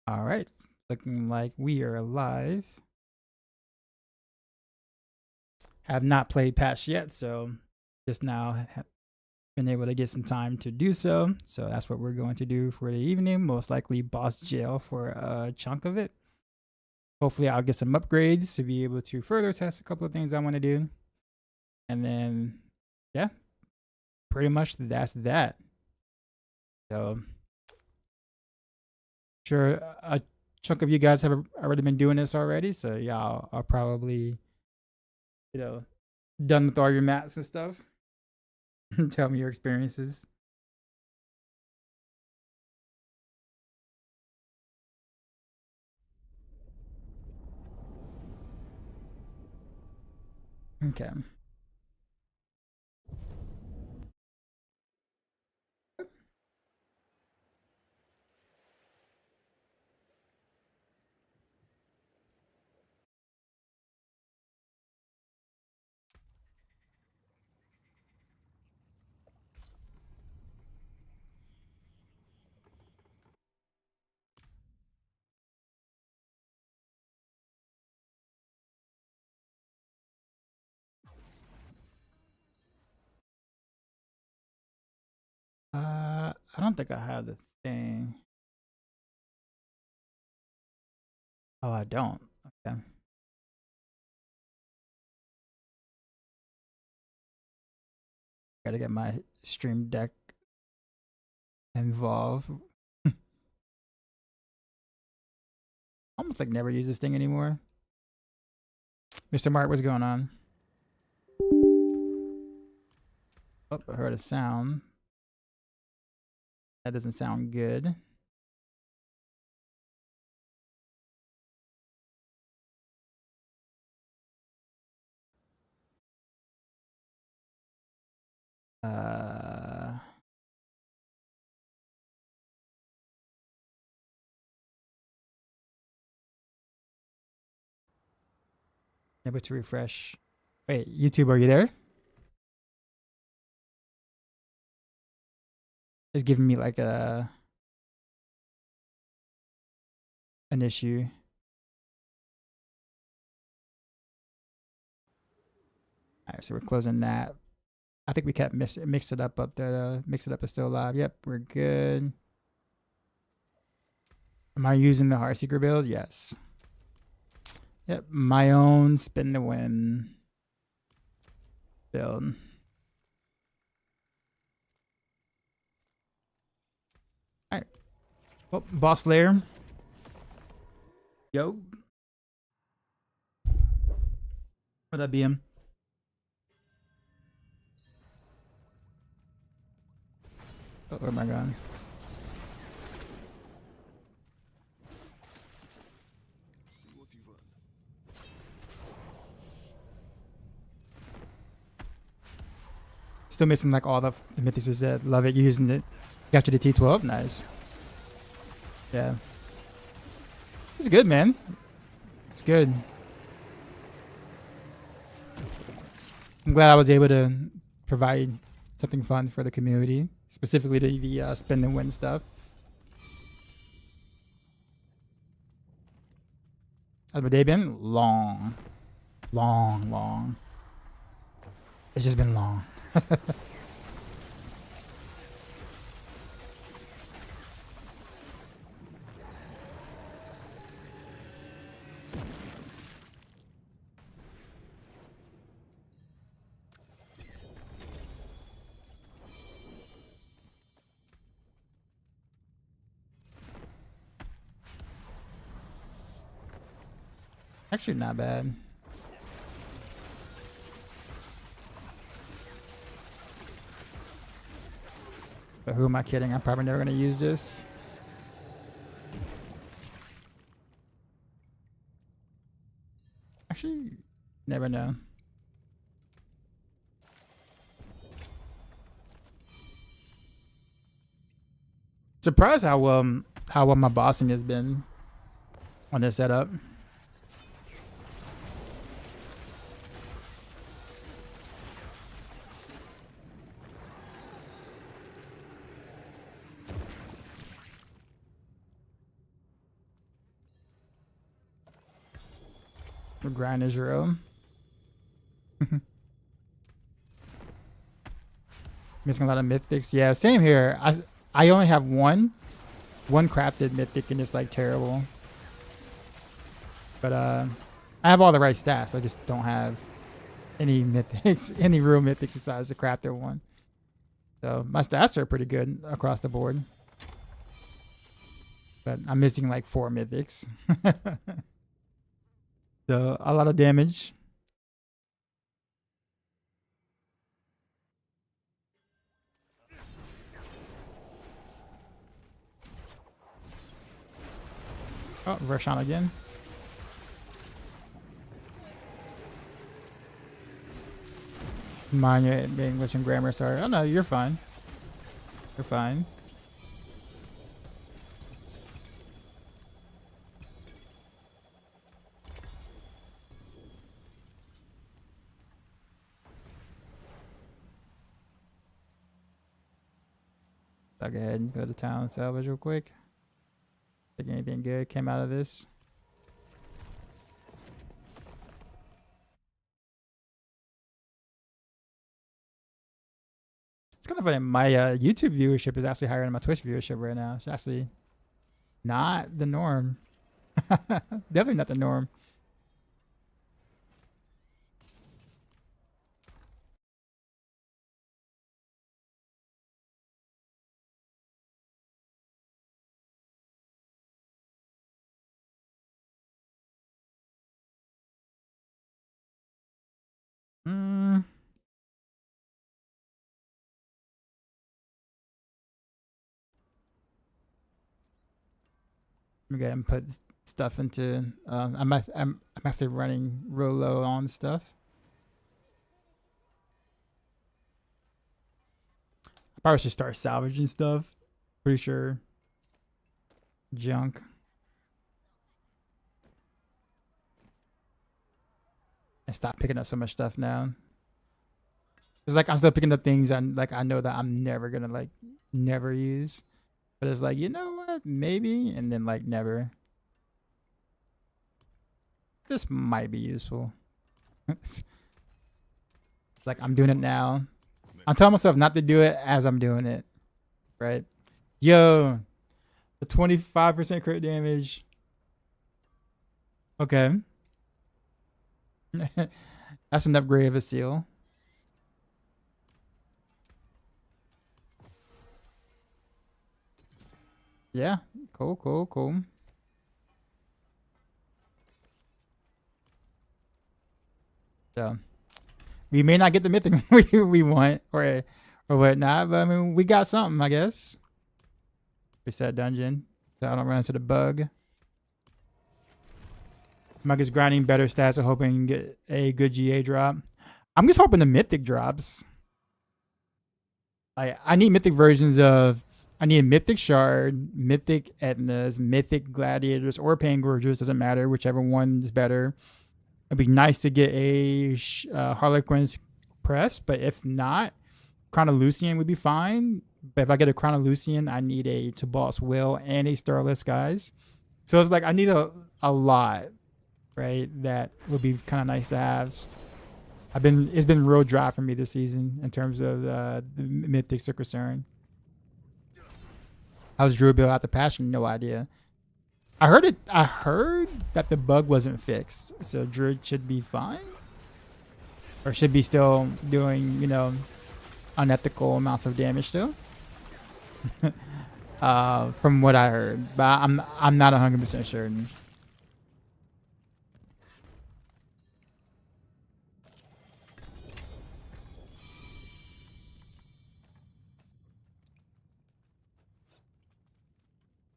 All right, looking like we are live. Have not played patch yet, so just now been able to get some time to do so. So that's what we're going to do for the evening. Most likely boss jail for a chunk of it. Hopefully, I'll get some upgrades to be able to further test a couple of things I want to do. And then, yeah, pretty much that's that. So, sure, a chunk of you guys have already been doing this already. So, yeah, I'll probably, you know, done with all your mats and stuff. Tell me your experiences. Okay. I don't think I have the thing. Oh, I don't. Okay. Gotta get my stream deck involved. Almost like never use this thing anymore. Mr. Mark, what's going on? Oh, I heard a sound. That doesn't sound good. Uh, Able to refresh. Wait, YouTube, are you there? It's giving me like an issue. All right, so we're closing that. I think we kept mix it up there. Mix it up is still alive. Yep, we're good. Am I using the Heartseeker build? Yes. Yep, my own spin to win build. All right. Well, boss lair. Yo. What up, BM? Oh, where am I going? Still missing like all the mythics that love it using it. Got you the T12. Nice. Yeah. It's good, man. It's good. I'm glad I was able to provide something fun for the community, specifically the spin and win stuff. How's my day been? Long. Long, long. It's just been long. Actually, not bad. But who am I kidding? I'm probably never going to use this. Actually, never know. Surprised how well my bossing has been on this setup. The grind is real. Missing a lot of mythics. Yeah, same here. I only have one crafted mythic and it's like terrible. But I have all the right stats. I just don't have any mythics, any real mythics besides the crafted one. So my stats are pretty good across the board. But I'm missing like 4 mythics. So a lot of damage. Oh, rush on again. Mind your English and grammar, sorry. Oh no, you're fine. You're fine. I'll go ahead and go to town and salvage real quick. Think anything good came out of this? It's kind of funny. My YouTube viewership is actually higher than my Twitch viewership right now. It's actually not the norm. Definitely not the norm. Mm. Let me go ahead and put stuff into. I'm actually running real low on stuff. I probably should start salvaging stuff. Pretty sure. Junk. And stop picking up so much stuff now. It's like I'm still picking up things and like I know that I'm never gonna like never use. But it's like, you know what? Maybe, and then like never. This might be useful. Like I'm doing it now. I'm telling myself not to do it as I'm doing it. Right? Yo, the 25% crit damage. Okay. That's an upgrade of a seal. Yeah. Cool, cool, cool. So we may not get the mythic we want or whatnot, but I mean we got something, I guess. Reset dungeon. So I don't run into the bug. I'm just grinding better stats and hoping to get a good GA drop. I'm just hoping the mythic drops. I need mythic versions of. I need a mythic shard, mythic Etnas, mythic gladiators, or Pangorgers. Doesn't matter, whichever one's better. It'd be nice to get a Harlequin's press, but if not, Chronolucian would be fine. But if I get a Chronolucian, I need a Tobalt's Will and a Starless Skies. So it's like I need a lot, right? That would be kind of nice to have. It's been real dry for me this season in terms of the mythics are concerned. How's Druid build out the patch? No idea. I heard that the bug wasn't fixed, so Druid should be fine, or should be still doing, you know, unethical amounts of damage still. From what I heard, but I'm not 100% certain.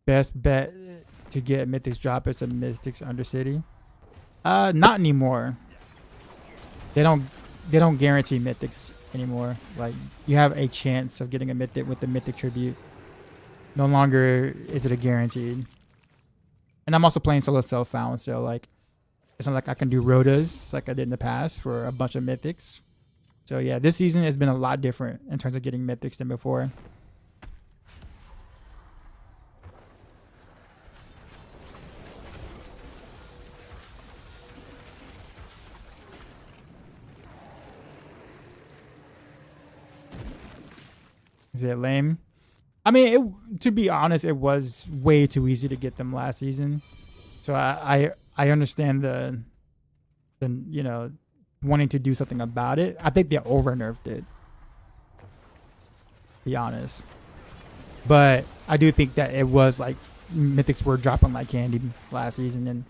Best bet to get Mythics drop is a Mythics Undercity. Not anymore. They don't guarantee Mythics anymore. Like you have a chance of getting a Mythic with the Mythic Tribute. No longer is it a guaranteed. And I'm also playing solo self-found, so like it's not like I can do rotas like I did in the past for a bunch of Mythics. So yeah, this season has been a lot different in terms of getting Mythics than before. Is it lame? I mean, to be honest, it was way too easy to get them last season. So I understand the you know, wanting to do something about it. I think they over nerfed it. Be honest. But I do think that it was like mythics were dropping like candy last season, and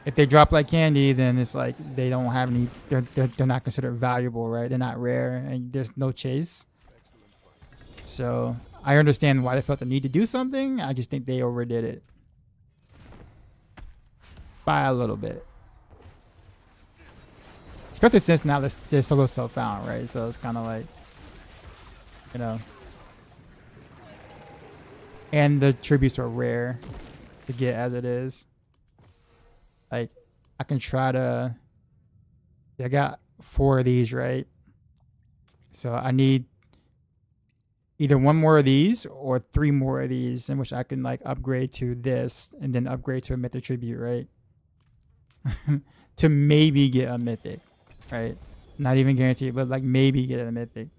if they drop like candy, then it's like they don't have any. They're not considered valuable, right? They're not rare, and there's no chase. So I understand why they felt the need to do something. I just think they overdid it by a little bit, especially since now they're solo self-found, right? So it's kind of like, you know. And the tributes are rare to get as it is. Like, I can try to... I got 4 of these, right? So I need either 1 more of these or 3 more of these, in which I can like upgrade to this and then upgrade to a mythic tribute, right? To maybe get a mythic, right? Not even guaranteed, but like maybe get a mythic.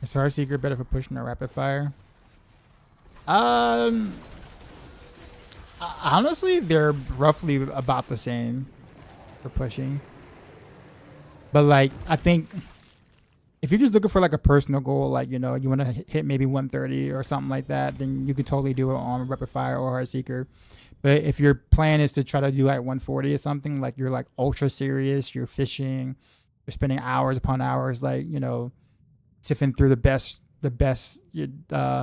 Is Heart Seeker better for pushing a rapid fire? Honestly, they're roughly about the same for pushing. But like, I think if you're just looking for like a personal goal, like, you know, you want to hit maybe 130 or something like that, then you could totally do it on rapid fire or Heart Seeker. But if your plan is to try to do like 140 or something, like you're like ultra serious, you're fishing, you're spending hours upon hours, like, you know, sifting through the best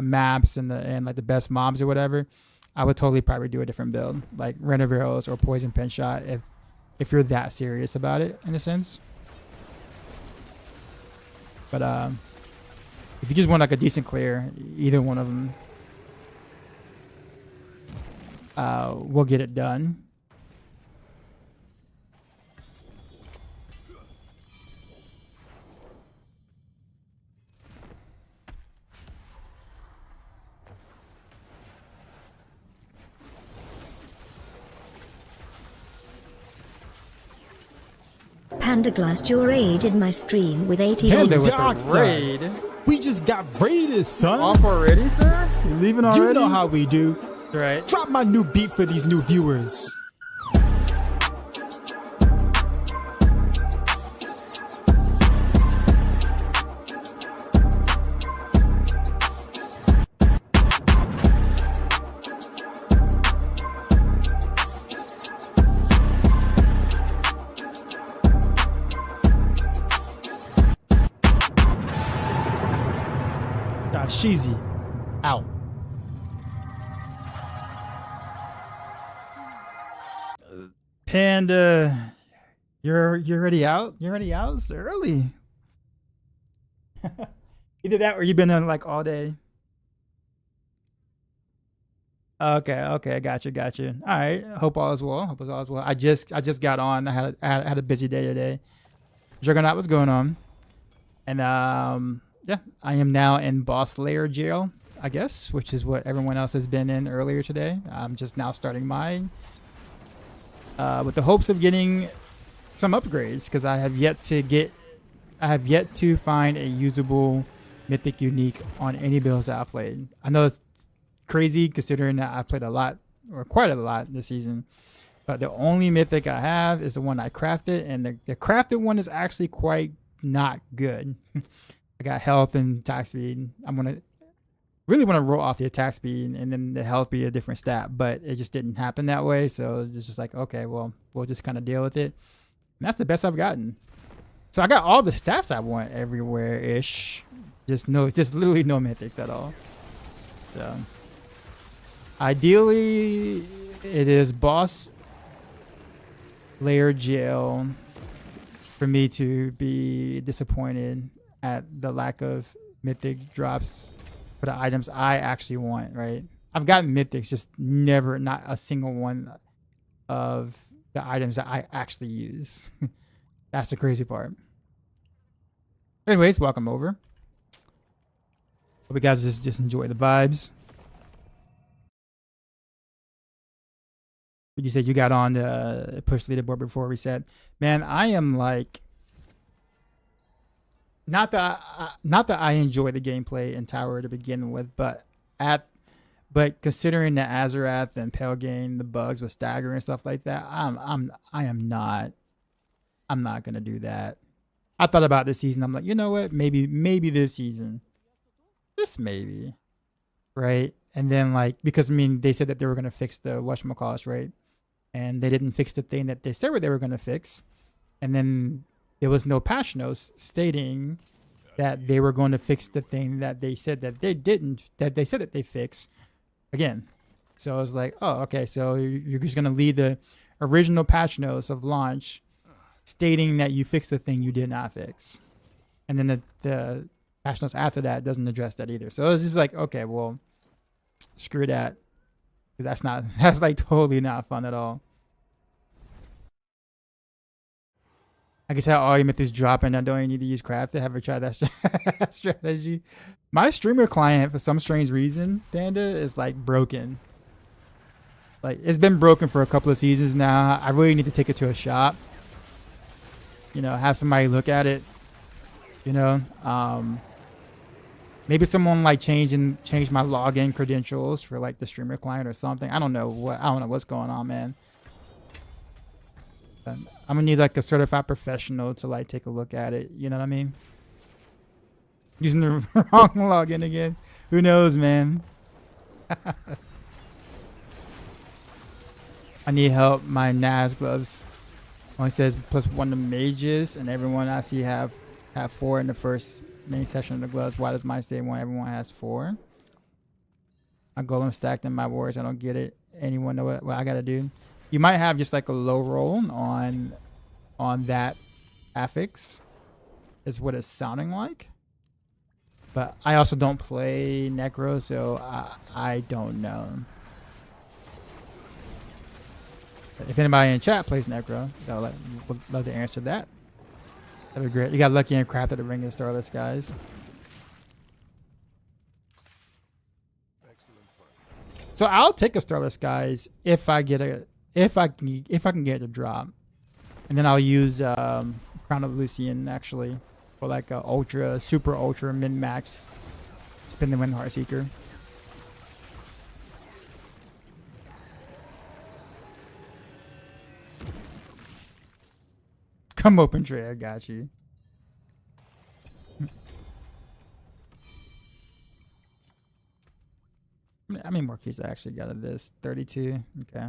maps and like the best mobs or whatever, I would totally probably do a different build, like Rain of Arrows or Poison Pen Shot, if you're that serious about it in a sense. But if you just want like a decent clear, either one of them will get it done. Pandaglass raided my stream with 80 Hit dollars. with the raid. We just got raided, son. Off already, sir? You leaving already? You know how we do. Right. Drop my new beat for these new viewers. Sheezy out. Panda, you're already out? You're already out? It's early. Either that or you've been on like all day. Okay, gotcha. All right. Hope all is well. I just got on. I had a busy day today. Juggernaut, what's going on? And yeah, I am now in boss lair jail, I guess, which is what everyone else has been in earlier today. I'm just now starting mine with the hopes of getting some upgrades, because I have yet to find a usable mythic unique on any builds that I've played. I know it's crazy considering that I played a lot, or quite a lot this season, but the only mythic I have is the one I crafted, and the crafted one is actually quite not good. I got health and attack speed. I'm really want to roll off the attack speed and then the health be a different stat, but it just didn't happen that way. So it's just like, okay, well, we'll just kind of deal with it. And that's the best I've gotten. So I got all the stats I want everywhere ish. Just literally no mythics at all. So ideally it is boss lair jail for me to be disappointed at the lack of mythic drops for the items I actually want, right? I've gotten mythics, just never, not a single one of the items that I actually use. That's the crazy part. Anyways, welcome over. Hope you guys just enjoy the vibes. You said you got on the push leaderboard before we said, man, I am like, not that I enjoy the gameplay in Tower to begin with, but considering the Azarath and Pelgane, the bugs with stagger and stuff like that, I'm not gonna do that. I thought about this season. I'm like, you know what? Maybe this season, just maybe, right? And then like, because I mean, they said that they were gonna fix the whatchamacallit, right? And they didn't fix the thing that they said they were gonna fix, and then there was no patch notes stating that they were going to fix the thing that they said that they didn't, that they said that they fixed again. So I was like, oh, okay. So you're just going to leave the original patch notes of launch stating that you fixed the thing you did not fix. And then the patch notes after that doesn't address that either. So it was just like, okay, well, screw that. Because that's like totally not fun at all. I guess how all your mythics drop and I don't even need to use craft to have her try that strategy. My streamer client, for some strange reason, Panda, is like broken. Like, it's been broken for a couple of seasons now. I really need to take it to a shop. You know, have somebody look at it. You know, maybe someone like change my login credentials for like the streamer client or something. I don't know what's going on, man. I'm gonna need like a certified professional to like take a look at it. You know what I mean? Using the wrong login again. Who knows, man? I need help. My Naz gloves only says +1 to mages, and everyone I see have 4 in the first main section of the gloves. Why does mine say 1? Everyone has 4. My golem stacked in my warriors. I don't get it. Anyone know what I gotta do? You might have just like a low roll on that affix, is what it's sounding like. But I also don't play Necro, so I don't know. But if anybody in chat plays Necro, would love to answer that. That'd be great. You got lucky and crafted to ring of Starless, guys. So I'll take a Starless, guys, if I can get a drop, and then I'll use Crown of Lucian actually for like a super ultra min max spin the wind Heartseeker. Come open Trey, I got you. How many more keys I actually got of this? 32. Okay.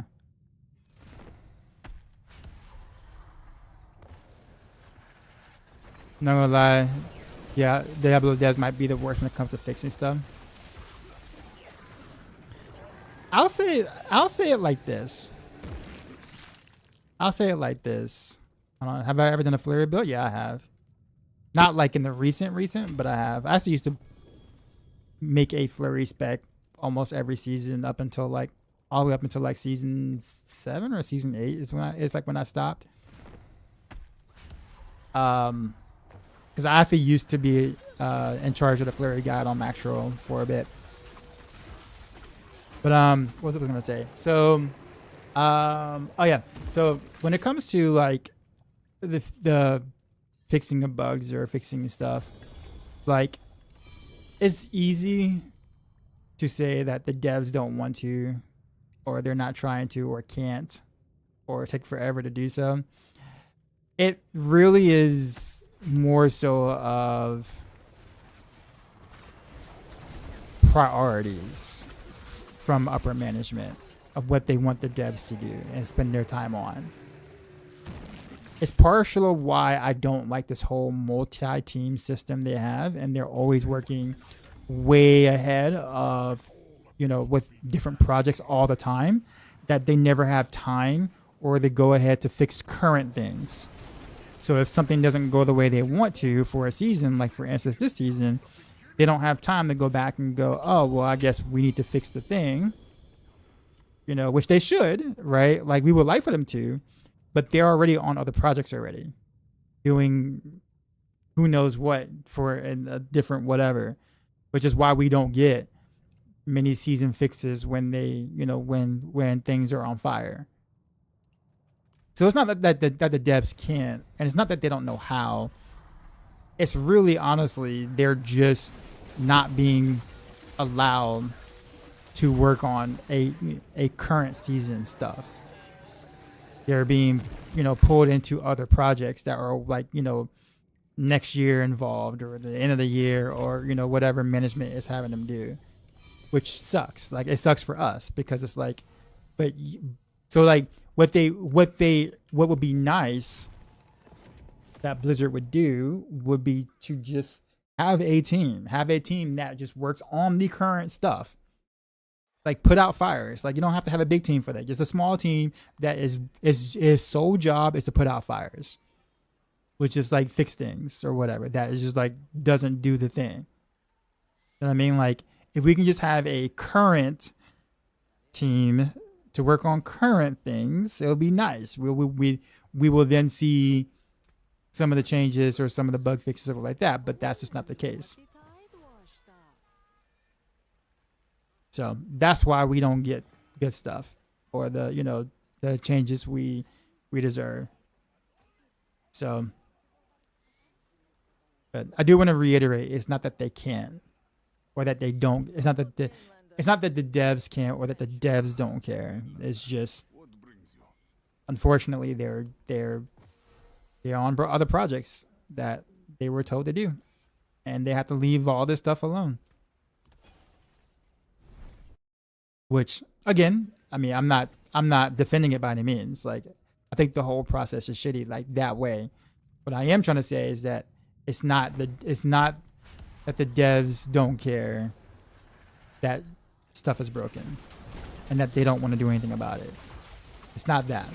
Not gonna lie, yeah, Diablo devs might be the worst when it comes to fixing stuff. I'll say it like this. Have I ever done a flurry build? Yeah, I have. Not like in the recent, but I have. I actually used to make a flurry spec almost every season up until like all the way up until like season 7 or season 8 is when I stopped. Because I actually used to be in charge of the flurry guide on Max Roll for a bit. But what was I gonna say? So, oh yeah. So when it comes to like the fixing of bugs or fixing stuff, like it's easy to say that the devs don't want to, or they're not trying to, or can't, or take forever to do so. It really is more so of priorities from upper management of what they want the devs to do and spend their time on. It's partial of why I don't like this whole multi-team system they have, and they're always working way ahead of, you know, with different projects all the time, that they never have time or they go ahead to fix current things. So if something doesn't go the way they want to for a season, like for instance this season, they don't have time to go back and go, oh, well, I guess we need to fix the thing, which they should, right? Like, we would like for them to, but they're already on other projects already, doing who knows what for a different whatever, which is why we don't get mini season fixes when they, when things are on fire. So it's not that the devs can't, and it's not that they don't know how. It's really, honestly, they're just not being allowed to work on a current season stuff. They're being, pulled into other projects that are like, next year involved, or the end of the year, or, whatever management is having them do, which sucks. Like, it sucks for us because it's like, so like what would be nice that Blizzard would do would be to just have a team that just works on the current stuff. Like, put out fires. Like, you don't have to have a big team for that. Just a small team that is sole job is to put out fires, which is like fix things or whatever. That is just like doesn't do the thing. You know what I mean? Like, if we can just have a current team to work on current things, it'll be nice. We will then see some of the changes or some of the bug fixes or like that, but that's just not the case. So that's why we don't get good stuff or the changes we deserve. So, but I do want to reiterate, it's not that they can't or that they don't. It's not that the devs can't or that the devs don't care. It's just, unfortunately, they're on other projects that they were told to do, and they have to leave all this stuff alone. Which, again, I mean, I'm not defending it by any means. Like, I think the whole process is shitty like that way. What I am trying to say is that it's not that the devs don't care that stuff is broken and that they don't want to do anything about it. It's not that.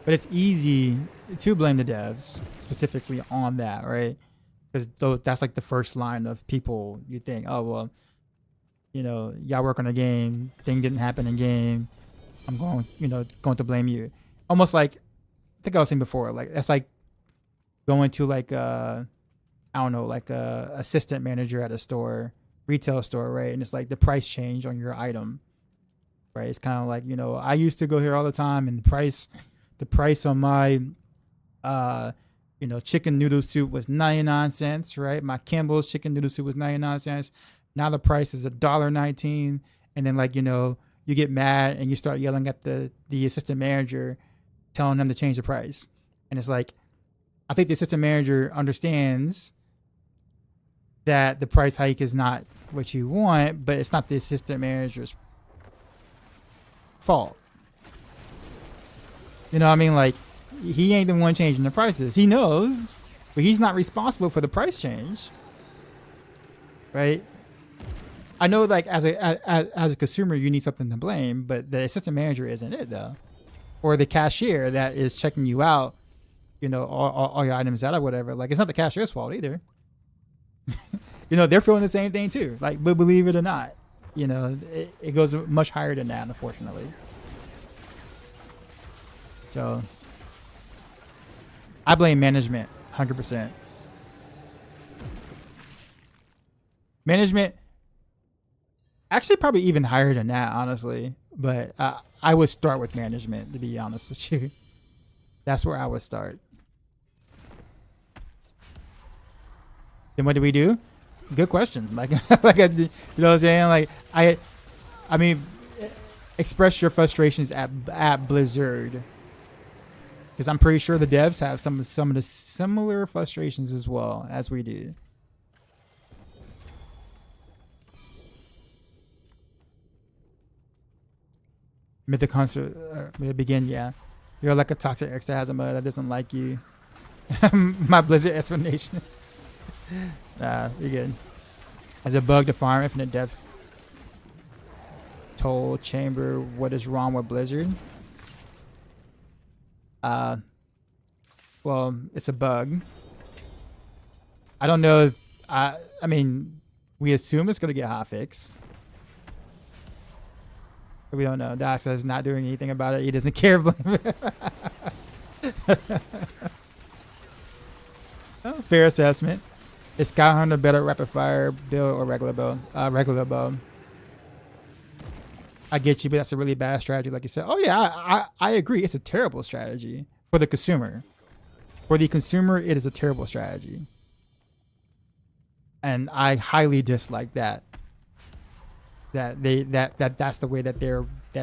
But it's easy to blame the devs specifically on that, right? Because that's like the first line of people you think, oh, well, y'all work on a game, thing didn't happen in game, I'm going to blame you. Almost like, I think I was saying before, like, that's like going to like I don't know, like a assistant manager at a store, retail store, right? And it's like the price change on your item, right? It's kind of like, I used to go here all the time, and the price on my chicken noodle soup was 99 cents, right? My Campbell's chicken noodle soup was 99 cents. Now the price is $1.19. And then, like, you get mad and you start yelling at the assistant manager, telling them to change the price. And it's like, I think the assistant manager understands that the price hike is not what you want, but it's not the assistant manager's fault. You know what I mean? Like, he ain't the one changing the prices. He knows, but he's not responsible for the price change, right? I know, like, as a consumer, you need something to blame, but the assistant manager isn't it, though, or the cashier that is checking you out, all your items out or whatever. Like, it's not the cashier's fault either. They're feeling the same thing too. Like, but believe it or not, it goes much higher than that, unfortunately. So I blame management 100%. Management, actually probably even higher than that, honestly. But I would start with management, to be honest with you. That's where I would start. Then what do we do? Good question. Like, what I'm saying? Like, I mean, express your frustrations at Blizzard. Because I'm pretty sure the devs have some of the similar frustrations as well as we do. Mythic Hunter, begin, yeah. You're like a toxic ectoplasm that doesn't like you. My Blizzard explanation. Nah, you're good. As a bug to farm infinite death toll chamber, what is wrong with Blizzard? Well, it's a bug. I don't know if I mean, we assume it's gonna get hotfix. But we don't know. Daxa is not doing anything about it. He doesn't care. Oh, fair assessment. Is Sky Hunter better rapid fire build or regular bow? Regular bow. I get you, but that's a really bad strategy, like you said. Oh yeah, I agree. It's a terrible strategy for the consumer. For the consumer, it is a terrible strategy, and I highly dislike that. That's the way that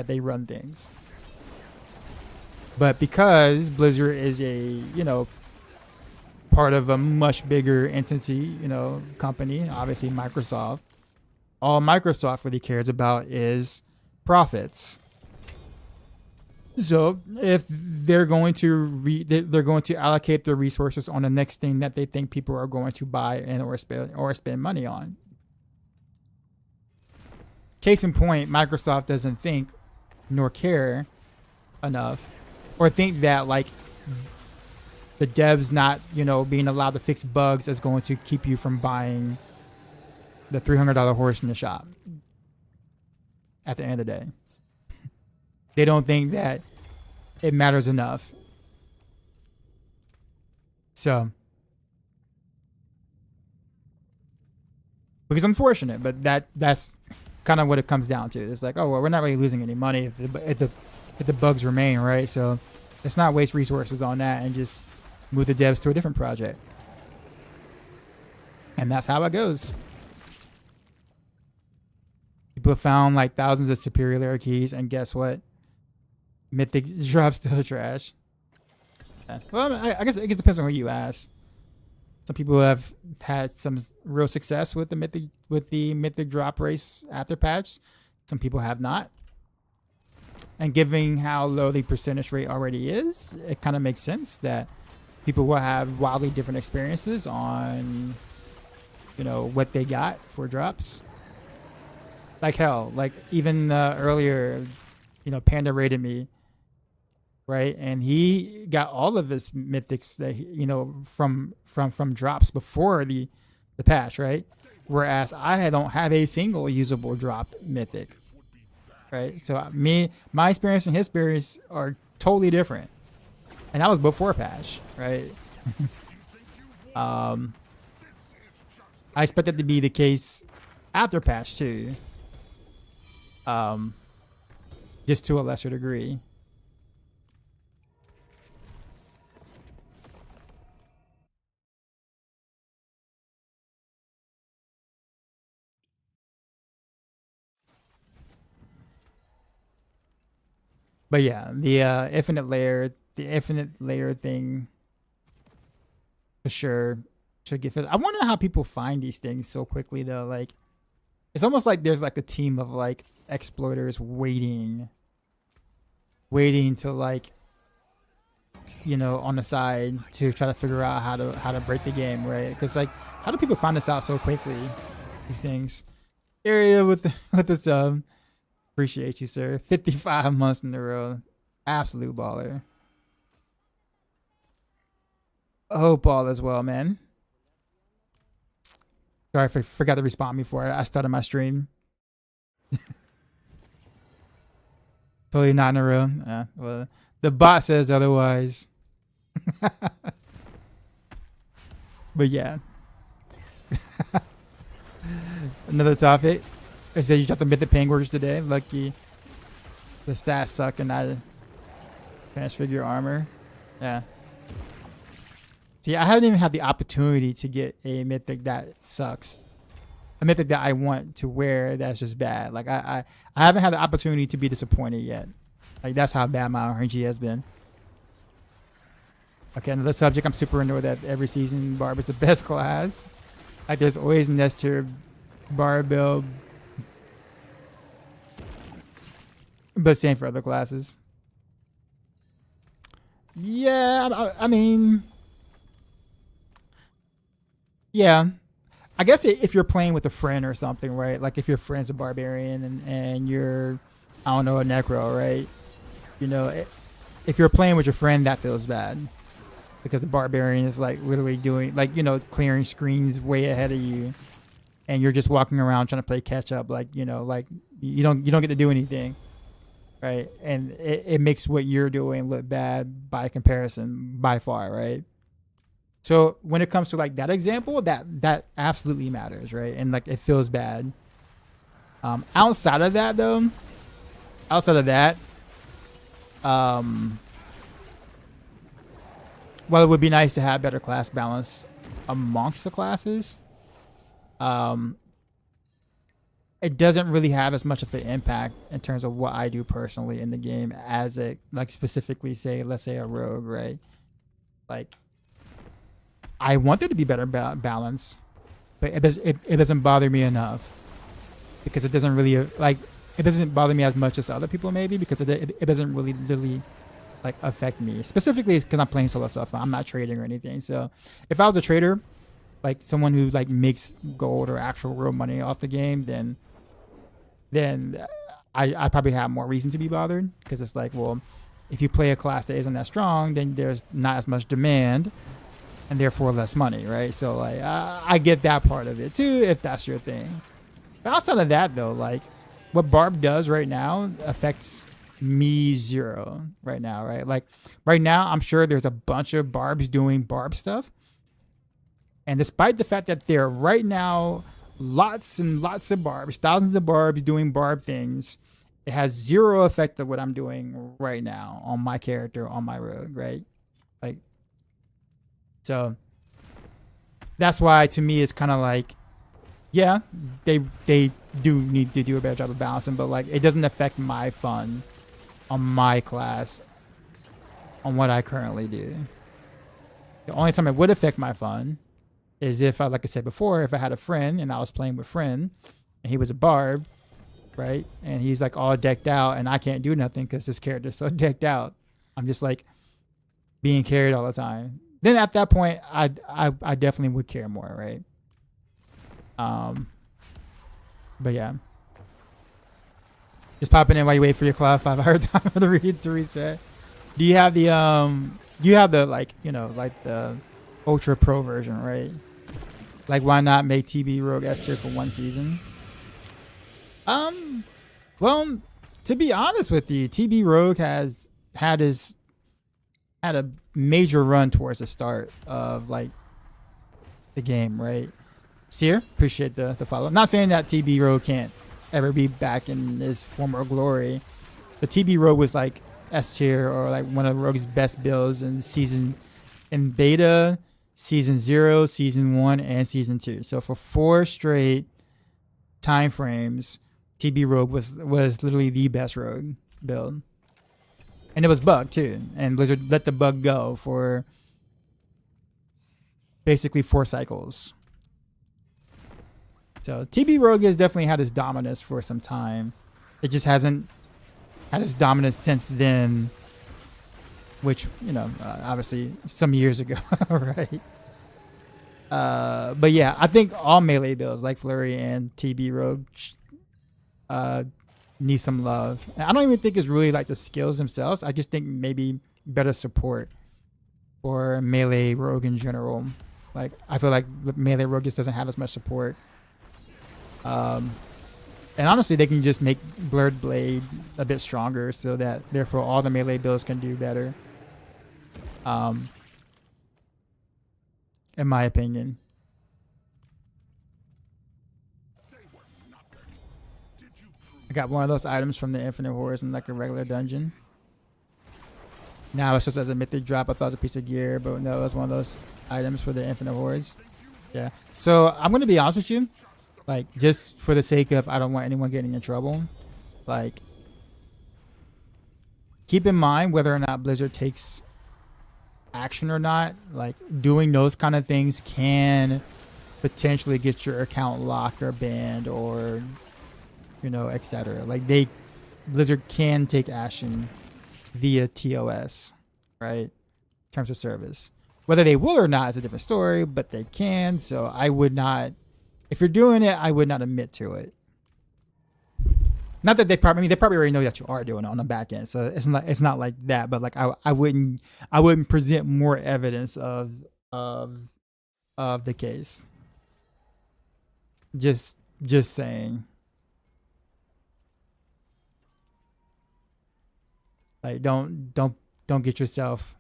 they run things. But because Blizzard is a part of a much bigger entity, company, obviously Microsoft, all Microsoft really cares about is profits. So if they're going to they're going to allocate their resources on the next thing that they think people are going to buy and or spend money on. Case in point, Microsoft doesn't think nor care enough, or think that like the devs not being allowed to fix bugs is going to keep you from buying the $300 horse in the shop. At the end of the day, they don't think that it matters enough. So, which is unfortunate, but that's kind of what it comes down to. It's like, oh well, we're not really losing any money if the bugs remain, right? So let's not waste resources on that and just move the devs to a different project. And that's how it goes. People found like thousands of superior lair keys, and guess what? Mythic drops still trash. Yeah. Well, I guess it depends on who you ask. Some people have had some real success with the mythic drop race after patch. Some people have not. And given how low the percentage rate already is, it kind of makes sense that people will have wildly different experiences on, what they got for drops. Like hell, like even earlier, Panda raided me, right? And he got all of his mythics that from drops before the patch, right? Whereas I don't have a single usable drop mythic, right? So my experience and his experience are totally different, and that was before patch, right? I expect that to be the case after patch too. Just to a lesser degree. But yeah, the infinite layer thing for sure should get fit. I wonder how people find these things so quickly though. Like, it's almost like there's like a team of like exploiters waiting to like on the side to try to figure out how to break the game, right? Because like, how do people find this out so quickly? These things. Area with the sub. Appreciate you, sir. 55 months in a row. Absolute baller. Hope all as well, man. Sorry, I forgot to respond before I started my stream. Totally not in a row. Well, the bot says otherwise. But yeah. Another topic. It says you dropped the mythic penguins today. Lucky. The stats suck and I transfigure armor. Yeah. See, I haven't even had the opportunity to get a mythic that sucks. A mythic that I want to wear that's just bad. Like I haven't had the opportunity to be disappointed yet. Like that's how bad my RNG has been. Okay, another subject I'm super annoyed that every season Barb is the best class. Like there's always an S tier Barb build. But same for other classes. Yeah, I mean, yeah. I guess if you're playing with a friend or something, right? Like if your friend's a barbarian and you're, I don't know, a necro, right? If you're playing with your friend, that feels bad. because the barbarian is like literally doing like, you know, clearing screens way ahead of you, and you're just walking around trying to play catch up, like, you know, like you don't get to do anything, right? And it makes what you're doing look bad by comparison by far, right? So when it comes to like that example, that absolutely matters, right? And like it feels bad. Outside of that though, while it would be nice to have better class balance amongst the classes, it doesn't really have as much of an impact in terms of what I do personally in the game as it, like, specifically say, let's say a rogue, right? Like, I want there to be better balance, but it doesn't bother me enough because it doesn't really it doesn't bother me as much as other people maybe because it doesn't really literally like affect me specifically because I'm playing solo stuff. I'm not trading or anything. So if I was a trader, like someone who like makes gold or actual real money off the game, then I probably have more reason to be bothered because it's like, well, if you play a class that isn't that strong, then there's not as much demand and therefore less money, right? So like I get that part of it too if that's your thing. But outside of that though, like what Barb does right now affects me zero right now, right? Like right now, I'm sure there's a bunch of Barbs doing Barb stuff. And despite the fact that there are right now lots and lots of Barbs, thousands of Barbs doing Barb things, it has zero effect of what I'm doing right now on my character, on my rogue, right? Like, so that's why to me it's kind of like, yeah, they do need to do a better job of balancing, but like it doesn't affect my fun on my class, on what I currently do. The only time it would affect my fun is if like I said before, if I had a friend and I was playing with friend and he was a barb, right? And he's like all decked out and I can't do nothing because his character's so decked out. I'm just like being carried all the time. Then at that point, I definitely would care more, right? But yeah. Just popping in while you wait for your Cloud 5 hour timer to reset. Do you have the like, you know, like the Ultra Pro version, right? Like why not make TB Rogue S tier for one season? Well, to be honest with you, TB Rogue has had a major run towards the start of like the game, right? Seer, appreciate the follow. I'm not saying that TB Rogue can't ever be back in his former glory, but TB Rogue was like S tier or like one of Rogue's best builds in beta, season 0, season 1, and season 2. So for 4 straight time frames, TB Rogue was literally the best Rogue build. And it was bugged too. And Blizzard let the bug go for basically 4 cycles. So TB Rogue has definitely had his dominance for some time. It just hasn't had his dominance since then, which, you know, obviously some years ago, right? But yeah, I think all melee builds like Flurry and TB Rogue need some love. And I don't even think it's really like the skills themselves. I just think maybe better support for melee Rogue in general. Like I feel like melee Rogue just doesn't have as much support. And honestly, they can just make Blurred Blade a bit stronger so that therefore all the melee builds can do better. In my opinion. I got one of those items from the Infinite Horrors in like a regular dungeon. Now it's just as a mythic drop. I thought it was a piece of gear, but no, it's one of those items for the Infinite Horrors. Yeah. So I'm going to be honest with you. Like, just for the sake of I don't want anyone getting in trouble, like, keep in mind whether or not Blizzard takes action or not. Like, doing those kind of things can potentially get your account locked or banned or, you know, etc. Like, Blizzard can take action via TOS, right? In terms of service. Whether they will or not is a different story, but they can. So I would not... If you're doing it, I would not admit to it. Not that they probably, I mean, they probably already know that you are doing it on the back end, so it's not like that. But like I wouldn't present more evidence of of the case. Just saying. Like don't get yourself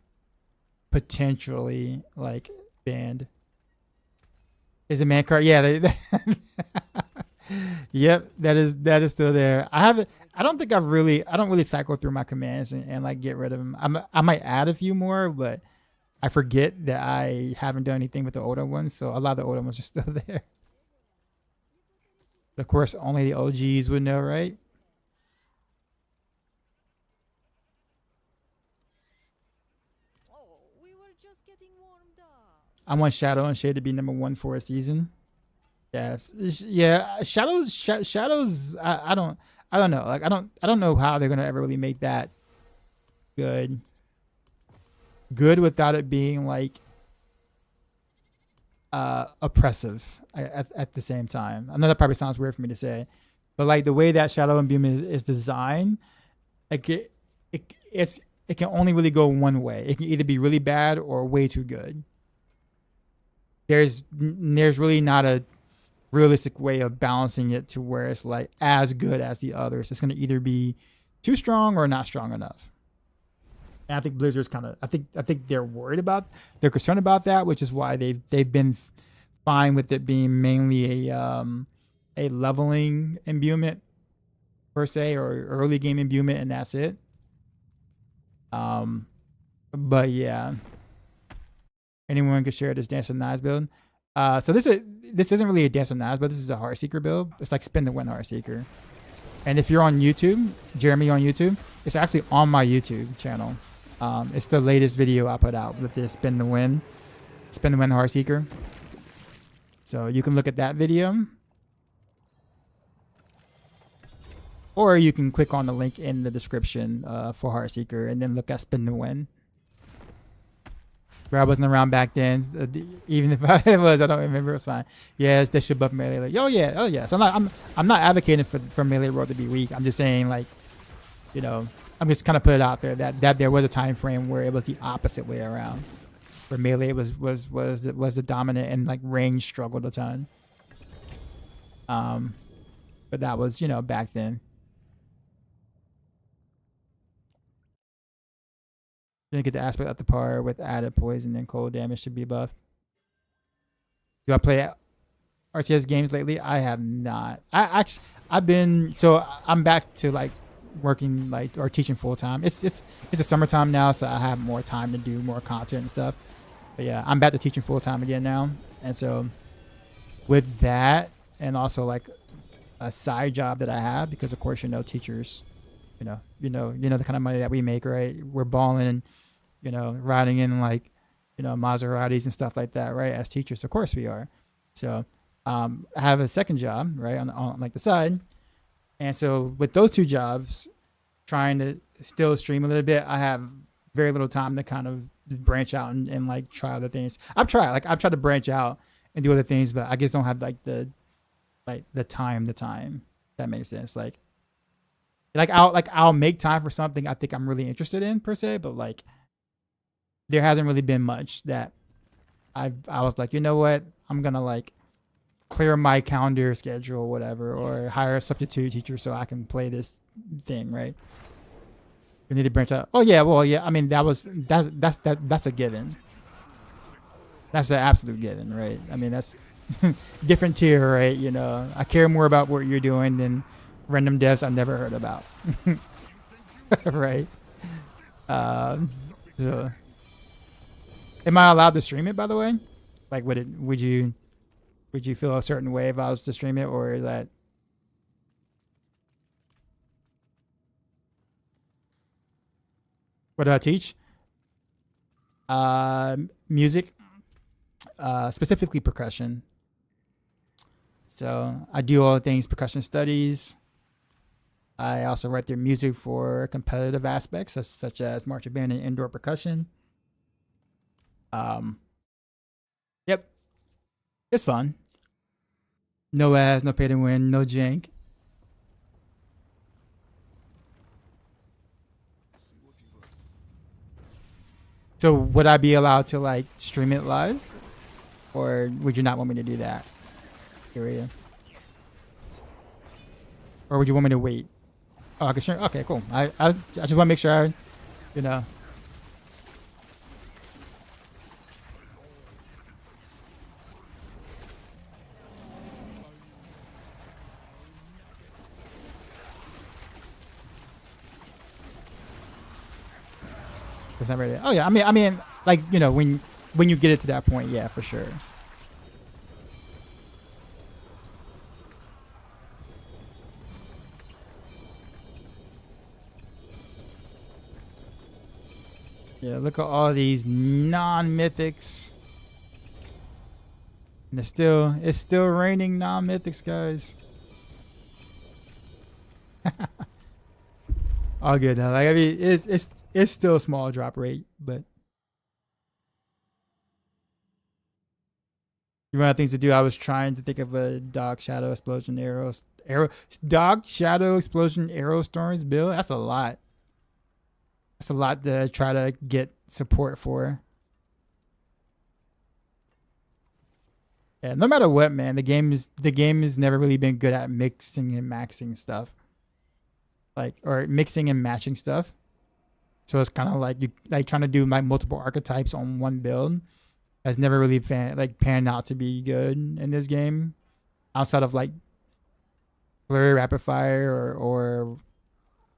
potentially like banned. Is a man card? Yeah. Yep, that is still there. I haven't. I don't think I don't really cycle through my commands and like get rid of them. I might add a few more, but I forget that I haven't done anything with the older ones. So a lot of the older ones are still there. Of course, only the OGs would know, right? I want Shadow and Shade to be number one for a season. Yes, yeah. Shadows. I don't know. Like I don't know how they're gonna ever really make that good. Good without it being like oppressive at the same time. I know that probably sounds weird for me to say, but like the way that Shadow and Beam is designed, like it can only really go one way. It can either be really bad or way too good. There's really not a realistic way of balancing it to where it's like as good as the others. It's going to either be too strong or not strong enough. And I think Blizzard's kind of I think they're concerned about that, which is why they've been fine with it being mainly a leveling imbuement per se, or early game imbuement, and that's it. But yeah, anyone could share this Dance of Knives build. So this isn't really a Dance of Knives, but this is a Heartseeker build. It's like Spin the Win Heartseeker. And if you're on YouTube, Jeremy on YouTube, it's actually on my YouTube channel. It's the latest video I put out with the Spin the Win Heartseeker. So you can look at that video, or you can click on the link in the description for Heartseeker and then look at Spin the Win. But I wasn't around back then. Even if I was, I don't remember. It's fine. Yes, they should buff melee. Like, oh yeah. So I'm not advocating for melee roll to be weak. I'm just saying, like, you know, I'm just kind of put it out there that there was a time frame where it was the opposite way around, where melee was the dominant and like range struggled a ton. But that was, you know, back then. Didn't get the aspect up to par with added poison and cold damage to be buffed. Do I play RTS games lately? I have not. I'm back to like working like or teaching full time. It's a summertime now, so I have more time to do more content and stuff. But yeah, I'm back to teaching full time again now, and so with that, and also like a side job that I have, because of course, you know, teachers, you know the kind of money that we make, right? We're balling and, you know, riding in like, you know, Maseratis and stuff like that, right? As teachers, of course we are. So I have a second job, right, on like the side, and so with those two jobs, trying to still stream a little bit, I have very little time to kind of branch out and like try other things. I've tried to branch out and do other things, but I just don't have like the time. That makes sense. Like I'll make time for something I think I'm really interested in per se, but like there hasn't really been much that I was like, you know what, I'm gonna like clear my calendar schedule or whatever, or hire a substitute teacher so I can play this thing, right? We need to branch out. Oh yeah, well yeah, I mean that's a given. That's an absolute given, right? I mean that's different tier, right? You know, I care more about what you're doing than random devs I've never heard about. Right? So, am I allowed to stream it, by the way? Like, would you feel a certain way if I was to stream it, or is that? What do I teach? Music, specifically percussion. So I do all things percussion studies. I also write their music for competitive aspects, such as marching band and indoor percussion. Yep, it's fun. No ads, no pay to win, no jank. So would I be allowed to like stream it live, or would you not want me to do that? Area. Or would you want me to wait? Oh, I can stream. Okay, cool. I just want to make sure I, you know. It's not ready. Oh yeah, I mean, like you know, when you get it to that point, yeah, for sure. Yeah, look at all these non-mythics. And it's still raining non-mythics, guys. All good though. Like I mean, it's still a small drop rate, but you run out of things to do. I was trying to think of a Dog Shadow Explosion Dog Shadow Explosion Arrow Storms build. That's a lot. That's a lot to try to get support for. Yeah, no matter what, man, the game has never really been good at mixing and maxing stuff. Like or mixing and matching stuff. So it's kind of like you like trying to do like multiple archetypes on one build has never really panned out to be good in this game. Outside of like flurry rapid fire or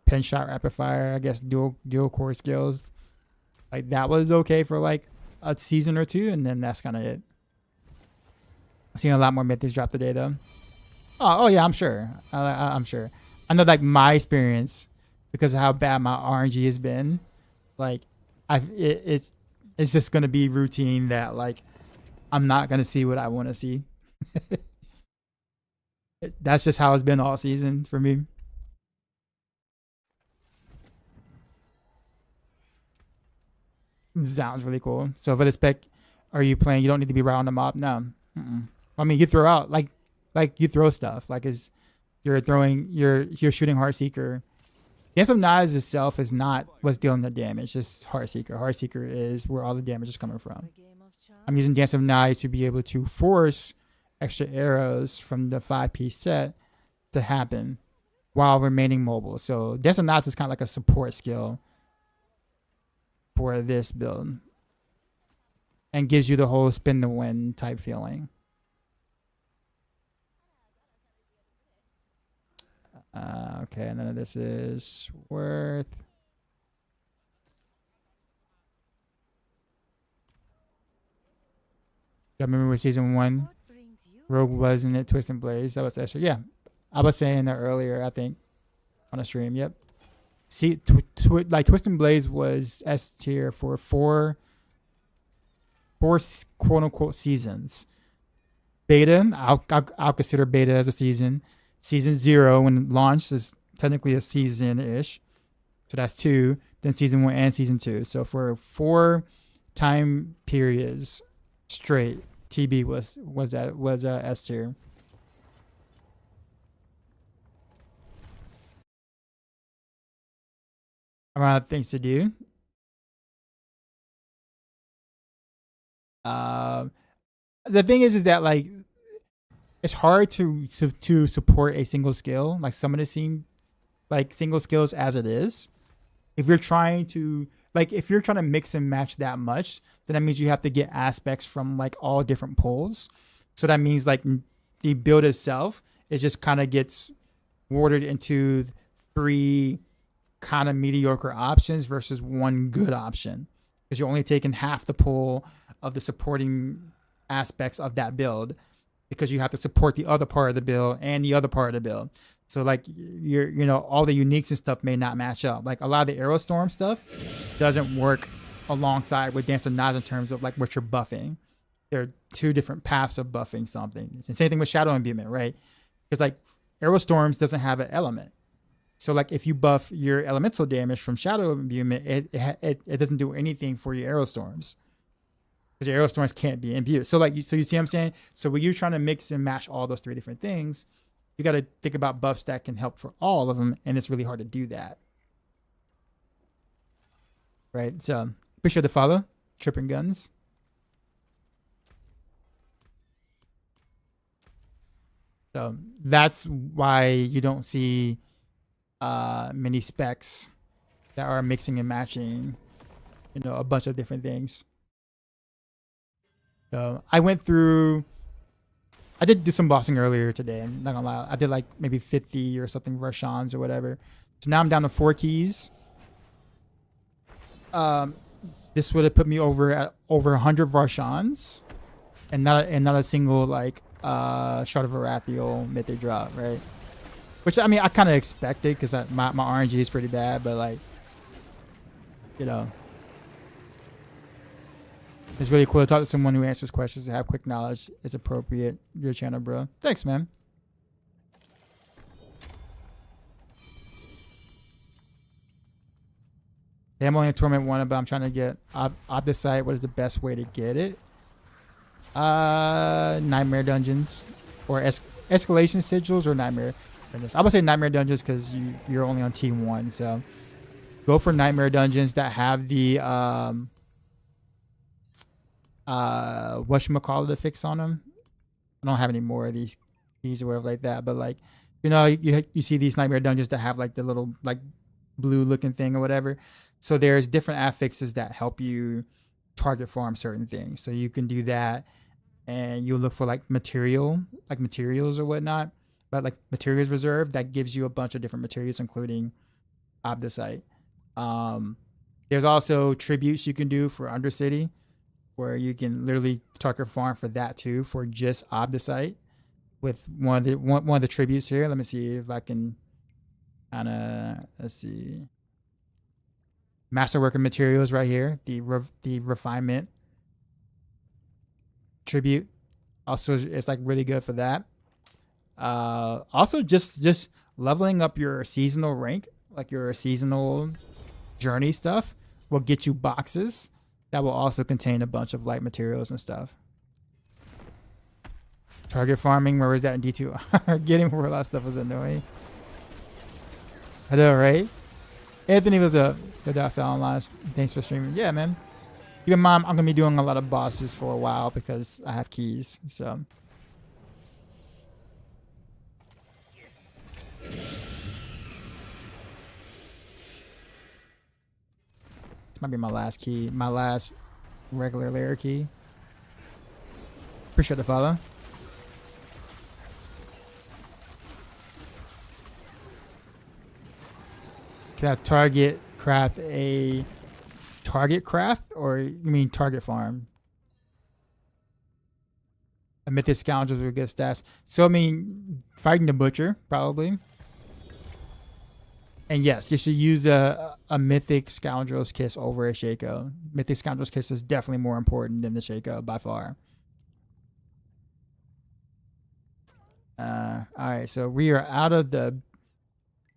pin shot rapid fire, I guess dual core skills. Like that was okay for like a season or two, and then that's kind of it. I've seen a lot more mythics drop today though. Oh yeah, I'm sure. I'm sure. I know like my experience because of how bad my RNG has been. Like it's just gonna be routine that like I'm not gonna see what I want to see. That's just how it's been all season for me. Sounds really cool. So for the spec, are you playing? You don't need to be right on the mob. No. Mm-mm. I mean, you throw out like you throw stuff like is you're shooting Heartseeker. Dance of Knives itself is not what's dealing the damage. Just Heartseeker. Heartseeker is where all the damage is coming from. I'm using Dance of Knives to be able to force extra arrows from the 5-piece set to happen while remaining mobile. So Dance of Knives is kind of like a support skill for this build and gives you the whole spin to win type feeling. Okay, and then this is worth. I remember with season 1, Rogue was in it, Twist and Blaze. That was Esther. Yeah, I was saying that earlier. I think on a stream. Yep. See, like Twist and Blaze was S tier for four quote unquote seasons. Beta, I'll consider beta as a season. Season 0 when it launched is technically a season-ish. So that's 2. Then season 1 and season 2. So for 4 time periods straight, TB was S tier. A lot of things to do. The thing is that like it's hard to support a single skill. Like some of the scene, like single skills as it is. If you're trying to mix and match that much, then that means you have to get aspects from like all different pools. So that means like the build itself, it just kind of gets warded into 3 kind of mediocre options versus 1 good option. Because you're only taking half the pool of the supporting aspects of that build, because you have to support the other part of the build and the other part of the build. So like all the uniques and stuff may not match up. Like a lot of the Aerostorm stuff doesn't work alongside with Dance of Knives in terms of like what you're buffing. There are 2 different paths of buffing something. And same thing with Shadow Imbuement, right? Because like Aerostorms doesn't have an element. So like if you buff your elemental damage from Shadow Imbuement, it doesn't do anything for your Aerostorms. Because your Aerostorms can't be imbued. So like you see what I'm saying? So when you're trying to mix and match all those 3 different things, you got to think about buffs that can help for all of them, and it's really hard to do that. Right? So Appreciate the follow. Tripping Guns. So that's why you don't see many specs that are mixing and matching, you know, a bunch of different things. So I did do some bossing earlier today. I'm not gonna lie. I did like maybe 50 or something Rashans or whatever. So now I'm down to 4 keys. This would have put me over at over 100 Varshans, and not a single like Shard of Arathiel mythic drop, right? Which I mean I kind of expected because my RNG is pretty bad, but like, you know, it's really cool to talk to someone who answers questions and have quick knowledge. Is appropriate. Your channel, bro. Thanks, man. Yeah, I'm only in Torment 1, but I'm trying to get Obdicite. What is the best way to get it? Nightmare Dungeons. Or Escalation Sigils or Nightmare Dungeons. I would say Nightmare Dungeons because you're only on Team 1. So go for Nightmare Dungeons that have the whatchamacallit fix on them. I don't have any more of these keys or whatever like that. But like, you know, you see these Nightmare Dungeons that have like the little like blue looking thing or whatever. So there's different affixes that help you target farm certain things. So you can do that, and you'll look for like materials or whatnot. But like materials reserve, that gives you a bunch of different materials, including Obdicite. There's also tributes you can do for Undercity, where you can literally target farm for that too, for just Obdicite. With one of the tributes here. Let me see if I can kind of let's see. Masterworker materials right here, the refinement tribute. Also, it's like really good for that. Also, just leveling up your seasonal rank, like your seasonal journey stuff, will get you boxes that will also contain a bunch of light materials and stuff. Target farming, where was that in D2? Getting where a lot of stuff was annoying. I know, right? Anthony was a good online. Thanks for streaming. Yeah, man. Keep in mind, I'm gonna be doing a lot of bosses for a while because I have keys. So this might be my last key, my last regular lair key. Appreciate the follow. Can I target craft a target craft, or you mean target farm? A mythic scoundrels with good stats. So I mean fighting the butcher probably. And yes, you should use a mythic scoundrels kiss over a Shaco. Mythic scoundrels kiss is definitely more important than the Shaco by far. All right, so we are out of the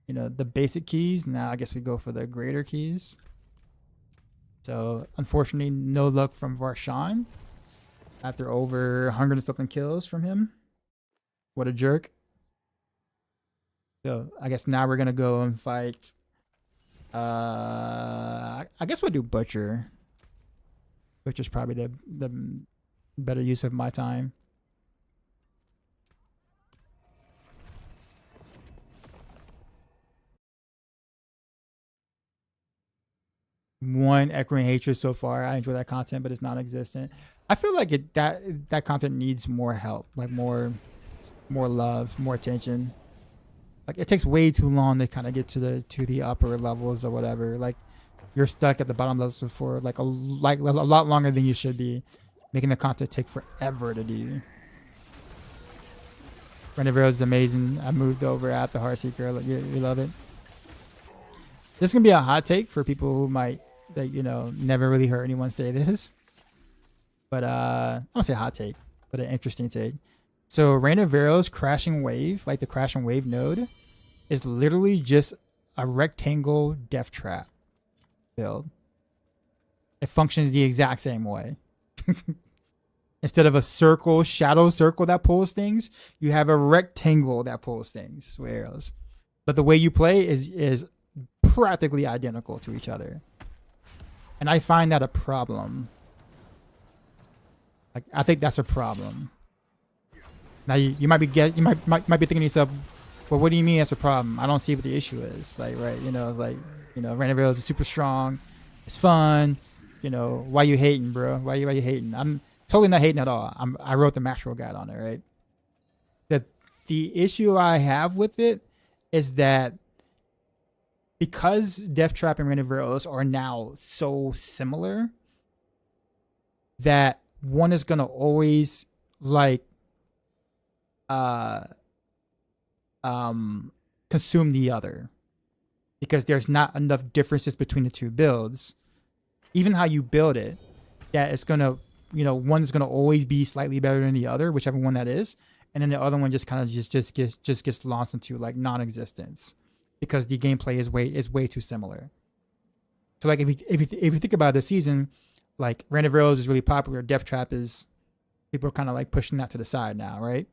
the basic keys. Now I guess we go for the greater keys. So unfortunately, no luck from Varshan after over 100 and something kills from him. What a jerk. So I guess now we're gonna go and fight. I guess we'll do Butcher. Butcher's probably the better use of my time. One Echoing Hatred so far. I enjoy that content, but it's non-existent. I feel like that content needs more help, like more love, more attention. Like it takes way too long to kind of get to the upper levels or whatever. Like you're stuck at the bottom levels for like a lot longer than you should be, making the content take forever to do. Renevero is amazing. I moved over at the Heartseeker. You love it. This is gonna be a hot take for people who might never really heard anyone say this, but I don't say hot take, but an interesting take. So Renevero's Crashing Wave, like the Crashing Wave node, is literally just a rectangle death trap build. It functions the exact same way. Instead of a shadow circle that pulls things, you have a rectangle that pulls things. But the way you play is practically identical to each other. And I find that a problem. Like, I think that's a problem. Now you might be might be thinking to yourself, well, what do you mean that's a problem? I don't see what the issue is. Like, right, it's like, Random Rails is super strong, it's fun. Why you hating, bro? Why you hating? I'm totally not hating at all. I wrote the macro guide on it, right? The issue I have with it is that because Death Trap and Random Rails are now so similar, that one is gonna always like consume the other, because there's not enough differences between the two builds. Even how you build it, that it's gonna, one's gonna always be slightly better than the other, whichever one that is, and then the other one just kind of just gets lost into like non-existence because the gameplay is way too similar. So like if you think about this season, like Random Rails is really popular, Death Trap is, people are kind of like pushing that to the side now, right?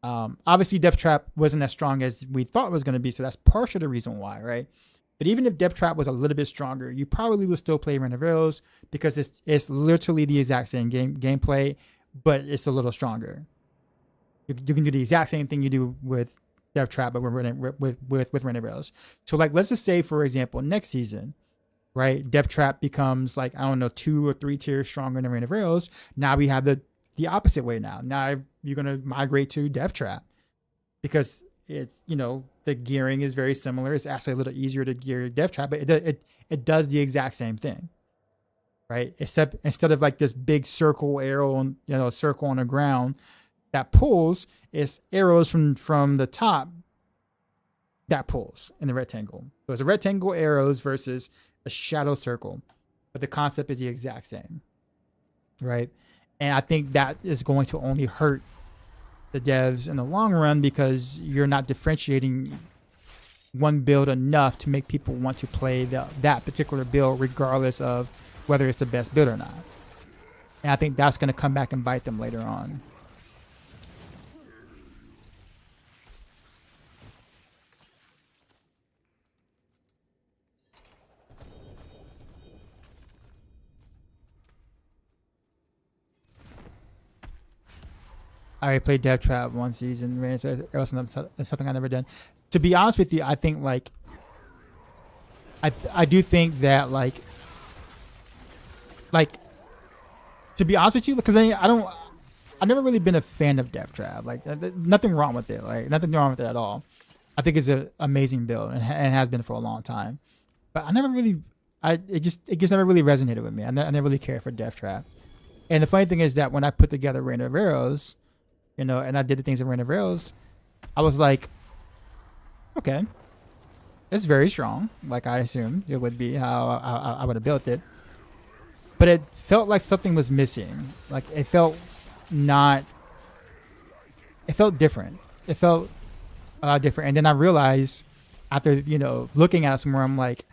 Obviously Death Trap wasn't as strong as we thought it was going to be, so that's partially the reason why, right? But even if Death Trap was a little bit stronger, you probably would still play Random Rails because it's literally the exact same gameplay, but it's a little stronger. You can do the exact same thing you do with Death Trap, but with Random Rails. So like, let's just say, for example, next season, right, Death Trap becomes like, I don't know, 2 or 3 tiers stronger than Random Rails. Now we have the opposite way now. Now you're going to migrate to Death Trap because it's, the gearing is very similar. It's actually a little easier to gear Death Trap, but it does the exact same thing, right? Except instead of like this big circle arrow on, circle on the ground that pulls, it's arrows from the top that pulls in the rectangle. So it's a rectangle arrows versus a shadow circle, but the concept is the exact same, right? And I think that is going to only hurt the devs in the long run because you're not differentiating one build enough to make people want to play that particular build regardless of whether it's the best build or not. And I think that's going to come back and bite them later on. I already played Death Trap one season. It's something I've never done. To be honest with you, I think like I do think that like to be honest with you, because I've never really been a fan of Death Trap. Like nothing wrong with it. Like nothing wrong with it at all. I think it's an amazing build and has been for a long time. But it just never really resonated with me. I never really cared for Death Trap. And the funny thing is that when I put together Random Rails, and I did the things in Random Rails, I was like, okay, it's very strong, like I assumed it would be how I would have built it. But it felt like something was missing. Like it felt different. It felt a lot different. And then I realized after, looking at it some more, I'm like,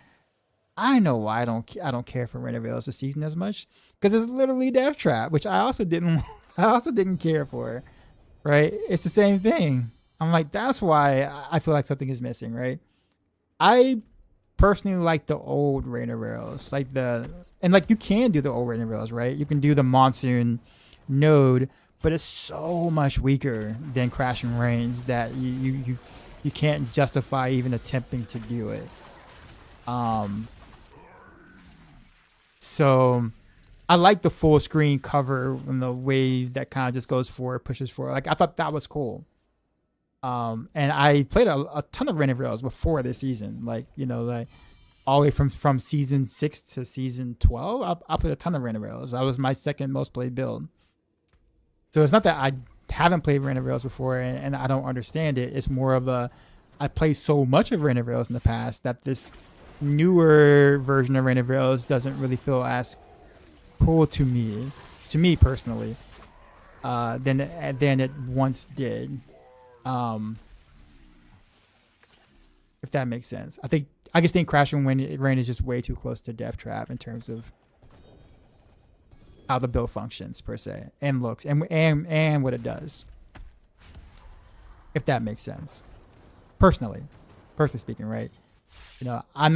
I know why I don't care for Random Rails this season as much. Because it's literally Death Trap, which I also didn't care for. Right? It's the same thing. I'm like, that's why I feel like something is missing, right? I personally like the old Random Rails, and you can do the old Random Rails, right? You can do the Monsoon node, but it's so much weaker than Crashing Rains that you can't justify even attempting to do it. So I like the full screen cover and the wave that kind of just goes forward, pushes forward. Like I thought that was cool. And I played a ton of Random Rails before this season. Like all the way from season 6 to season 12, I played a ton of Random Rails. That was my second most played build. So it's not that I haven't played Random Rails before and I don't understand it. It's more of I played so much of Random Rails in the past that this newer version of Random Rails doesn't really feel as cool to me personally, than it once did. If that makes sense. I just think Crash and Rain is just way too close to Death Trap in terms of how the build functions per se and looks and what it does. If that makes sense. Personally speaking, right? I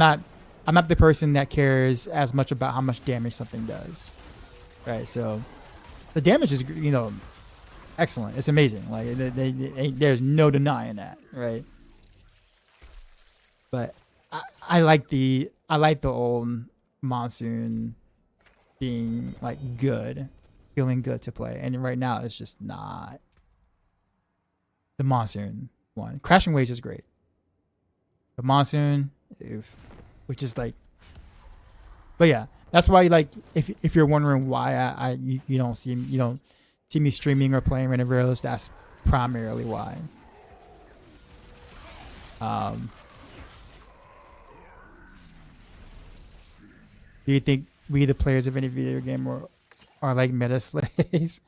I'm not the person that cares as much about how much damage something does. Right. So the damage is, excellent. It's amazing. Like there's no denying that. Right. But I like the old monsoon being like good, feeling good to play. And right now it's just not the monsoon one. Crashing Waves is great. The monsoon, which is like, but yeah, that's why like if you're wondering why you don't see me streaming or playing Rain of Arrows, that's primarily why. Do you think we, the players of any video game, are like meta slaves?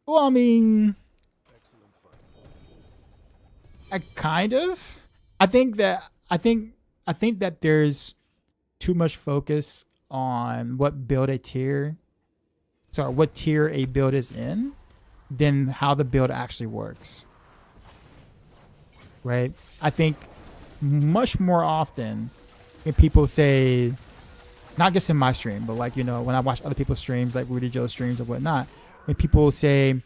Well, I mean, I kind of. I think that there's too much focus on what tier a build is in, than how the build actually works. Right? I think much more often when people say, not just in my stream, but like, when I watch other people's streams, like Rudy Joe's streams or whatnot, when people say,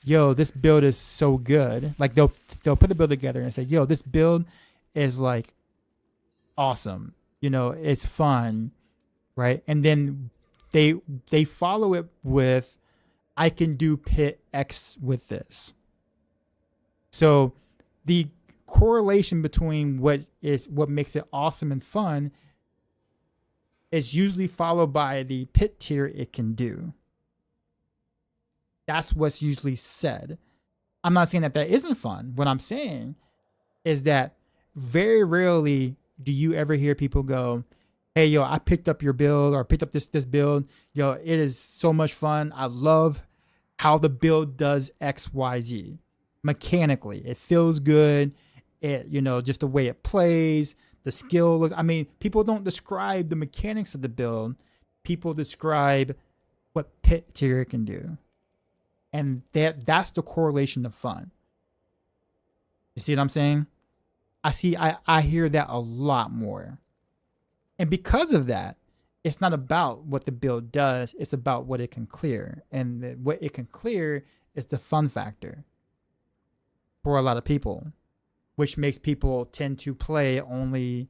yo, this build is so good, like they'll put the build together and say, yo, this build is like awesome, it's fun, right? And then they follow it with, I can do pit X with this. So the correlation between what makes it awesome and fun is usually followed by the pit tier it can do. That's what's usually said. I'm not saying that isn't fun. What I'm saying is that very rarely do you ever hear people go, hey, yo, I picked up your build or picked up this build. Yo, it is so much fun. I love how the build does X, Y, Z. Mechanically, it feels good. It, just the way it plays, the skill. I mean, people don't describe the mechanics of the build. People describe what pit tier it can do. And that's the correlation of fun. You see what I'm saying? I hear that a lot more. And because of that, it's not about what the build does. It's about what it can clear. And what it can clear is the fun factor for a lot of people, which makes people tend to play only,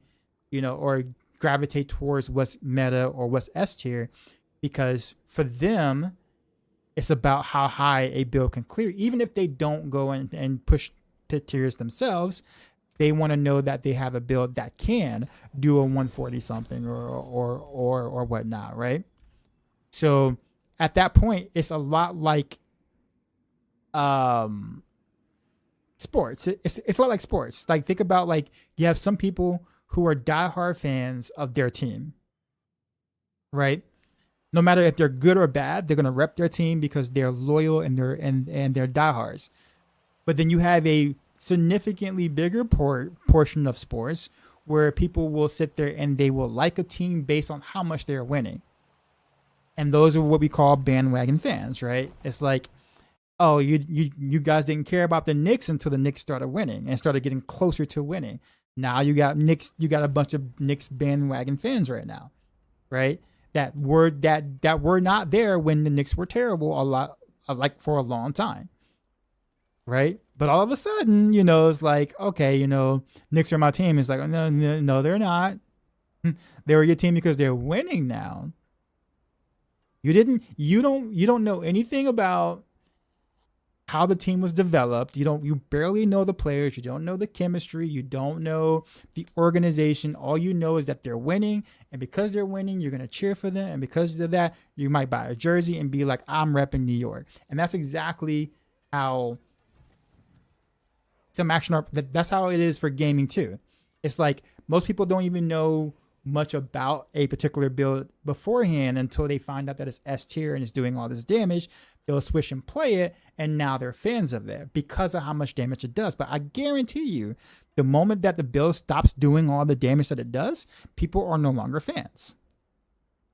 or gravitate towards what's meta or what's S tier, because for them, it's about how high a build can clear. Even if they don't go and push pit tiers themselves, they want to know that they have a build that can do a 140 something or whatnot, right? So at that point, it's a lot like sports. It's a lot like sports. Like, think about, like, you have some people who are diehard fans of their team, right? No matter if they're good or bad, they're gonna rep their team because they're loyal and they're diehards. But then you have a significantly bigger portion of sports where people will sit there and they will like a team based on how much they're winning. And those are what we call bandwagon fans, right? It's like, oh, you guys didn't care about the Knicks until the Knicks started winning and started getting closer to winning. Now you got a bunch of Knicks bandwagon fans right now, right? That were not there when the Knicks were terrible like for a long time, right? But all of a sudden, it's like, okay, Knicks are my team. It's like, no, they're not. They were your team because they're winning now. You don't know anything about how the team was developed. You barely know the players. You don't know the chemistry. You don't know the organization. All you know is that they're winning. And because they're winning, you're going to cheer for them. And because of that, you might buy a jersey and be like, I'm repping New York. And that's exactly how that's how it is for gaming too. It's like most people don't even know much about a particular build beforehand until they find out that it's S tier and it's doing all this damage. They'll switch and play it, and now they're fans of it because of how much damage it does. But I guarantee you, the moment that the build stops doing all the damage that it does, people are no longer fans.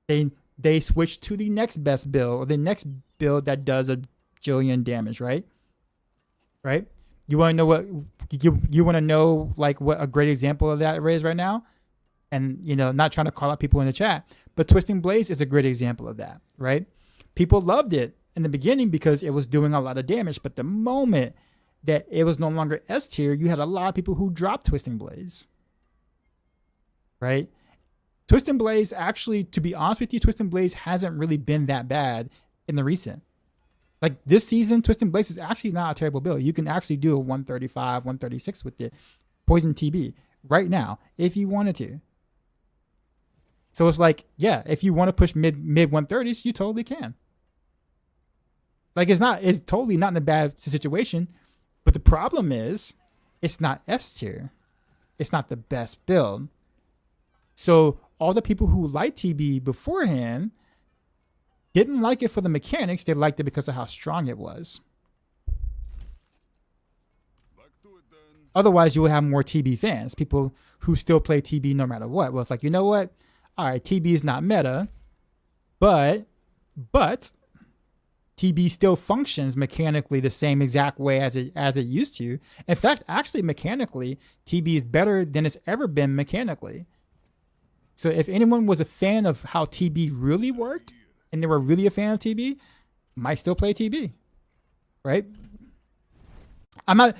They switch to the next best build, or the next build that does a jillion damage, right? Right? You want to know what you want to know, like, what a great example of that is right now? And, you know, not trying to call out people in the chat, but Twisting Blaze is a great example of that, right? People loved it in the beginning because it was doing a lot of damage. But the moment that it was no longer S tier, you had a lot of people who dropped Twisting Blaze, right? Twisting Blaze, actually, to be honest with you, Twisting Blaze hasn't really been that bad in the recent. Like this season, Twisting Blaze is actually not a terrible build. You can actually do a 135, 136 with it. Poison TB right now, if you wanted to. So it's like, yeah, if you want to push mid 130s, you totally can. Like it's totally not in a bad situation. But the problem is, it's not S tier. It's not the best build. So all the people who liked TB beforehand didn't like it for the mechanics. They liked it because of how strong it was. Otherwise, you will have more TB fans, people who still play TB no matter what. Well, it's like, you know what? All right, TB is not meta, but TB still functions mechanically the same exact way as it used to. In fact, actually, mechanically, TB is better than it's ever been mechanically. So if anyone was a fan of how TB really worked, and they were really a fan of TB, might still play TB, right? I'm not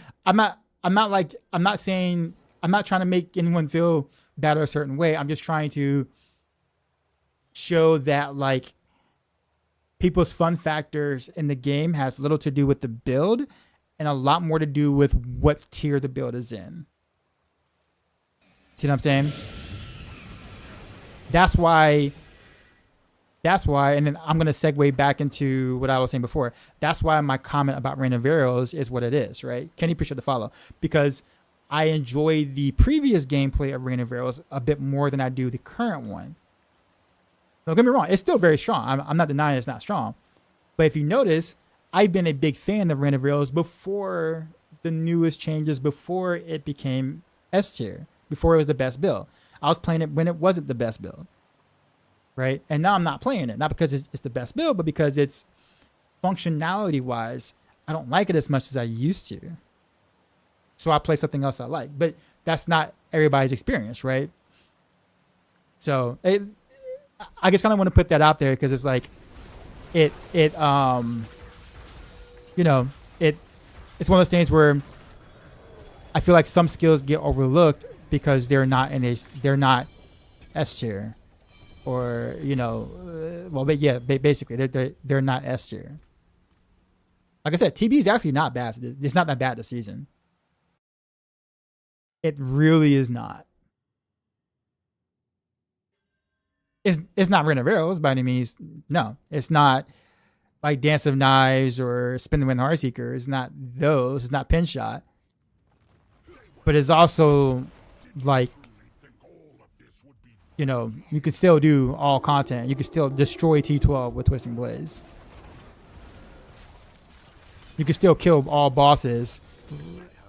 trying to make anyone feel bad or a certain way. I'm just trying to show that like people's fun factors in the game has little to do with the build and a lot more to do with what tier the build is in. See what I'm saying? That's why, and then I'm going to segue back into what I was saying before. That's why my comment about Reign of Arrows is what it is, right? Kenny, appreciate the follow. Because I enjoy the previous gameplay of Reign of Arrows a bit more than I do the current one. Don't get me wrong, it's still very strong. I'm not denying it's not strong. But if you notice, I've been a big fan of Reign of Arrows before the newest changes, before it became S tier, before it was the best build. I was playing it when it wasn't the best build, right? And now I'm not playing it, not because it's the best build, but because it's functionality-wise, I don't like it as much as I used to. So I play something else I like. But that's not everybody's experience, right? So I just kind of want to put that out there because it's like it's one of those things where I feel like some skills get overlooked because they're not S tier, or basically they're not S tier. Like I said, TB is actually not bad. It's not that bad this season. It really is not. It's not Reign of Arrows by any means. No, it's not like Dance of Knives or Spin the Wind Heartseeker. It's not those. It's not Pin Shot. But it's also like, you could still do all content. You could still destroy T12 with Twisting Blaze. You could still kill all bosses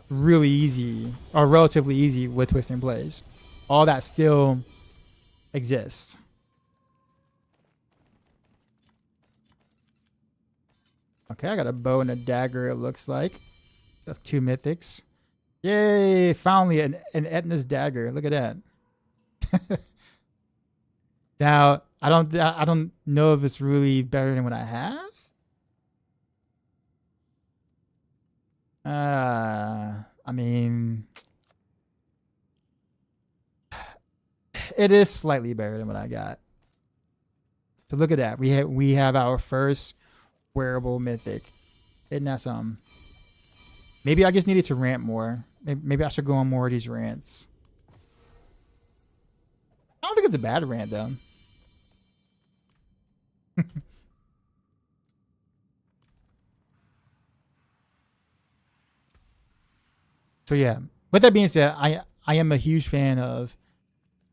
really easy or relatively easy with Twisting Blaze. All that still exists. Okay, I got a bow and a dagger, it looks like. Of 2 mythics. Yay! Finally, an Etna's dagger. Look at that. Now, I don't know if it's really better than what I have. I mean, it is slightly better than what I got. So look at that. We have our first wearable mythic. Isn't that something? Maybe I just needed to rant more. Maybe I should go on more of these rants. I don't think it's a bad rant though. So yeah, with that being said, I am a huge fan of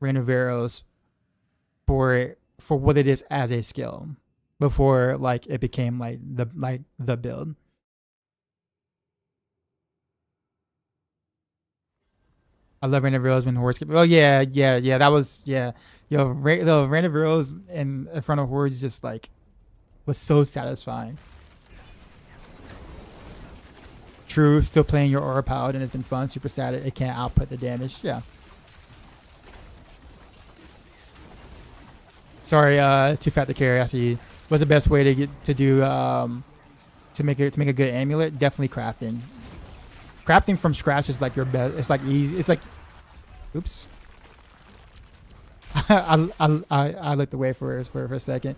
Reign of Arrows for what it is as a skill before like it became like the build. I love Reign of Arrows when Hordes. Oh yeah, that was the Reign of Arrows in front of Hordes just like was so satisfying. True, still playing your Aura Paladin has been fun, super static. It can't output the damage. Yeah. Sorry, too fat to carry. I see. What's the best way to get to do to make a good amulet? Definitely crafting. Crafting from scratch is like your best. It's like easy. It's like, oops. I looked away for a second.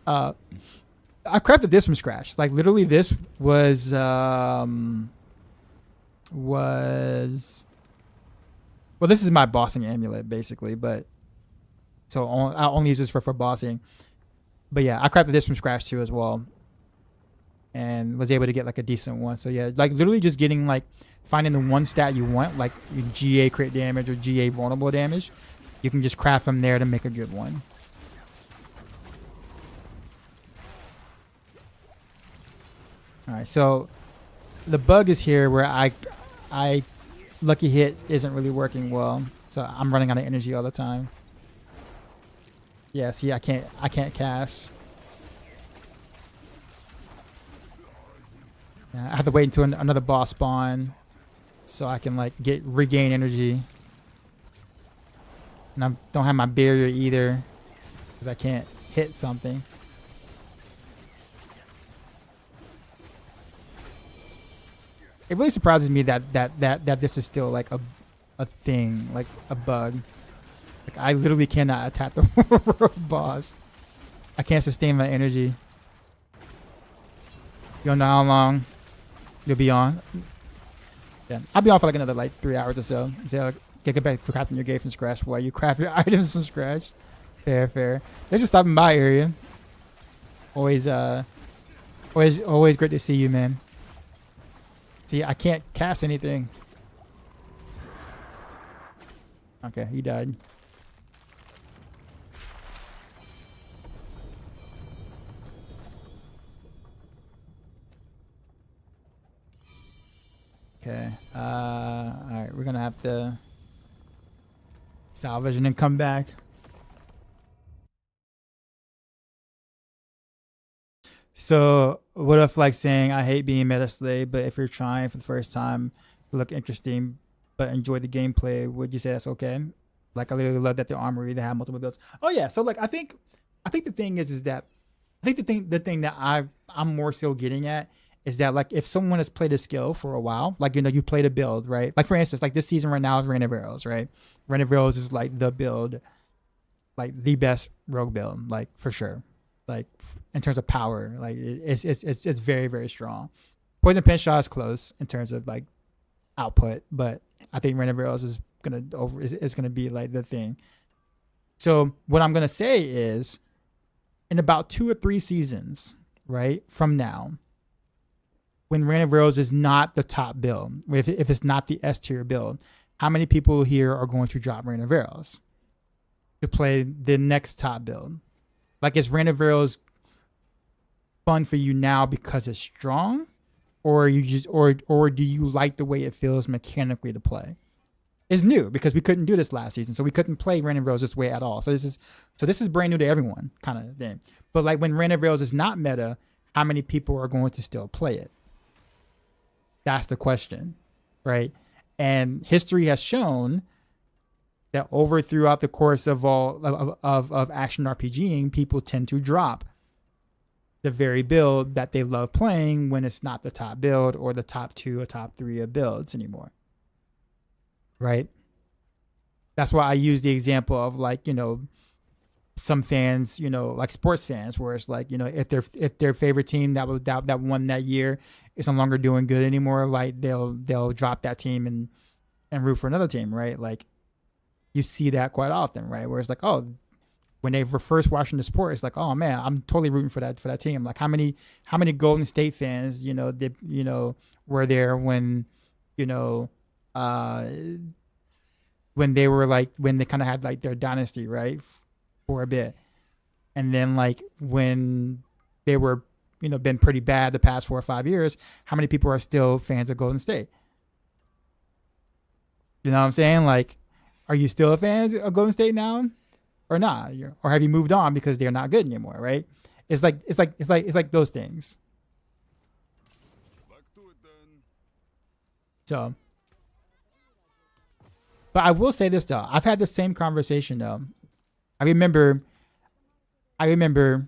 I crafted this from scratch. Like literally, this was well, this is my bossing amulet basically, but so I only use this for bossing. But yeah, I crafted this from scratch too as well, and was able to get like a decent one. So yeah, like literally just getting like finding the one stat you want, like your GA crit damage or GA vulnerable damage. You can just craft from there to make a good one. All right, so the bug is here where I lucky hit isn't really working well, so I'm running out of energy all the time. Yeah, see, I can't cast. Yeah, I have to wait until another boss spawn, so I can like regain energy. And I don't have my barrier either, because I can't hit something. It really surprises me that this is still like a thing, like a bug. Like I literally cannot attack the world boss. I can't sustain my energy. You don't know how long you'll be on. Yeah, I'll be on for like another like 3 hours or so. So like, get back to crafting your game from scratch while you craft your items from scratch. Fair. Thanks for stopping by, area. Always great to see you, man. See, I can't cast anything. Okay, he died. Okay. All right, we're gonna have to salvage and then come back. So what if like saying I hate being meta slave, but if you're trying for the first time to look interesting but enjoy the gameplay, would you say that's okay? Like I literally love that the armory they have multiple builds. Oh yeah, so like I think the thing is that I think the thing that I'm more so getting at is that like if someone has played a skill for a while, like you played a build, right? Like for instance, like this season right now is Rain of Arrows, right? Rain of Arrows is like the build, like the best rogue build, like for sure. Like in terms of power, like it's very, very strong. Poison Pinshot is close in terms of like output, but I think Rain of Arrows is gonna be like the thing. So what I'm gonna say is, in about 2 or 3 seasons, right from now, when Rain of Arrows is not the top build, if it's not the S tier build, how many people here are going to drop Rain of Arrows to play the next top build? Like, is Rain of Arrows fun for you now because it's strong, or you just or do you like the way it feels mechanically to play? It's new because we couldn't do this last season, so we couldn't play Rain of Arrows this way at all. So this is brand new to everyone, kind of thing. But like when Rain of Arrows is not meta, how many people are going to still play it? That's the question, right? And history has shown that throughout the course of all of action RPGing, people tend to drop the very build that they love playing when it's not the top build or the top 2 or top 3 of builds anymore. Right? That's why I use the example of like, some fans, like sports fans, where it's like, if their favorite team that won that year is no longer doing good anymore, like they'll drop that team and root for another team, right? Like you see that quite often, right? Where it's like, oh, when they were first watching the sport, it's like, oh man, I'm totally rooting for that team. Like how many Golden State fans, were there when, when they were like, when they kind of had like their dynasty, right, for a bit, and then like when they were, been pretty bad the past 4 or 5 years, how many people are still fans of Golden State? You know what I'm saying? Like, are you still a fan of Golden State now, or not? Or have you moved on because they're not good anymore? Right? It's like those things. So, but I will say this though, I've had the same conversation though. I remember I remember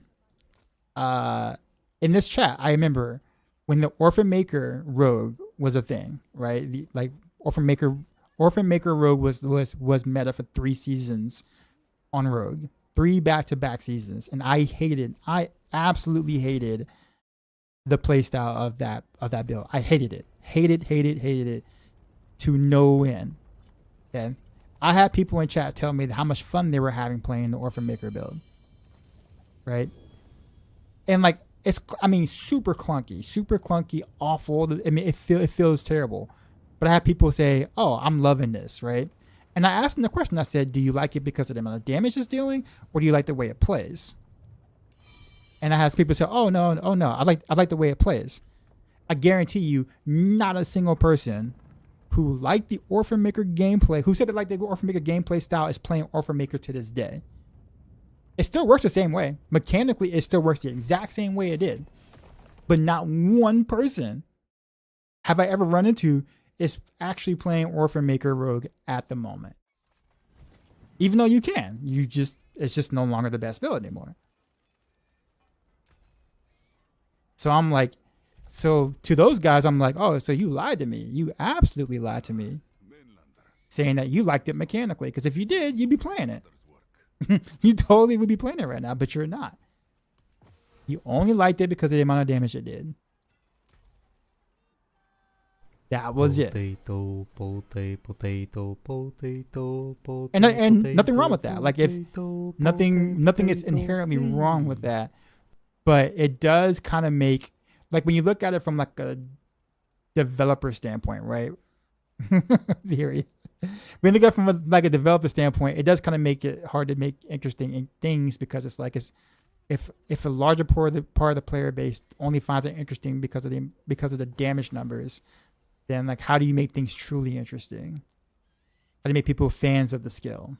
in this chat, I remember when the Orphan Maker Rogue was a thing, right? Like Orphan Maker Rogue was meta for 3 seasons on Rogue, 3 back-to-back seasons, and I absolutely hated the playstyle of that build. I hated it, hated it to no end. Okay, I had people in chat tell me how much fun they were having playing the Orphan Maker build, right? And like super clunky, awful. I mean, it feels terrible. But I had people say, "Oh, I'm loving this," right? And I asked them the question. I said, "Do you like it because of the amount of damage it's dealing, or do you like the way it plays?" And I had people say, "Oh no, I like the way it plays." I guarantee you, not a single person who liked the Orphan Maker gameplay, who said they liked the Orphan Maker gameplay style, is playing Orphan Maker to this day. It still works the same way. Mechanically, it still works the exact same way it did. But not one person have I ever run into is actually playing Orphan Maker Rogue at the moment. Even though you can. It's just no longer the best build anymore. So I'm like, so to those guys, I'm like, oh, so you lied to me. You absolutely lied to me. Saying that you liked it mechanically. Because if you did, you'd be playing it. You totally would be playing it right now, but you're not. You only liked it because of the amount of damage it did. That was it. And nothing wrong with that. Like if nothing is inherently wrong with that, but it does kind of make, like when you look at it from like a developer standpoint, right? Theory. When you look at it from a developer standpoint, it does kind of make it hard to make interesting things because it's like if a larger part of the player base only finds it interesting because of the damage numbers, then like how do you make things truly interesting? How do you make people fans of the skill,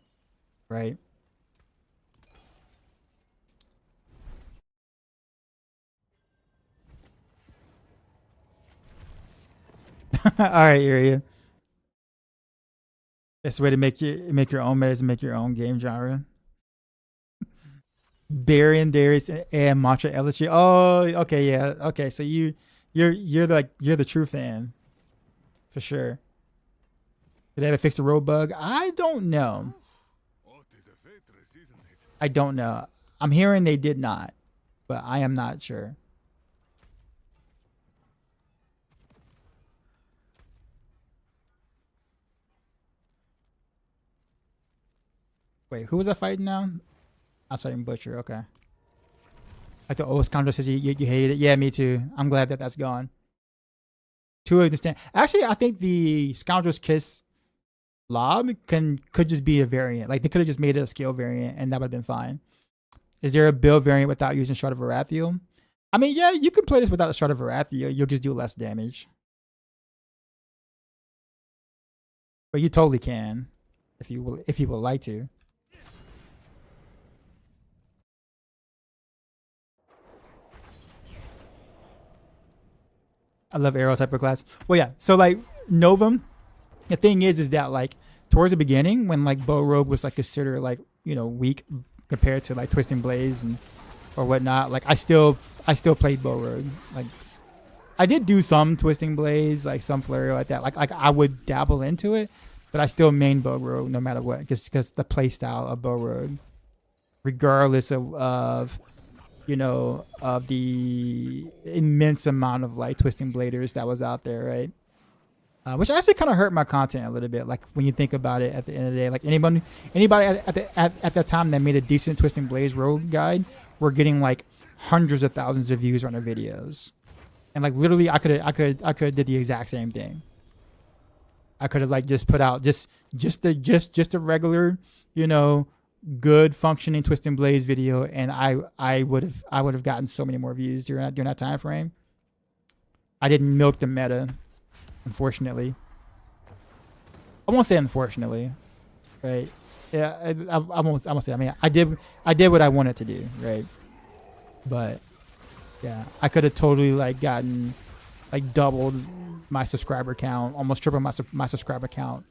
right? All right, Iria. That's the way to make your own metas and make your own game genre. Barry and Darius and Mantra LSG. Oh, okay, yeah, okay. So you're the true fan, for sure. Did they ever fix the road bug? I don't know. I don't know. I'm hearing they did not, but I am not sure. Wait, who was I fighting now? I was fighting Butcher. Okay. I thought, oh, Scoundrel says you hate it. Yeah, me too. I'm glad that that's gone. To an extent. Actually, I think the Scoundrel's Kiss lob could just be a variant. Like they could have just made it a scale variant and that would have been fine. Is there a build variant without using Shard of Varathio? I mean, yeah, you can play this without a Shard of Varathio. You'll just do less damage. But you totally can if you would like to. I love arrow type of class. Well, yeah. So like Novum, the thing is that like towards the beginning when like Bow Rogue was like considered like, you know, weak compared to like Twisting Blaze and or whatnot, like I still played Bow Rogue. Like I did do some Twisting Blaze, like some flurry like that. Like I would dabble into it, but I still main Bow Rogue no matter what, just because the play style of Bow Rogue, regardless of you know, of the immense amount of like Twisting Bladers that was out there, right? Which actually kind of hurt my content a little bit. Like when you think about it, at the end of the day, like anybody at that time that made a decent Twisting Blaze Rogue guide were getting like hundreds of thousands of views on their videos, and like literally, I could did the exact same thing. I could have like just put out just a regular, you know, good functioning Twisting Blaze video, and I would have gotten so many more views during that time frame. I didn't milk the meta, unfortunately. I won't say unfortunately, right? Yeah, I won't say. I mean, I did what I wanted to do, right? But yeah, I could have totally like gotten like doubled my subscriber count, almost triple my subscriber count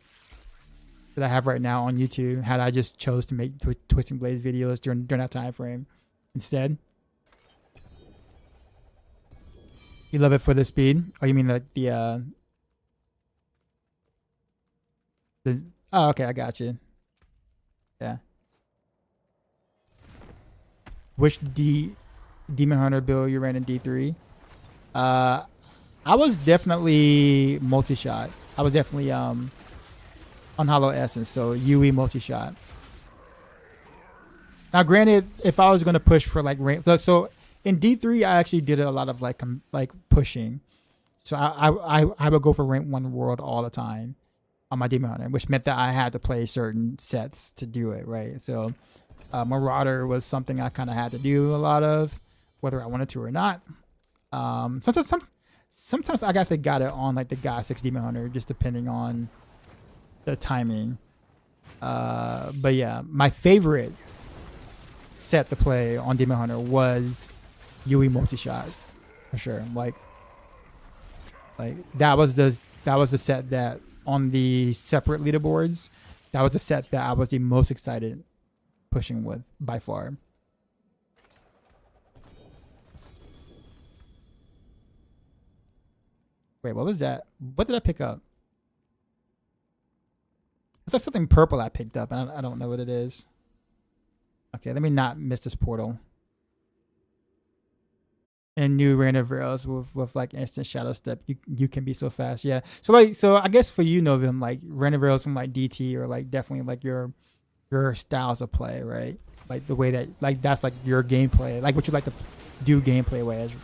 that I have right now on YouTube had I just chose to make Twisting Blaze videos during that time frame. instead. You love it for the speed? Oh, you mean like the oh, okay, I got you. Yeah. Which Demon Hunter build you ran in D3? I was definitely multi-shot. I was definitely Unhollow Essence, so UE multi-shot. Now, granted, if I was gonna push for like rank, so in D3, I actually did a lot of like pushing. So I would go for rank 1 world all the time on my Demon Hunter, which meant that I had to play certain sets to do it, right? So Marauder was something I kind of had to do a lot of, whether I wanted to or not. Sometimes I guess they got it on like the God 6 Demon Hunter, just depending on the timing. But yeah, my favorite set to play on Demon Hunter was UE multi-shot for sure. Like that was the set that on the separate leaderboards, that was the set that I was the most excited pushing with by far. Wait, what was that? What did I pick up? It's like something purple I picked up, and I don't know what it is. Okay, let me not miss this portal. And new random rails with like instant shadow step, you can be so fast. Yeah. So I guess for you, Novim, like random rails from like DT or like definitely like your styles of play, right? Like the way that like that's like your gameplay, like what you like to do gameplay ways,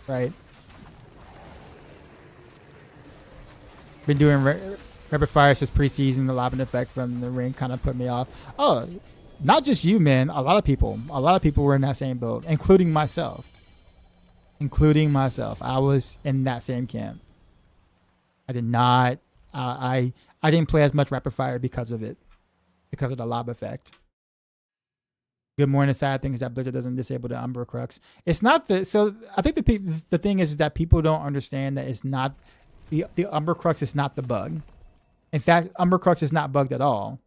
right? Been doing rapid fire since preseason. The lobbing effect from the ring kind of put me off. Oh, not just you, man. A lot of people were in that same boat, including myself. I was in that same camp. I did not. I didn't play as much rapid fire because of it, because of the lob effect. Good morning. Sad thing is that Blizzard doesn't disable the Umbra Crux. It's not the. So I think the thing is that people don't understand that it's not the Umbra Crux is not the bug. In fact, Umbra Crux is not bugged at all.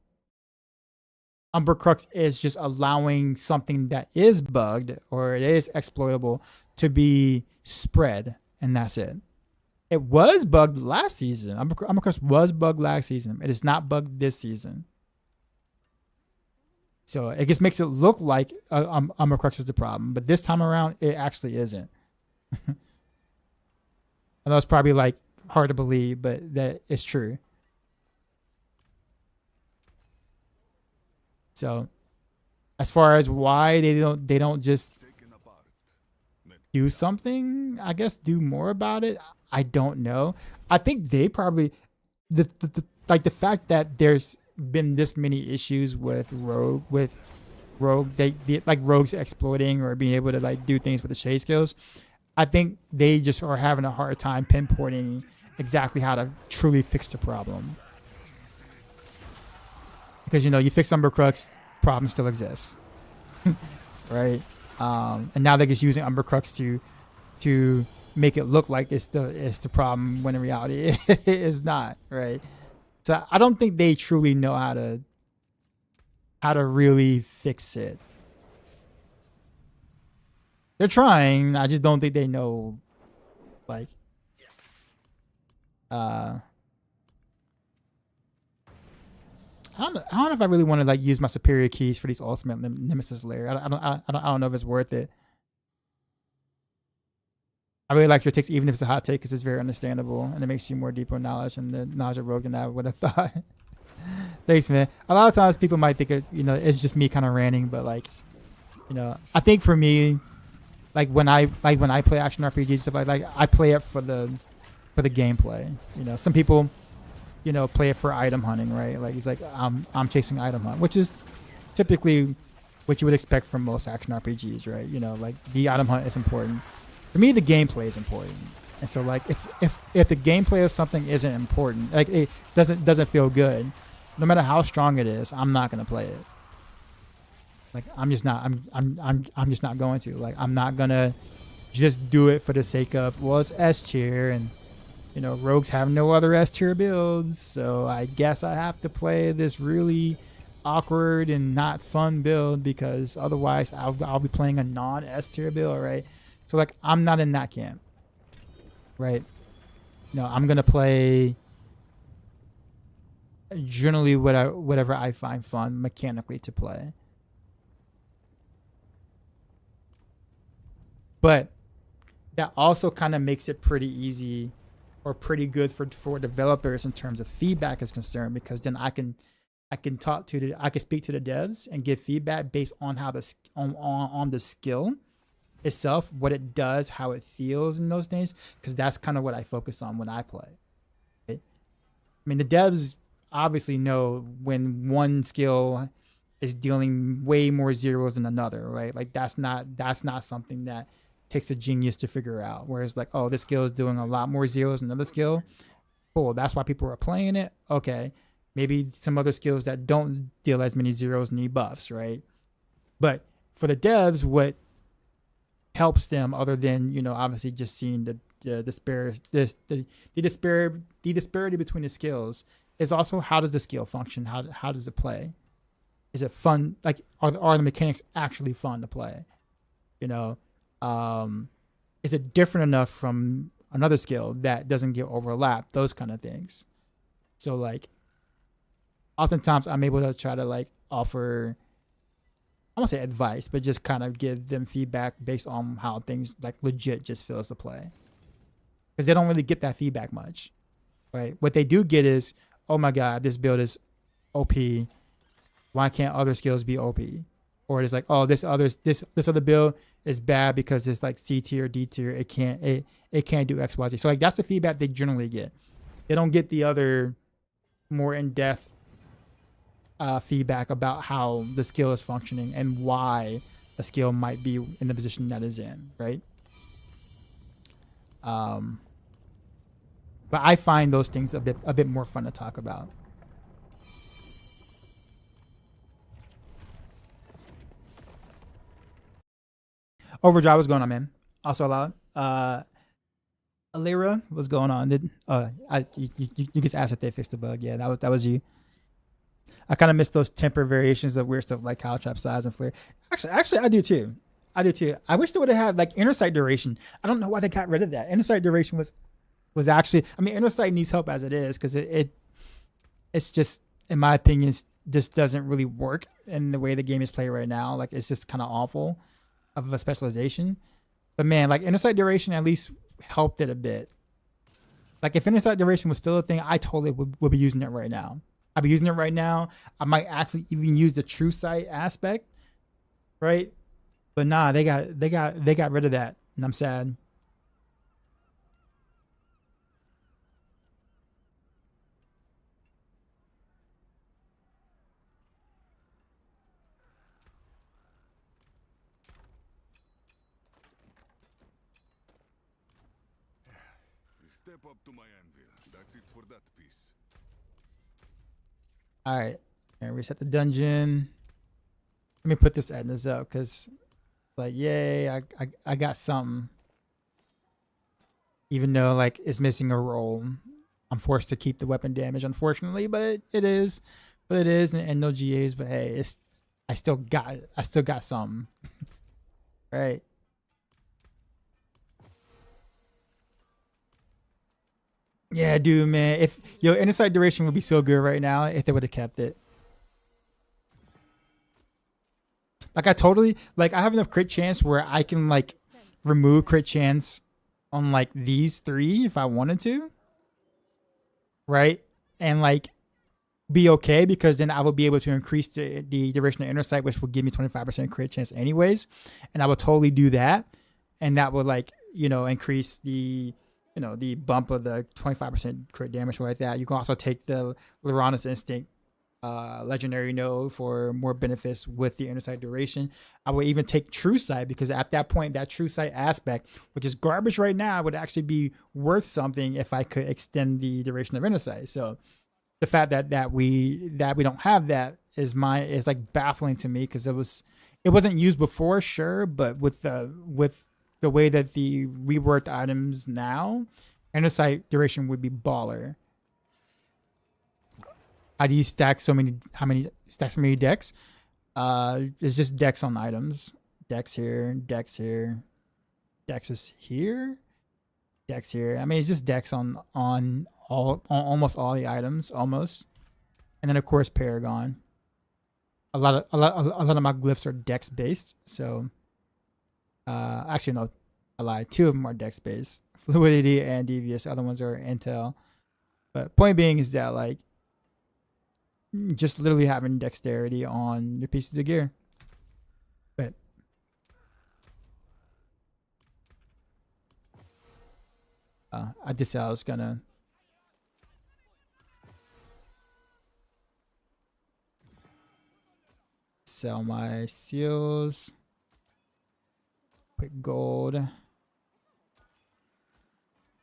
Umbra Crux is just allowing something that is bugged or it is exploitable to be spread, and that's it. It was bugged last season. Umbra Crux was bugged last season. It is not bugged this season. So it just makes it look like Umbra Crux is the problem, but this time around, it actually isn't. I know it's probably like hard to believe, but that is true. So, as far as why they don't just do something, I guess do more about it. I don't know. I think they probably the fact that there's been this many issues with Rogue, like Rogues exploiting or being able to like do things with the shade skills. I think they just are having a hard time pinpointing exactly how to truly fix the problem. Because, you fix Umbra Crux, problem still exists. Right? And now they're just using Umbra Crux to make it look like it's the problem when in reality it is not, right? So I don't think they truly know how to really fix it. They're trying. I just don't think they know, like, I don't know if I really want to like use my superior keys for these ultimate nemesis lair. I don't know if it's worth it. I really like your takes, even if it's a hot take, because it's very understandable and it makes you more deeper knowledge and the knowledge of Rogue than I would have thought. Thanks, man. A lot of times people might think it's just me kind of ranting, but like, I think for me, like when I play action RPGs stuff like I play it for the gameplay. Some people play it for item hunting, right? Like he's like, I'm chasing item hunt, which is typically what you would expect from most action RPGs, right? Like the item hunt is important. For me, the gameplay is important. And so like if the gameplay of something isn't important, like it doesn't feel good, no matter how strong it is, I'm not gonna play it. Like I'm just not going to. Like I'm not gonna just do it for the sake of, well, it's S tier and Rogues have no other S tier builds, so I guess I have to play this really awkward and not fun build because otherwise I'll be playing a non S tier build, right? So like I'm not in that camp, right? No, I'm gonna play generally whatever I find fun mechanically to play. But that also kind of makes it pretty easy or pretty good for developers in terms of feedback is concerned, because then I can speak to the devs and give feedback based on how on the skill itself, what it does, how it feels, and those things, because that's kind of what I focus on when I play. Right? I mean, the devs obviously know when one skill is dealing way more zeros than another, right? Like that's not something that takes a genius to figure out. Whereas like, oh, this skill is doing a lot more zeros than another skill. Cool, that's why people are playing it. Okay, maybe some other skills that don't deal as many zeros need buffs, right? But for the devs, what helps them, other than obviously just seeing the disparity between the skills, is also how does the skill function? How does it play? Is it fun? Like are the mechanics actually fun to play? Is it different enough from another skill that doesn't get overlapped? Those kind of things. So like, oftentimes I'm able to try to like offer, I won't say advice, but just kind of give them feedback based on how things like legit just feels to play. Because they don't really get that feedback much, right? What they do get is, oh my God, this build is OP. Why can't other skills be OP? Or it's like, oh, this other build is bad because it's like C tier, D tier. It can't do X, Y, Z. So like that's the feedback they generally get. They don't get the other more in-depth feedback about how the skill is functioning and why a skill might be in the position that is in, right? But I find those things a bit more fun to talk about. Overdrive, what's going on, man? Also allowed. Alira, what's going on? You just asked if they fixed the bug. Yeah, that was you. I kind of miss those temper variations of weird stuff like cow trap size and flare. Actually, I do too. I wish they would have had like inner sight duration. I don't know why they got rid of that. Inner sight duration was actually. I mean, inner sight needs help as it is because it's just, in my opinion, just doesn't really work in the way the game is played right now. Like it's just kind of awful of a specialization. But man, like inner sight duration at least helped it a bit. Like if inner sight duration was still a thing, I totally would be using it right now. I'd be using it right now. I might actually even use the true sight aspect, right? But nah, they got rid of that, and I'm sad. Step up to my anvil. That's it for that piece. All right, and reset the dungeon. Let me put this Edna's up because, like, yay, I got something. Even though like it's missing a roll, I'm forced to keep the weapon damage, unfortunately. But it is, and no GAs. But hey, I still got something, right? Yeah, dude, man. If inner sight duration would be so good right now if they would have kept it. Like I have enough crit chance where I can like remove crit chance on like these three if I wanted to. Right? And like be okay because then I will be able to increase the duration of inner sight, which will give me 25% crit chance anyways. And I will totally do that. And that would like, increase the the bump of the 25% crit damage like that. You can also take the Lyranus Instinct legendary node for more benefits with the inner sight duration. I would even take true sight because at that point, that true sight aspect, which is garbage right now, would actually be worth something if I could extend the duration of inner sight. So the fact that we don't have that is like baffling to me because it wasn't used before, sure, but with the way that the reworked items now, inner sight duration would be baller. How do you stack so many? How many stack so many decks? It's just decks on items. Decks here, decks here, decks is here, decks here. I mean, it's just decks on almost all the items, almost. And then of course Paragon. A lot of my glyphs are dex based. So, actually no, I lied. 2 of them are dex based. Fluidity and Devious. The other ones are Intel. But point being is that like just literally having dexterity on your pieces of gear. But I just said I was gonna sell my seals. Quick gold. Here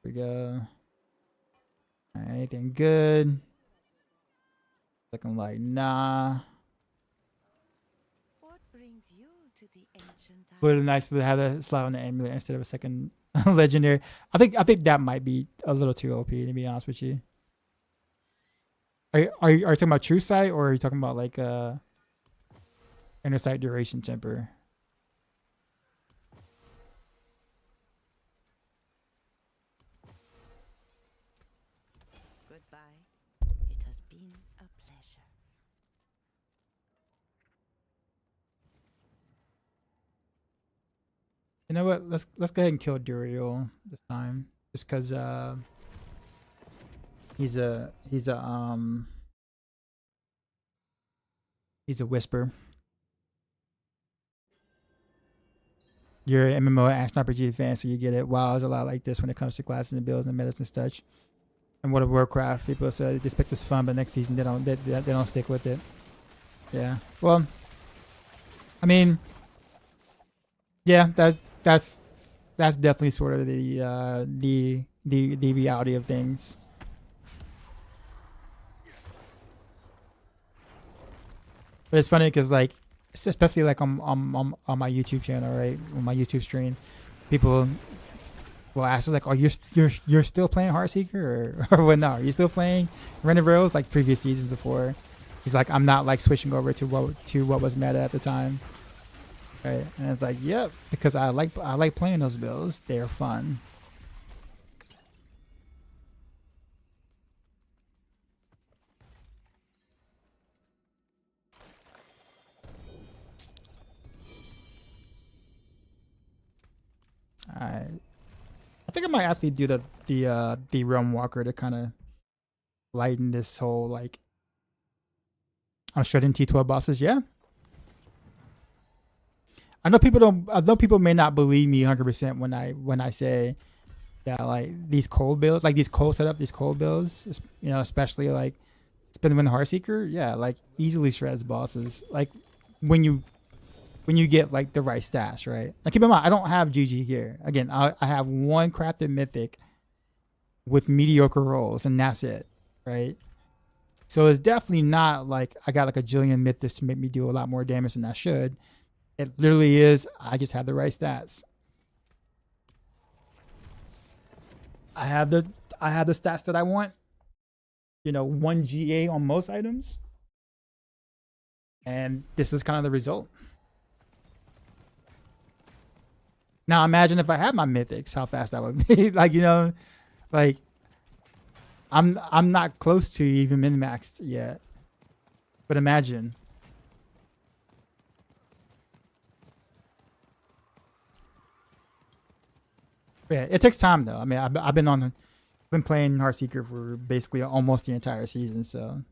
we go. Anything good? Looking like nah. What brings you to the ancient Would have nice to have a slot on the amulet instead of a second legendary. I think that might be a little too OP to be honest with you. Are you talking about true sight or are you talking about like inner sight duration temper? Goodbye. It has been a pleasure. You know what? Let's go ahead and kill Duriel this time, just because he's a whisper. You're an MMO action RPG fan, so you get it. WoW is a lot like this when it comes to classes and builds and medicine and such. And World of Warcraft, people say they expect this fun, but next season they don't stick with it. Yeah. Well, I mean, yeah, that's definitely sort of the reality of things. But it's funny because like, especially like on my YouTube channel, right, on my YouTube stream, people will ask us like, "Oh, you're still playing Heartseeker or what? No, are you still playing Rent Rails like previous seasons before?" He's like, "I'm not like switching over to what was meta at the time." Right, and it's like, yep, because I like playing those builds. They're fun. I think I might actually do the Realm Walker to kind of lighten this whole like I'm shredding T12 bosses. Yeah, I know people may not believe me 100% when I say that like these cold builds, like these cold builds, you know, especially like Spin the Wind Heartseeker, yeah, like easily shreds bosses. Like when you get like the right stats, right? Now keep in mind, I don't have GG here. Again, I have one crafted mythic with mediocre rolls, and that's it, right? So it's definitely not like I got like a jillion mythics to make me do a lot more damage than I should. It literally is, I just have the right stats. I have the stats that I want. You know, 1 GA on most items. And this is kind of the result. Now imagine if I had my mythics, how fast I would be. Like, you know, like I'm not close to even min-maxed yet. But imagine. Yeah, it takes time though. I mean, I've been playing Heartseeker for basically almost the entire season. So,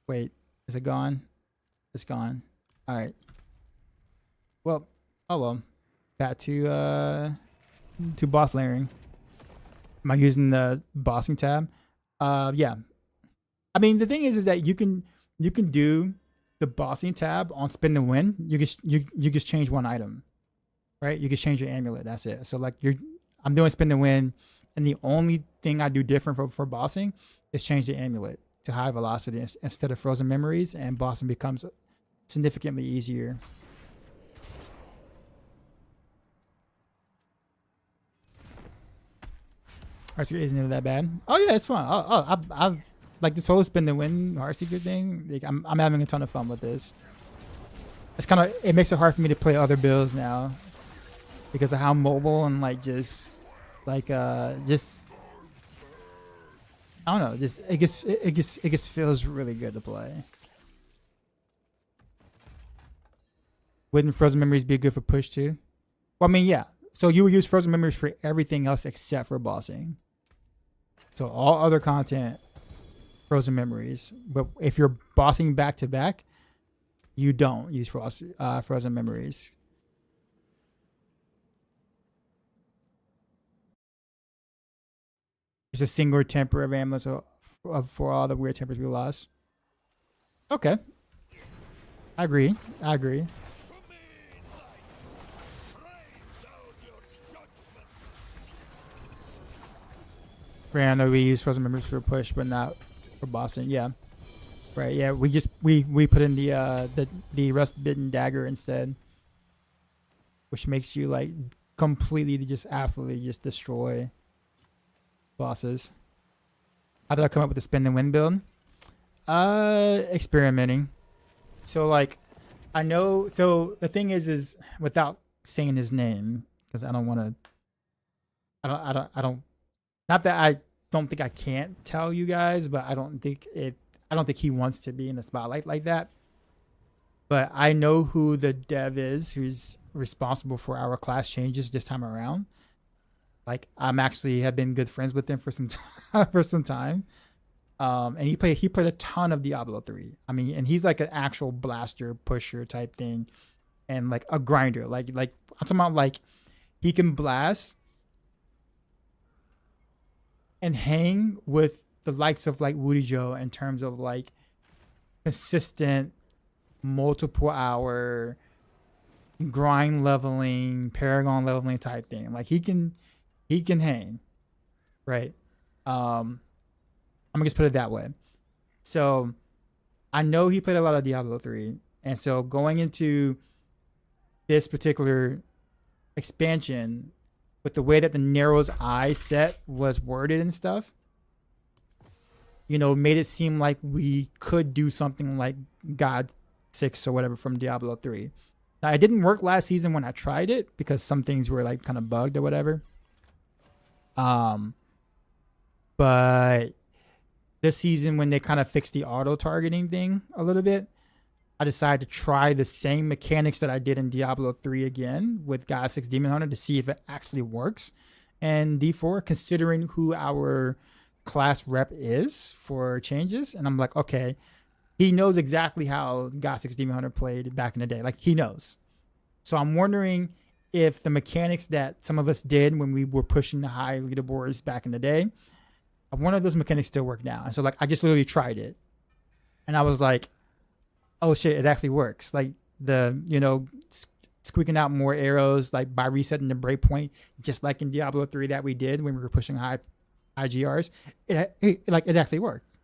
wait, is it gone? It's gone. All right. Well, oh well. Back to boss layering. Am I using the bossing tab? Yeah. I mean, the thing is that you can do the bossing tab on Spin to Win. You just change one item. Right, you just change your amulet. That's it. So like I'm doing Spin to Win, and the only thing I do different for bossing is change the amulet to high velocity instead of frozen memories, and bossing becomes significantly easier. Alright, so isn't it that bad? Oh yeah, it's fun. like this whole spin the win heart secret thing. Like I'm having a ton of fun with this. It's kind of, it makes it hard for me to play other builds now because of how mobile and like just I don't know, just it just feels really good to play. Wouldn't frozen memories be good for push too? Well, I mean, yeah. So you would use frozen memories for everything else except for bossing. So all other content, frozen memories. But if you're bossing back to back, you don't use frozen memories. Just a single temper of amulets for all the weird tempers we lost. Okay. I agree. Granted, we use frozen memories for push, but not for bossing. Yeah. Right, yeah. We put in the rust bitten dagger instead. Which makes you like completely just absolutely just destroy bosses. How did I come up with the spin and win build? Experimenting. So like I know, so the thing is without saying his name, because I don't want to, not that I don't think I can't tell you guys, but I don't think he wants to be in the spotlight like that. But I know who the dev is who's responsible for our class changes this time around. Like I'm actually have been good friends with him for some time. And he played a ton of Diablo 3. I mean, and he's like an actual blaster pusher type thing, and like a grinder. Like I'm talking about like he can blast and hang with the likes of like Woody Joe in terms of like consistent multiple hour grind leveling, Paragon leveling type thing. Like he can hang, right? I'm gonna just put it that way. So I know he played a lot of Diablo 3, and so going into this particular expansion with the way that the Narrow's Eye set was worded and stuff, you know, made it seem like we could do something like God 6 or whatever from Diablo 3. Now, it didn't work last season when I tried it because some things were like kind of bugged or whatever. But this season when they kind of fixed the auto targeting thing a little bit, I decided to try the same mechanics that I did in Diablo 3 again with God 6 Demon Hunter to see if it actually works. And D4, considering who our class rep is for changes, and I'm like, okay, he knows exactly how God 6 Demon Hunter played back in the day. Like he knows. So I'm wondering if the mechanics that some of us did when we were pushing the high leaderboards back in the day, one of those mechanics still work now. And so like I just literally tried it, and I was like, oh shit, it actually works. Like the, you know, squeaking out more arrows like by resetting the breakpoint, just like in Diablo 3 that we did when we were pushing high IGRs, it actually worked.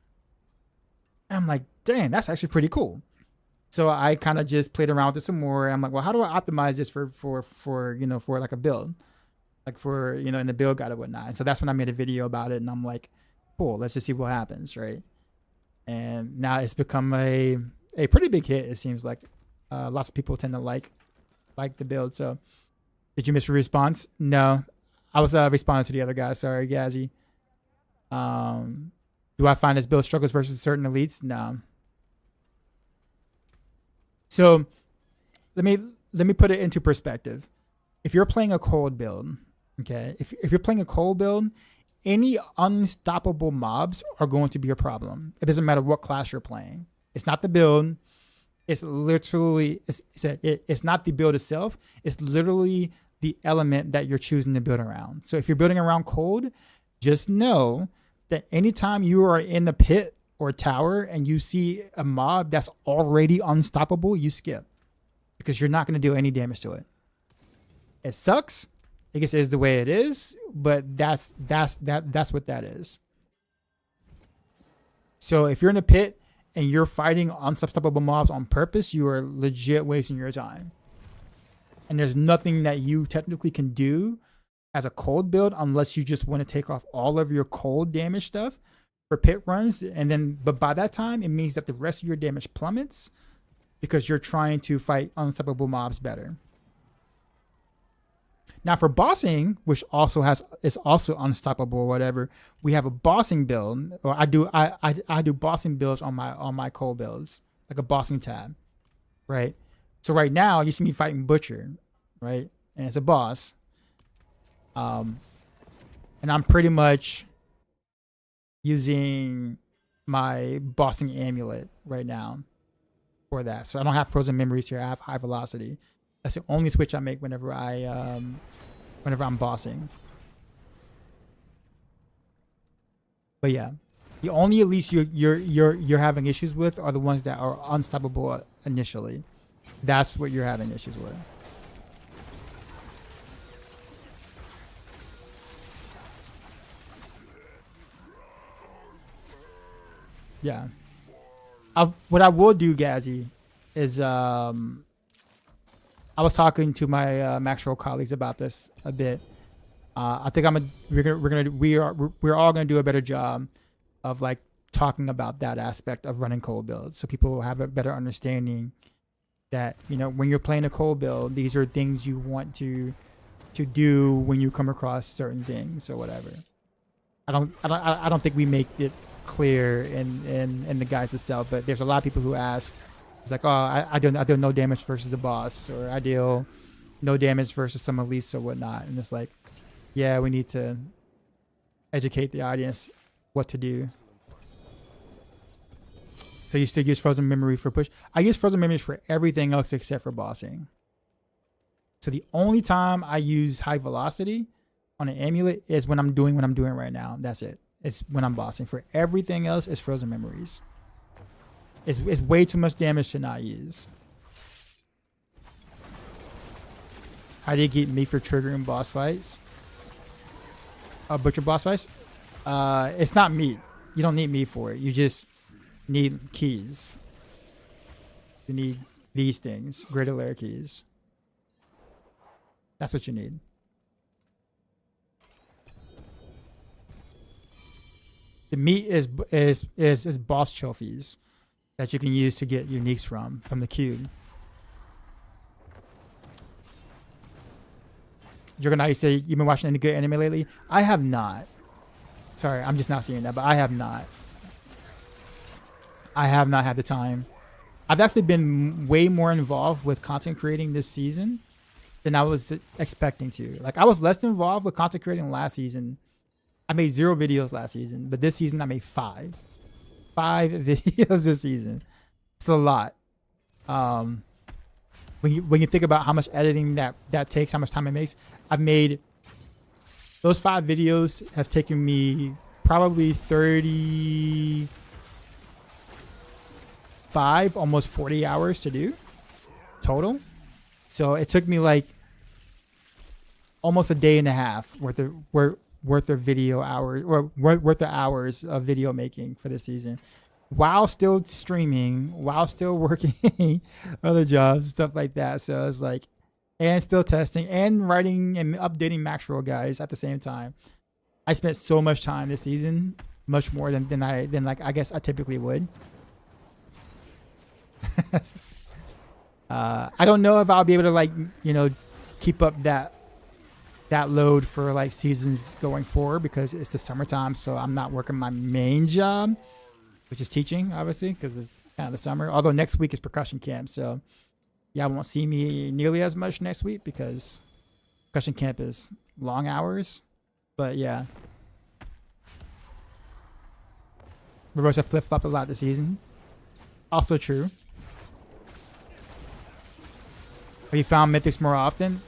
And I'm like, damn, that's actually pretty cool. So I kind of just played around with it some more. I'm like, well, how do I optimize this for you know, for like a build, like for, you know, in the build guide or whatnot. And so that's when I made a video about it, and I'm like, cool, let's just see what happens, right? And now it's become a pretty big hit. It seems like lots of people tend to like the build. So did you miss a response? No, I was responding to the other guy. Sorry, Gazzy. Do I find this build struggles versus certain elites? No. So let me put it into perspective. If you're playing a cold build, okay, if you're playing a cold build, any unstoppable mobs are going to be a problem. It doesn't matter what class you're playing. It's not the build. It's literally, it's not the build itself. It's literally the element that you're choosing to build around. So if you're building around cold, just know that anytime you are in the pit or tower and you see a mob that's already unstoppable, you skip, because you're not going to do any damage to it. It sucks. I guess it is the way it is, but that's what that is. So if you're in a pit and you're fighting unstoppable mobs on purpose, you are legit wasting your time. And there's nothing that you technically can do as a cold build unless you just want to take off all of your cold damage stuff for pit runs, and then but by that time it means that the rest of your damage plummets because you're trying to fight unstoppable mobs better. Now for bossing, which also is also unstoppable or whatever, we have a bossing build, or I do bossing builds on my cold builds, like a bossing tab, right? So right now you see me fighting Butcher, right? And it's a boss. And I'm pretty much using my bossing amulet right now for that. So I don't have frozen memories here. I have high velocity. That's the only switch I make whenever I'm bossing. But yeah, the only elites you're having issues with are the ones that are unstoppable initially. That's what you're having issues with. Yeah. What I will do, Gazzy, is I was talking to my Maxwell colleagues about this a bit. I think we're all gonna do a better job of like talking about that aspect of running cold builds, so people will have a better understanding that, you know, when you're playing a cold build, these are things you want to do when you come across certain things or whatever. I don't think we make it clear in the guides itself, but there's a lot of people who ask, it's like, oh, I deal no damage versus a boss, or I deal no damage versus some elites or whatnot, and it's like, yeah, we need to educate the audience what to do. So you still use frozen memory for push? I use frozen memories for everything else except for bossing. So the only time I use high velocity on an amulet is when I'm doing what I'm doing right now. That's it. It's when I'm bossing. For everything else, it's frozen memories. It's way too much damage to not use. How do you get meat for triggering boss fights? Butcher boss fights? It's not meat. You don't need meat for it. You just need keys. You need these things. Greater lair keys. That's what you need. The meat is boss trophies that you can use to get uniques from the cube. Juggernaut, you say you've been watching any good anime lately? I have not. Sorry, I'm just not seeing that, but I have not. I have not had the time. I've actually been way more involved with content creating this season than I was expecting to. Like, I was less involved with content creating last season. I made 0 videos last season, but this season I made 5. 5 videos this season. It's a lot. When you think about how much editing that takes, how much time it makes, I've made those 5 videos have taken me probably 35, almost 40 hours to do total. So it took me like almost a day and a half worth of video hours, or worth of hours of video making for this season, while still streaming, while still working other jobs and stuff like that. So it's like, and still testing and writing and updating Maxwell guys at the same time. I spent so much time this season, much more than I guess I typically would. I don't know if I'll be able to, like, you know, keep up that load for like seasons going forward, because it's the summertime, so I'm not working my main job, which is teaching, obviously, because it's kind of the summer. Although next week is percussion camp, so yeah, I won't see me nearly as much next week because percussion camp is long hours. But yeah, reverse have flip-flopped a lot this season. Also true. Have you found mythics more often?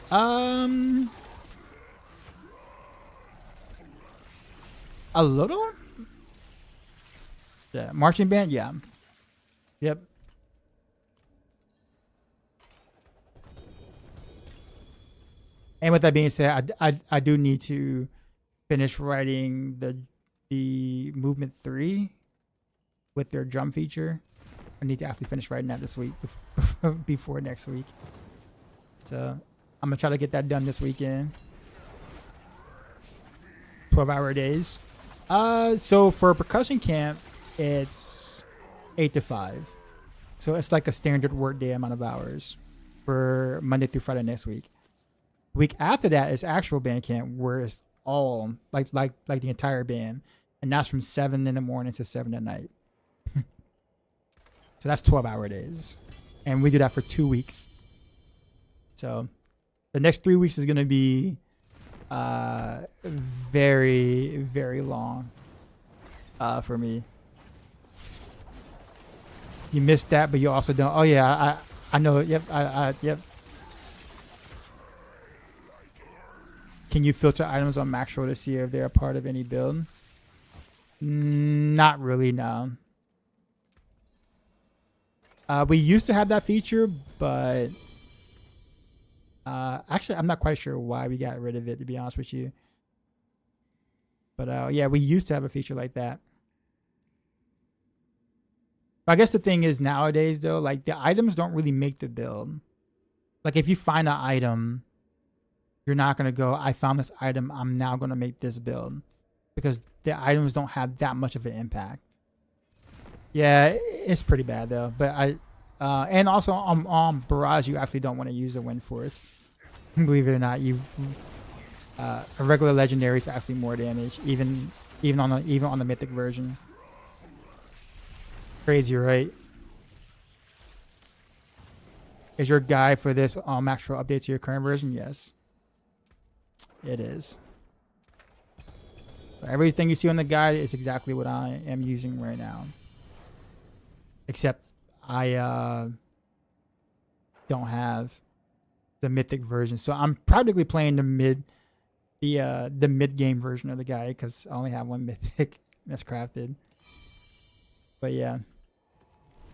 A little? Yeah, marching band, yeah. Yep. And with that being said, I do need to finish writing the movement 3 with their drum feature. I need to actually finish writing that this week before next week. So I'm gonna try to get that done this weekend. 12-hour days. So for a percussion camp, it's 8 to 5. So it's like a standard work day amount of hours for Monday through Friday next week. Week after that is actual band camp, where it's all like the entire band, and that's from 7 in the morning to 7 at night. So that's 12-hour days, and we do that for 2 weeks. So the next 3 weeks is gonna be very, very long for me. You missed that, but you also don't. Oh yeah, I know. Yep, yep. Can you filter items on Maxroll to see if they're a part of any build? Not really, no. We used to have that feature, but actually, I'm not quite sure why we got rid of it, to be honest with you. But yeah, we used to have a feature like that. But I guess the thing is nowadays, though, like the items don't really make the build. Like if you find an item, you're not going to go, I found this item, I'm now going to make this build. Because the items don't have that much of an impact. Yeah, it's pretty bad, though. But and also on Barrage, you actually don't want to use the Wind Force. Believe it or not, a regular legendary is actually more damage, even on the mythic version. Crazy, right? Is your guide for this Maxroll update to your current version? Yes, it is. Everything you see on the guide is exactly what I am using right now. Except I don't have the mythic version, so I'm practically playing the mid game version of the guide because I only have one mythic that's crafted. But yeah,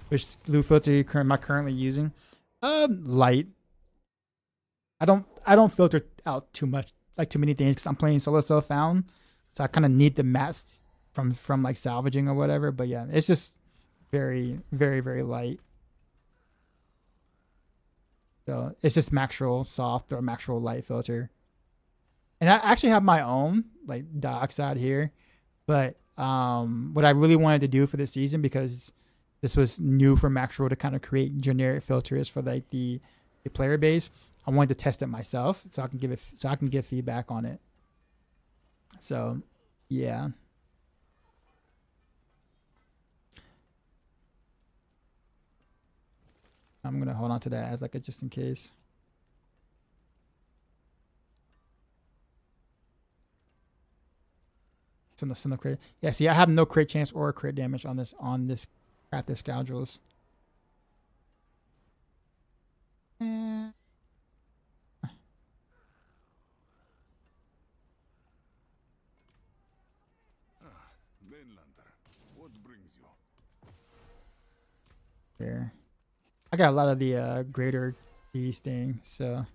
which blue filter am I currently using? Light. I don't filter out too much, like too many things, because I'm playing solo self found, so I kind of need the mats from like salvaging or whatever. But yeah, it's just very, very, very light. So it's just Maxroll soft or Maxroll light filter. And I actually have my own like dioxide here, but what I really wanted to do for this season, because this was new for Maxroll to kind of create generic filters for like the player base, I wanted to test it myself so I can give feedback on it. So yeah. I'm gonna hold on to that as like a just in case. So no crit. Yeah, see, I have no crit chance or crit damage on this crafted scoundrels. Mainlander, what brings you? There. I got a lot of the greater keys thing, so.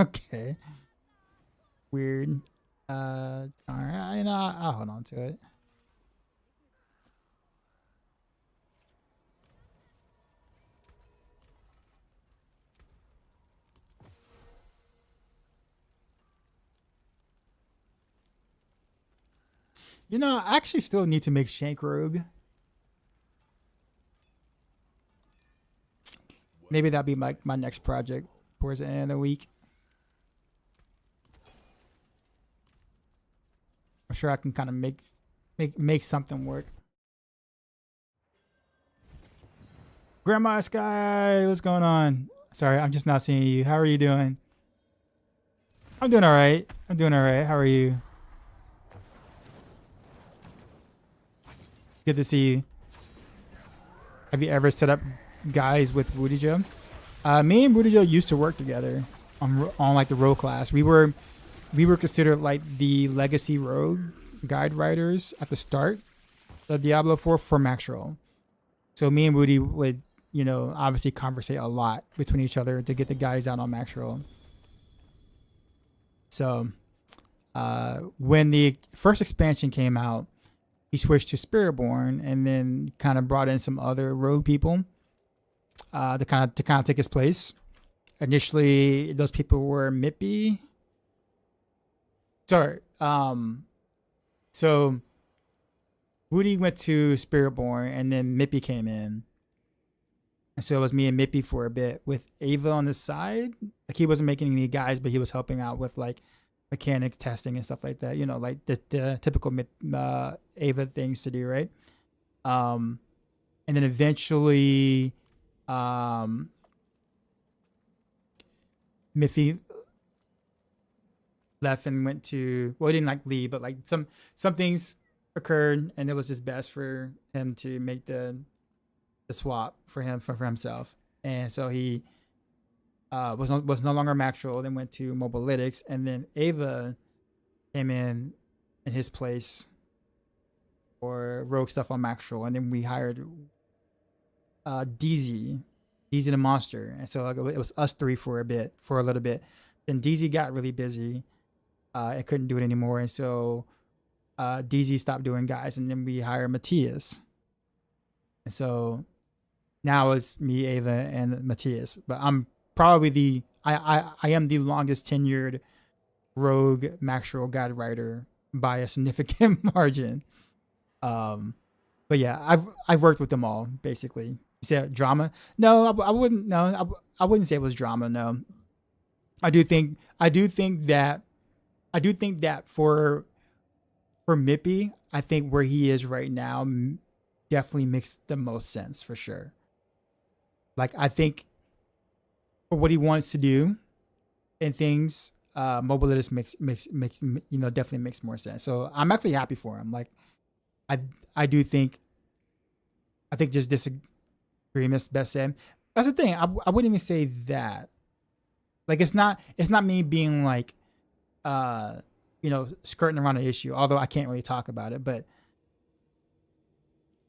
Okay. Weird. Alright, I'll hold on to it. You know, I actually still need to make Shank Rogue. Maybe that'll be my next project towards the end of the week. I'm sure I can kind of make something work. Grandma Sky, what's going on? Sorry, I'm just not seeing you. How are you doing? I'm doing all right. How are you? Good to see you. Have you ever set up guys with Rudijo? Me and Rudijo used to work together on like the rogue class. We were considered like the legacy rogue guide writers at the start of Diablo 4 for Maxroll. So me and Woody would, obviously conversate a lot between each other to get the guys out on max roll. So when the first expansion came out, he switched to Spiritborn and then kind of brought in some other rogue people to kind of take his place. Initially, those people were Mippy. Sorry. So Woody went to Spiritborn and then Mippy came in. And so it was me and Mippy for a bit with Ava on the side. Like he wasn't making any guys, but he was helping out with like mechanics testing and stuff like that. Like the typical Ava things to do, right? And then eventually, Miffy left and went to, well, he didn't like leave, but like some things occurred, and it was just best for him to make the swap for himself. And so he was no longer Maxwell, then went to Mobilytics, and then Ava came in his place for rogue stuff on Maxwell, and then we hired DZ the monster, and so like, it was us three for a little bit. Then DZ got really busy, and couldn't do it anymore, and so DZ stopped doing guys, and then we hired Matthias, and so now it's me, Ava, and Matthias. But I'm probably I am the longest tenured rogue Maxwell guide writer by a significant margin. But yeah, I've worked with them all basically. You said drama? No, I wouldn't. No, I wouldn't say it was drama. No, I do think that for Mippy, I think where he is right now definitely makes the most sense for sure. Like I think for what he wants to do and things, Mobilytics makes definitely makes more sense. So I'm actually happy for him. Like I think just disagreements best said. That's the thing. I wouldn't even say that. Like it's not me being like skirting around the issue, although I can't really talk about it, but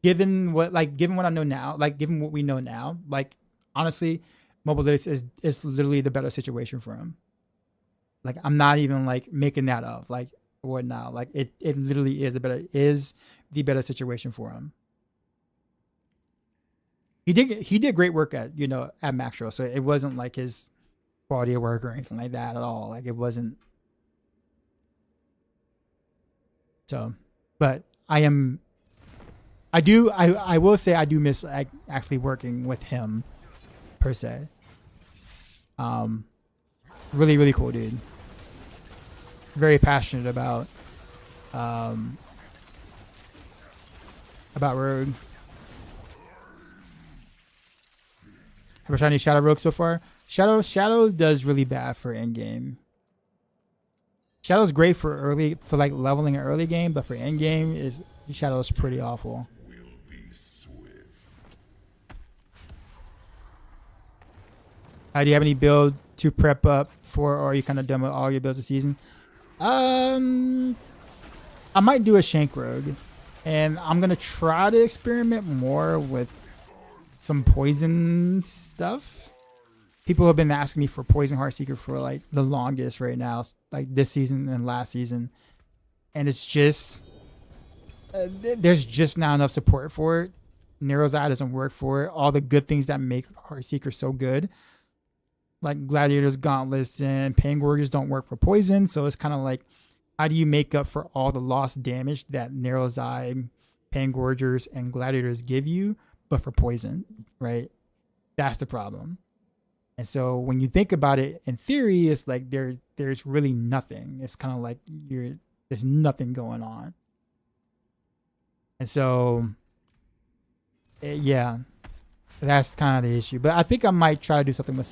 given what I know now, like given what we know now, like honestly, Mobilytics is literally the better situation for him. Like I'm not even like making that up. Like what now? Like it literally is the better situation for him. He did great work at Maxwell, so it wasn't like his quality of work or anything like that at all. Like it wasn't. So, but I will say I do miss actually working with him per se. Really, really cool dude. Very passionate about Rogue. Have I tried any Shadow Rogue so far? Shadow does really bad for end game. Shadow's great for like leveling an early game, but for end game Shadow's pretty awful. Do you have any build to prep up for, or are you kind of done with all your builds this season? I might do a Shank Rogue, and I'm gonna try to experiment more with some poison stuff. People have been asking me for Poison Heartseeker for like the longest right now, like this season and last season, and it's just there's just not enough support for it. Nero's Eye doesn't work for it. All the good things that make Heartseeker so good, like Gladiator's Gauntlets and Pain Gorgers, don't work for poison. So it's kind of like, how do you make up for all the lost damage that Nero's Eye, Pain Gorgers, and Gladiators give you, but for poison, right? That's the problem. And so when you think about it in theory, it's like there's really nothing. It's kind of like there's nothing going on. And so, yeah, that's kind of the issue. But I think I might try to do something with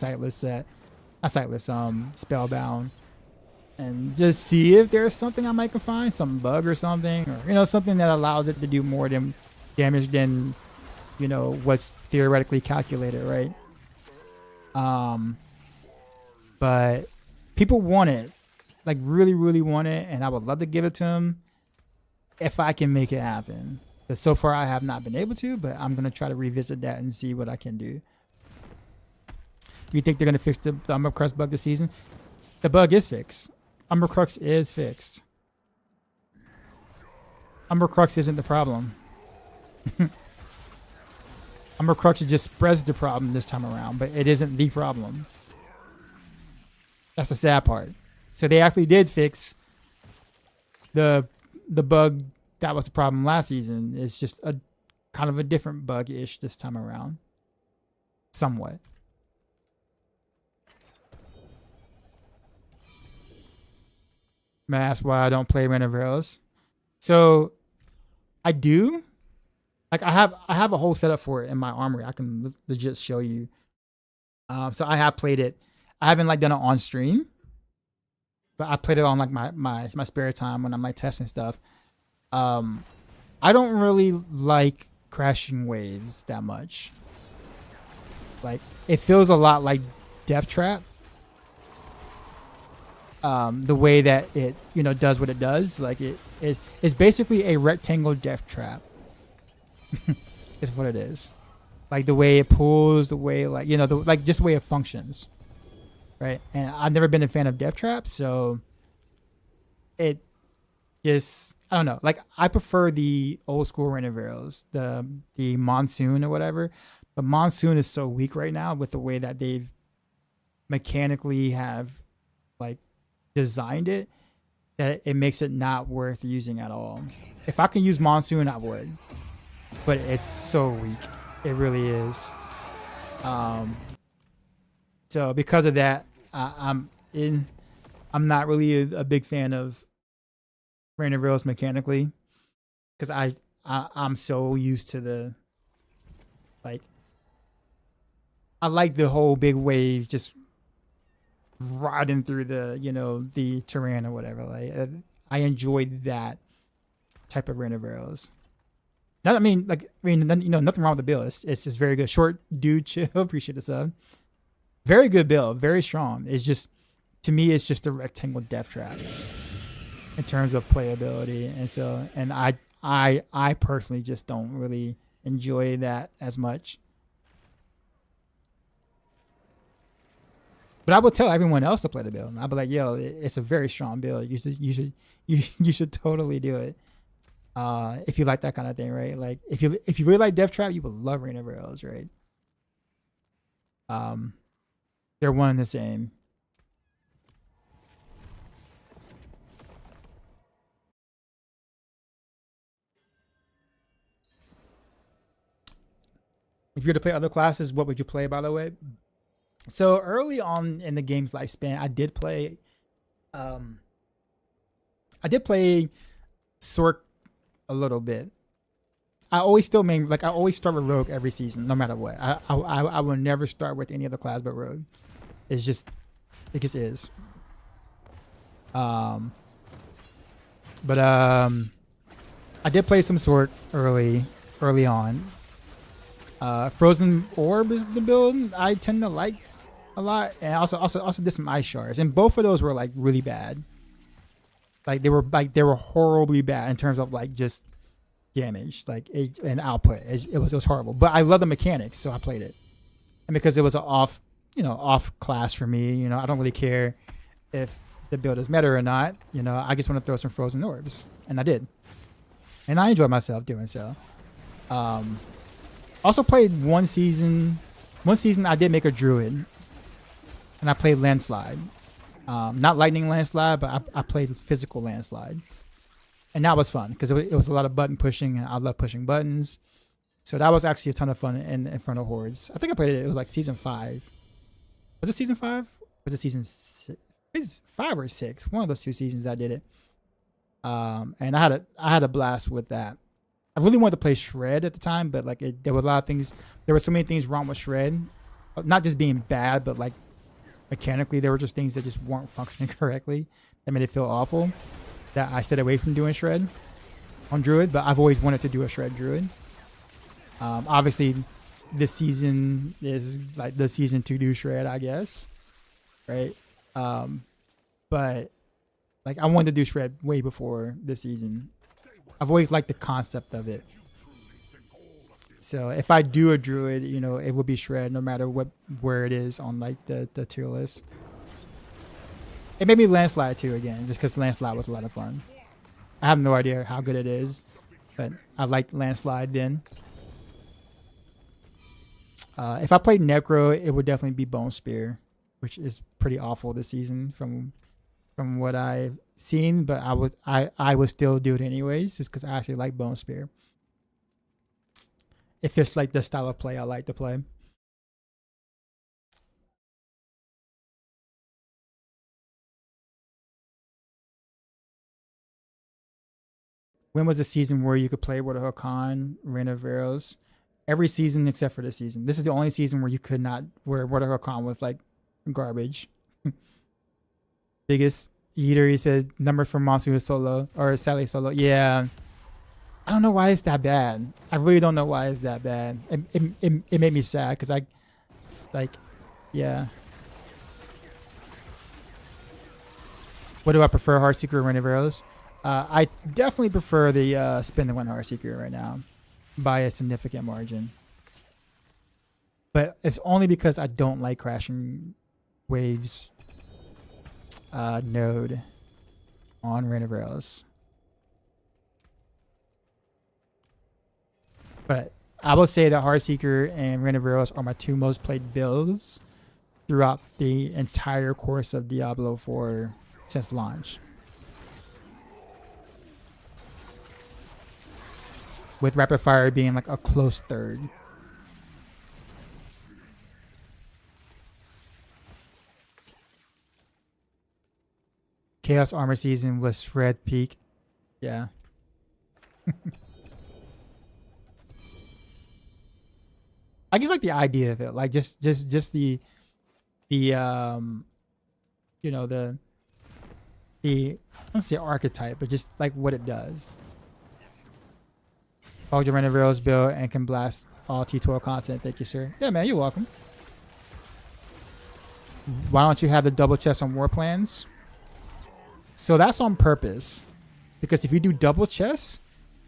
Spellbound, and just see if there's something I might can find, some bug or something, or something that allows it to do more damage than what's theoretically calculated, right? But people want it, like really, really want it, and I would love to give it to them if I can make it happen. But so far I have not been able to, but I'm gonna try to revisit that and see what I can do. You think they're gonna fix the Umber Crux bug this season? The bug is fixed. Umber Crux is fixed. Umber Crux isn't the problem. Umber Crux just spreads the problem this time around, but it isn't the problem. That's the sad part. So they actually did fix the bug that was the problem last season. It's just a kind of a different bug-ish this time around. Somewhat. May I ask why I don't play Rain of Arrows? So I do. Like I have a whole setup for it in my armory. I can legit show you. So I have played it. I haven't like done it on stream, but I played it on like my spare time when I'm like testing stuff. I don't really like crashing waves that much. Like it feels a lot like Death Trap. The way that it does what it does, like it's basically a rectangle Death Trap. Is what it is. Like the way it pulls, the way just the way it functions, right? And I've never been a fan of Death Traps, so it just I don't know. Like I prefer the old school Rain of Arrows, the Monsoon or whatever. But Monsoon is so weak right now with the way that they've mechanically have like designed it that it makes it not worth using at all. If I can use Monsoon, I would. But it's so weak. It really is. So because of that, I'm not really a big fan of Rain of Arrows mechanically, because I'm so used to the like. I like the whole big wave just riding through the terrain or whatever. Like I enjoyed that type of Rain of Arrows. Nothing wrong with the build. It's just very good. Short dude, chill. Appreciate the sub. Very good build. Very strong. It's just, to me, it's just a rectangle Death Trap in terms of playability. And I personally just don't really enjoy that as much. But I would tell everyone else to play the build. I'd be like, yo, it's a very strong build. You should totally do it. If you like that kind of thing, right? Like if you really like Death Trap, you would love Rain of Arrows, right? They're one and the same. If you were to play other classes, what would you play, by the way? So early on in the game's lifespan, I did play Sork a little bit. I always start with Rogue every season, no matter what. I will never start with any other class but Rogue. It just is. I did play some Sork early on. Frozen Orb is the build I tend to like a lot, and also did some Ice Shards, and both of those were like really bad. They were horribly bad in terms of like just damage, and output. It was horrible, but I love the mechanics, so I played it. And because it was an off class for me, I don't really care if the build is meta or not. I just want to throw some Frozen Orbs, and I did, and I enjoyed myself doing so. Also played one season. I did make a Druid, and I played Landslide. Not Lightning Landslide, but I played physical Landslide. And that was fun because it was a lot of button pushing, and I love pushing buttons. So that was actually a ton of fun in front of hordes. I think I played it. It was like season 5. Was it season 5? Was it season 6? It's 5 or 6. One of those 2 seasons I did it. And I had a blast with that. I really wanted to play Shred at the time, but there were a lot of things. There were so many things wrong with Shred, not just being bad, but like mechanically, there were just things that just weren't functioning correctly that made it feel awful. That I stayed away from doing Shred on Druid, but I've always wanted to do a Shred Druid. Obviously, this season is like the season to do Shred, I guess, right? But like I wanted to do Shred way before this season. I've always liked the concept of it. So if I do a druid, you know, it would be shred no matter where it is on like the tier list. It made me landslide too again, just because landslide was a lot of fun. I have no idea how good it is, but I liked landslide then. If I played Necro, it would definitely be Bone Spear, which is pretty awful this season from what I've seen. But I would still do it anyways, just because I actually like Bone Spear. If it's like the style of play I like to play. When was the season where you could play World of Hakan, Reign of Arrows? Every season except for this season. This is the only season where you could not, where World of Hakan was like garbage. Biggest eater, he said, number for Masu solo, or Sally solo. Yeah. I don't know why it's that bad. I really don't know why it's that bad. It made me sad because I, like, yeah. What do I prefer, Heartseeker or Reign of Arrows? I definitely prefer the Spin the One Heartseeker right now by a significant margin. But it's only because I don't like Crashing Waves node on Reign of Arrows. But I will say that Heartseeker and Reign of Arrows are my two most played builds throughout the entire course of Diablo 4 since launch. With Rapid Fire being like a close third. Chaos Armor season was Shred peak. Yeah. I just like the idea of it, like just the you know, the I don't say archetype, but just like what it does. All your Reign of Arrows build and can blast all T12 content. Thank you, sir. Yeah, man, you're welcome. Why don't you have the double chest on war plans? So that's on purpose, because if you do double chest,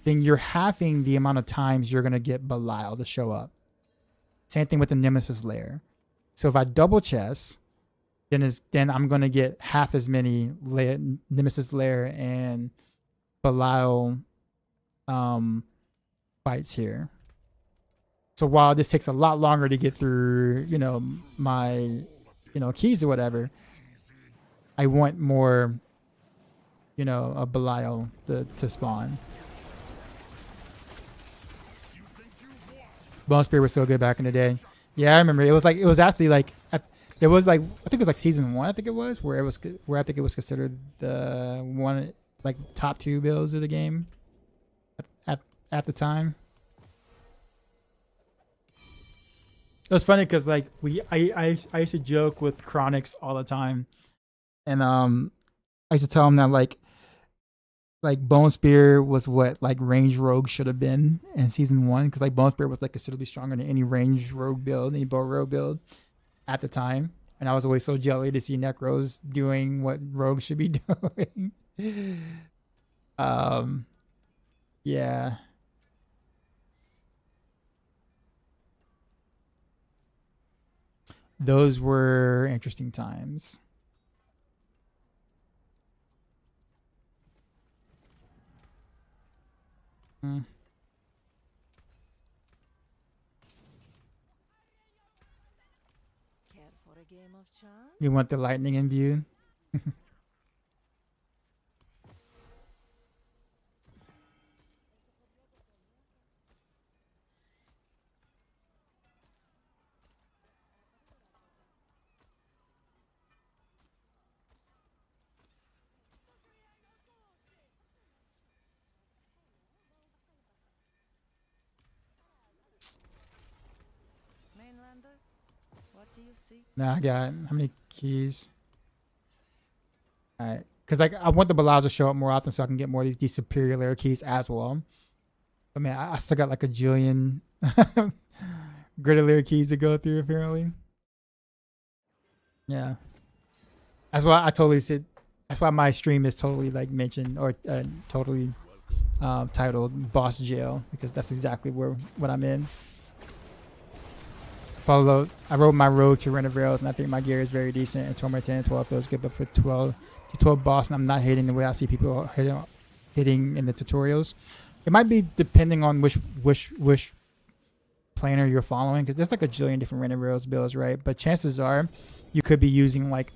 then you're halving the amount of times you're gonna get Belial to show up. Same thing with the Nemesis lair. So if I double chest, then I'm gonna get half as many Nemesis lair and Belial fights here. So while this takes a lot longer to get through, you know, my, you know, keys or whatever, I want more, you know, a Belial to spawn. Bone Spear was so good back in the day. Yeah, I remember. It was actually like, it was like, I think it was like season 1. I think it was where I think it was considered the one, like top 2 builds of the game at the time. It was funny because like I used to joke with Chronics all the time, and I used to tell him that like Bone Spear was what like range rogue should have been in season 1, because like Bone Spear was like considerably stronger than any range rogue build, any bow rogue build at the time, and I was always so jelly to see Necros doing what rogue should be doing. Yeah. Those were interesting times. Mm. Care for a game of chance? You want the lightning imbued? Mainlander, what do you see? Nah, I got how many keys? All right, because like I want the Belials to show up more often so I can get more of these superior layer keys as well. But man, I still got like a jillion greater layer keys to go through apparently. Yeah, that's why I totally said. That's why my stream is totally like mentioned or totally titled Boss Jail, because that's exactly what I'm in. I rode my road to Renovails, and I think my gear is very decent. And 12 my 10 and 12 feels good, but for 12 boss, and I'm not hitting the way I see people hitting in the tutorials. It might be depending on which planer you're following, because there's like a jillion different Renovails builds, right? But chances are you could be using like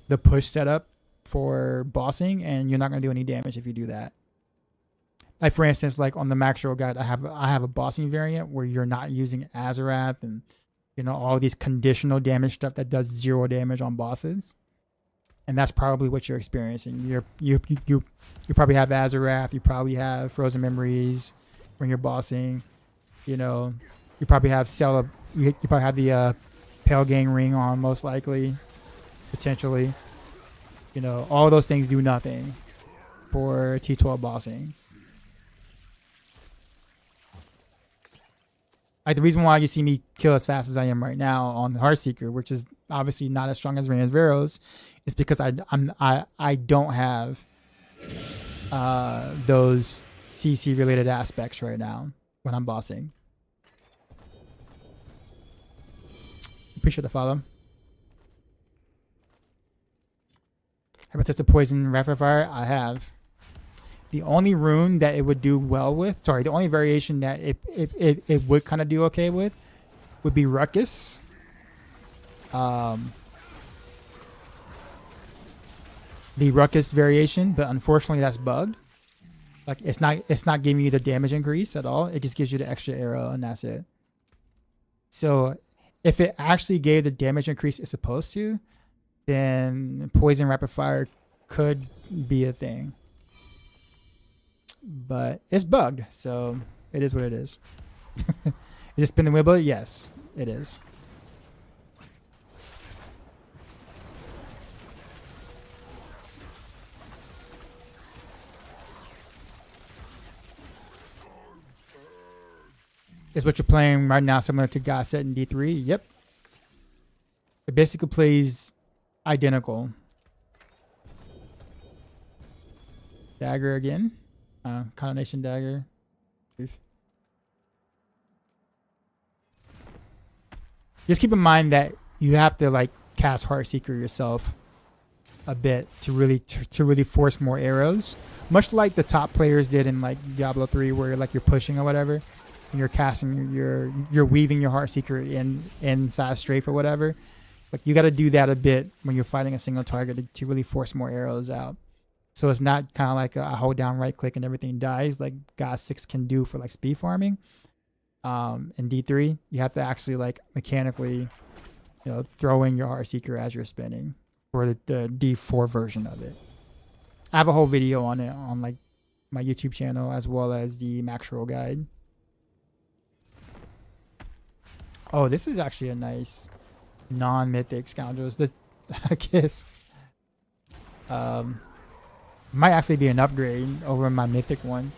the push setup for bossing, and you're not going to do any damage if you do that. Like for instance, like on the Max Roll guide, I have a bossing variant where you're not using Azarath and all these conditional damage stuff that does 0 damage on bosses, and that's probably what you're experiencing. You probably have Azarath, you probably have Frozen Memories when you're bossing. You probably have you probably have the Pale Gang ring on, most likely, potentially. All those things do nothing for T12 bossing. Like the reason why you see me kill as fast as I am right now on Heartseeker, which is obviously not as strong as Renovails, is because I don't have those CC related aspects right now when I'm bossing. Appreciate the follow. Have I tested Poison Rapid Fire? I have. The only rune that it would do well with, the only variation that it would kind of do okay with would be Ruckus. The Ruckus variation, but unfortunately that's bugged. Like it's not giving you the damage increase at all. It just gives you the extra arrow and that's it. So if it actually gave the damage increase it's supposed to, then Poison Rapid Fire could be a thing. But it's bugged, so it is what it is. Is it spin the wheel? Yes, it is. Is what you're playing right now similar to Gosset in D3? Yep. It basically plays identical. Dagger again. Condemnation Dagger. Just keep in mind that you have to like cast Heartseeker yourself a bit to really force more arrows, much like the top players did in like Diablo 3, where like you're pushing or whatever, and you're casting, you're weaving your Heartseeker inside strafe or whatever. Like you got to do that a bit when you're fighting a single target to really force more arrows out. So it's not kind of like a hold down right click and everything dies like God 6 can do for like speed farming. In D3, you have to actually like mechanically, throw in your Heartseeker as you're spinning for the D4 version of it. I have a whole video on it on like my YouTube channel as well as the Max Roll guide. Oh, this is actually a nice non-mythic Scoundrels. This, I guess, might actually be an upgrade over my mythic one,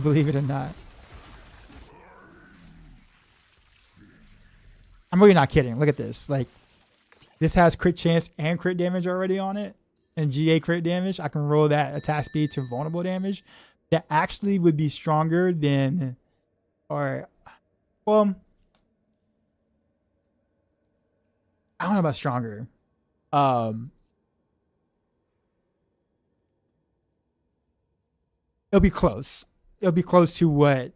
believe it or not. I'm really not kidding. Look at this. Like, this has crit chance and crit damage already on it, and GA crit damage. I can roll that attack speed to vulnerable damage. That actually would be stronger than, I don't know about stronger. It'll be close. It'll be close to what?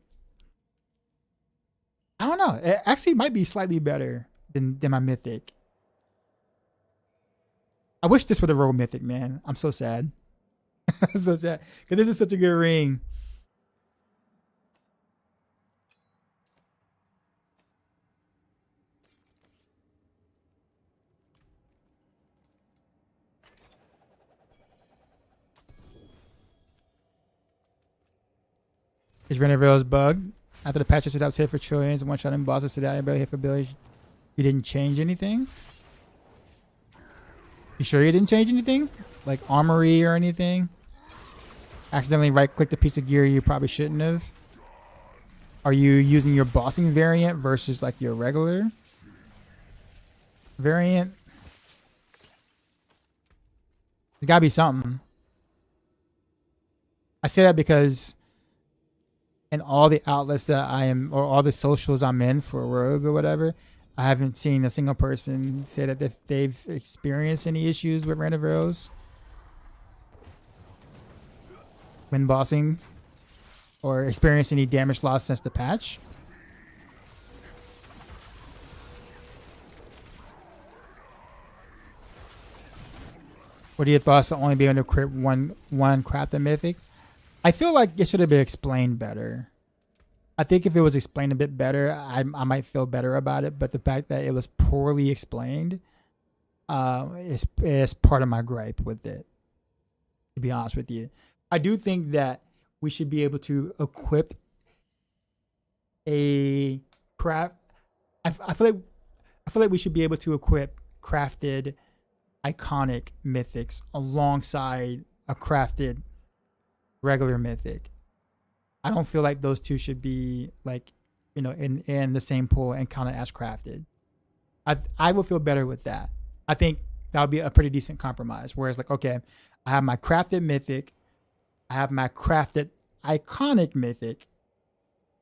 I don't know. It actually might be slightly better than my mythic. I wish this would have rolled mythic, man. I'm so sad. I'm so sad. Because this is such a good ring. Is Renovails bugged? After the patches, it was hit for trillions and one-shot bosses today, but hit for billions. You didn't change anything? You sure you didn't change anything? Like armory or anything? Accidentally right-clicked a piece of gear you probably shouldn't have? Are you using your bossing variant versus like your regular variant? There's gotta be something. I say that because and all the outlets that I am, or all the socials I'm in for Rogue or whatever, I haven't seen a single person say that they've experienced any issues with random arrows when bossing, or experienced any damage loss since the patch. What are your thoughts on only being able to crit one crafted mythic? I feel like it should have been explained better. I think if it was explained a bit better, I might feel better about it. But the fact that it was poorly explained is part of my gripe with it, to be honest with you. I do think that we should be able to equip a craft. I feel like we should be able to equip crafted iconic mythics alongside a crafted regular mythic. I don't feel like those two should be like, in the same pool and counted as crafted. I will feel better with that. I think that would be a pretty decent compromise. Whereas like, okay, I have my crafted mythic, I have my crafted iconic mythic,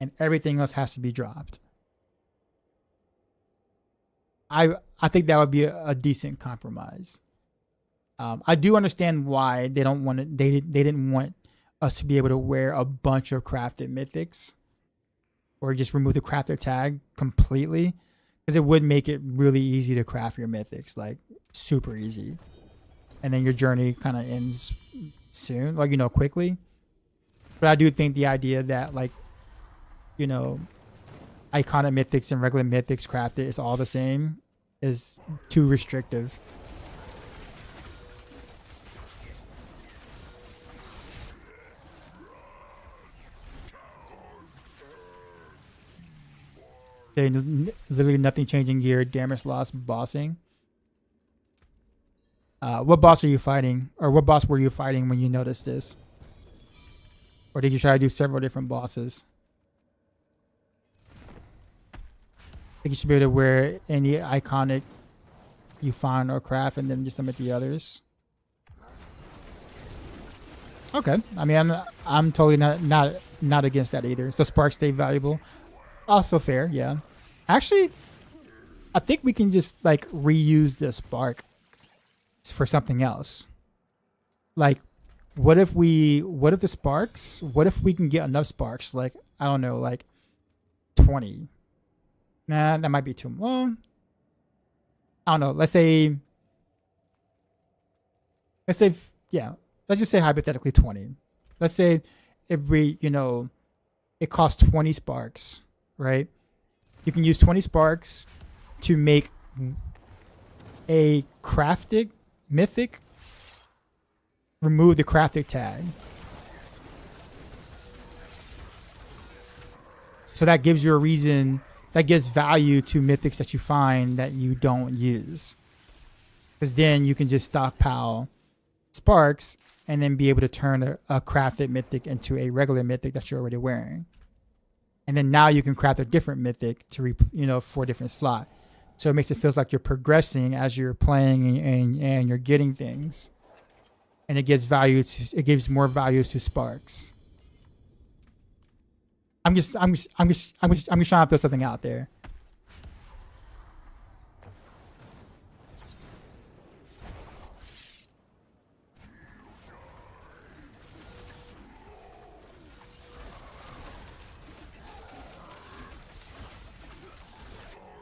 and everything else has to be dropped. I think that would be a decent compromise. I do understand why they don't want it. They didn't want us to be able to wear a bunch of crafted mythics, or just remove the crafter tag completely, because it would make it really easy to craft your mythics, like super easy, and then your journey kind of ends soon, like quickly. But I do think the idea that like, iconic mythics and regular mythics crafted is all the same is too restrictive. Okay, literally nothing changing gear, damage loss, bossing. What boss are you fighting? Or what boss were you fighting when you noticed this? Or did you try to do several different bosses? I think you should be able to wear any iconic you find or craft and then just limit the others. Okay. I mean, I'm totally not against that either. So sparks stay valuable. Also fair, yeah. Actually, I think we can just like reuse the spark for something else. Like, what if we can get enough sparks? Like, I don't know, like 20. Nah, that might be too long. I don't know. Let's just say hypothetically 20. Let's say if we, it costs 20 sparks, right? You can use 20 sparks to make a crafted mythic, remove the crafted tag. So that gives you a reason, that gives value to mythics that you find that you don't use. Because then you can just stockpile sparks and then be able to turn a crafted mythic into a regular mythic that you're already wearing. And then now you can craft a different mythic to for a different slot. So it makes it feel like you're progressing as you're playing and you're getting things. And it gives more value to sparks. I'm just trying to throw something out there.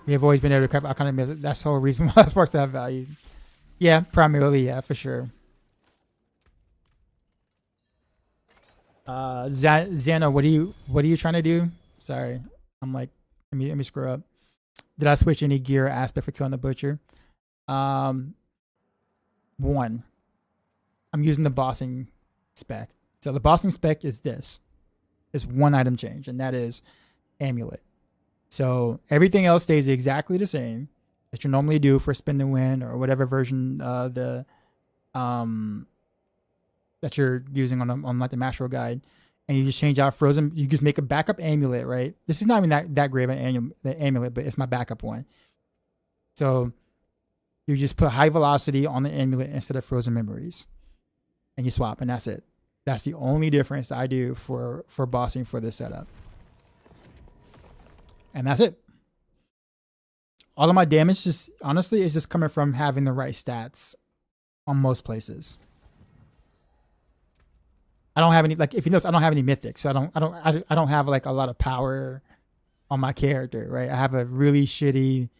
We have always been able to craft iconic mythic. That's the whole reason why sparks have value. Yeah, primarily, yeah, for sure. Xana, what are you trying to do? Sorry, I'm like, let me screw up. Did I switch any gear or aspect for killing the butcher? One. I'm using the bossing spec. So the bossing spec is one item change, and that is amulet. So everything else stays exactly the same that you normally do for spin to win or whatever version that you're using on like the macro guide, and you just change out frozen. You just make a backup amulet, right? This is not even that great of an amulet, but it's my backup one. So you just put high velocity on the amulet instead of frozen memories, and you swap, and that's it. That's the only difference I do for bossing for this setup. And that's it. All of my damage just honestly is just coming from having the right stats on most places. I don't have any, like, if you notice, I don't have any mythics. So I don't have like a lot of power on my character, right? I have a really shitty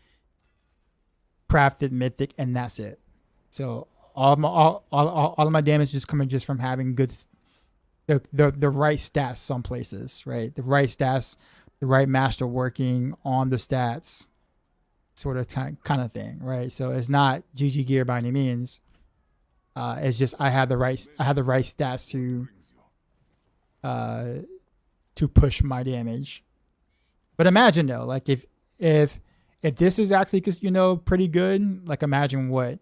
crafted mythic, and that's it. So all of my damage is coming just from having good the right stats some places, right? The right stats, the right master working on the stats, sort of kind of thing, right? So it's not GG gear by any means. It's just I have the right stats to push my damage. But imagine though, like if this is actually, cause pretty good, like imagine what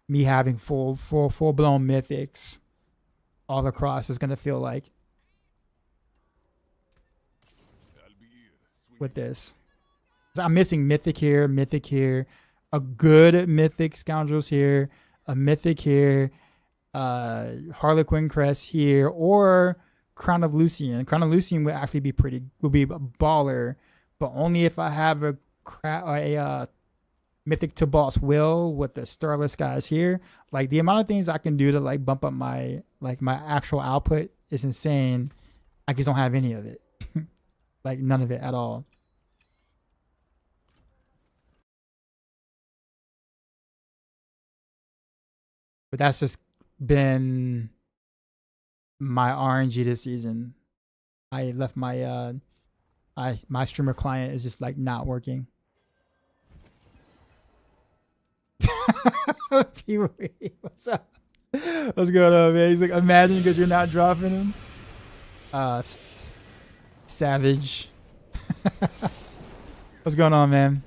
me having full blown mythics all across is gonna feel like with this. So I'm missing mythic here, a good mythic scoundrels here, a mythic here, Harlequin crest here, or Crown of Lucian. Crown of Lucian would actually be would be a baller, but only if I have a mythic to boss will with the Starless guys here. Like the amount of things I can do to like bump up my actual output is insane. I just don't have any of it. Like none of it at all. But that's just been my RNG this season. I left my my streamer client is just like not working. What's up? What's going on, man? He's like, imagine because you're not dropping him. Savage. What's going on, man?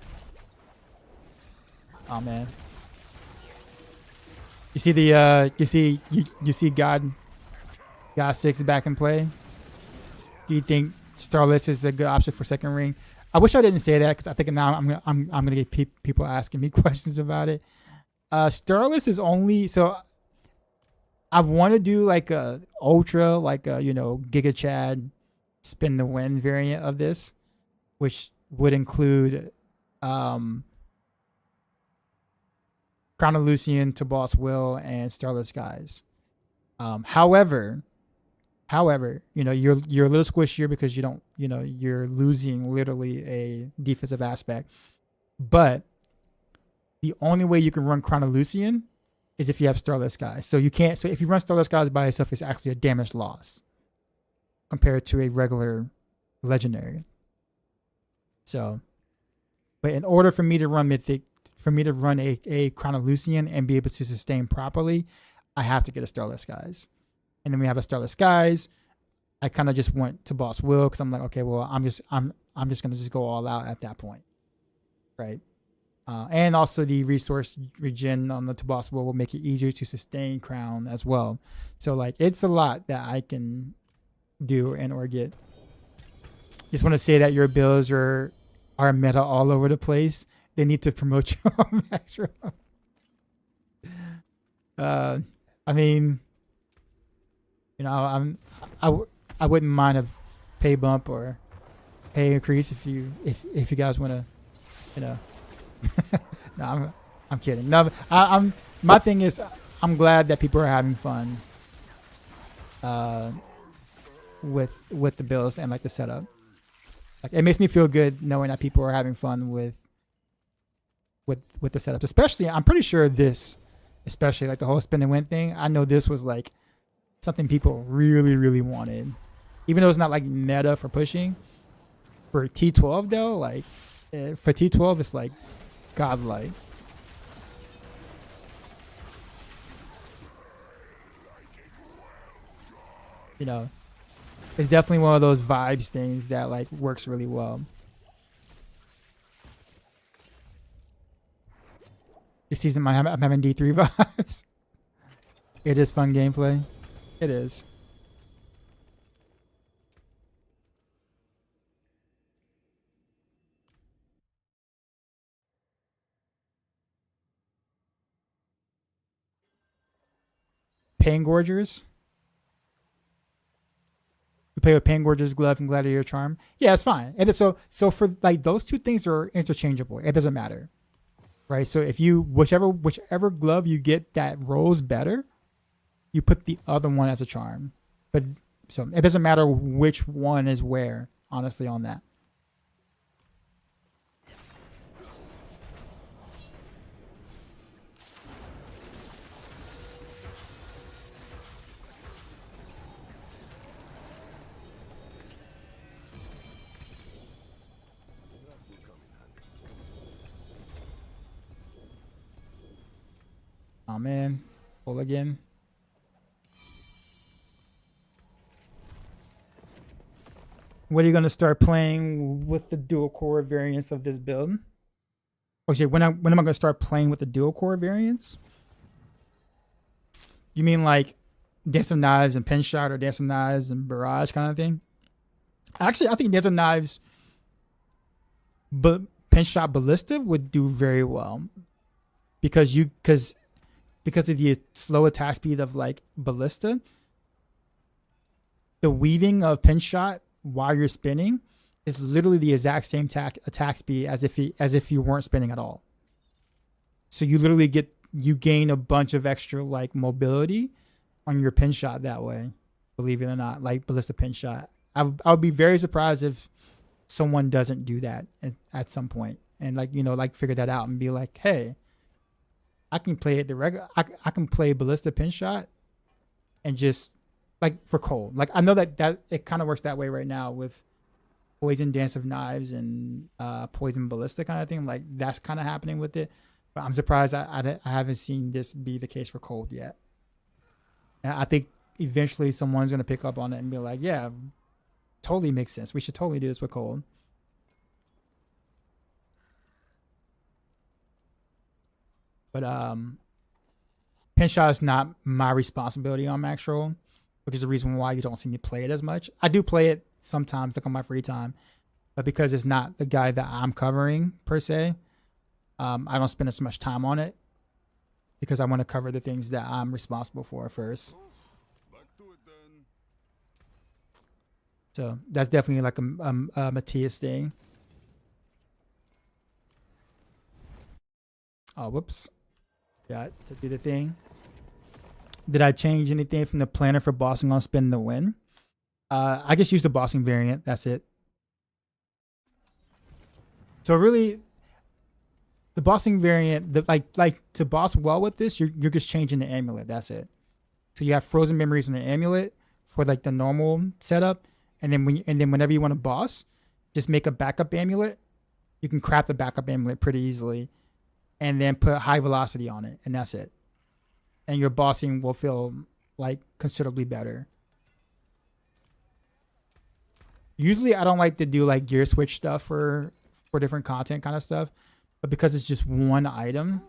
Oh man. You see the you see God 6 back in play. Do you think Starless is a good option for second ring? I wish I didn't say that because I think now I'm gonna get people asking me questions about it. Starless is only so. I want to do like a ultra, like a Giga Chad spin the wind variant of this, which would include Crown of Lucian to Boss Will and Starless guys. However, you're a little squishier because you don't, you're losing literally a defensive aspect. But the only way you can run Crown of Lucian is if you have Starless guys. So you can't. So if you run Starless guys by yourself, it's actually a damage loss compared to a regular legendary. So, but in order for me to run Mythic, for me to run a Crown of Lucian and be able to sustain properly, I have to get a Starless guys. And then we have a Starless guys. I kind of just went to Boss Will because I'm like, okay, well, I'm just gonna just go all out at that point, right? And also the resource regen on the to Boss Will make it easier to sustain Crown as well. So like, it's a lot that I can do and or get. Just want to say that your builds are meta all over the place. They need to promote you on max row. I mean, I wouldn't mind a pay bump or pay increase if you guys want to, no, I'm kidding. No, I'm my thing is I'm glad that people are having fun with the builds and like the setup. Like it makes me feel good knowing that people are having fun with the setups. Especially, I'm pretty sure especially like the whole spin and win thing. I know this was like something people really, really wanted. Even though it's not like meta for pushing. For T12 though, like for T12 it's like godlike. It's definitely one of those vibes things that like works really well. This season I'm having D3 vibes. It is fun gameplay. It is. Pain Gorgers. You play with Pangorger's Glove and Gladiator Charm. Yeah, it's fine. And so for like those two things are interchangeable. It doesn't matter, right? So if you whichever glove you get that rolls better, you put the other one as a charm. But so it doesn't matter which one is where, honestly, on that. Oh man, pull again. When are you gonna start playing with the dual core variants of this build? Oh shit, when am I gonna start playing with the dual core variants? You mean like Dance of Knives and Pin Shot or Dance of Knives and Barrage kind of thing? Actually, I think Dance of Knives but Pin Shot Ballista would do very well. Because of the slow attack speed of like Ballista, the weaving of Pin Shot while you're spinning is literally the exact same attack speed as if you weren't spinning at all. So you literally gain a bunch of extra like mobility on your Pin Shot that way, believe it or not, like Ballista Pin Shot. I would be very surprised if someone doesn't do that at some point and like figure that out and be like, hey, I can play it the regular. I can play Ballista Pin Shot, and just like for cold. Like I know that it kind of works that way right now with Poison Dance of Knives and Poison Ballista kind of thing. Like that's kind of happening with it. But I'm surprised I haven't seen this be the case for cold yet. And I think eventually someone's gonna pick up on it and be like, yeah, totally makes sense. We should totally do this with cold. But Pin Shot is not my responsibility on Max Roll, which is the reason why you don't see me play it as much. I do play it sometimes, like on my free time, but because it's not the guy that I'm covering per se, I don't spend as much time on it because I want to cover the things that I'm responsible for first. Back to it then. So that's definitely like a Matthias thing. Oh, whoops. Got to do the thing. Did I change anything from the planner for bossing on Spin the Win? I just used the bossing variant. That's it. So really, the bossing variant, like to boss well with this, you're just changing the amulet. That's it. So you have frozen memories in the amulet for like the normal setup, and then whenever you want to boss, just make a backup amulet. You can craft the backup amulet pretty easily, and then put high velocity on it, and that's it. And your bossing will feel like considerably better. Usually I don't like to do like gear switch stuff for different content kind of stuff, but because it's just one item,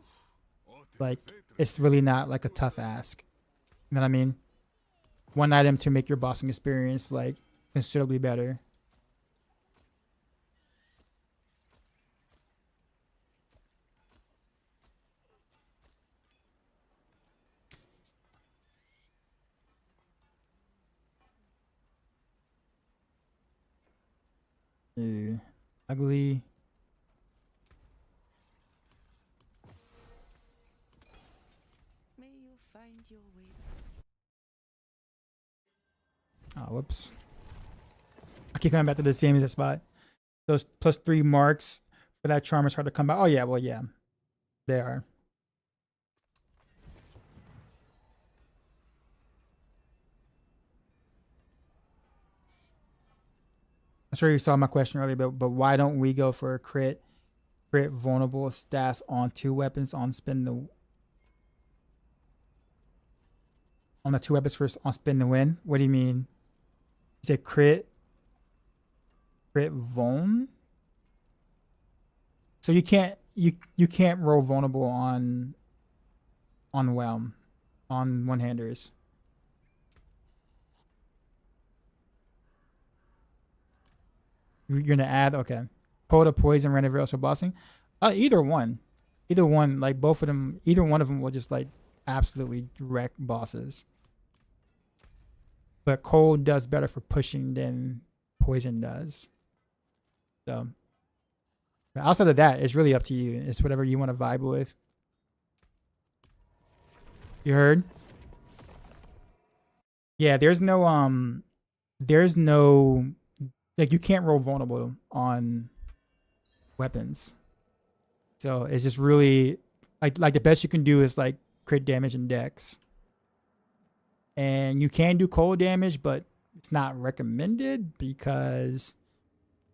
like it's really not like a tough ask. You know what I mean? One item to make your bossing experience like considerably better. Ugly. May you find your way. Oh, whoops. I keep coming back to the same exact spot. Those +3 marks for that charm is hard to come by. Oh yeah, well yeah. They are. I'm sure you saw my question earlier, but why don't we go for a crit vulnerable stats on 2 weapons on the 2 weapons first on Spin the Win? What do you mean? You said crit vuln? So you can't roll vulnerable on whelm on one-handers. You're gonna add, okay. Coda, Poison, Renovate, or bossing? Either one. Like both of them, either one of them will just like absolutely wreck bosses. but cold does better for pushing than poison does. So but outside of that, it's really up to you. It's whatever you want to vibe with. You heard? Yeah, there's no like you can't roll vulnerable on weapons. So it's just really like the best you can do is like crit damage and dex. And you can do cold damage, but it's not recommended because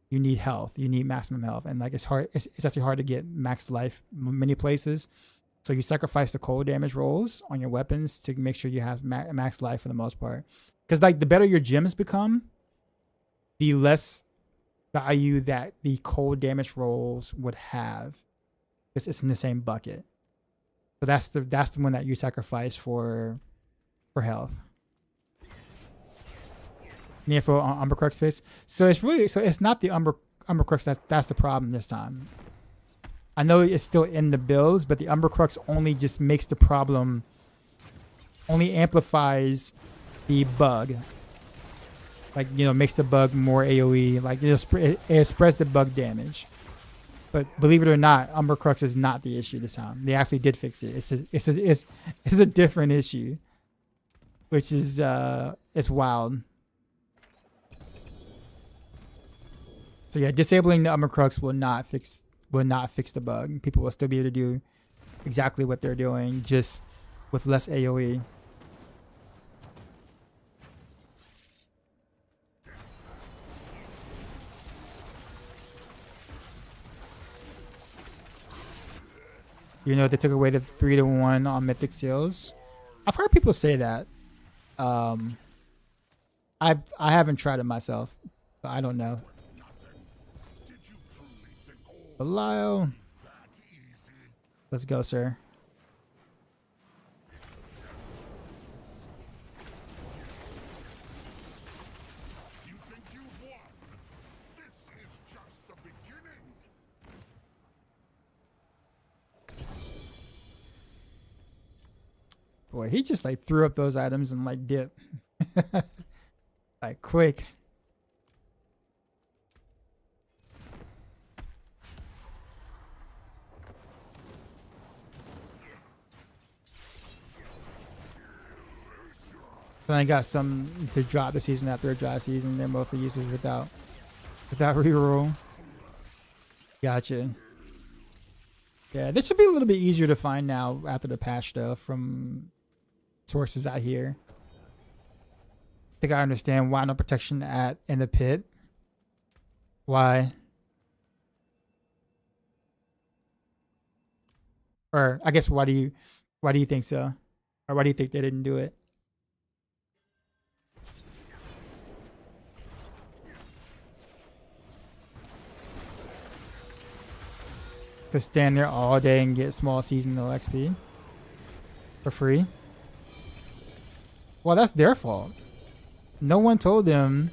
you need health. You need maximum health. And like it's hard it's actually hard to get max life many places. So you sacrifice the cold damage rolls on your weapons to make sure you have max life for the most part. Because like the better your gems become, the less value that the cold damage rolls would have, because it's in the same bucket. So that's the one that you sacrifice for health. Near for Umbercrux face. So it's not the Umbercrux that's the problem this time. I know it's still in the builds, but the Umbercrux only just makes the problem, only amplifies the bug. Like, you know, makes the bug more AoE. Like, it spreads the bug damage. But believe it or not, Umbercrux is not the issue this time. They actually did fix it. It's a different issue, which is it's wild. So yeah, disabling the Umbercrux will not fix the bug. People will still be able to do exactly what they're doing, just with less AoE. You know, they took away the 3-to-1 on mythic seals. I've heard people say that. I haven't tried it myself, so I don't know. Belial. Let's go, sir. You think you've won? This is just the beginning. Boy, he just like threw up those items and like dipped. Like quick. Then I got some to drop the season after a dry season. They're mostly used without reroll. Gotcha. Yeah, this should be a little bit easier to find now after the patch though from sources out here. I think I understand why no protection in the pit. Why? Or I guess why do you think so? Or why do you think they didn't do it? To stand there all day and get small seasonal XP for free. Well, that's their fault. No one told them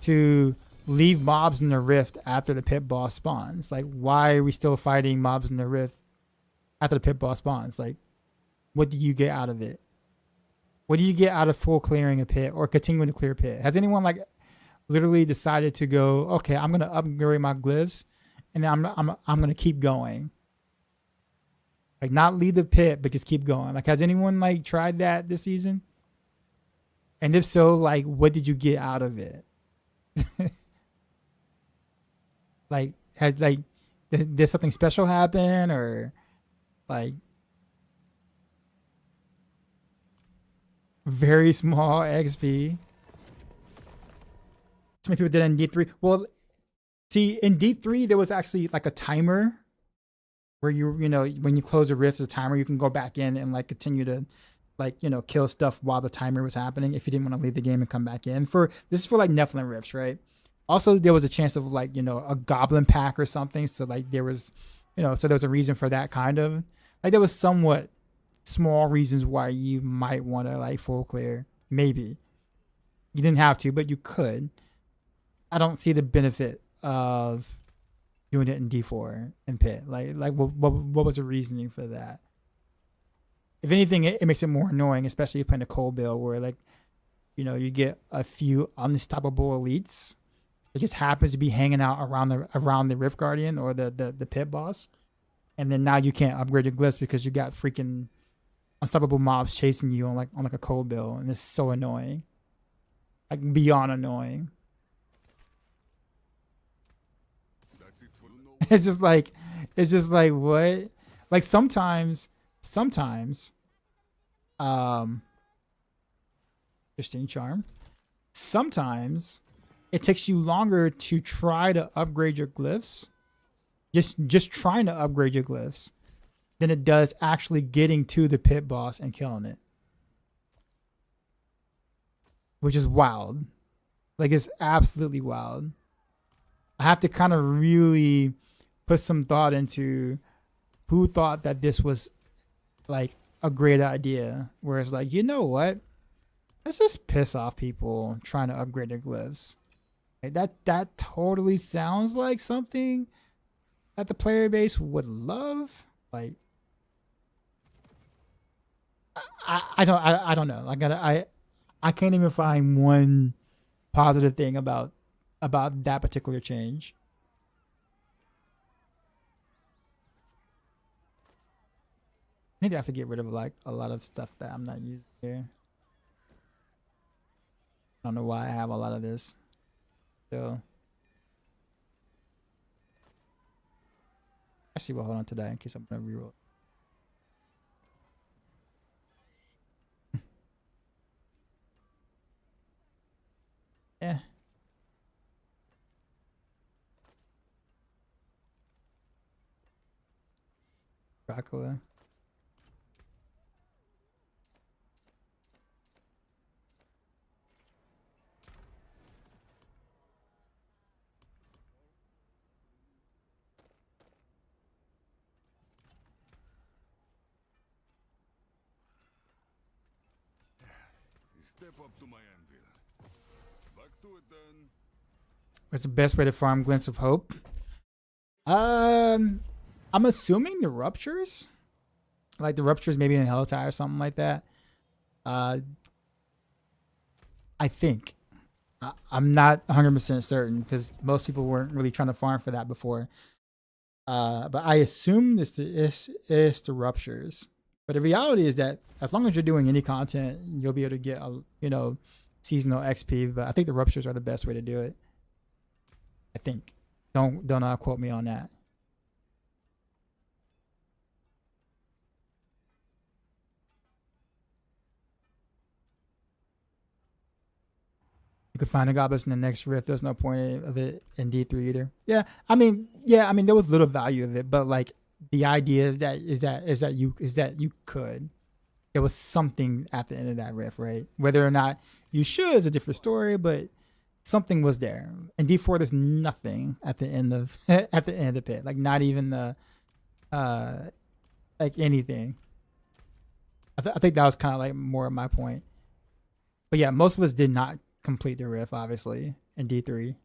to leave mobs in the rift after the pit boss spawns. Like, why are we still fighting mobs in the rift after the pit boss spawns? Like, what do you get out of it? What do you get out of full clearing a pit or continuing to clear a pit? Has anyone like literally decided to go, okay, I'm gonna upgrade my glyphs and then I'm gonna keep going? Like, not leave the pit, but just keep going. Like, has anyone like tried that this season? And if so, like, what did you get out of it? Like, did something special happen, or like very small XP? So many people did it in D3. Well, see, in D3 there was actually like a timer where you know when you close a rift, the timer, you can go back in and like continue to like, you know, kill stuff while the timer was happening if you didn't want to leave the game and come back in. This is for like Nephilim rifts, right? Also, there was a chance of like, you know, a goblin pack or something. So like there was, you know, so there was a reason for that kind of. Like there was somewhat small reasons why you might want to like full clear. Maybe. You didn't have to, but you could. I don't see the benefit of doing it in D4 and pit. Like what was the reasoning for that? If anything, it makes it more annoying, especially if you're playing a cold build where like you get a few unstoppable elites. It just happens to be hanging out around the Rift Guardian or the pit boss, and then now you can't upgrade your glyphs because you got freaking unstoppable mobs chasing you on like a cold bill, and it's so annoying, like beyond annoying. It's just like what? Like sometimes, interesting charm. Sometimes it takes you longer to try to upgrade your glyphs, just trying to upgrade your glyphs, than it does actually getting to the pit boss and killing it. Which is wild. Like, it's absolutely wild. I have to kind of really put some thought into who thought that this was like a great idea. Where it's like, you know what? Let's just piss off people trying to upgrade their glyphs. Like that totally sounds like something that the player base would love. Like, I don't know. Like I can't even find one positive thing about that particular change. I think I have to get rid of like a lot of stuff that I'm not using here. I don't know why I have a lot of this. So actually, we'll hold on to that in case I'm gonna reroll. Yeah. Dracula. Step up to my anvil. Back to it then. What's the best way to farm Glints of Hope? I'm assuming the ruptures, like the ruptures, maybe in Helltide or something like that. I think. I'm not 100% certain because most people weren't really trying to farm for that before. But I assume this is the ruptures. But the reality is that as long as you're doing any content, you'll be able to get seasonal XP. But I think the ruptures are the best way to do it. I think. Don't quote me on that. You could find the goblins in the next rift. There's no point of it in D3 either. Yeah, I mean, there was little value of it, but like the idea is that you could. There was something at the end of that rift, right? Whether or not you should is a different story, but something was there. In D4, there's nothing at the end of the pit, like not even the like anything. I think that was kind of like more of my point. But yeah, most of us did not complete the rift, obviously, in D3.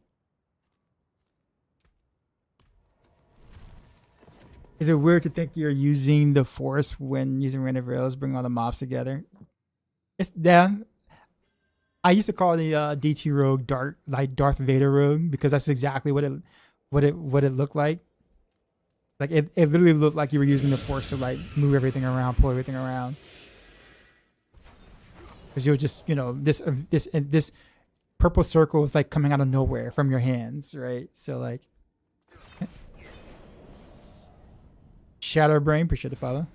Is it weird to think you're using the Force when using Rain of Rails, bring all the mobs together? It's I used to call the DT rogue Darth Vader rogue because that's exactly what it looked like. Like it literally looked like you were using the Force to like move everything around, pull everything around. Because you were just this purple circle is like coming out of nowhere from your hands, right? So like. Shadow Brain, appreciate the follow.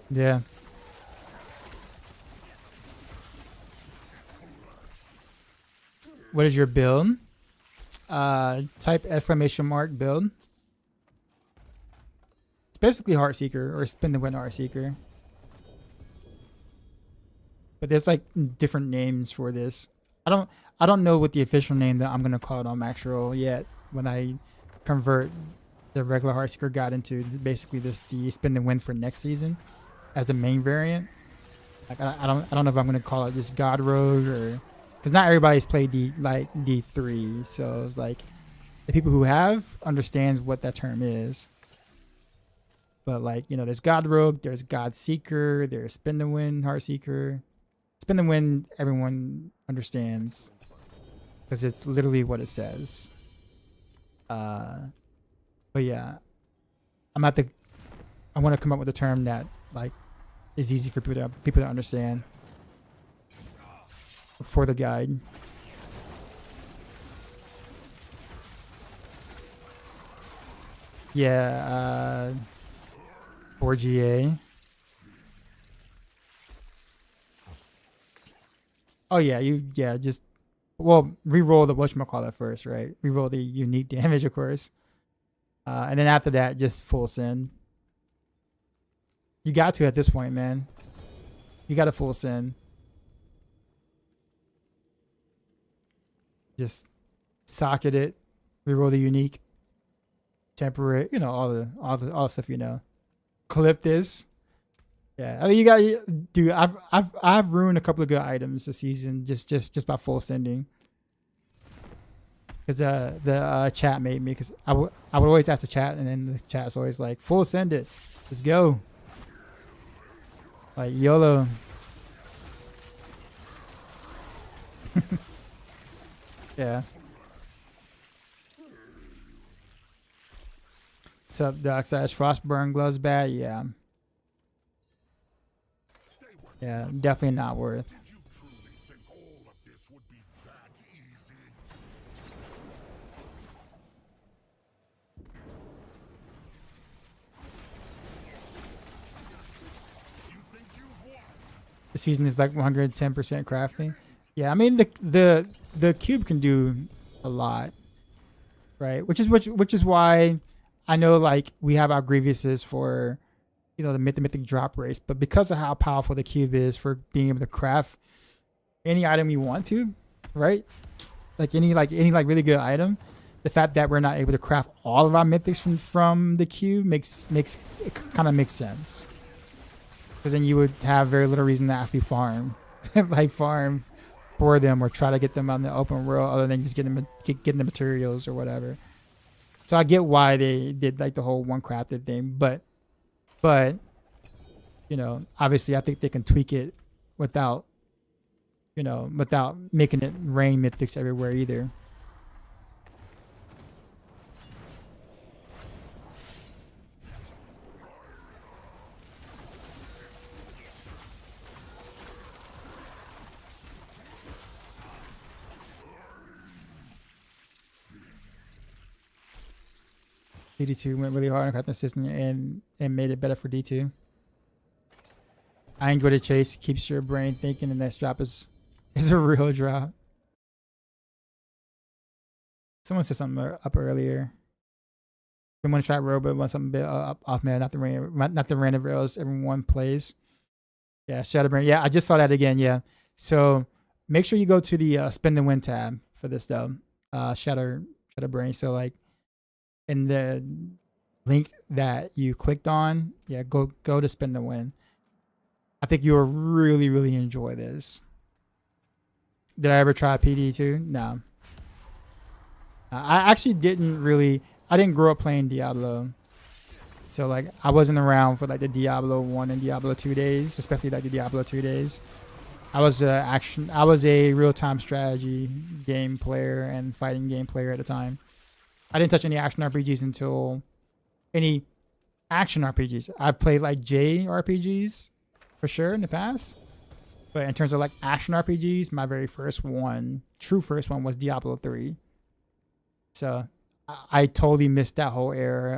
Yeah. What is your build? Type ! build. It's basically Heartseeker or Spin the Win Heartseeker. But there's like different names for this. I don't know what the official name that I'm gonna call it on Max Roll yet. When I convert the regular Heartseeker God into basically the Spin the Win for next season as a main variant. Like I don't know if I'm gonna call it just God Rogue or because not everybody's played D3, so it's like the people who have understands what that term is. But like, you know, there's God Rogue, there's God Seeker, there's Spin the Wind, Heart Seeker. Spin the Wind, everyone understands because it's literally what it says. But yeah, I want to come up with a term that like is easy for people to understand for the guide. Yeah, 4GA. Oh yeah, just re-roll the whatchamacallit first, right? Re-roll the unique damage, of course. And then after that, just full send. You got to at this point, man. You got a full send. Just socket it, re-roll the unique, temporary, you know, all the stuff you know. Clip this. Yeah, I mean, you got, dude. I've ruined a couple of good items this season just by full sending. Because the chat made me, because I would always ask the chat, and then the chat's always like, full send it, let's go. Like YOLO. Yeah. Sup, Doc slash Frostburn gloves bad? Yeah. Yeah, definitely not worth. Did you truly think all of this would be that easy? You think you've won? The season is like 110% crafting. Yeah, I mean the cube can do a lot, right? Which is why I know like we have our grievances for, you know, the mythic drop race, but because of how powerful the cube is for being able to craft any item you want to, right? Like any really good item, the fact that we're not able to craft all of our mythics from the cube makes it kind of makes sense. Because then you would have very little reason to actually farm, like farm for them or try to get them out in the open world, other than just getting the materials or whatever. So I get why they did like the whole one crafted thing, but you know, obviously I think they can tweak it without making it rain mythics everywhere either. D2 went really hard on crafting system and made it better for D2. I enjoy the chase. Keeps your brain thinking. The next drop is a real drop. Someone said something up earlier. We want to try Robot, want something a bit off, man. Not the random rails everyone plays. Yeah, Shadowbrain. Yeah, I just saw that again. Yeah, so make sure you go to the Spin the Win tab for this though. Shadowbrain. So like in the link that you clicked on, yeah, go to Spin the Win. I think you'll really, really enjoy this. Did I ever try PD2? No. I actually didn't really. I didn't grow up playing Diablo, so like I wasn't around for like the Diablo 1 and Diablo 2 days, especially like the Diablo 2 days. I was a real-time strategy game player and fighting game player at the time. I didn't touch any action RPGs until any action RPGs. I played like JRPGs for sure in the past, but in terms of like action RPGs, my very first one, true first one, was Diablo 3. So I totally missed that whole era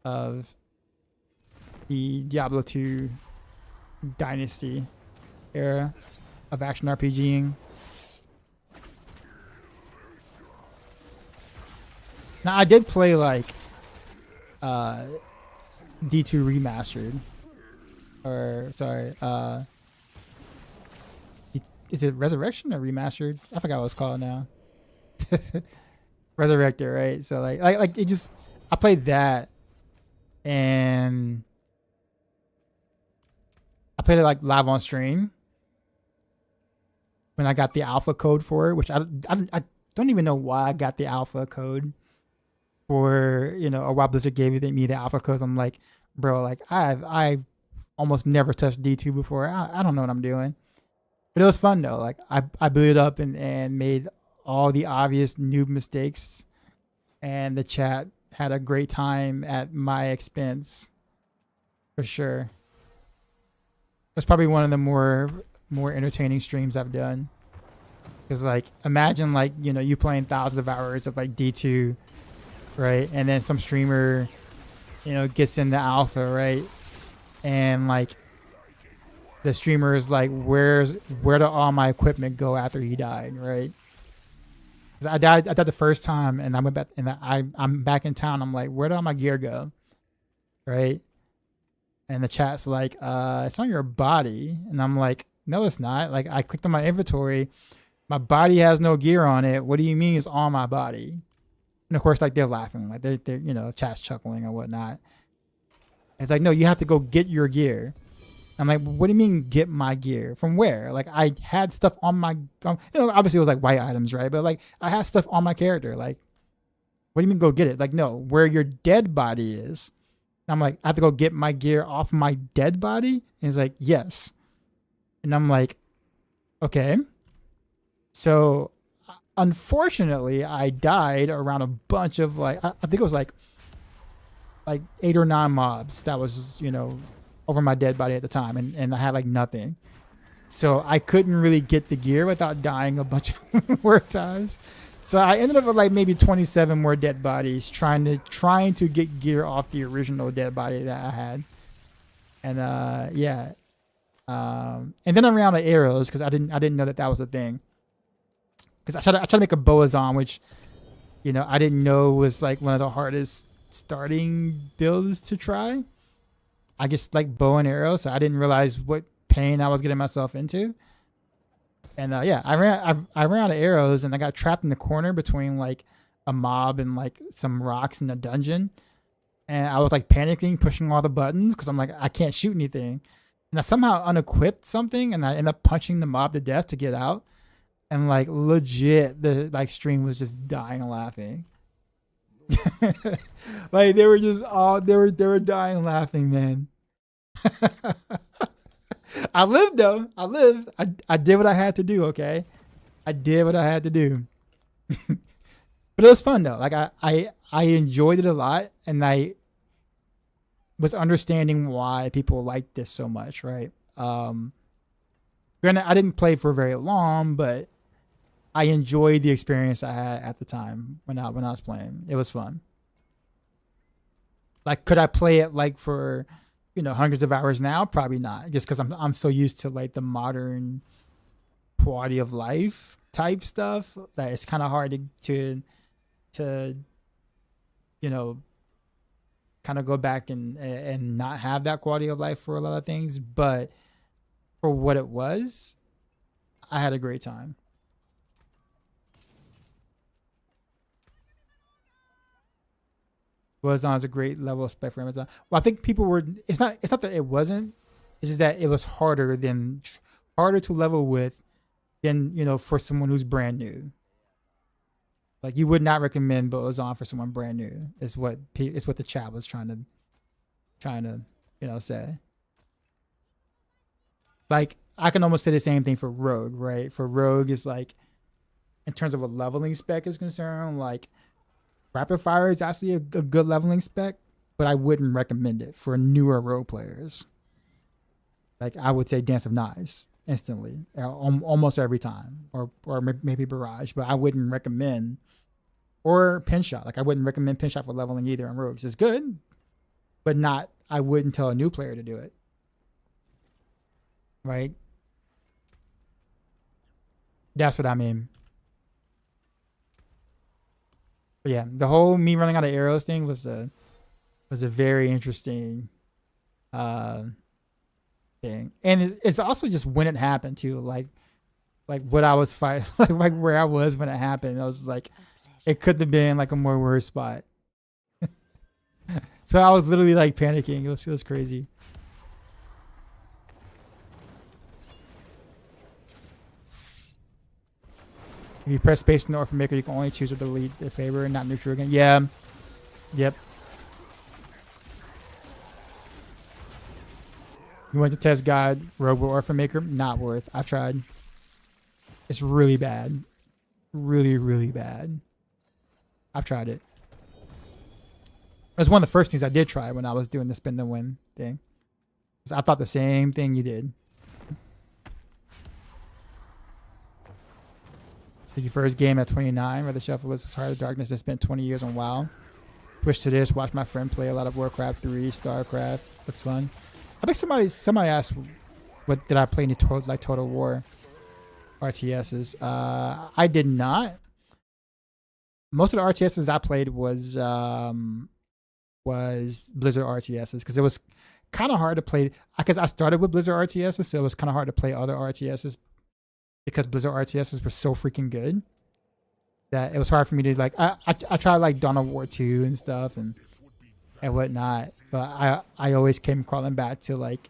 of the Diablo 2 Dynasty era of action RPGing. Now I did play like D2 Remastered, or sorry, is it Resurrection or Remastered? I forgot what it's called now. Resurrected, right? So like it just, I played that, and I played it like live on stream when I got the alpha code for it, which I don't even know why I got the alpha code for, or why Blizzard gave me the alpha codes. I'm like, bro, like I've almost never touched D2 before. I don't know what I'm doing. But it was fun though. Like I blew it up and made all the obvious noob mistakes, and the chat had a great time at my expense, for sure. It's probably one of the more entertaining streams I've done. Cause like imagine like you playing thousands of hours of like D2, right? And then some streamer, gets into alpha, right? And like the streamer is like, where did all my equipment go after he died, right? I died the first time, and I went back, and I'm back in town. I'm like, where did all my gear go, right? And the chat's like, it's on your body, and I'm like, no, it's not. Like I clicked on my inventory, my body has no gear on it. What do you mean it's on my body? And of course, like they're laughing, like they're chat's chuckling and whatnot. It's like, no, you have to go get your gear. I'm like, what do you mean get my gear? From where? Like I had stuff on my, obviously it was like white items, right? But like I had stuff on my character. Like, what do you mean go get it? Like, no, where your dead body is. I'm like, I have to go get my gear off my dead body? And he's like, yes. And I'm like, okay. So unfortunately, I died around a bunch of like, I think it was like 8 or 9 mobs that was, over my dead body at the time, and I had like nothing. So I couldn't really get the gear without dying a bunch of more times. So I ended up with like maybe 27 more dead bodies trying to get gear off the original dead body that I had. And yeah. And then I ran out of arrows because I didn't know that was a thing. Because I tried to make a Boazon, which I didn't know was like one of the hardest starting builds to try. I just like bow and arrow, so I didn't realize what pain I was getting myself into. And yeah, I ran out of arrows, and I got trapped in the corner between like a mob and like some rocks in a dungeon. And I was like panicking, pushing all the buttons because I'm like, I can't shoot anything. And I somehow unequipped something, and I ended up punching the mob to death to get out. And like legit, the like stream was just dying laughing. Like they were just they were dying laughing, man. I lived though. I did what I had to do, okay? I did what I had to do. But it was fun though. Like I enjoyed it a lot, and I was understanding why people liked this so much, right? Granted, I didn't play for very long, but I enjoyed the experience I had at the time when I was playing. It was fun. Like, could I play it like for, hundreds of hours now? Probably not, just because I'm so used to like the modern quality of life type stuff that it's kind of hard to kind of go back and not have that quality of life for a lot of things. But for what it was, I had a great time. Amazon is a great level of spec for Amazon. Well, I think people were. It's not that it wasn't. It's just that it was harder to level with than for someone who's brand new. Like you would not recommend Boazon for someone brand new. Is what the chat was trying to say. Like I can almost say the same thing for Rogue, right? For Rogue is like, in terms of a leveling spec is concerned, like Rapid Fire is actually a good leveling spec, but I wouldn't recommend it for newer Rogue players. Like I would say Dance of Knives instantly, almost every time, or maybe Barrage, but I wouldn't recommend, or Pinshot. Like I wouldn't recommend Pinshot for leveling either on Rogues. It's good, but not. I wouldn't tell a new player to do it. Right? That's what I mean. But yeah, the whole me running out of arrows thing was a very interesting thing, and it's also just when it happened too. Like what I was fighting, like where I was when it happened. I was like, it could have been like a more worse spot. So I was literally like panicking. It was crazy. If you press space in the Orphan Maker, you can only choose with the lead in favor and not neutral again. Yeah. Yep. You went to test God, Rogue or Orphan Maker? Not worth. I've tried. It's really bad. Really, really bad. I've tried it. It was one of the first things I did try when I was doing the spin the win thing. 'Cause I thought the same thing you did. Did your first game at 29 where the shuffle was Heart of Darkness and spent 20 years on WoW? Switched to this, watched my friend play a lot of Warcraft 3, StarCraft. Looks fun. I think somebody asked what did I play any Total War RTSs. I did not. Most of the RTSs I played was Blizzard RTSs because it was kind of hard to play. Because I started with Blizzard RTSs, so it was kind of hard to play other RTSs because Blizzard RTSs were so freaking good that it was hard for me to like. I tried like Dawn of War 2 and stuff and whatnot, but I always came crawling back to like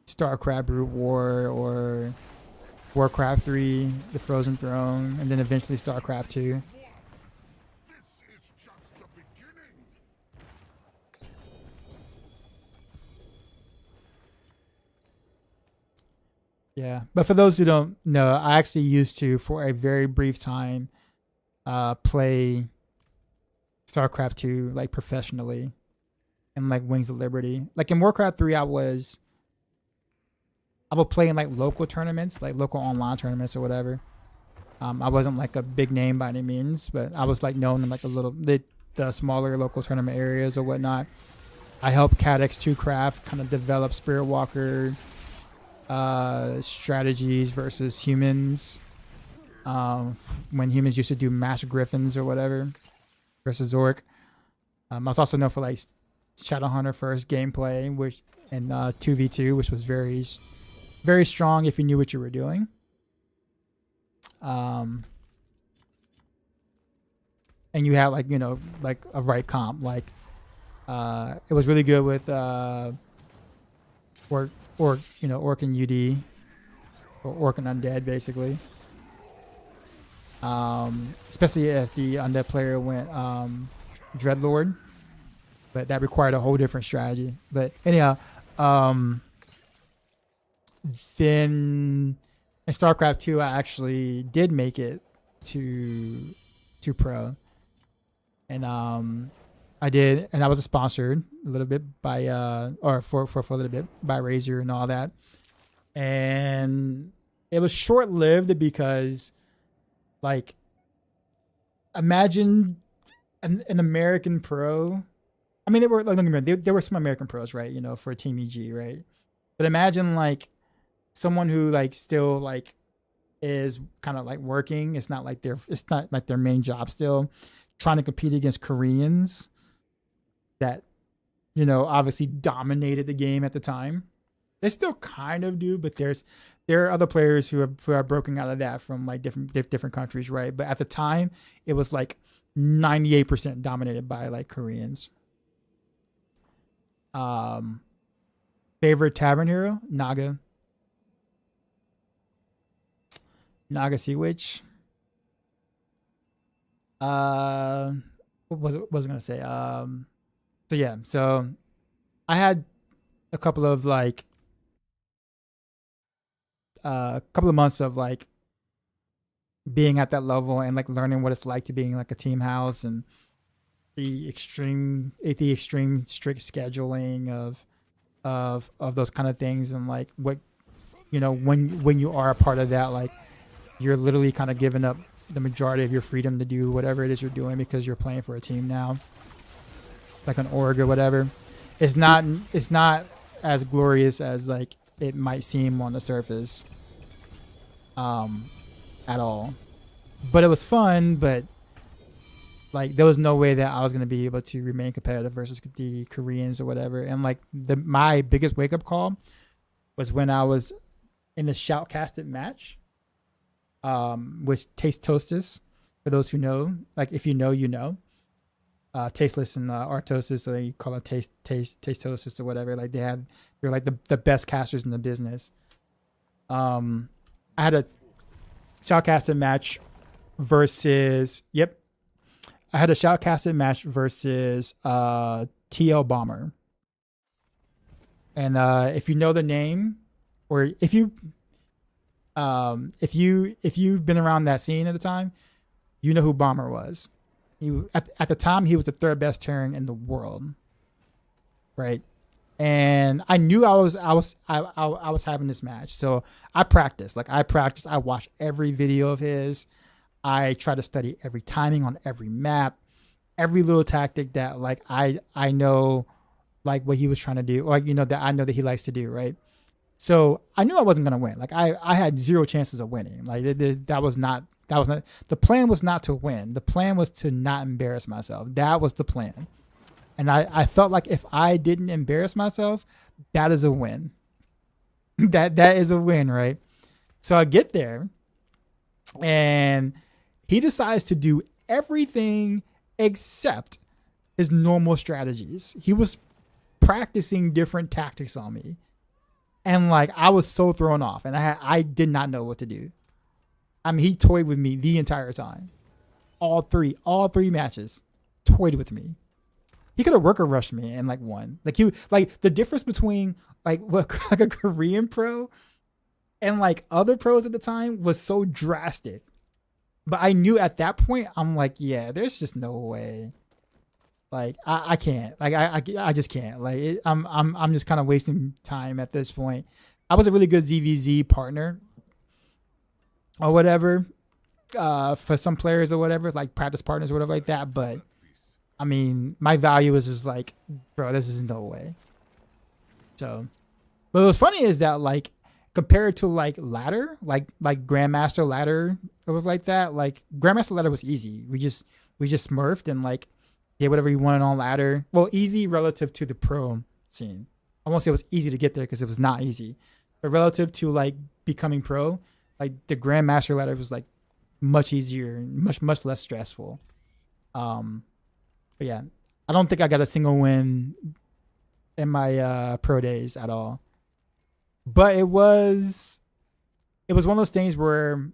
StarCraft Brute War or Warcraft 3, The Frozen Throne, and then eventually StarCraft 2. This is just the beginning. Yeah, but for those who don't know, I actually used to, for a very brief time, play StarCraft 2 like professionally and like Wings of Liberty. Like in Warcraft 3, I would play in like local tournaments, like local online tournaments or whatever. I wasn't like a big name by any means, but I was like known in like the smaller local tournament areas or whatnot. I helped CADX2 Craft kind of develop Spirit Walker strategies versus humans. When humans used to do Master Griffins or whatever versus Orc. I was also known for like Shadowhunter first gameplay, which and 2v2, which was very, very strong if you knew what you were doing. And you had like like a right comp, like it was really good with Orc and UD or Orc and Undead basically. Especially if the Undead player went Dreadlord, but that required a whole different strategy. But anyhow, then in StarCraft 2, I actually did make it to pro, and I did, and I was sponsored a little bit by or for a little bit by Razer and all that, and it was short lived because, like, imagine an American pro. I mean, there were some American pros, right? For Team EG, right? But imagine like someone who like still like is kind of like working. It's not like their main job still, trying to compete against Koreans that obviously dominated the game at the time. They still kind of do, but there are other players who are broken out of that from like different countries, right? But at the time, it was like 98% dominated by like Koreans. Favorite tavern hero? Naga Sea Witch. What was I gonna say? So I had a couple of like a couple of months of like being at that level and like learning what it's like to being like a team house and the extreme strict scheduling of those kind of things, and like what when you are a part of that, like you're literally kind of giving up the majority of your freedom to do whatever it is you're doing because you're playing for a team now, like an org or whatever. It's not as glorious as like it might seem on the surface at all, but it was fun. But like there was no way that I was going to be able to remain competitive versus the Koreans or whatever. And like my biggest wake up call was when I was in the shoutcasted match with Taste Toastus. For those who know, like if you know, Tasteless and Artosis, so they call it Taste Toastus or whatever. Like they're like the best casters in the business. I had a shoutcasted match versus I had a shoutcasted match versus TL Bomber. And if you know the name, or if you've been around that scene at the time, you know who Bomber was. He at the time he was the third best Terran in the world, right? And I knew I was having this match, so I practiced. I watched every video of his. I try to study every timing on every map, every little tactic that like I know, like what he was trying to do, or that I know that he likes to do, right? So I knew I wasn't gonna win. Like I had zero chances of winning. Like that was not the plan. Was not to win. The plan was to not embarrass myself. That was the plan. And I felt like if I didn't embarrass myself, that is a win. that is a win, right? So I get there, and he decides to do everything except his normal strategies. He was practicing different tactics on me. And like I was so thrown off, and I did not know what to do. I mean, he toyed with me the entire time. All three matches, toyed with me. He could have worker rushed me and like won. Like the difference between like a Korean pro and like other pros at the time was so drastic. But I knew at that point, I'm like, yeah, there's just no way. Like I can't. Like I just can't. Like I'm just kind of wasting time at this point. I was a really good ZVZ partner or whatever for some players or whatever, like practice partners or whatever like that. But I mean, my value is just like, bro, this is no way. So, but what's funny is that like compared to like ladder, like Grandmaster ladder or like that, like Grandmaster ladder was easy. We just smurfed and like did whatever you wanted on ladder. Well, easy relative to the pro scene. I won't say it was easy to get there because it was not easy, but relative to like becoming pro, like the Grandmaster ladder was like much easier, much less stressful. But yeah, I don't think I got a single win in my pro days at all. But it was one of those things where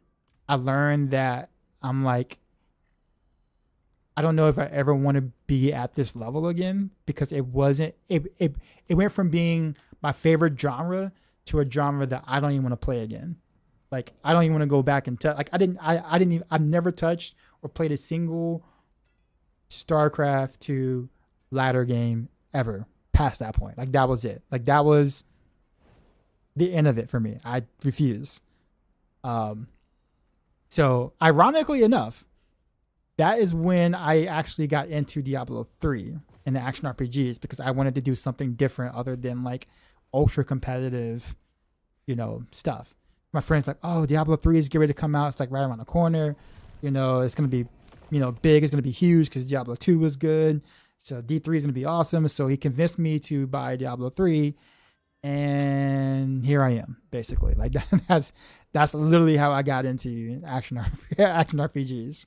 I learned that I'm like, I don't know if I ever want to be at this level again, because it wasn't it went from being my favorite genre to a genre that I don't even want to play again. Like I don't even want to go back and touch. Like I've never touched or played a single StarCraft 2 ladder game ever past that point. Like that was it. Like that was the end of it for me. I refuse. So ironically enough, that is when I actually got into Diablo 3 and the action RPGs, because I wanted to do something different other than like ultra competitive, stuff. My friends like, oh, Diablo 3 is getting ready to come out. It's like right around the corner. It's going to be, big. It's going to be huge because Diablo 2 was good. So D3 is going to be awesome. So he convinced me to buy Diablo 3. And here I am, basically. Like that's literally how I got into action RPGs.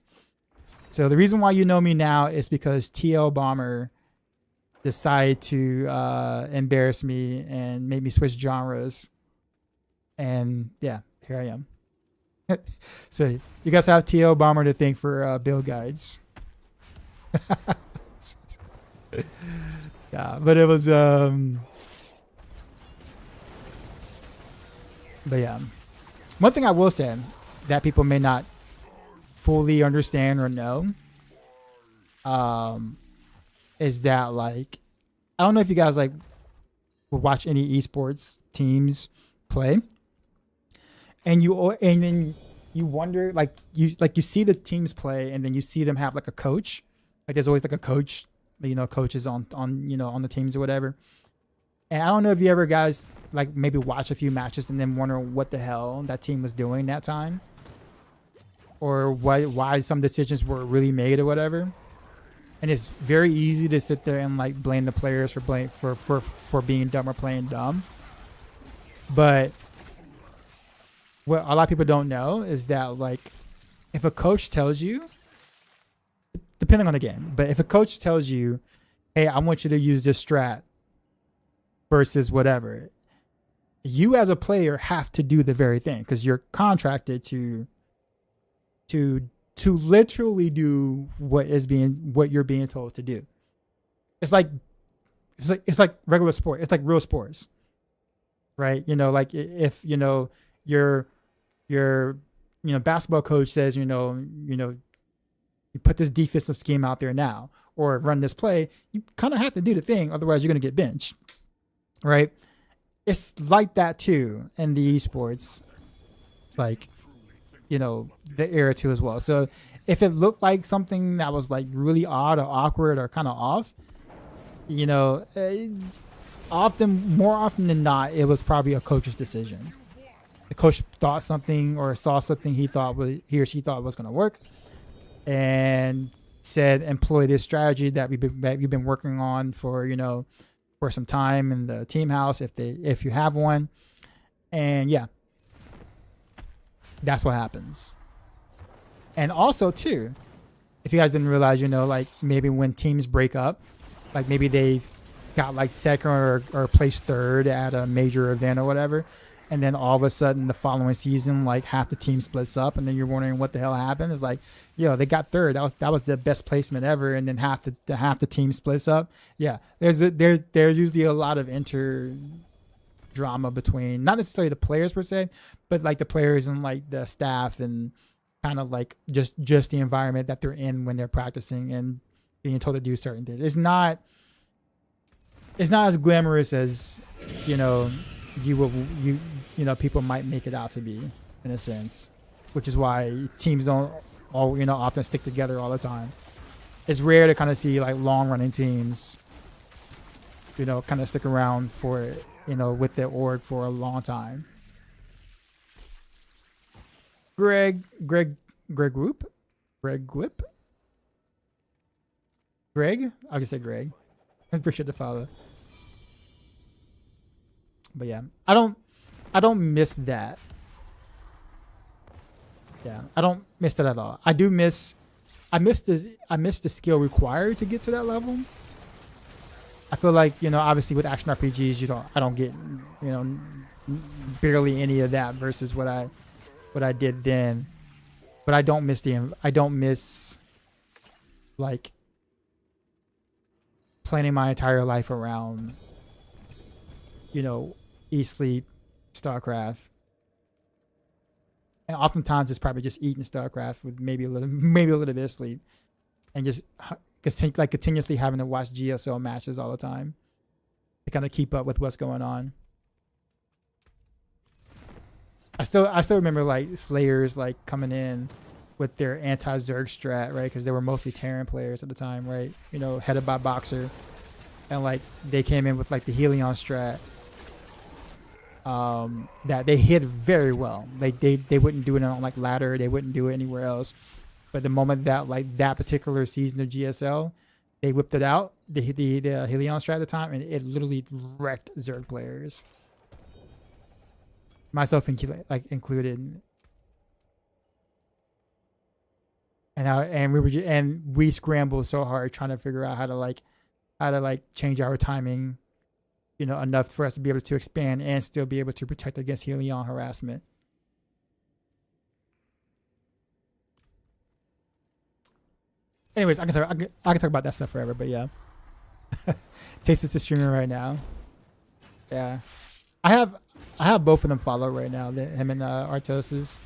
So the reason why you know me now is because TL Bomber decided to embarrass me and make me switch genres. And yeah, here I am. So you guys have TL Bomber to thank for build guides. Yeah, but it was but yeah. One thing I will say that people may not fully understand or know is that like I don't know if you guys like will watch any esports teams play, and then you wonder like you see the teams play, and then you see them have like a coach. Like there's always like a coach, coaches on the teams or whatever. And I don't know if you ever guys like maybe watch a few matches and then wonder what the hell that team was doing that time, or why some decisions were really made or whatever. And it's very easy to sit there and like blame the players for being dumb or playing dumb. But what a lot of people don't know is that like if a coach tells you, depending on the game, but if a coach tells you, hey, I want you to use this strat versus whatever, you as a player have to do the very thing because you're contracted to to literally do what you're being told to do. It's like regular sport. It's like real sports, right? Like if your basketball coach says you put this defensive scheme out there now, or run this play, you kind of have to do the thing, otherwise you're gonna get benched, right? It's like that too in the esports, like the era too as well. So if it looked like something that was like really odd or awkward or kind of off, more often than not, it was probably a coach's decision. The coach thought something or saw something he or she thought was going to work, and said employ this strategy that we've been working on for for some time in the team house, if you have one. And yeah, that's what happens. And also too, if you guys didn't realize, like maybe when teams break up, like maybe they got like second or placed third at a major event or whatever, and then all of a sudden the following season, like half the team splits up, and then you're wondering what the hell happened. It's like, they got third. That was the best placement ever, and then half the team splits up. Yeah, there's usually a lot of drama between not necessarily the players per se, but like the players and like the staff, and kind of like just the environment that they're in when they're practicing and being told to do certain things. It's not as glamorous as people might make it out to be, in a sense, which is why teams don't often stick together all the time. It's rare to kind of see like long running teams kind of stick around for with their org for a long time. Greg Whoop? Greg Whip? Greg? I'll just say Greg. I appreciate the follow. But yeah, I don't miss that. Yeah, I don't miss that at all. I miss the skill required to get to that level. I feel like, obviously with action RPGs, I don't get, barely any of that versus what I did then. But I don't miss like planning my entire life around, eat, sleep, StarCraft. And oftentimes it's probably just eating StarCraft with maybe a little bit of sleep, and just continuously having to watch GSL matches all the time to kind of keep up with what's going on. I still remember like Slayers like coming in with their anti-Zerg strat, right? Because they were mostly Terran players at the time, right? Headed by Boxer, and like they came in with like the Helion strat. That they hit very well. Like they wouldn't do it on like ladder, they wouldn't do it anywhere else. But the moment that like that particular season of GSL, they whipped it out, they hit the Helion strat at the time, and it literally wrecked Zerg players, myself included. And we scrambled so hard trying to figure out how to change our timing, enough for us to be able to expand and still be able to protect against Helion harassment. Anyways, I can talk about that stuff forever, but yeah. Taste is the streamer right now. Yeah, I have both of them follow right now. Him and Artosis.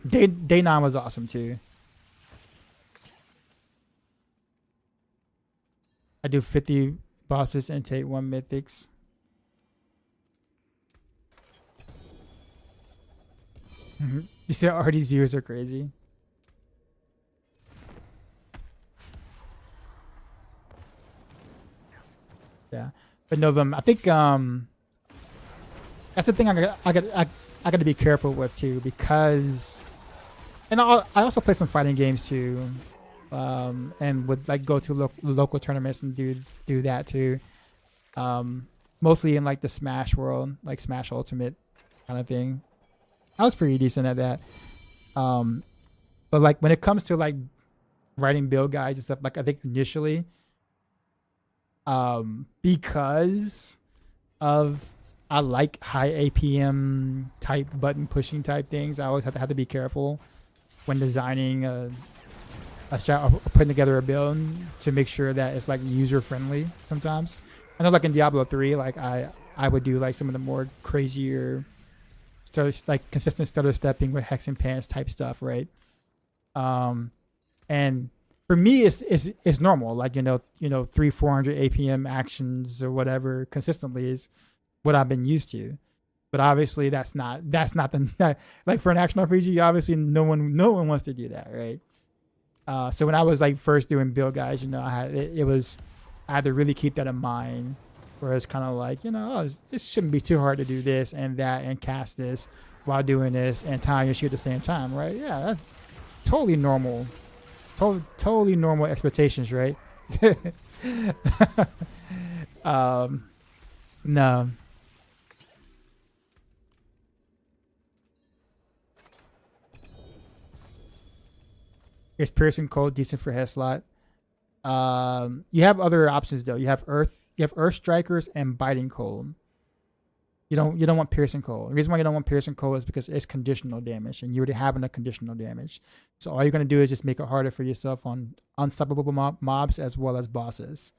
Day 9 was awesome too. I do 50 bosses and take 1 mythics. You see how these viewers are crazy. Yeah, but Novum, I think that's the thing I got to be careful with too, because, and I also play some fighting games too, and would like go to local tournaments and do that too, mostly in like the Smash world, like Smash Ultimate kind of thing. I was pretty decent at that, but like when it comes to like writing build guides and stuff, like I think initially, because of I like high APM type button pushing type things. I always have to be careful when designing a strat or putting together a build to make sure that it's like user friendly. Sometimes I know, like in Diablo 3, like I would do like some of the more crazier like consistent stutter stepping with hex and pants type stuff, right? And for me, it's normal. Like 300-400 APM actions or whatever consistently is what I've been used to. But obviously, that's not the like for an action RPG. Obviously, no one wants to do that, right? So when I was like first doing build guides, I had I had to really keep that in mind. Where it's kind of like, it shouldn't be too hard to do this and that and cast this while doing this and time your shit at the same time, right? Yeah, that's totally normal. Totally normal expectations, right? No. Is piercing cold decent for head slot? You have other options though. You have earth strikers and biting cold. You don't want piercing cold. The reason why you don't want piercing cold is because it's conditional damage, and you already have enough conditional damage. So all you're gonna do is just make it harder for yourself on unstoppable mobs as well as bosses.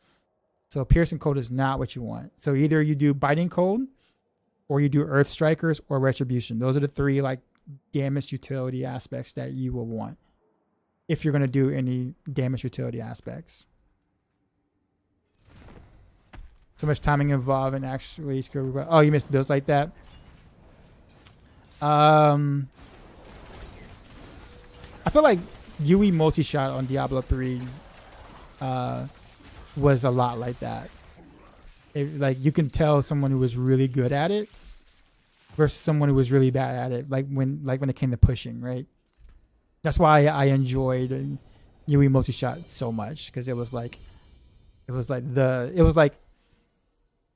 So piercing cold is not what you want. So either you do biting cold, or you do earth strikers or retribution. Those are the three like damage utility aspects that you will want if you're gonna do any damage utility aspects. So much timing involved and actually oh, you missed builds like that. I feel like UE multi-shot on Diablo 3 was a lot like that. Like you can tell someone who was really good at it versus someone who was really bad at it. Like when it came to pushing, right? That's why I enjoyed UE multi-shot so much, because it was like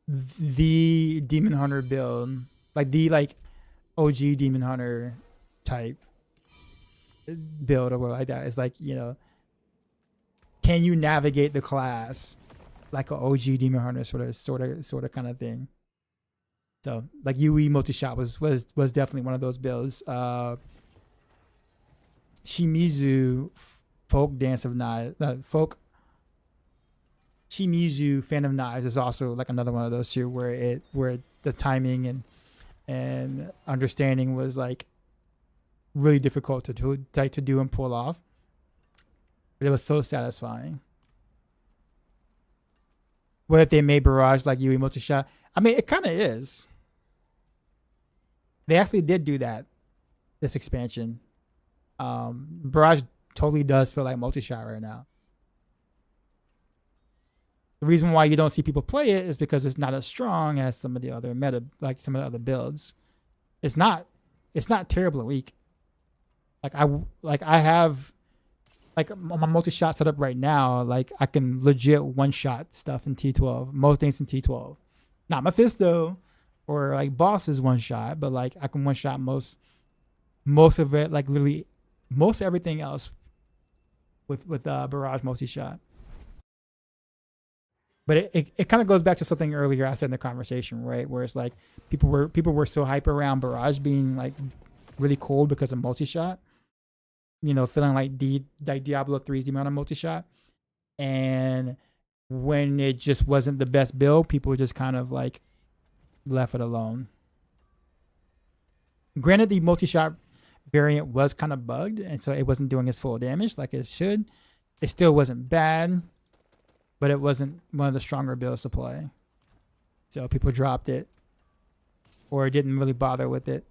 the Demon Hunter build, like the OG Demon Hunter type build or whatever like that. It's like, can you navigate the class like an OG Demon Hunter sort of kind of thing. So like UE multi-shot was definitely one of those builds. Shimizu Folk Dance of Knives, Shimizu Fan of Knives is also like another one of those too, where the timing and understanding was like really difficult to do and pull off, but it was so satisfying. What if they made Barrage like UE multi-shot? I mean, it kind of is. They actually did do that this expansion. Barrage totally does feel like multi-shot right now. The reason why you don't see people play it is because it's not as strong as some of the other like some of the other builds. It's not terribly weak. I have like on my multi-shot setup right now, like I can legit one-shot stuff in T12, most things in T12. Not Mephisto or like bosses one-shot, but like I can one-shot most of it, like literally most everything else with Barrage multi-shot. But it kind of goes back to something earlier I said in the conversation, right? Where it's like people were so hype around Barrage being like really cold because of multi-shot. Feeling like Diablo 3's Demon on multi-shot. And when it just wasn't the best build, people just kind of like left it alone. Granted, the multi-shot variant was kind of bugged, and so it wasn't doing its full damage like it should. It still wasn't bad, but it wasn't one of the stronger builds to play. So people dropped it or didn't really bother with it.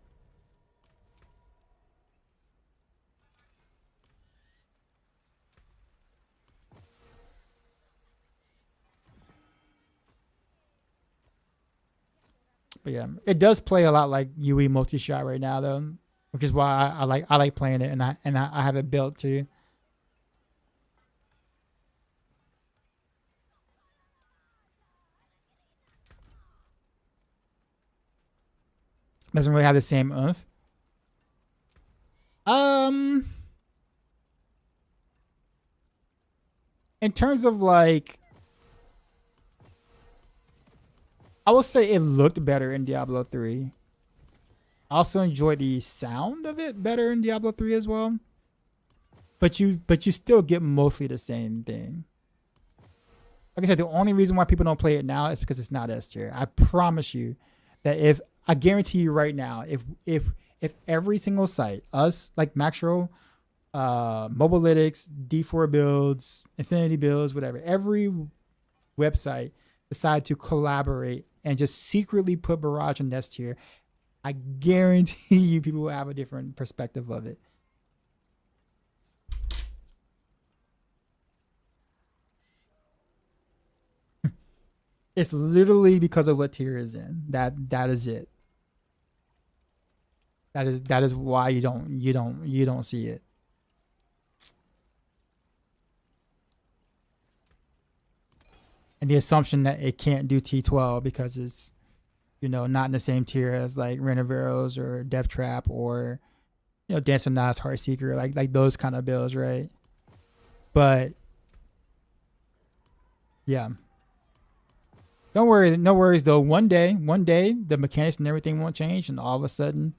But yeah, it does play a lot like UE multi-shot right now though, which is why I like playing it, and I have it built too. Doesn't really have the same oomph. In terms of like I will say it looked better in Diablo 3. I also enjoyed the sound of it better in Diablo 3 as well. But you still get mostly the same thing. Like I said, the only reason why people don't play it now is because it's not S tier. I promise you that if I guarantee you right now, if every single site, us like Maxrow, Mobilytics, D4 builds, Infinity builds, whatever, every website decide to collaborate and just secretly put Barrage in S tier, I guarantee you people will have a different perspective of it. It's literally because of what tier is in. That is it. That is why you don't see it. And the assumption that it can't do T12 because it's, you know, not in the same tier as like Renoveros or Death Trap or, you know, Dance of Nas, Heartseeker, like those kind of builds, right? But yeah. Don't worry, no worries though. One day, the mechanics and everything won't change, and all of a sudden,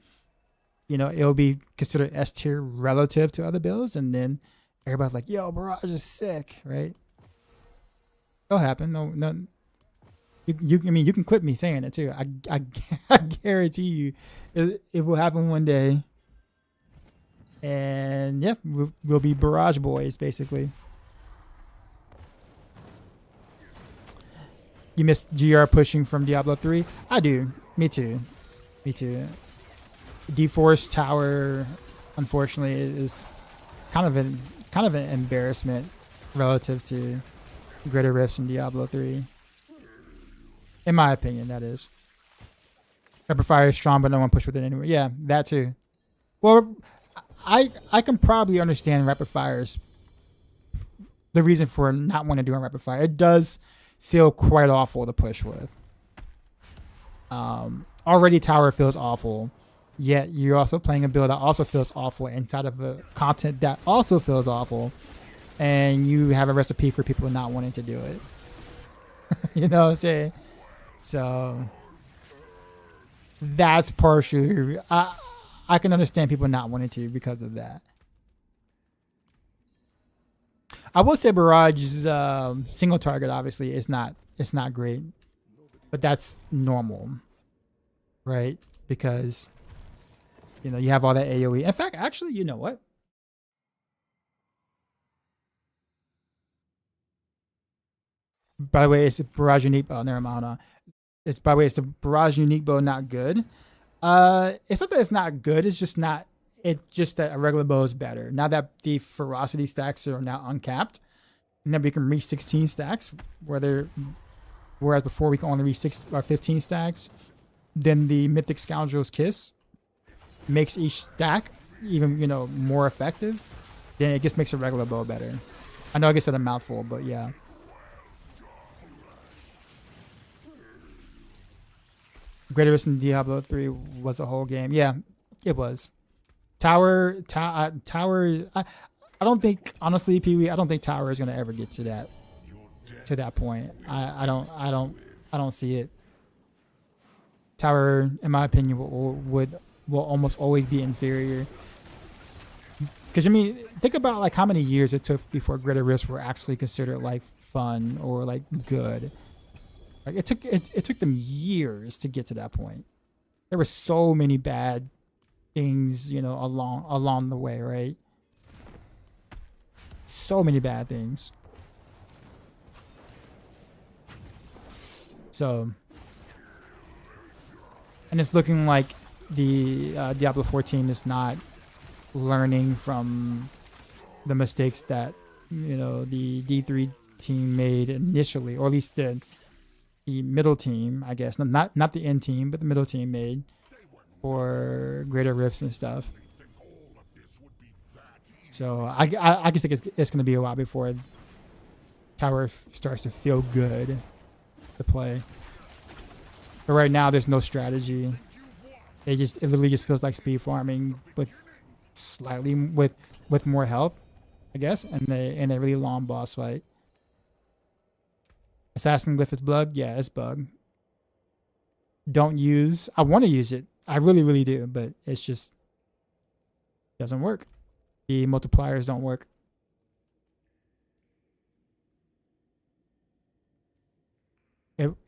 you know, it'll be considered S tier relative to other builds, and then everybody's like, "Yo, Barrage is sick," right? It'll happen. No. I mean, you can clip me saying it too. I guarantee you, it will happen one day, and yeah, we'll be Barrage boys basically. You miss GR pushing from Diablo 3? I do. Me too. D-Force Tower, unfortunately, is kind of an embarrassment relative to Greater Rifts in Diablo 3. In my opinion, that is. Rapid Fire is strong, but no one pushed with it anyway. Yeah, that too. Well, I can probably understand Rapid Fire's the reason for not wanting to do a Rapid Fire. It does feel quite awful to push with. Already Tower feels awful, yet you're also playing a build that also feels awful inside of a content that also feels awful, and you have a recipe for people not wanting to do it. You know what I'm saying? So that's partially, I can understand people not wanting to because of that. I will say Barage's single target obviously it's not great, but that's normal, right? Because you know you have all that AOE. In fact, actually, you know what? By the way, it's a Barrage unique. Oh, never mind. Hold on. It's by the way, it's the Barrage unique bow not good. It's not that it's not good. It's just not. It's just that a regular bow is better. Now that the ferocity stacks are now uncapped, and then we can reach 16 stacks, whereas before we can only reach 6 or 15 stacks, then the Mythic Scoundrel's Kiss makes each stack even, you know, more effective. Then it just makes a regular bow better. I know I just said a mouthful, but yeah. Greater Risk in Diablo 3 was a whole game. Yeah, it was. Tower. I don't think, honestly, Pee Wee, I don't think Tower is gonna ever get to that point. I don't see it. Tower, in my opinion, will almost always be inferior. Because I mean, think about like how many years it took before Greater Rifts were actually considered like fun or like good. Like it took them years to get to that point. There were so many bad things, you know, along the way, right? So many bad things. So, and it's looking like the Diablo 4 team is not learning from the mistakes that, you know, the D3 team made initially, or at least the middle team, I guess, not the end team, but the middle team made for Greater Rifts and stuff. So I just think it's going to be a while before Tower starts to feel good to play. But right now, there's no strategy. It literally just feels like speed farming with slightly with more health, I guess, and a really long boss fight. Assassin Glyph is bug? Yeah, it's bug. don't use. I want to use it. I really, really do, but it's just doesn't work. The multipliers don't work.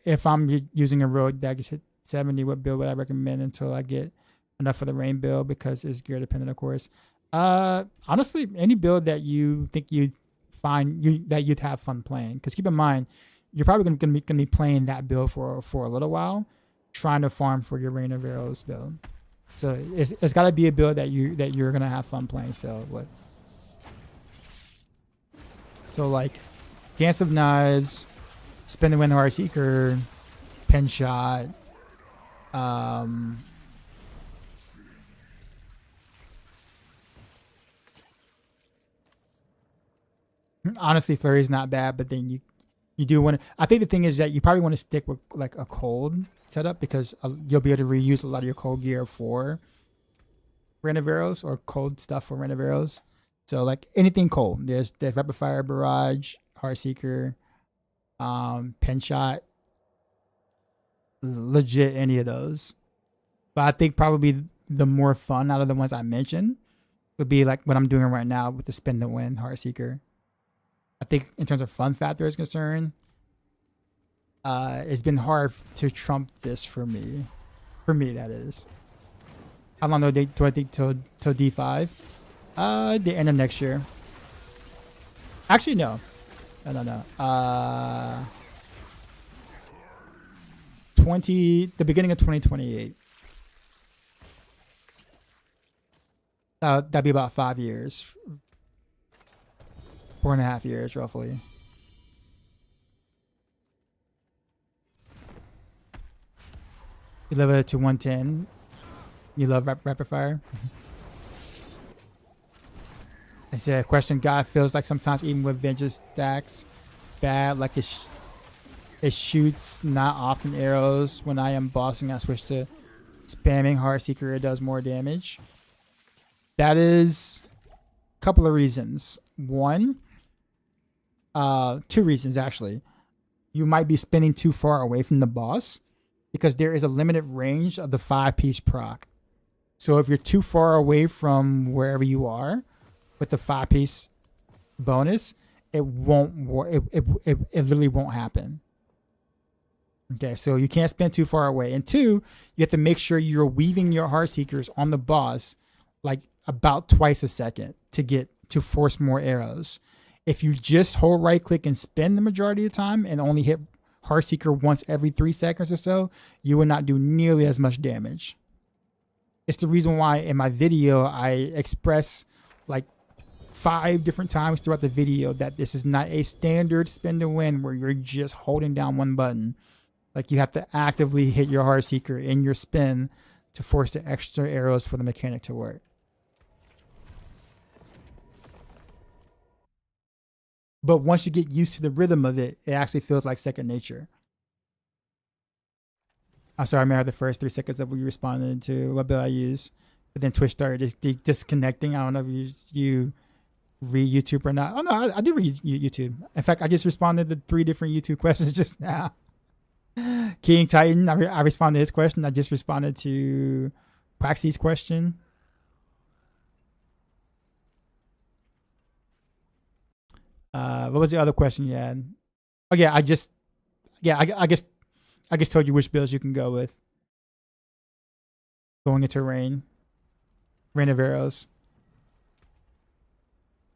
If I'm using a rogue that gets hit 70, what build would I recommend until I get enough for the rain build? Because it's gear dependent, of course. Honestly, any build that you think you'd find that you'd have fun playing. Because keep in mind, you're probably gonna be playing that build for a little while, trying to farm for your Rain of Arrows build. So it's got to be a build that you're gonna have fun playing. So what? So like, Dance of Knives, Spin the Wind Heart Seeker, Pen Shot. Honestly, Flurry is not bad, but then you do want to. I think the thing is that you probably want to stick with like a cold setup because you'll be able to reuse a lot of your cold gear for Rain of Arrows or cold stuff for Rain of Arrows. So like anything cold, there's Rapid Fire, Barrage, Heart Seeker, Pen Shot, legit any of those. But I think probably the more fun out of the ones I mentioned would be like what I'm doing right now with the Spin the Wind Heart Seeker. I think in terms of fun factor is concerned, it's been hard to trump this for me. For me, that is. How long do I think till D5? The end of next year. Actually, no. No. the beginning of 2028. That'd be about 5 years. 4.5 years, roughly. You level it to 110. You love rapid fire. I said, question, God feels like sometimes even with vengeance stacks bad, like it shoots not often arrows. When I am bossing, I switch to spamming Heart Seeker, it does more damage. That is a couple of reasons. One, two reasons actually. You might be spinning too far away from the boss because there is a limited range of the 5-piece proc. So if you're too far away from wherever you are with the 5-piece bonus, it won't work. It literally won't happen. Okay, so you can't spin too far away. And two, you have to make sure you're weaving your Heart Seekers on the boss like about twice a second to force more arrows. If you just hold right click and spin the majority of the time and only hit Heart Seeker once every 3 seconds or so, you will not do nearly as much damage. It's the reason why in my video I express like 5 different times throughout the video that this is not a standard spin to win where you're just holding down one button. Like you have to actively hit your Heart Seeker in your spin to force the extra arrows for the mechanic to work. But once you get used to the rhythm of it, it actually feels like second nature. I'm sorry, I may have the first 3 seconds that we responded to what bill I use. But then Twitch started just disconnecting. I don't know if you read YouTube or not. Oh, no, I do read YouTube. In fact, I just responded to 3 different YouTube questions just now. King Titan, I responded to his question. I just responded to Praxy's question. What was the other question you had? Oh yeah, I guess told you which bills you can go with. Going into Rain of Arrows.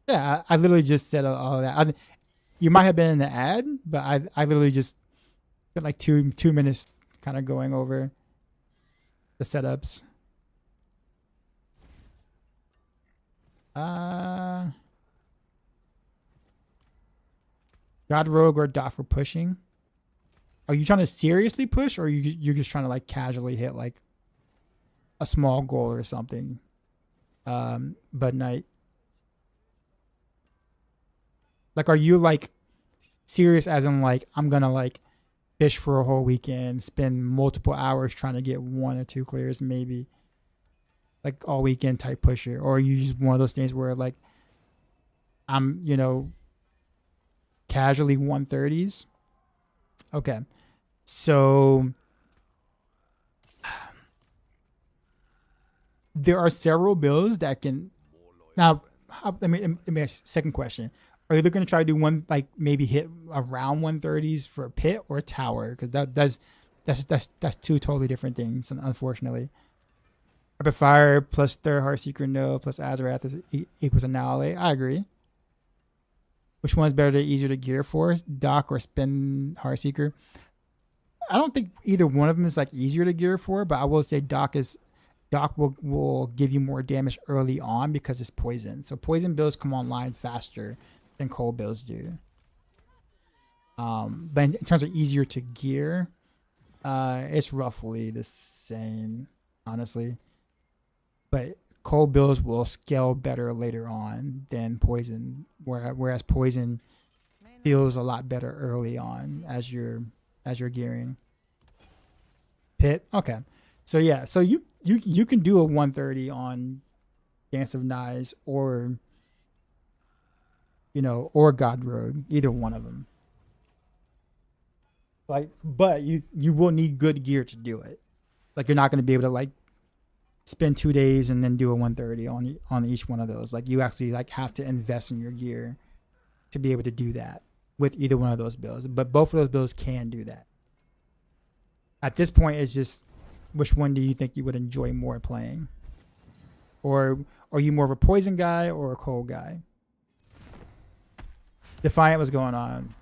Yeah, I literally just said all that. You might have been in the ad, but I literally just spent like two minutes kind of going over the setups. God Rogue or Dot for pushing? Are you trying to seriously push, or you're just trying to like casually hit like a small goal or something? Bud Knight. Like, are you like serious as in like I'm gonna like fish for a whole weekend, spend multiple hours trying to get 1 or 2 clears, maybe like all weekend type pusher, or are you just one of those things where like I'm casually 130s? Okay. So there are several builds that can. Now, let me ask you, second question. Are you looking to try to do one, like maybe hit around 130s for pit or tower? Because that's two totally different things, unfortunately. Rapid fire plus third Heartseeker no plus Azarath is equals Annihilate. I agree. Which one's better, easier to gear for? Doc or spin Heartseeker? I don't think either one of them is like easier to gear for, but I will say Doc will give you more damage early on because it's poison. So poison builds come online faster than cold builds do. But in terms of easier to gear, it's roughly the same, honestly. But cold builds will scale better later on than poison, whereas poison feels a lot better early on as you're gearing. Pit, okay. So yeah, so you can do a 130 on Dance of Knives or or God Rogue, either one of them. Like, but you will need good gear to do it. Like, you're not going to be able to like spend 2 days and then do a 130 on each one of those. Like, you actually like have to invest in your gear to be able to do that with either one of those builds. But both of those builds can do that. At this point, it's just which one do you think you would enjoy more playing? Or are you more of a poison guy or a cold guy? Defiant, what's going on?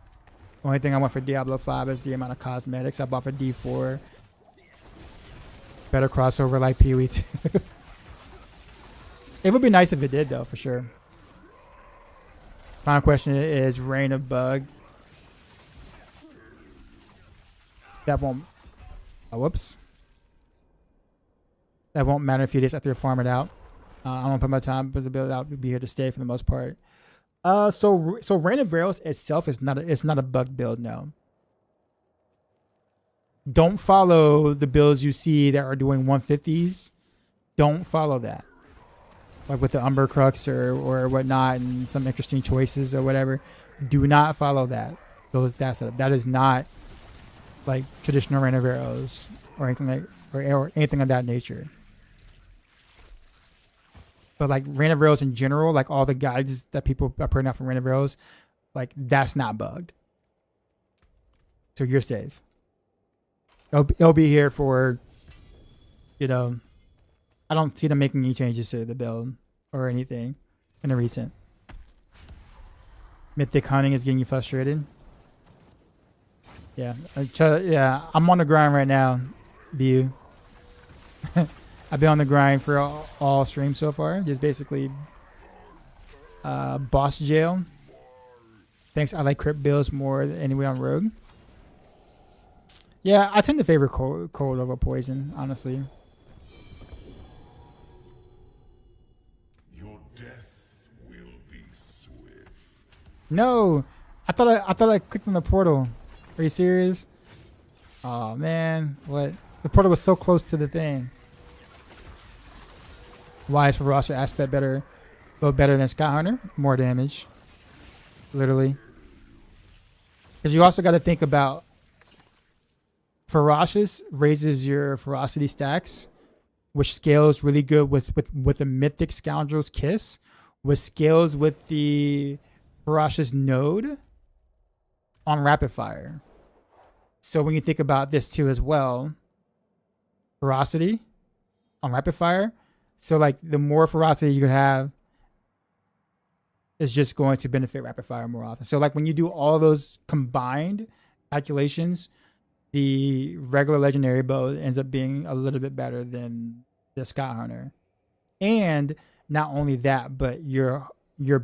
Only thing I want for Diablo 5 is the amount of cosmetics. I bought for D4. Better crossover like Pee-wee 2. It would be nice if it did, though, for sure. Final question is Reign of Bug. That won't... Oh, whoops. That won't matter if you just after you farm it out. I don't put my time because the build out will be here to stay for the most part. So Reign of Rails itself is not a bug build, no. Don't follow the builds you see that are doing 150s. Don't follow that. Like with the Umber Crux or whatnot and some interesting choices or whatever. Do not follow that. That is not like traditional Reign of Arrows or anything or anything of that nature. But like Reign of Arrows in general, like all the guides that people are putting out from Reign of Arrows, like that's not bugged. So you're safe. It'll be here for, I don't see them making any changes to the build or anything in the recent. Mythic hunting is getting you frustrated. Yeah, I'm on the grind right now, Bu. I've been on the grind for all streams so far. Just basically boss jail. Thanks, I like crypt builds more than anyway on Rogue. Yeah, I tend to favor cold over poison, honestly. Your death will be swift. No, I thought I clicked on the portal. Are you serious? Oh man, what? The portal was so close to the thing. Why is Ferocious aspect better than Sky Hunter? More damage. Literally. Because you also got to think about Ferocious raises your ferocity stacks, which scales really good with the Mythic Scoundrel's Kiss, which scales with the Ferocious node on Rapid Fire. So when you think about this too as well, ferocity on Rapid Fire, so like the more ferocity you have is just going to benefit Rapid Fire more often. So like when you do all those combined calculations, the regular legendary bow ends up being a little bit better than the Sky Hunter. And not only that, but your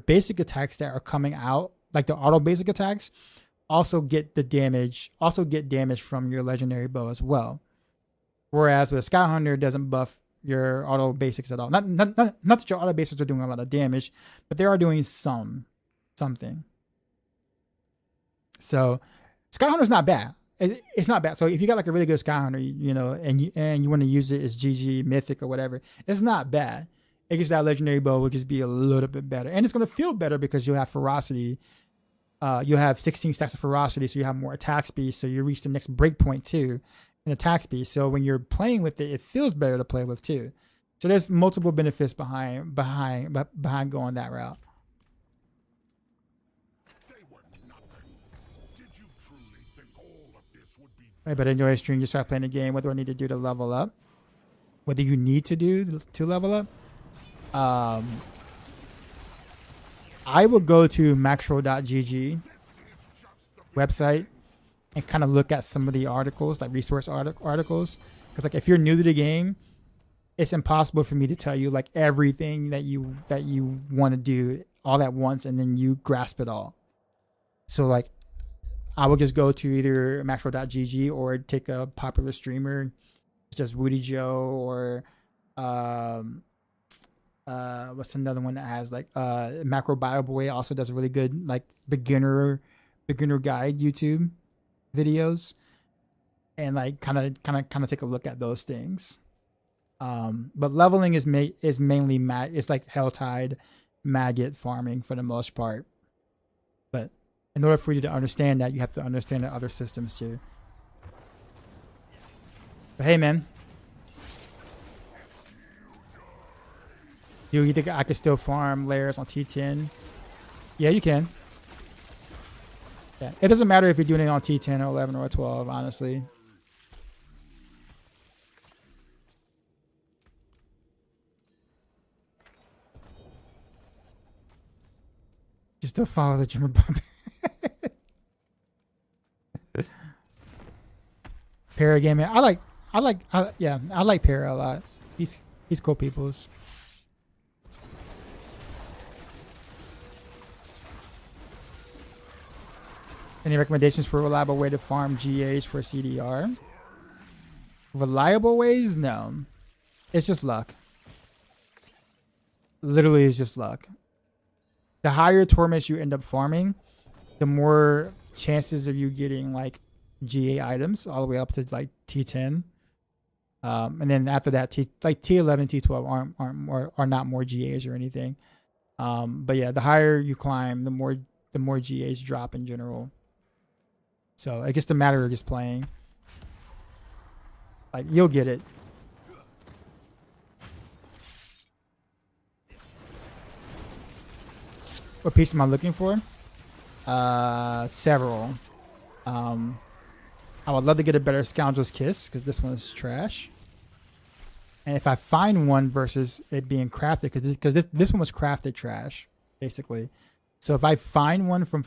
basic attacks that are coming out, like the auto basic attacks, also get damage from your legendary bow as well. Whereas with Sky Hunter, doesn't buff your auto basics at all. Not that your auto basics are doing a lot of damage, but they are doing something. So Sky Hunter's not bad. It's not bad. So if you got like a really good Sky Hunter, and you want to use it as GG Mythic or whatever, it's not bad. It just that legendary bow will just be a little bit better, and it's going to feel better because you'll have ferocity. You'll have 16 stacks of ferocity, so you have more attack speed. So you reach the next breakpoint too in attack speed. So when you're playing with it, it feels better to play with too. So there's multiple benefits behind going that route. They were nothing. Did you truly think all of this would be I better enjoy a stream. Just start playing the game. What do I need to do to level up? What do you need to do to level up? I will go to maxroll.gg website and kind of look at some of the articles, like resource articles. Because like if you're new to the game, it's impossible for me to tell you like everything that you want to do all at once and then you grasp it all. So like I will just go to either maxroll.gg or take a popular streamer, just Woody Joe, or what's another one that has like Macro Bio Boy also does really good like beginner guide YouTube videos, and like kind of take a look at those things. But leveling is mainly it's like Helltide maggot farming for the most part. But in order for you to understand that, you have to understand the other systems too. But hey, man. You think I could still farm layers on T10? Yeah, you can. Yeah. It doesn't matter if you're doing it on T10 or 11 or 12, honestly. Just don't follow the Jimmer Bump. Para gaming. I like Para a lot. He's cool peoples. Any recommendations for a reliable way to farm GAs for CDR? Reliable ways? No. It's just luck. Literally, it's just luck. The higher torments you end up farming, the more chances of you getting like GA items all the way up to like T10. And then after that, T11, T12 are not more GAs or anything. But yeah, the higher you climb, the more GAs drop in general. So it's just a matter of just playing. Like you'll get it. What piece am I looking for? Several. I would love to get a better Scoundrel's Kiss because this one is trash. And if I find one versus it being crafted, because this one was crafted trash, basically. So if I find one from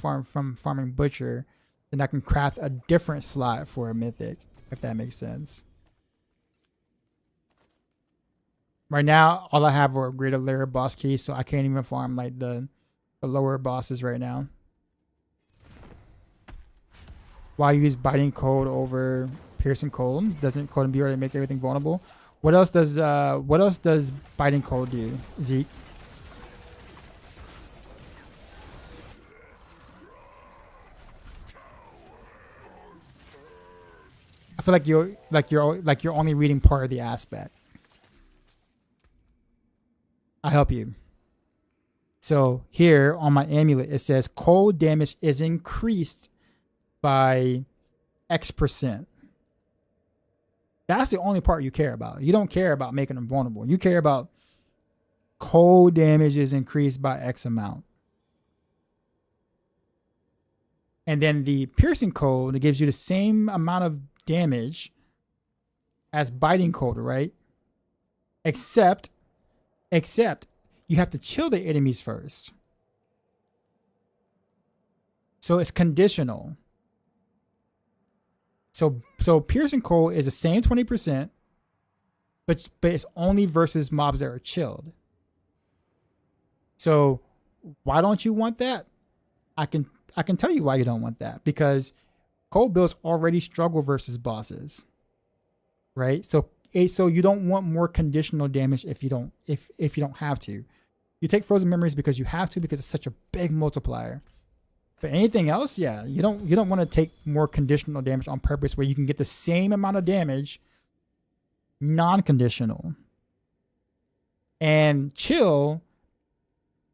Farming Butcher, then I can craft a different slot for a mythic, if that makes sense. Right now, all I have are greater layer boss keys, so I can't even farm like the lower bosses right now. Why use Biting Cold over Piercing Cold? Doesn't Cold and Beauty make everything vulnerable? What else does Biting Cold do, Zeke? I feel like you're only reading part of the aspect. I'll help you. So here on my amulet, it says cold damage is increased by X%. That's the only part you care about. You don't care about making them vulnerable. You care about cold damage is increased by X amount. And then the piercing cold, it gives you the same amount of damage as biting cold, right? Except you have to chill the enemies first. So it's conditional. So piercing cold is the same 20%, but it's only versus mobs that are chilled. So why don't you want that? I can tell you why you don't want that, because cold builds already struggle versus bosses, right? So you don't want more conditional damage if you don't have to. You take frozen memories because you have to, because it's such a big multiplier. But anything else, yeah, you don't want to take more conditional damage on purpose where you can get the same amount of damage non-conditional. And chill,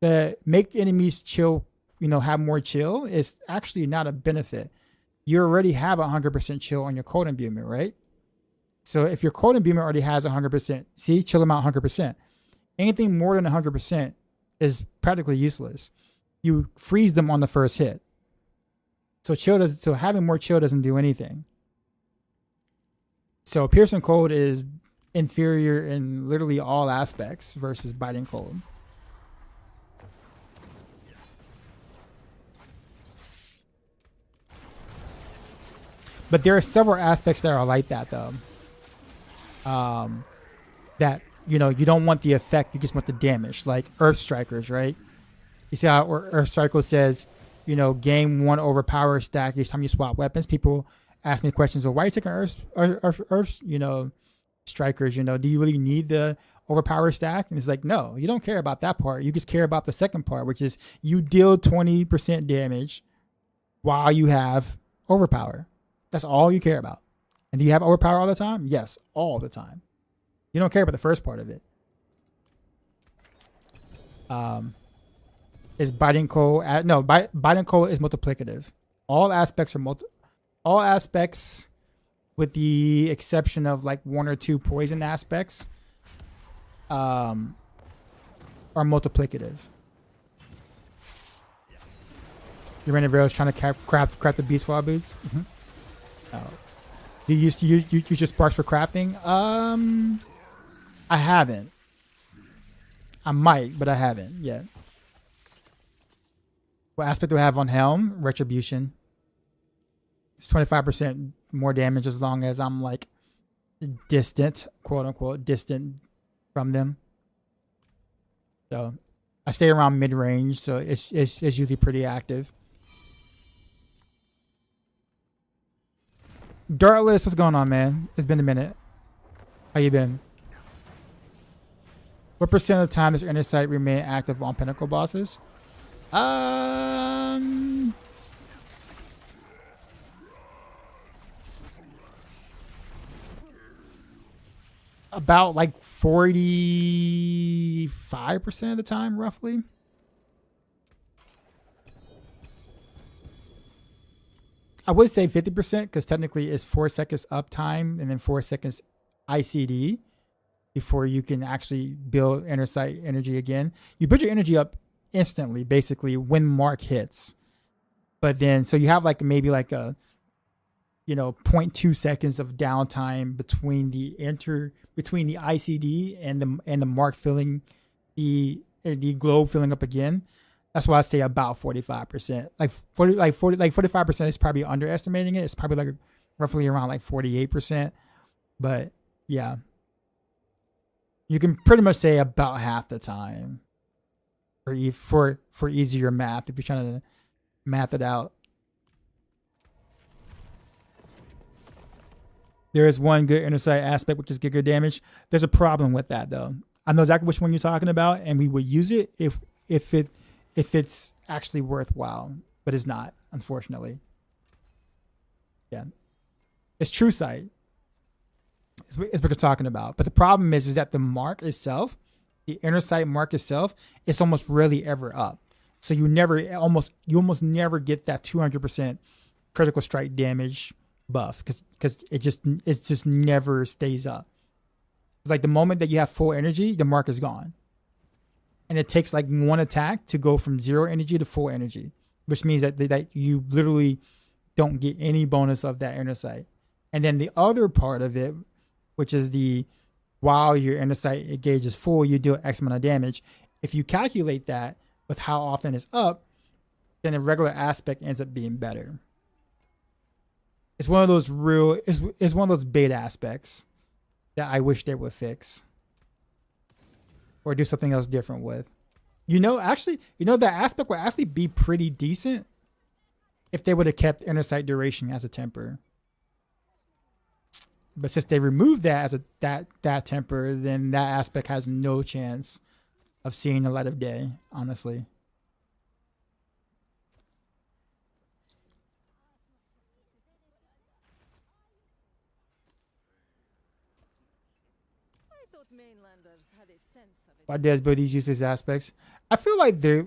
the make enemies chill, have more chill is actually not a benefit. You already have 100% chill on your cold imbuement, right? So if your cold and beamer already has 100%, see, chill amount 100%. Anything more than 100% is practically useless. You freeze them on the first hit. So having more chill doesn't do anything. So piercing cold is inferior in literally all aspects versus biting cold. But there are several aspects that are like that though. That, you know, you don't want the effect, you just want the damage. Like Earth Strikers, right? You see how Earth Striker says, you know, gain 1 overpower stack each time you swap weapons. People ask me questions, well, why are you taking Earth, you know, Strikers? You know, do you really need the overpower stack? And it's like, no, you don't care about that part. You just care about the second part, which is you deal 20% damage while you have overpower. That's all you care about. And do you have overpower all the time? Yes, all the time. You don't care about the first part of it. Is biting cold? No, biting cold is multiplicative. All aspects are all aspects, with the exception of like 1 or 2 poison aspects, are multiplicative. Your Rain is trying to craft the beast fire boots. Mm-hmm. Do you use your sparks for crafting? I haven't. I might, but I haven't yet. What aspect do I have on Helm? Retribution. It's 25% more damage as long as I'm like distant, quote unquote, distant from them. So I stay around mid range, so it's usually pretty active. Dartless, what's going on, man? It's been a minute. How you been? What percent of the time does Inner Sight remain active on Pinnacle bosses? About like 45% of the time, roughly. I would say 50% because technically it's 4 seconds uptime and then 4 seconds ICD before you can actually build Inner Sight energy again. You build your energy up instantly, basically, when Mark hits. But then, so you have like maybe like a, you know, 0.2 seconds of downtime between the ICD and the Mark filling the globe filling up again. That's why I say about 45%. Like 45% is probably underestimating it. It's probably like roughly around like 48%. But yeah, you can pretty much say about half the time for easier math if you're trying to math it out. There is one good Inner Sight aspect, which is Giga damage. There's a problem with that though. I know exactly which one you're talking about, and we would use it if it's actually worthwhile, but it's not, unfortunately. Yeah, it's True Sight. It's what we're talking about. But the problem is that the mark itself, the Inner Sight mark itself, it's almost rarely ever up. So you almost never get that 200% critical strike damage buff because it just never stays up. It's like the moment that you have full energy, the mark is gone. And it takes like one attack to go from 0 energy to full energy, which means that you literally don't get any bonus of that Inner Sight. And then the other part of it, which is while your Inner Sight gauge is full, you do X amount of damage. If you calculate that with how often it's up, then a regular aspect ends up being better. It's one of those it's one of those bait aspects that I wish they would fix. Or do something else different with. That aspect would actually be pretty decent if they would have kept Inner Sight duration as a temper. But since they removed that as that temper, then that aspect has no chance of seeing the light of day, honestly. Why does Bodhi's use these aspects? I feel like they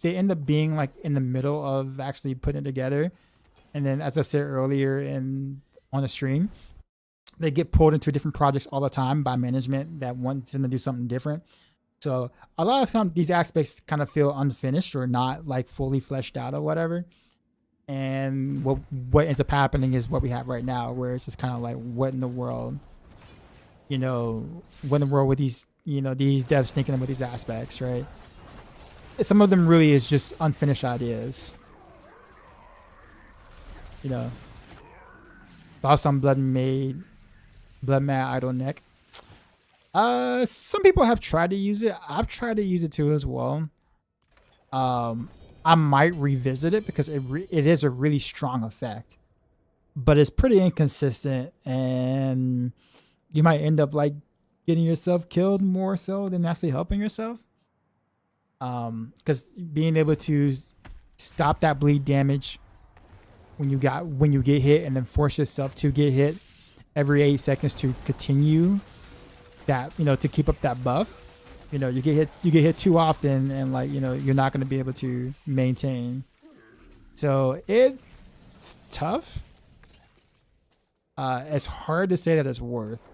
end up being like in the middle of actually putting it together. And then, as I said earlier on the stream, they get pulled into different projects all the time by management that wants them to do something different. So a lot of times these aspects kind of feel unfinished or not like fully fleshed out or whatever. And what ends up happening is what we have right now, where it's just kind of like, what in the world, what in the world with these, these devs thinking about these aspects, right? Some of them really is just unfinished ideas. Saw some blood mad idle neck. Some people have tried to use it. I've tried to use it too as well. I might revisit it because it is a really strong effect, but it's pretty inconsistent, and you might end up like getting yourself killed more so than actually helping yourself. Because being able to stop that bleed damage when you get hit, and then force yourself to get hit every 8 seconds to continue that, to keep up that buff. You get hit too often, and like, you're not going to be able to maintain. So it's tough. It's hard to say that it's worth.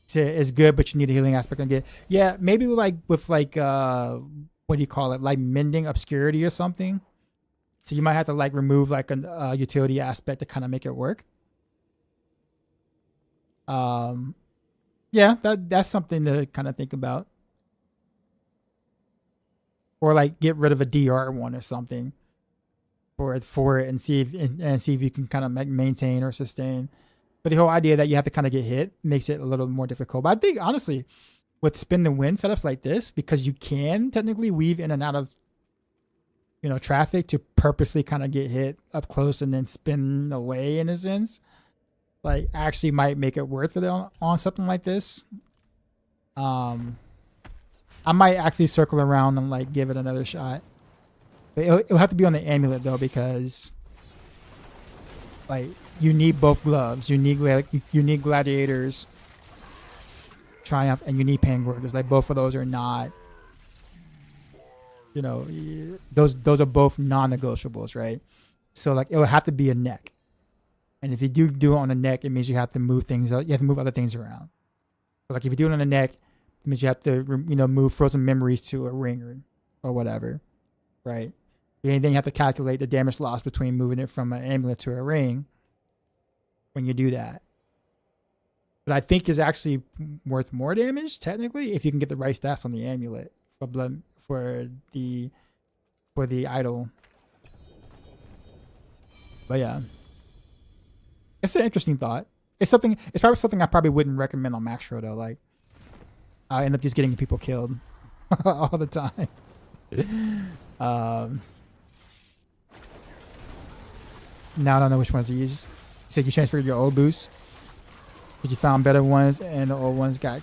So it's good, but you need a healing aspect on it. Yeah, maybe with what do you call it? Like mending obscurity or something. So you might have to like remove like a utility aspect to kind of make it work. Yeah, that's something to kind of think about. Or like get rid of a DR one or something for it, and see if you can kind of maintain or sustain. But the whole idea that you have to kind of get hit makes it a little more difficult. But I think honestly, with spin the win setups like this, because you can technically weave in and out of traffic to purposely kind of get hit up close and then spin away in a sense, like actually might make it worth it on something like this. I might actually circle around and like give it another shot, but it'll have to be on the amulet though, because like you need both gloves, you need gladiators, triumph, and you need pangorgers. Like both of those are not, those are both non-negotiables, right? So like it will have to be a neck. And if you do it on the neck, it means you have to move things. You have to move other things around. So like if you do it on the neck, it means you have to move frozen memories to a ring or whatever, right? And then you have to calculate the damage loss between moving it from an amulet to a ring when you do that. But I think is actually worth more damage technically if you can get the right stats on the amulet for the idol. But yeah. It's an interesting thought. It's probably something I probably wouldn't recommend on Maxro though. Like, I end up just getting people killed all the time. Now I don't know which ones to use. You said you transferred your old boost, but you found better ones, and the old ones got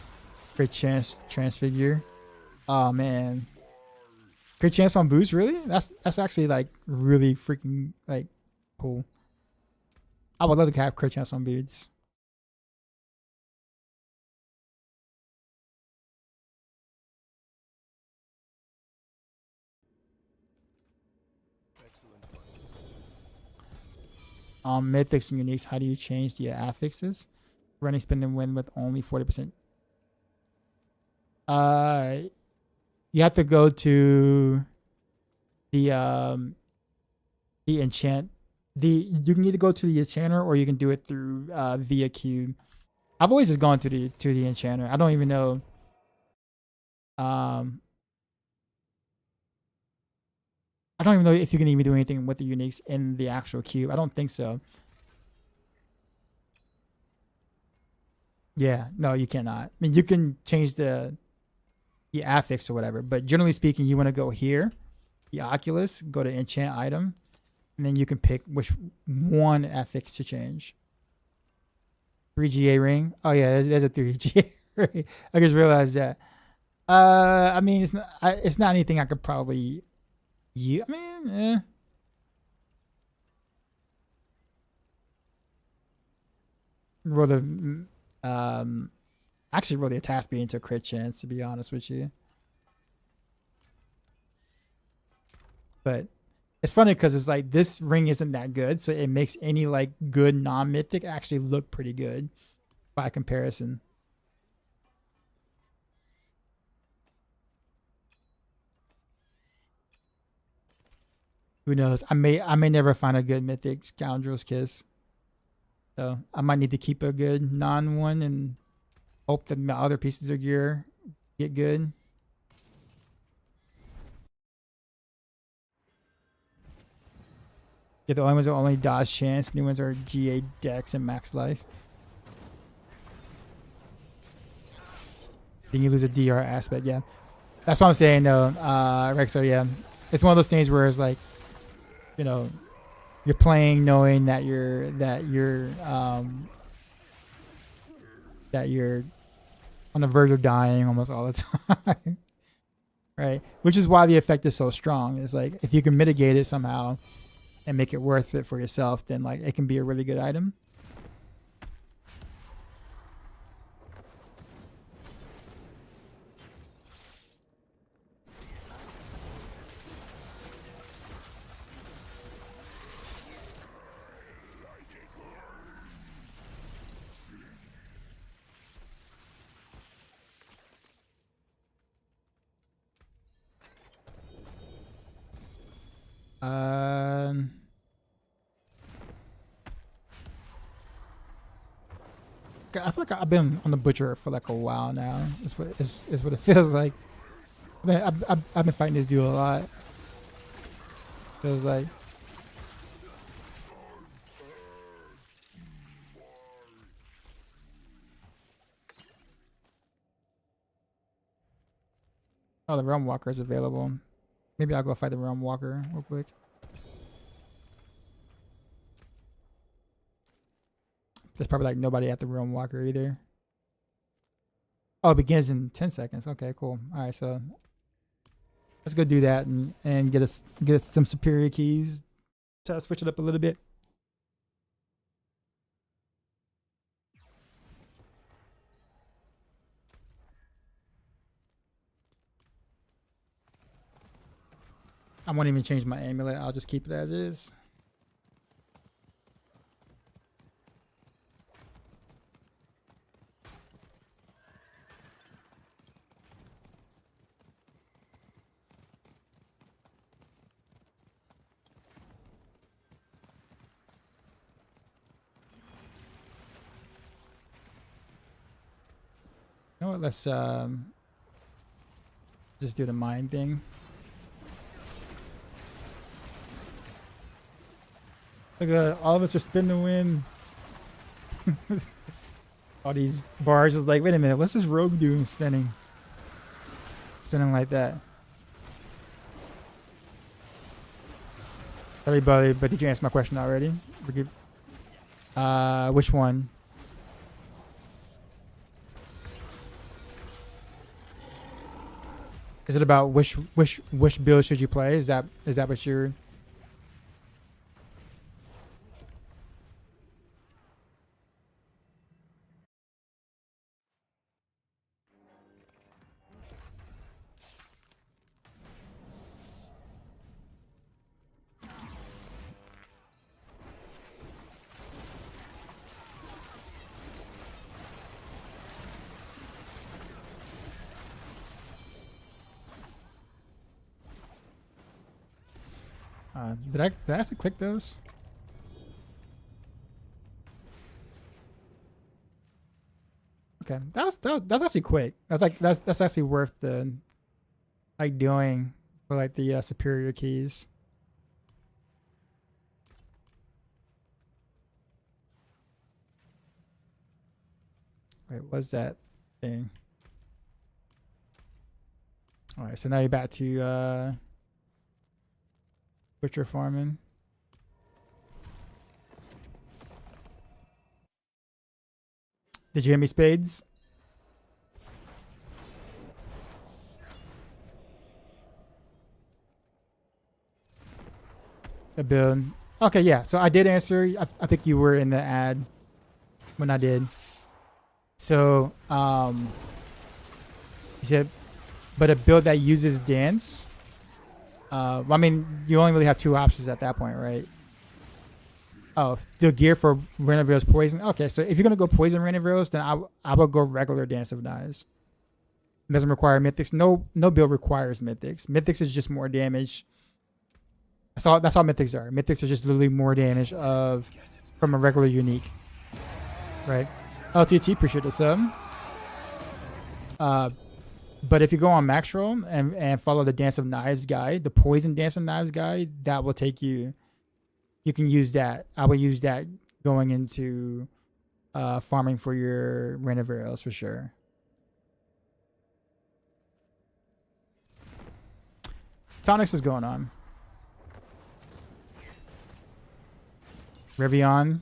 crit chance transfigure. Oh man, crit chance on boost, really? That's actually like really freaking like cool. I would love to have crit chance on beards. Mythics and uniques. How do you change the affixes? Running, spin, and win with only 40%. You have to go to the enchant. You can either go to the enchanter or you can do it through via cube. I've always just gone to the enchanter. I don't even know. I don't even know if you can even do anything with the uniques in the actual cube. I don't think so. Yeah, no, you cannot. I mean, you can change the affix or whatever, but generally speaking, you want to go here, the Oculus, go to enchant item, and then you can pick which one affix to change. 3GA ring. Oh yeah, there's a 3GA ring. I just realized that. I mean, it's not anything I could probably. Yeah, I mean, roll the actually roll the attack speed into a crit chance, to be honest with you. But It's funny because it's like this ring isn't that good, so it makes any like good non-mythic actually look pretty good by comparison. Who knows? I may never find a good mythic Scoundrel's Kiss. So I might need to keep a good non one and hope that my other pieces of gear get good. Yeah, the only ones are only dodge chance. New ones are GA Dex and max life. Then you lose a DR aspect. Yeah, that's what I'm saying though, Rexo. Yeah, it's one of those things where it's like, you know, you're playing knowing that you're on the verge of dying almost all the time. Right? Which is why the effect is so strong. It's like if you can mitigate it somehow and make it worth it for yourself, then like it can be a really good item. I feel like I've been on the butcher for like a while now. Is what it feels like. I've been fighting this dude a lot. Feels like. Oh, the Realm Walker is available. Maybe I'll go fight the Realm Walker real quick. There's probably like nobody at the Realm Walker either. Oh, it begins in 10 seconds. Okay, cool. All right, so let's go do that and get us some superior keys. Try to switch it up a little bit. I won't even change my amulet. I'll just keep it as is. You know what? Let's just do the mine thing. Look at all of us are spinning the wind. All these bars is like, wait a minute, what's this rogue doing spinning? Spinning like that. Everybody, but did you answer my question already? Which one? Is it about which build should you play? Is that what you're? Did I actually click those? Okay, that's actually quick. That's actually worth the like doing for like the superior keys. Wait, what's that thing? All right, so now you're back to butcher farming. Did you hear me, Spades? A build. Okay, yeah. So I did answer. I think you were in the ad when I did. So, he said, but a build that uses dance. I mean, you only really have two options at that point, right? Oh, the gear for Renevil's poison. Okay, so if you're gonna go poison Renevil's, then I would go regular Dance of Knives. It doesn't require mythics. No build requires mythics. Mythics is just more damage. That's all mythics are. Mythics are just literally more damage of from a regular unique. Right? LTT, appreciate the sub. But if you go on max roll and follow the Dance of Knives guide, the poison Dance of Knives guide, that will take you. You can use that. I would use that going into farming for your Renevilles for sure. Tonics is going on. Revion.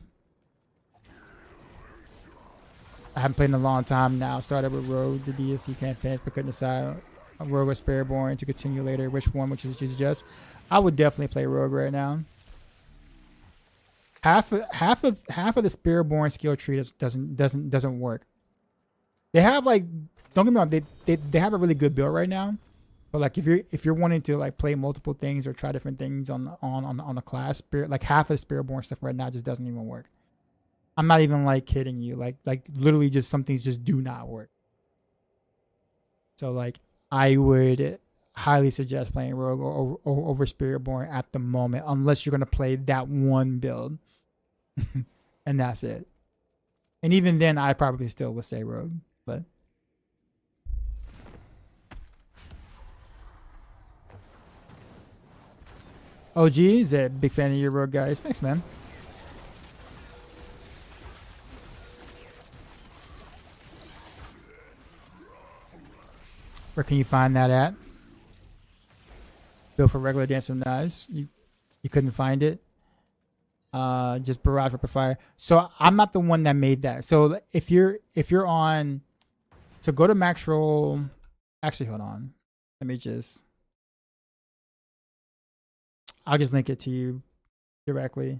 I haven't played in a long time now. Started with Rogue, the DSC campaigns, but couldn't decide on Rogue or Spiritborn to continue later. Which one, which is just. I would definitely play Rogue right now. Half of the Spiritborn skill tree doesn't work. They have like, don't get me wrong, they have a really good build right now. But like if you're wanting to like play multiple things or try different things on a class, Spirit, like half of the Spiritborn stuff right now just doesn't even work. I'm not even like kidding you. Like literally just some things just do not work. So like I would highly suggest playing Rogue over Spiritborn at the moment, unless you're gonna play that one build. And that's it. And even then I probably still would say Rogue. But OG is a big fan of your Rogue, guys. Thanks, man. Where can you find that at? Built for regular Dance of Knives. You couldn't find it. Just Barrage Rapid Fire. So I'm not the one that made that. So if you're on, so go to max roll. Actually, hold on. Let me just. I'll just link it to you directly.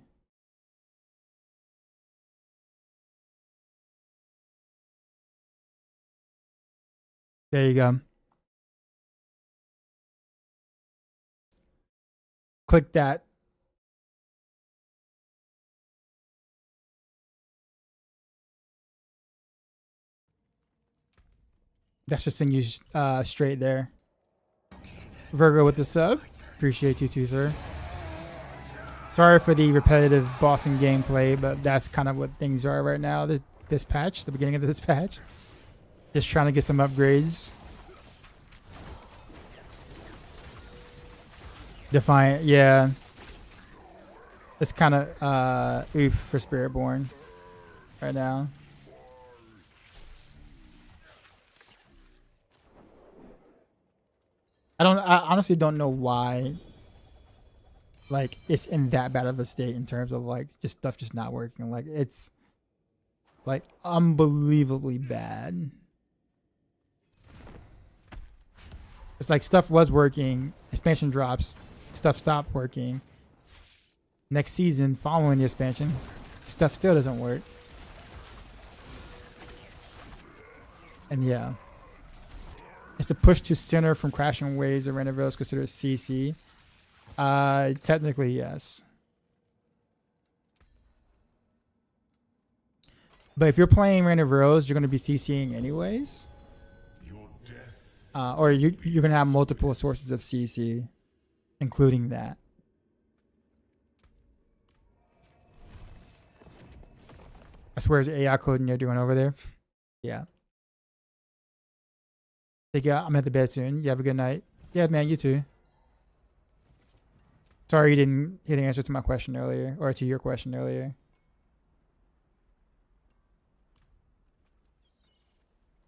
There you go. Click that. That's just send you straight there. Virgo with the sub. Appreciate you too, sir. Sorry for the repetitive bossing gameplay, but that's kind of what things are right now. This patch, the beginning of this patch. Just trying to get some upgrades. Defiant, yeah. It's kind of oof for Spiritborn right now. I honestly don't know why like it's in that bad of a state in terms of like just stuff just not working. Like it's like unbelievably bad. It's like stuff was working, expansion drops, stuff stopped working. Next season, following the expansion, stuff still doesn't work. And yeah. It's a push to center from crashing waves of Renevilles is considered CC. Technically, yes. But if you're playing Renevilles, you're going to be CCing anyways. Or you're going to have multiple sources of CC, including that. I swear it's AI coding you're doing over there. Yeah. I'm at the bed soon. You have a good night. Yeah, man, you too. Sorry you didn't answer to my question earlier, or to your question earlier.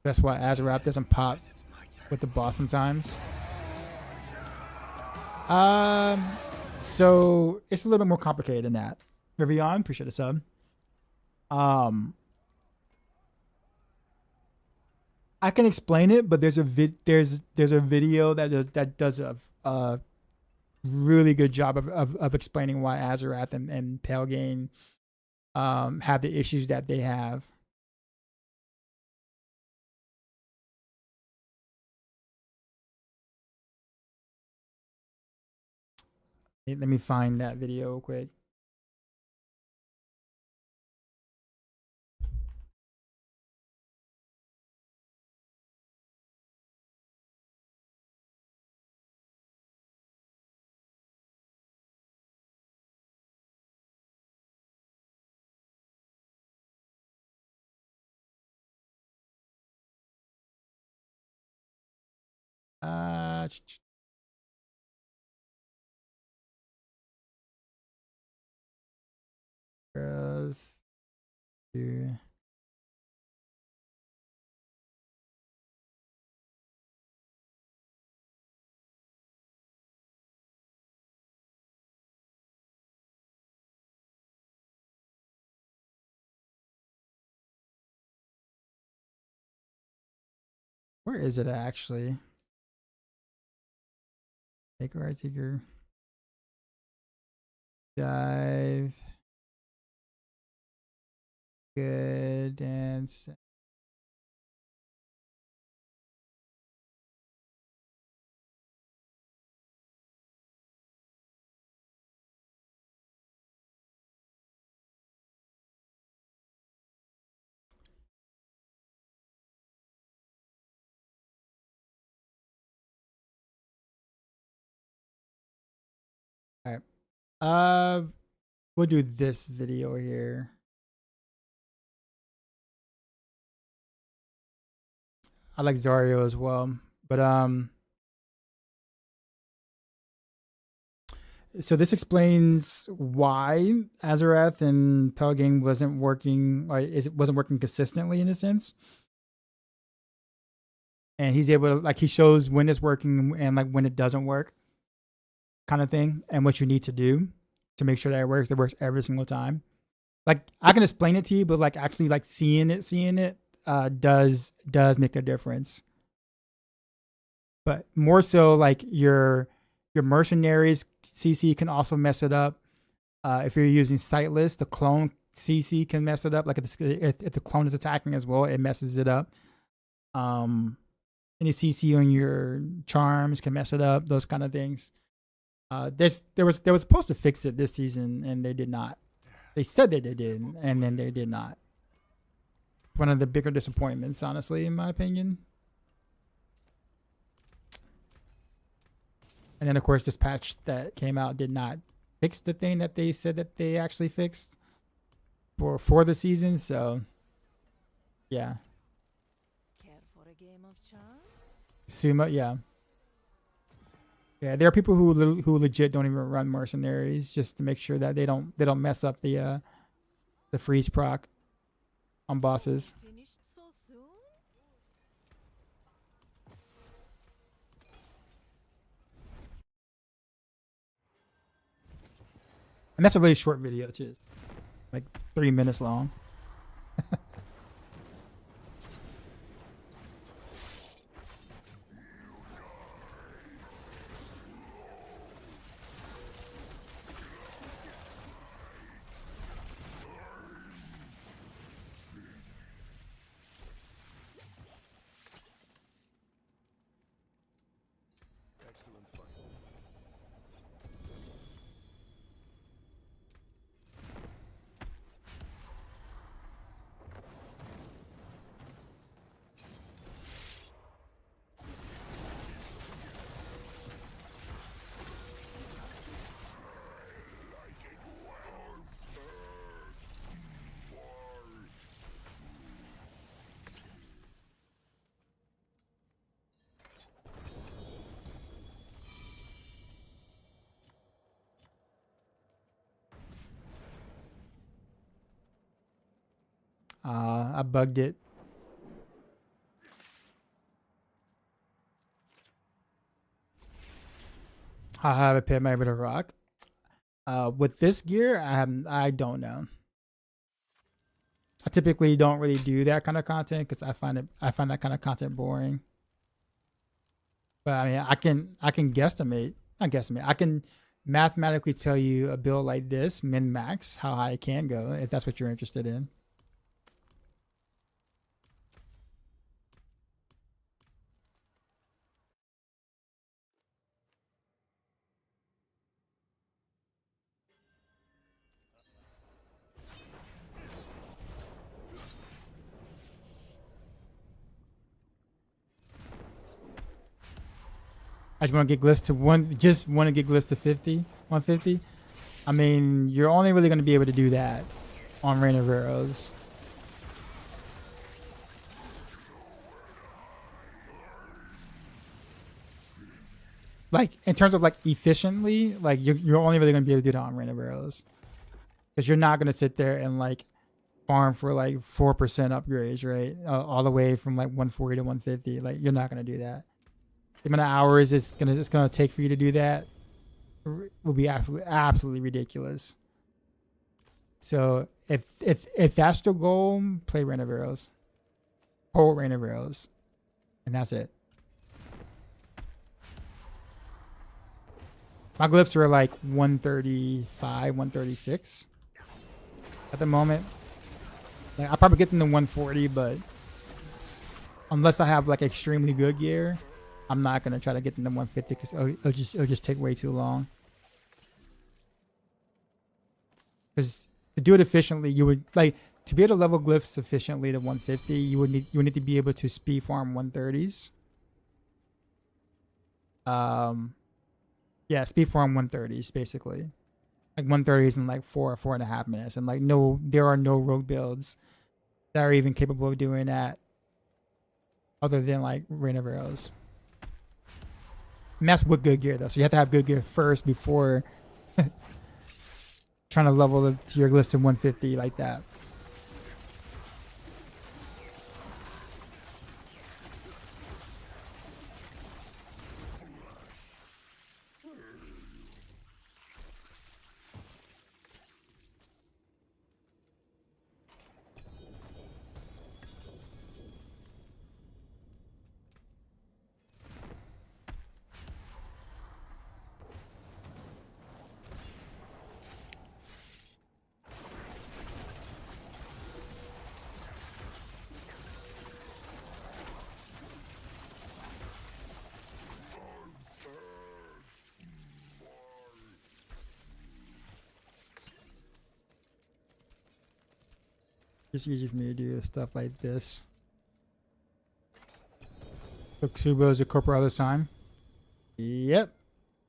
That's why Azarath doesn't pop with the boss sometimes. So it's a little bit more complicated than that. Rivian, appreciate the sub. I can explain it, but there's a video that does a really good job of explaining why Azarath and Pelgain have the issues that they have. Let me find that video real quick. Uh, Girls do where is it actually? Take a right seeker. Dive. Good and all right. We'll do this video here. I like Zario as well, but so this explains why Azarath and Pelgang wasn't working, or it wasn't working consistently in a sense. And he's able to, like, he shows when it's working and like when it doesn't work, kind of thing, and what you need to do to make sure that it works. It works every single time. Like, I can explain it to you, but like actually like seeing it does make a difference. But more so like your mercenaries CC can also mess it up. If you're using Sightless, the clone CC can mess it up. Like if the clone is attacking as well, it messes it up. Any CC on your charms can mess it up. Those kind of things. They were supposed to fix it this season, and they did not. They said that they did, and then they did not. One of the bigger disappointments, honestly, in my opinion. And then, of course, this patch that came out did not fix the thing that they said that they actually fixed for the season. So, yeah. Care for a game of chance? Sumo, yeah. Yeah, there are people who legit don't even run mercenaries just to make sure that they don't mess up the freeze proc on bosses. Finished so soon? And that's a really short video too, like 3 minutes long. Excellent fight. I bugged it. I have a pit my bit of rock. With this gear, I don't know. I typically don't really do that kind of content because I find that kind of content boring. But I mean, I can guesstimate. Not guesstimate. I can mathematically tell you a build like this, min max, how high it can go, if that's what you're interested in. I just want to get glyphs to just want to get glyphs to 50, 150. I mean, you're only really going to be able to do that on Rain of Arrows. Like, in terms of like efficiently, like you're only really going to be able to do that on Rain of Arrows. Because you're not going to sit there and like farm for like 4% upgrades, right? All the way from like 140 to 150. Like, you're not going to do that. The amount of hours it's gonna take for you to do that will be absolutely ridiculous. So if that's the goal, play Rain of Arrows, whole Rain of Arrows, and that's it. My glyphs are like 135, 136 at the moment. Like, I'll probably get them to 140, but unless I have like extremely good gear, I'm not gonna try to get them to 150 because it'll just take way too long. Because to do it efficiently, you would like to be able to level glyphs efficiently to 150. You would need to be able to speed farm 130s. Yeah, speed farm 130s basically, like 130s in like 4.5 minutes, and like there are no rogue builds that are even capable of doing that, other than like Rain of Arrows. And that's with good gear though, so you have to have good gear first before trying to level it to your glyphs to 150 like that. It's easy for me to do stuff like this. So Kubo is a corporate other sign. Yep.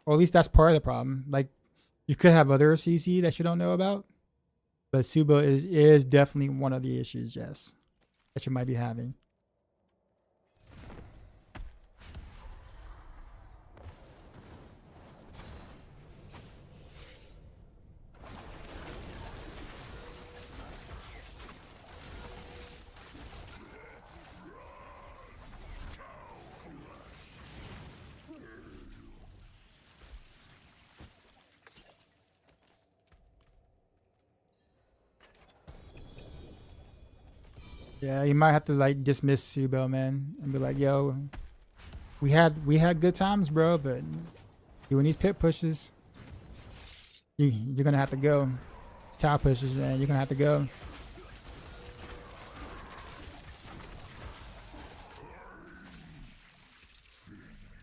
Or at least that's part of the problem. Like, you could have other CC that you don't know about, but Subo is definitely one of the issues, yes, that you might be having. Yeah, you might have to like dismiss Subo, man, and be like, "Yo, we had good times, bro, but doing these pit pushes, you're gonna have to go. It's tower pushes, man. You're gonna have to go."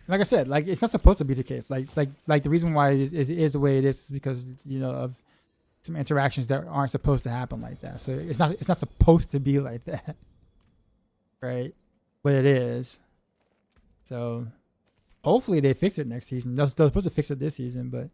Like I said, like it's not supposed to be the case. Like the reason why it is the way it is because of some interactions that aren't supposed to happen like that. So it's not supposed to be like that, right? But it is. So hopefully they fix it next season. They're supposed to fix it this season, but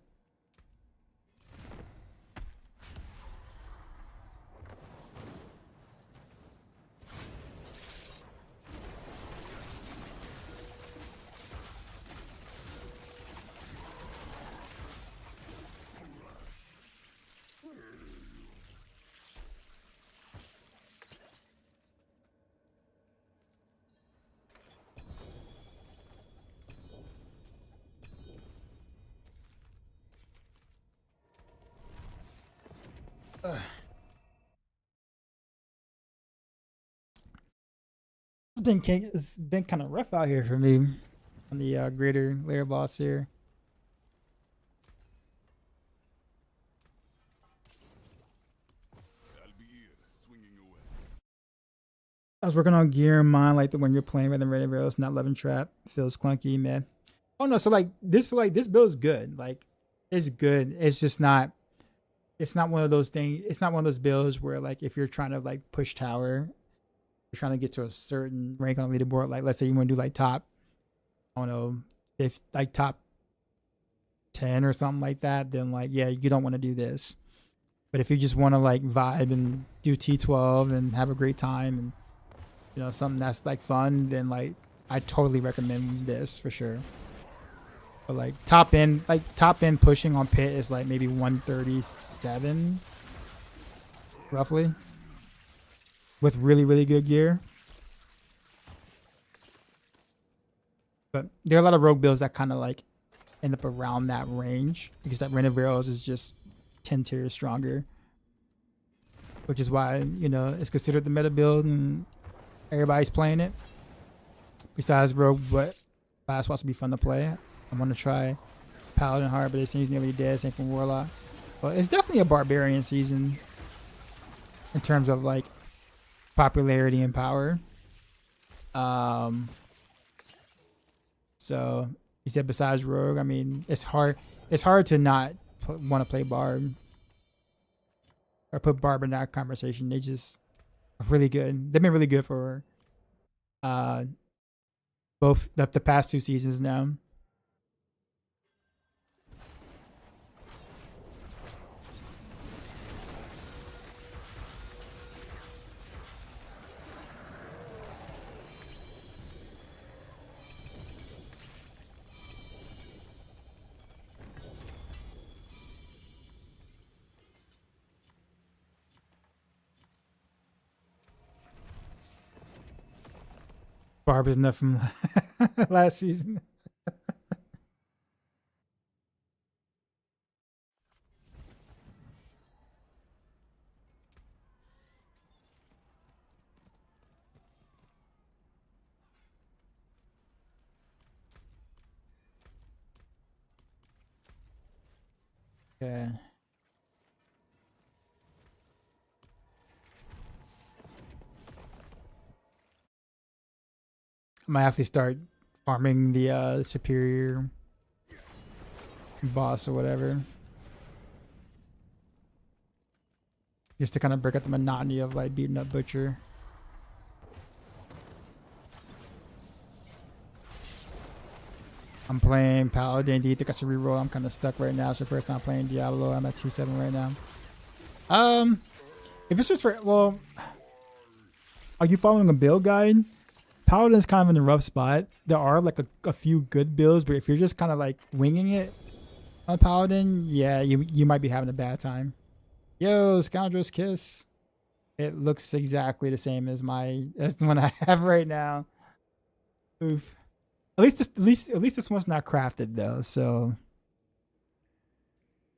it's been kind of rough out here for me on the greater layer boss here. I'll be here, swinging away. I was working on gear in mind, like the when you're playing with the Red Arrows, not loving trap feels clunky, man. Oh no, so like this build is good. Like it's good. It's just not. It's not one of those things. It's not one of those builds where like if you're trying to like push tower, you're trying to get to a certain rank on the leaderboard. Like let's say you want to do like top, I don't know, if like top 10 or something like that, then like yeah, you don't want to do this. But if you just want to like vibe and do T12 and have a great time and something that's like fun, then like I totally recommend this for sure. But like top end pushing on pit is like maybe 137 roughly with really, really good gear. But there are a lot of rogue builds that kind of like end up around that range because that Renovaros is just 10 tiers stronger, which is why it's considered the meta build and everybody's playing it. Besides rogue, but class wants to be fun to play. I'm gonna try Paladin hard, but it seems nearly dead. Same from Warlock. But it's definitely a barbarian season in terms of like popularity and power. So you said besides rogue, I mean it's hard to not want to play barb or put barb in that conversation. They just are really good. They've been really good for both the past 2 seasons now. Barb is enough from last season. Yeah. I might have to start farming the superior boss or whatever. Just to kind of break up the monotony of like beating up Butcher. I'm playing Paladin. Do you think I should reroll? I'm kind of stuck right now. It's the first time playing Diablo. I'm at T7 right now. If it's just for, well, are you following a build guide? Paladin's kind of in a rough spot. There are like a few good builds, but if you're just kind of like winging it on Paladin, yeah, you might be having a bad time. Yo, Scoundrel's Kiss. It looks exactly the same as the one I have right now. Oof. At least this one's not crafted though. So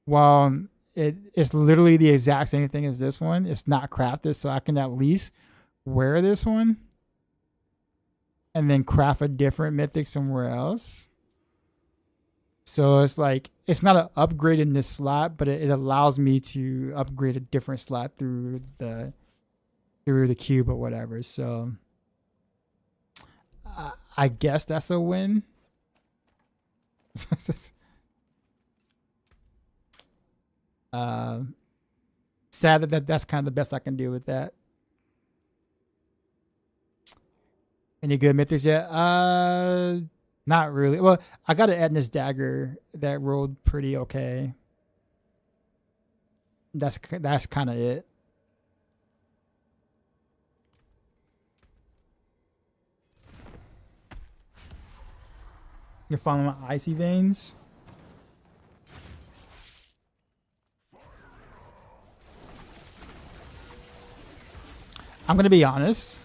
while it's literally the exact same thing as this one, it's not crafted, so I can at least wear this one and then craft a different mythic somewhere else. So it's like, it's not an upgrade in this slot, but it allows me to upgrade a different slot through the cube or whatever. So I guess that's a win. Sad that's kind of the best I can do with that. Any good mythics yet? Not really. Well, I got an Edna's Dagger that rolled pretty okay. That's kind of it. You're following my Icy Veins? I'm gonna be honest.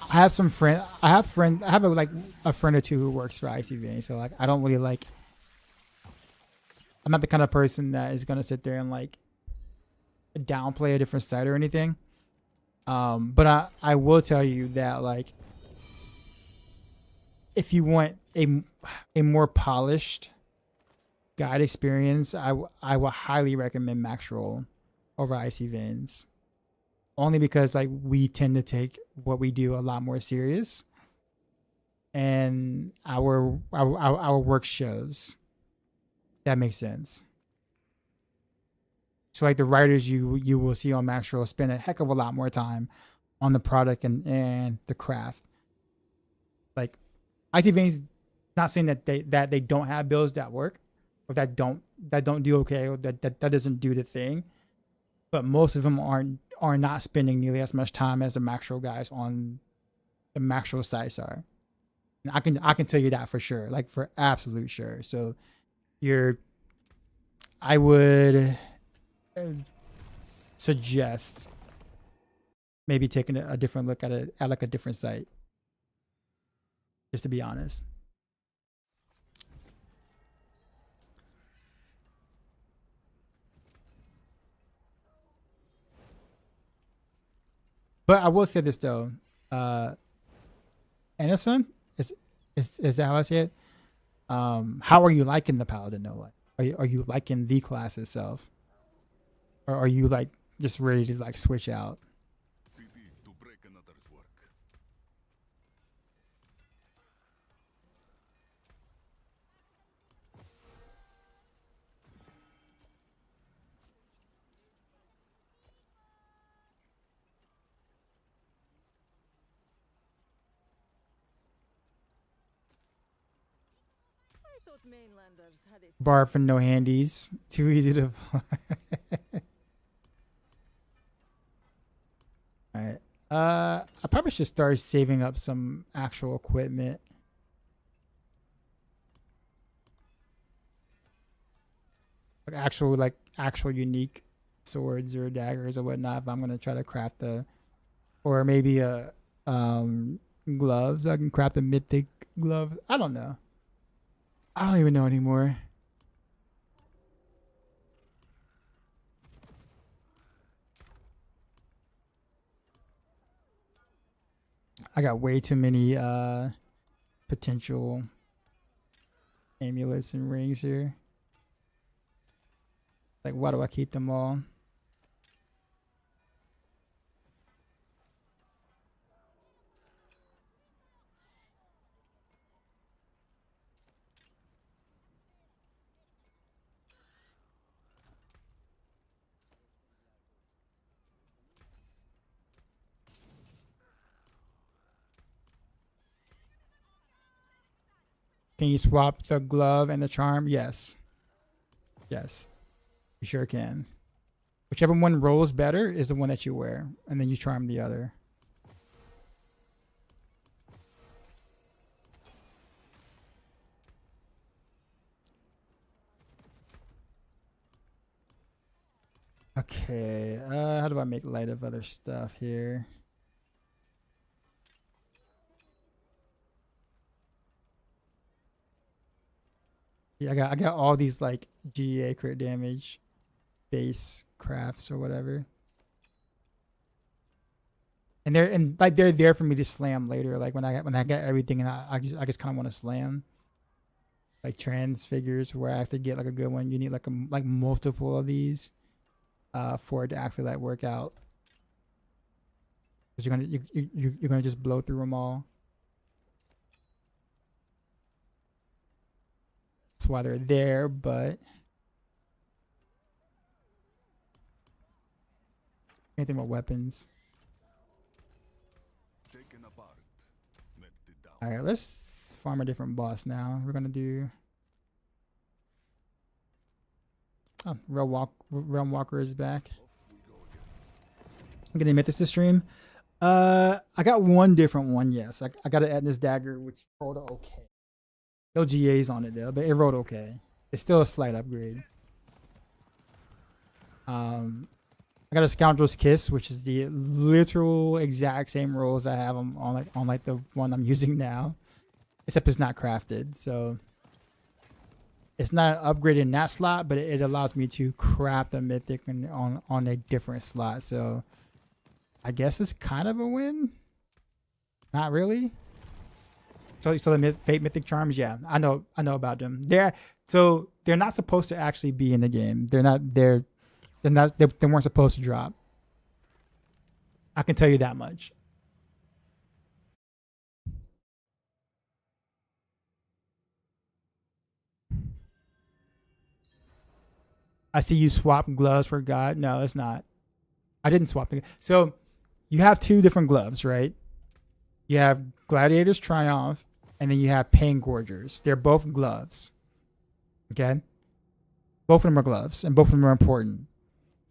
I have a friend or two who works for ICV, so like I don't really like. I'm not the kind of person that is gonna sit there and like downplay a different site or anything. But I will tell you that like if you want a more polished guide experience, I will highly recommend Max Roll over IC Veins. Only because like we tend to take what we do a lot more serious, and our work shows. That makes sense. So like the writers you will see on Max Roll spend a heck of a lot more time on the product and the craft. Like IC Veins Not saying that they don't have builds that work, or that don't do okay, or that doesn't do the thing. But most of them are not spending nearly as much time as the Maxroll guys on the Maxroll sites are. And I can tell you that for sure, like for absolute sure. So I would suggest maybe taking a different look at like a different site, just to be honest. But I will say this though, Anderson, is that how I say it? How are you liking the Paladin though? Like, are you liking the class itself, or are you like just ready to like switch out? I thought mainlanders had a Bar for no handies, too easy to. All right. I probably should start saving up some actual equipment. Like actual unique swords or daggers or whatnot. If I'm gonna try to craft or maybe gloves. I can craft a mythic glove. I don't know. I don't even know anymore. I got way too many potential amulets and rings here. Like, why do I keep them all? Can you swap the glove and the charm? Yes. Yes. You sure can. Whichever one rolls better is the one that you wear. And then you charm the other. Okay. How do I make light of other stuff here? Yeah, I got all these like GA crit damage base crafts or whatever. And they're there for me to slam later. Like when I get everything and I just kind of want to slam. Like transfigures where I have to get like a good one. You need like multiple of these for it to actually like work out. Because you're gonna just blow through them all. That's why they're there, but anything about weapons. All right, let's farm a different boss now. We're gonna do Realm Walker is back. I'm gonna admit this to stream. I got one different one. Yes, I got an Etna's dagger, which rolled okay. No GAs on it though, but it rolled okay. It's still a slight upgrade. I got a Scoundrel's Kiss, which is the literal exact same rolls I have on the one I'm using now, except it's not crafted. So it's not an upgrade in that slot, but it allows me to craft a mythic on a different slot. So I guess it's kind of a win. Not really. So the Fate Mythic Charms, yeah, I know about them. They're not supposed to actually be in the game. They weren't supposed to drop. I can tell you that much. I see you swap gloves for God. No, it's not. I didn't swap them. So you have two different gloves, right? You have Gladiator's Triumph, and then you have pain gorgers. They're both gloves. Okay? Both of them are gloves, and both of them are important.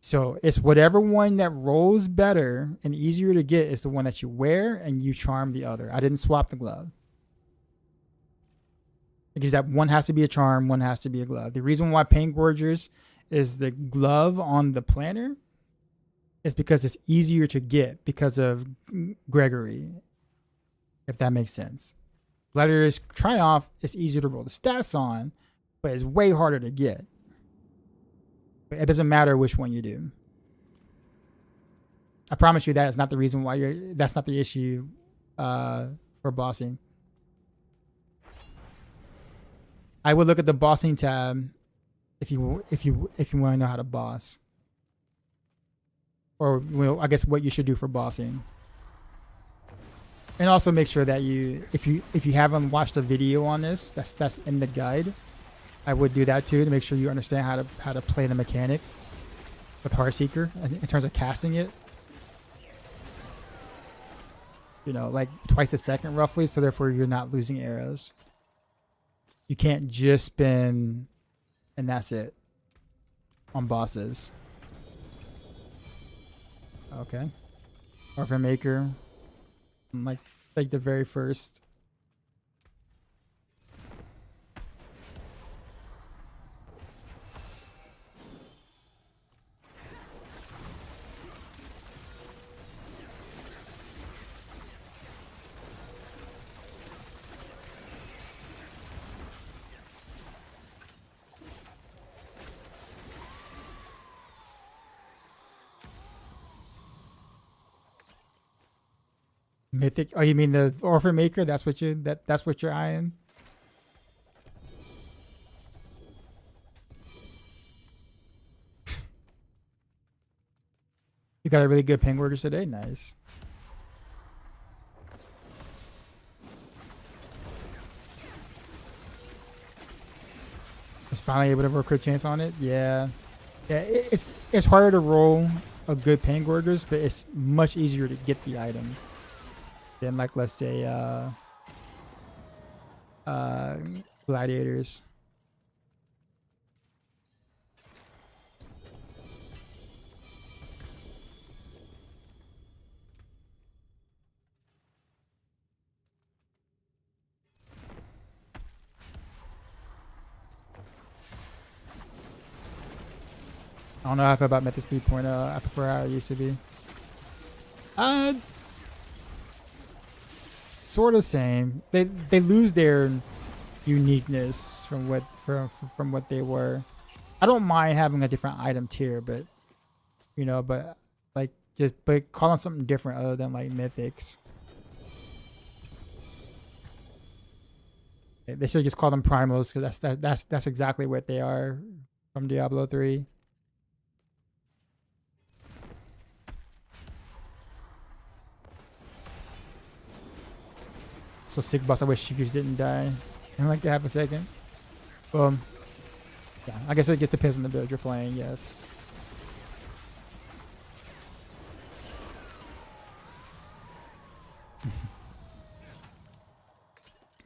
So it's whatever one that rolls better and easier to get is the one that you wear, and you charm the other. I didn't swap the glove. Because that one has to be a charm, one has to be a glove. The reason why pain gorgers is the glove on the planner is because it's easier to get because of Gregory, if that makes sense. Gladiator's Triumph is easier to roll the stats on, but it's way harder to get. But it doesn't matter which one you do. I promise you that is not the reason why that's not the issue for bossing. I would look at the bossing tab if you want to know how to boss, or I guess what you should do for bossing. And also make sure that if you haven't watched a video on this, that's in the guide. I would do that too to make sure you understand how to play the mechanic with Heartseeker in terms of casting it. Like twice a second roughly, so therefore you're not losing arrows. You can't just spin and that's it on bosses. Okay. Orphan Maker. Like the very first. Mythic. Oh, you mean the Orphan Maker? That's what you're eyeing. You got a really good ping orders today. Nice. Was finally able to roll a crit chance on it. Yeah. It's harder to roll a good ping orders, but it's much easier to get the item than, like, let's say gladiators. I don't know how I feel about Methods 3.0. I prefer how it used to be. Sort of same. They lose their uniqueness from what they were. I don't mind having a different item tier, but but calling something different other than like mythics. They should just call them primals, because that's exactly what they are from Diablo 3. So sick boss, I wish Shikers didn't die. I like to have a second. Yeah, I guess it just depends on the build you're playing, yes.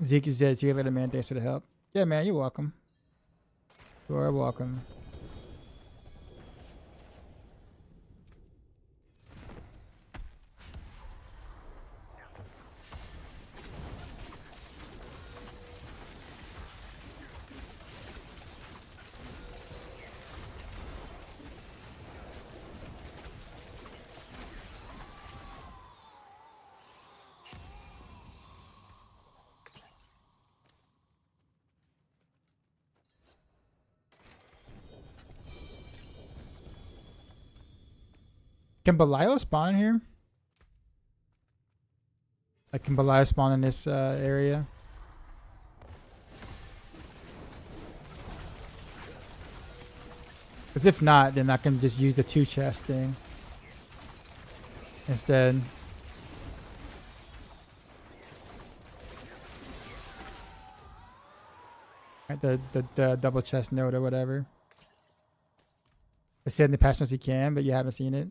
Zeke says, see you later, man. Thanks for the help. Yeah, man, you're welcome. You are welcome. Can Belial spawn in here? Like, can Belial spawn in this area? Because if not, then I can just use the 2 chest thing instead. Right, the double chest node or whatever. It said in the past notes you can, but you haven't seen it.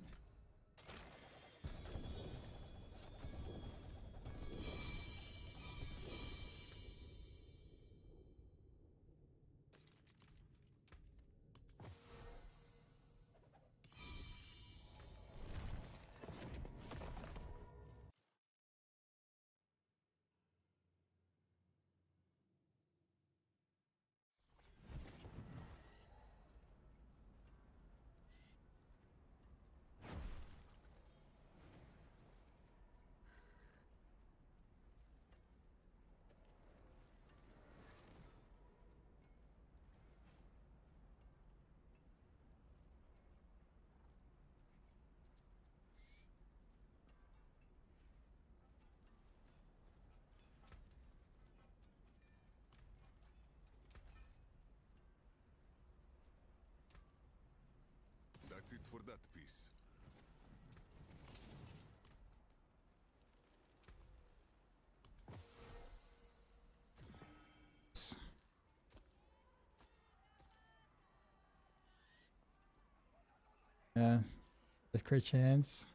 That's it for that piece. Yeah, the crit chance.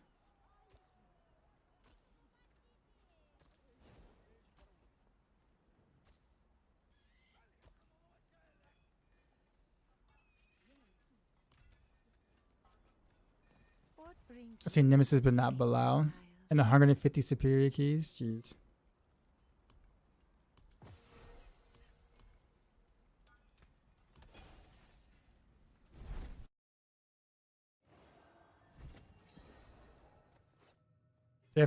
What brings I've seen Nemesis, but not Bilal. And 150 superior keys. Jeez. They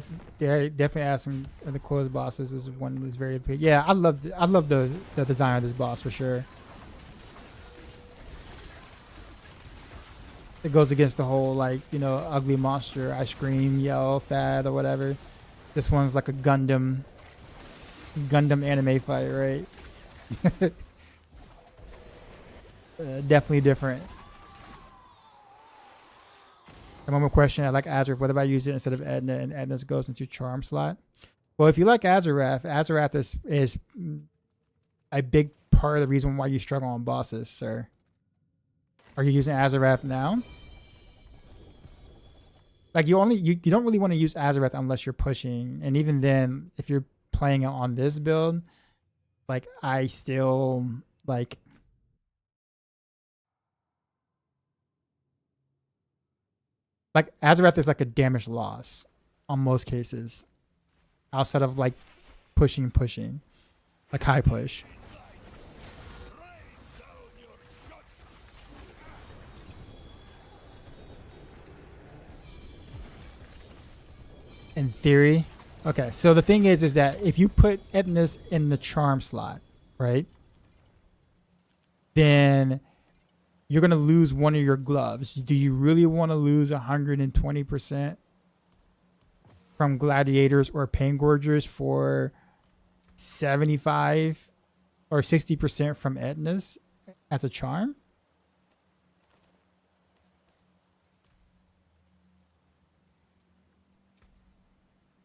definitely add some of the coolest bosses. This one was very big. Yeah, I love the design of this boss for sure. It goes against the whole like, you know, ugly monster ice cream yell fad or whatever. This one's like a Gundam anime fight, right? Definitely different. And one more question. I like Azurath. What if I use it instead of Edna and Edna's goes into charm slot? Well, if you like Azurath, Azurath is a big part of the reason why you struggle on bosses, sir. Are you using Azurath now? Like you don't really want to use Azurath unless you're pushing. And even then, if you're playing it on this build, like I still like Azurath is like a damage loss on most cases. Outside of like pushing, like high push. In theory. Okay, so the thing is that if you put Edna's in the charm slot, right? Then you're going to lose one of your gloves. Do you really want to lose 120% from gladiators or pain gorgers for 75 or 60% from Edna's as a charm?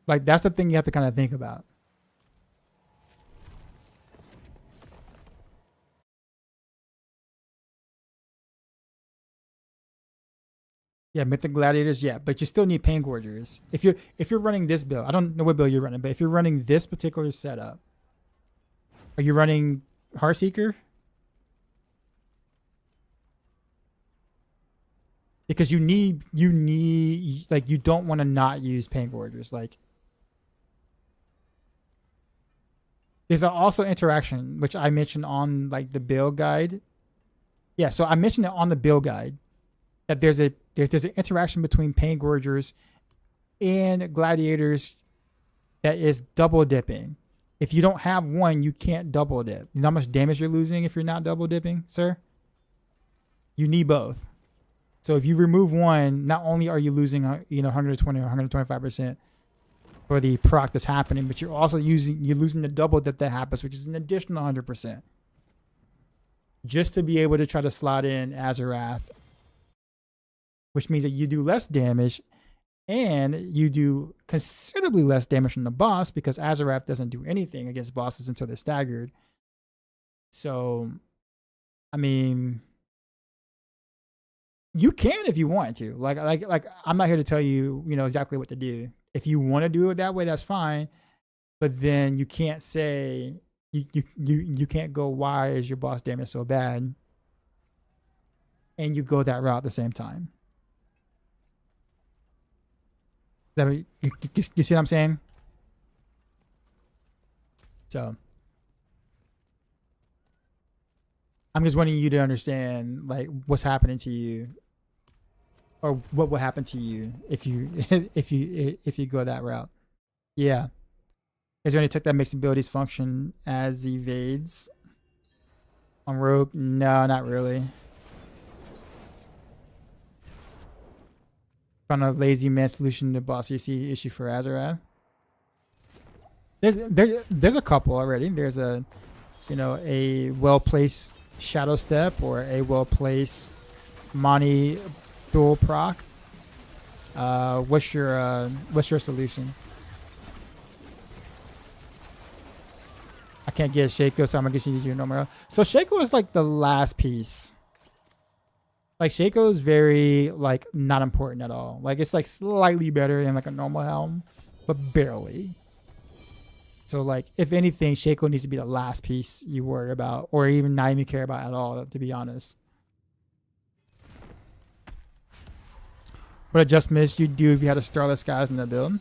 Like, that's the thing you have to kind of think about. Yeah, Mythic Gladiators, yeah, but you still need Pain Gorgers. If you're running this build, I don't know what build you're running, but if you're running this particular setup, are you running Heartseeker? Because you need like you don't want to not use Pain Gorgers. Like there's also interaction, which I mentioned on like the build guide. Yeah, so I mentioned it on the build guide that there's an interaction between Pain Gorgers and Gladiators that is double dipping. If you don't have one, you can't double dip. You know how much damage you're losing if you're not double dipping, sir? You need both. So if you remove one, not only are you losing 120 or 125% for the proc that's happening, but you're also losing the double dip that happens, which is an additional 100%. Just to be able to try to slot in Azurath, which means that you do less damage and you do considerably less damage from the boss because Azurath doesn't do anything against bosses until they're staggered. So, I mean, you can if you want to. Like I'm not here to tell you, exactly what to do. If you want to do it that way, that's fine. But then you can't say you can't go, why is your boss damage so bad? And you go that route at the same time. You see what I'm saying? So I'm just wanting you to understand like what's happening to you, or what will happen to you if you if you go that route. Yeah. Is there any tech that makes abilities function as evades on Rogue? No, not really. Found a lazy man solution to boss EC issue for Azurath. There's a couple already. There's a well placed Shadow Step or a well placed Mani dual proc. What's your solution? I can't get Shaco, so I'm gonna get you Nomura. So Shaco is like the last piece. Like Shaco is very like not important at all. Like it's like slightly better than like a normal helm, but barely. So like if anything, Shaco needs to be the last piece you worry about, or even not even care about at all, to be honest. What adjustments you do if you had a Starless Skies in the build?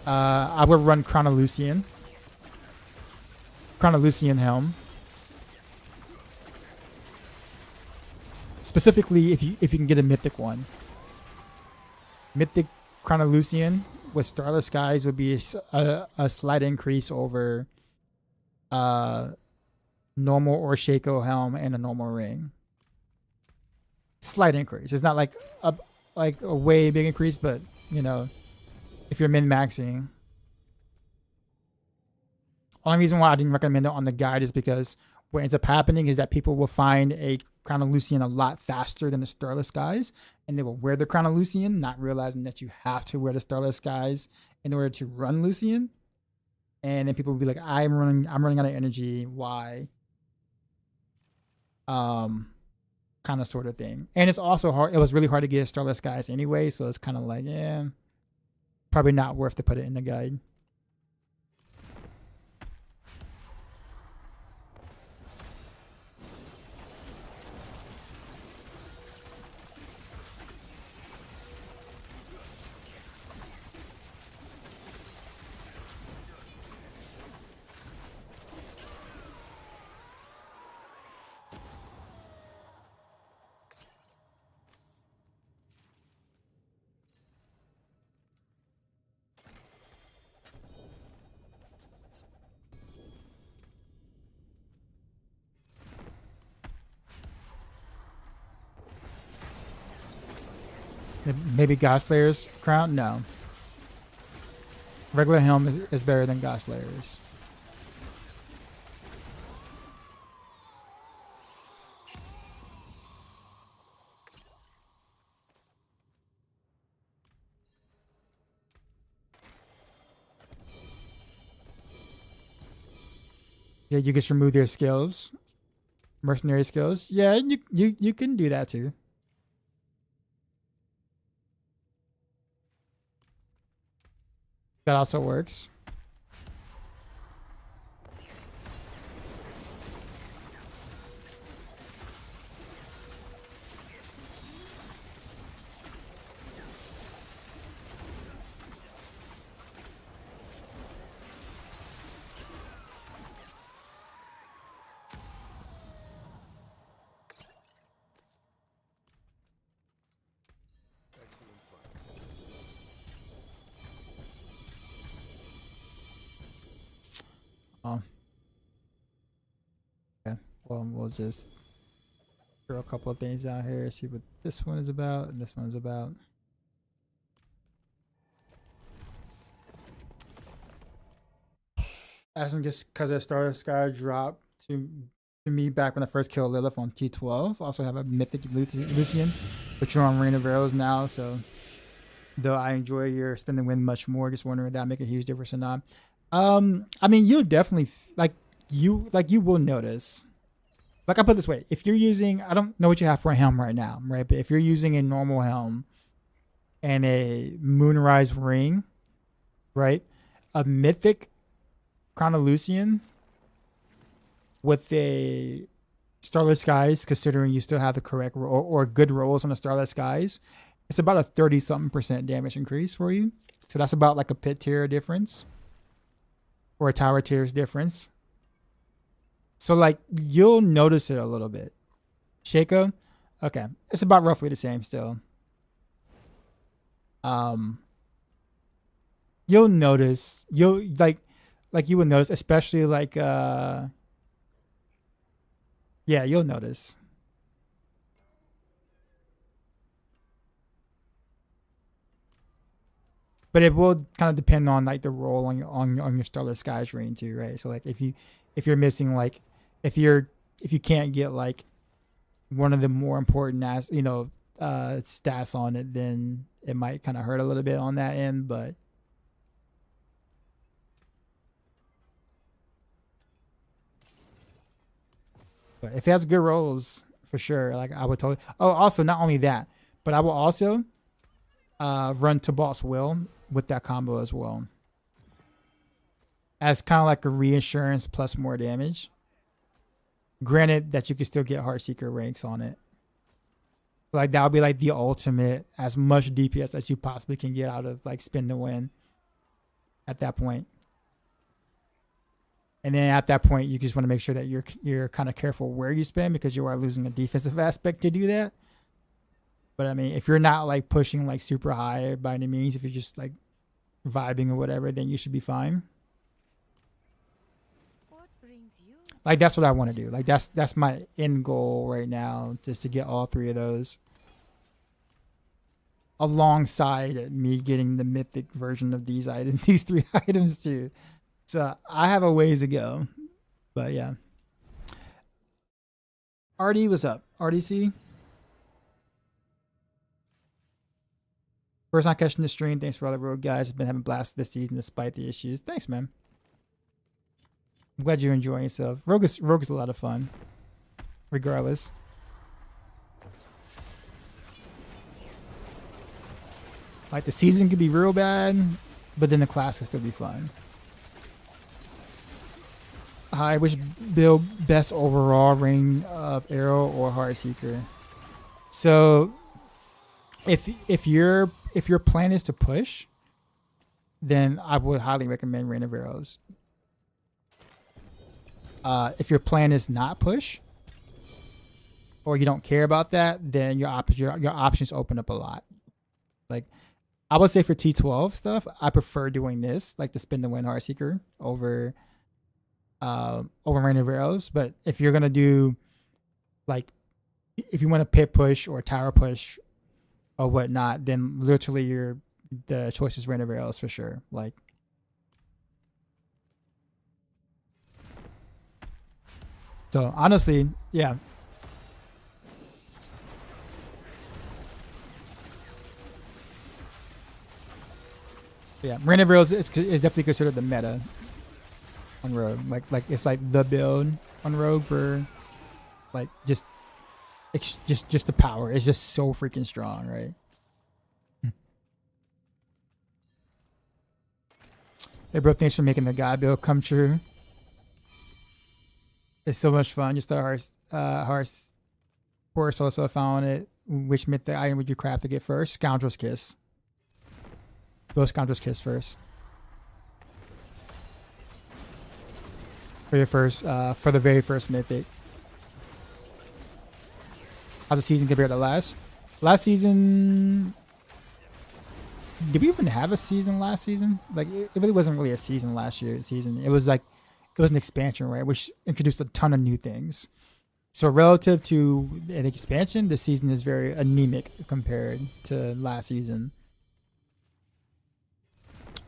I would run Chronolucian helm. Specifically, if you can get a mythic one. Mythic Chronolucian with Starless Skies would be a slight increase over normal or Shaco helm and a normal ring. Slight increase. It's not like a way big increase, but you know, if you're min-maxing. Only reason why I didn't recommend it on the guide is because what ends up happening is that people will find a Chronolucian a lot faster than the Starless Skies, and they will wear the Chronolucian, not realizing that you have to wear the Starless Skies in order to run Lucian. And then people will be like, I'm running out of energy. Why? Kind of sort of thing. And it's also hard. It was really hard to get Starless Skies anyway, so it's kind of like, yeah, probably not worth to put it in the guide. Maybe Godslayer's crown? No. Regular helm is better than Godslayer's. Yeah, you just remove their skills. Mercenary skills. Yeah, you can do that too. That also works. Okay. Well, we'll just throw a couple of things out here, see what this one is about and this one is about. Asking just because I started Sky drop to me back when I first killed Lilith on T12. Also have a Mythic Lucian, but you're on Rain of Arrows now, so though I enjoy your spin the wind much more, just wondering if that make a huge difference or not. I mean, you'll definitely you will notice. Like I put it this way, if you're using, I don't know what you have for a helm right now, right? But if you're using a normal helm and a Moonrise ring, right? A Mythic Chronolucian with a Starless Skies, considering you still have the correct roll or good rolls on the Starless Skies, it's about a 30-something% damage increase for you. So that's about like a pit tier difference or a tower tier's difference. So like you'll notice it a little bit. Shaco, okay, it's about roughly the same still. You'll notice, you will notice, especially like yeah, you'll notice. But it will kind of depend on like the role on your Starless Skies ring too, right? So like if you're missing like if you can't get like one of the more important as stats on it, then it might kind of hurt a little bit on that end. But if it has good rolls, for sure, like I would totally. Oh, also not only that, but I will also run to boss will with that combo as well, as kind of like a reinsurance plus more damage. Granted that you can still get Heartseeker ranks on it. Like that would be like the ultimate, as much DPS as you possibly can get out of like spin to win at that point. And then at that point, you just want to make sure that you're kind of careful where you spin, because you are losing a defensive aspect to do that. But I mean, if you're not like pushing like super high by any means, if you're just like vibing or whatever, then you should be fine. What brings you? Like that's what I want to do. Like that's my end goal right now, just to get all three of those, alongside me getting the mythic version of these items, these three items too. So I have a ways to go, but yeah. RD, what's up? RDC? First time catching the stream. Thanks for all the road guys. I've been having a blast this season despite the issues. Thanks, man. I'm glad you're enjoying yourself. Rogue is a lot of fun, regardless. Like the season could be real bad, but then the class can still be fun. I wish build best overall ring of Arrow or Heartseeker. So if your plan is to push, then I would highly recommend Rain of Arrows. If your plan is not push, or you don't care about that, then your options open up a lot. Like I would say for T12 stuff, I prefer doing this, like the spin to win Heartseeker over Rain of Arrows. But if you're gonna do, like, if you want to pit push or tower push or whatnot, then literally the choice is Rain of Arrows for sure. Like, so honestly, yeah. Yeah, Rain of Arrows is definitely considered the meta on Rogue. Like it's like the build on Rogue for like just the power. It's just so freaking strong, right? Hey bro, thanks for making the guy build come true. It's so much fun. Just the hearts course also found it. Which mythic item would you craft to get first? Scoundrel's Kiss. Go Scoundrel's Kiss first. For your first, for the very first mythic. How's the season compared to last? Last season, did we even have a season last season? Like it really wasn't really a season last year. It was like, it was an expansion, right? Which introduced a ton of new things. So relative to an expansion, this season is very anemic compared to last season.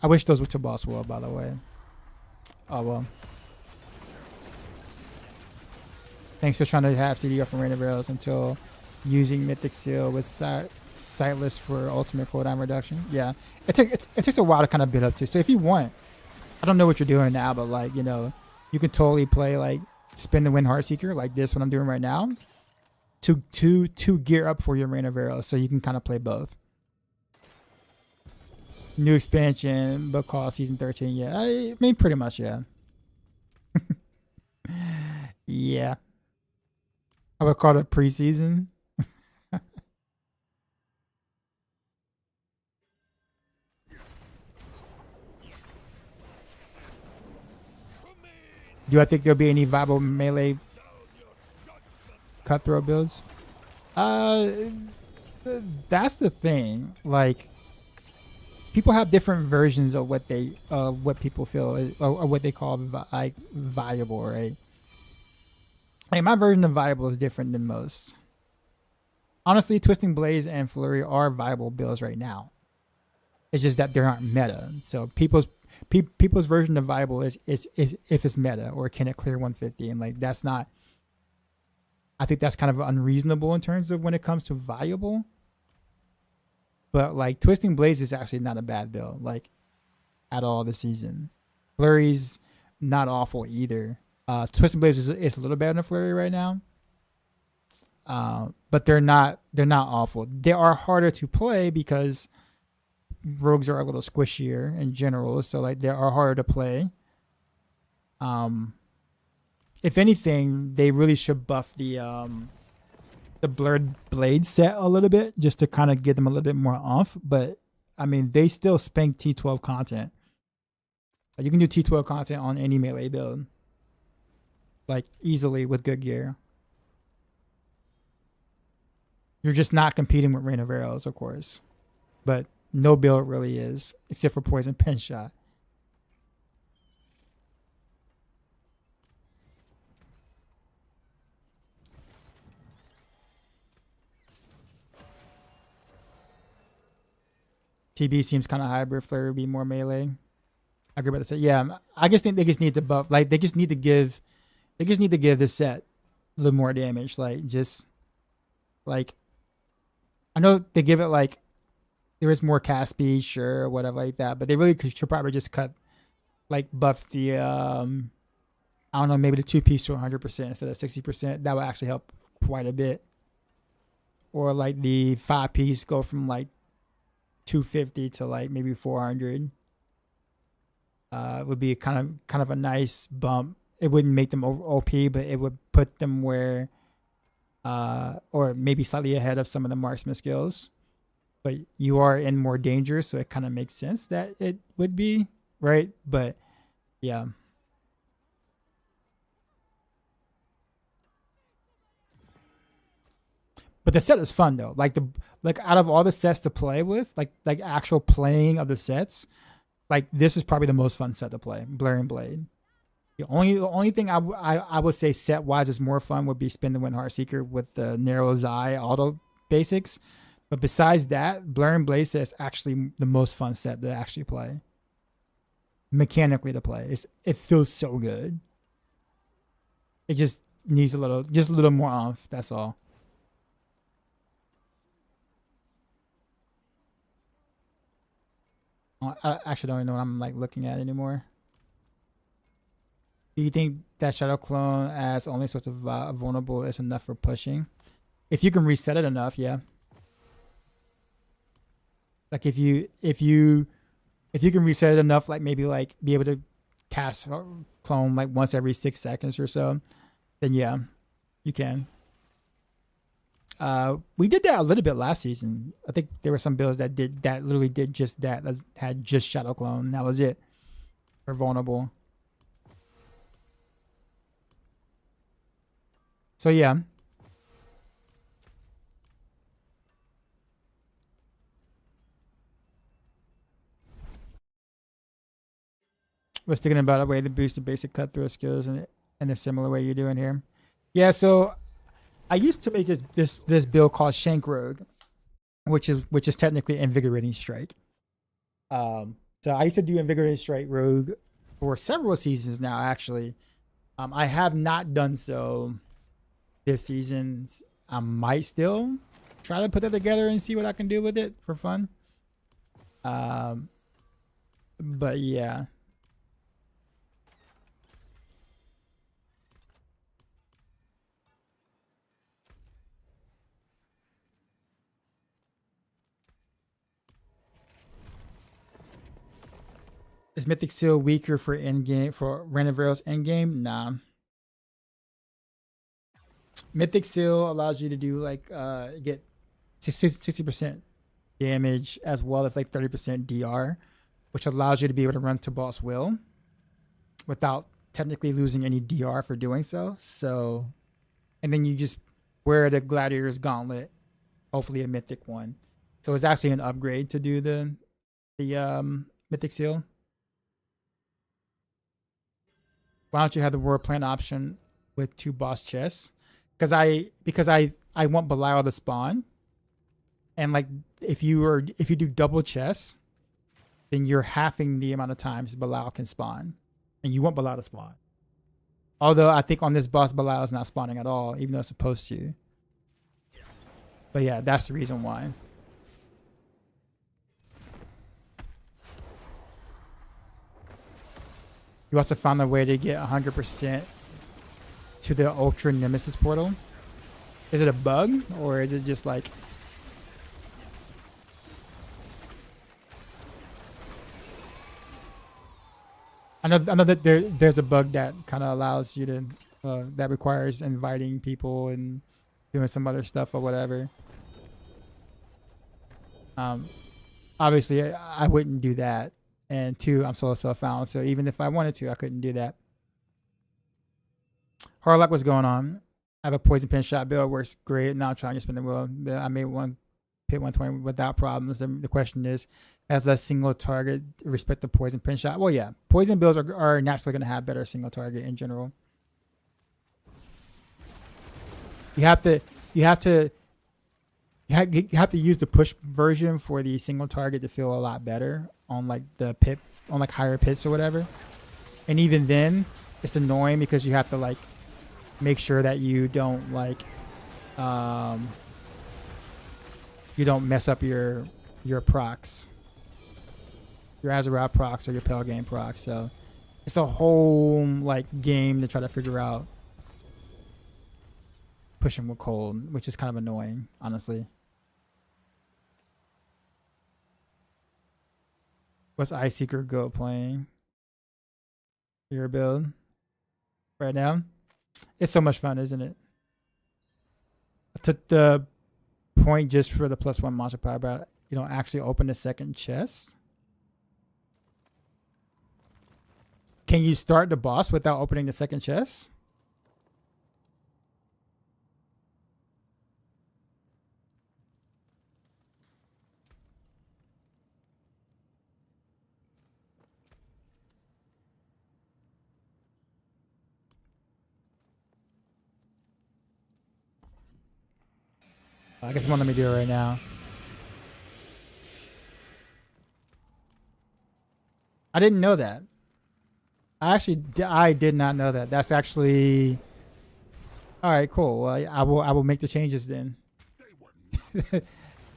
I wish those were to boss world, by the way. Oh well. Thanks for trying to have CDR from Rain of Arrows until using Mythic Seal with Sightless for ultimate cooldown reduction. Yeah, it takes a while to kind of build up to. So if you want, I don't know what you're doing now, but like, you know, you can totally play like spin to win Heartseeker like this, what I'm doing right now, to gear up for your Rain of Arrows, so you can kind of play both. New expansion, but call season 13. Yeah, I mean pretty much, yeah. Yeah. I would call it preseason. Do I think there'll be any viable melee cutthroat builds? That's the thing. Like, people have different versions of what people feel or what they call like viable, right? Like my version of viable is different than most. Honestly, Twisting Blaze and Flurry are viable builds right now. It's just that they aren't meta. So people's version of viable is if it's meta or can it clear 150, and like that's not. I think that's kind of unreasonable in terms of when it comes to viable. But like Twisting Blaze is actually not a bad build, like at all this season. Flurry's not awful either. Twisting Blaze is a little better than Flurry right now. But they're not awful. They are harder to play because rogues are a little squishier in general, so like they are harder to play. If anything, they really should buff the blurred blade set a little bit just to kind of get them a little bit more off. But I mean, they still spank T12 content. Like, you can do T12 content on any melee build, like easily with good gear. You're just not competing with Rain of Arrows, of course, but no build really is, except for Poison Pen Shot. TB seems kind of hybrid. Flare would be more melee. I agree about to say, yeah. I just think they just need to buff. Like, they just need to give this set a little more damage. Like, just like, I know they give it like there is more cast speed, sure, or whatever like that, but they really should probably just cut, like, buff the I don't know, maybe the 2-piece to 100% instead of 60%. That would actually help quite a bit. Or like the 5-piece go from like 250 to like maybe 400. Would be kind of a nice bump. It wouldn't make them OP, but it would put them where, or maybe slightly ahead of some of the marksman skills. But you are in more danger, so it kind of makes sense that it would be, right? But yeah. But the set is fun though. Like out of all the sets to play with, like actual playing of the sets, like this is probably the most fun set to play. Blaring Blade. The only thing I would say set wise is more fun would be Spin the Wind Heartseeker with the Narrow's Eye auto basics. But besides that, Blaring Blade set is actually the most fun set to actually play. Mechanically to play. It feels so good. It just needs a little more oomph, that's all. I actually don't even know what I'm like looking at anymore. Do you think that Shadow Clone as only sorts of vulnerable is enough for pushing? If you can reset it enough, yeah. Like if you can reset it enough, like maybe like be able to cast clone like once every 6 seconds or so, then yeah, you can. We did that a little bit last season. I think there were some builds that literally did just that had just Shadow Clone. That was it. Or vulnerable. So yeah. Was thinking about a way to boost the basic cutthroat skills in a similar way you're doing here. Yeah, so I used to make this build called Shank Rogue, which is technically Invigorating Strike. So I used to do Invigorating Strike Rogue for several seasons now. Actually, I have not done so this season. I might still try to put that together and see what I can do with it for fun. But yeah. Is Mythic Seal weaker for endgame for Renovaro's endgame? Nah. Mythic Seal allows you to do like get 60% damage as well as like 30% DR, which allows you to be able to run to boss will without technically losing any DR for doing so. So, and then you just wear the Gladiator's Gauntlet, hopefully a mythic one. So it's actually an upgrade to do the Mythic Seal. Why don't you have the War Plan option with 2 boss chests? Because I want Belial to spawn, and like if you do double chests, then you're halving the amount of times Belial can spawn, and you want Belial to spawn. Although I think on this boss Belial is not spawning at all, even though it's supposed to. But yeah, that's the reason why. You also found a way to get 100% to the Ultra Nemesis portal. Is it a bug or is it just like... I know that there's a bug that kind of allows you to that requires inviting people and doing some other stuff or whatever. Obviously I wouldn't do that, and two, I'm solo self-found, so even if I wanted to, I couldn't do that. Harlock, what's going on? I have a poison pen shot build, works great. Now I'm trying to spin the wheel. I made one pit 120 without problems. And the question is, as a single target, respect the poison pen shot? Well, yeah, poison builds are naturally going to have better single target in general. You have to use the push version for the single target to feel a lot better on like the pit, on like higher pits or whatever. And even then, it's annoying because you have to like make sure that you don't like you don't mess up your procs, your Azeroth procs or your Pale Game procs. So it's a whole like game to try to figure out pushing with cold, which is kind of annoying, honestly. What's Ice Seeker Go playing? Your build right now? It's so much fun, isn't it? I took the point just for the +1 monster power, but you don't actually open the second chest. Can you start the boss without opening the second chest? I guess it won't let me do it right now. I didn't know that. I did not know that. That's actually... Alright, cool. Well, I will make the changes then.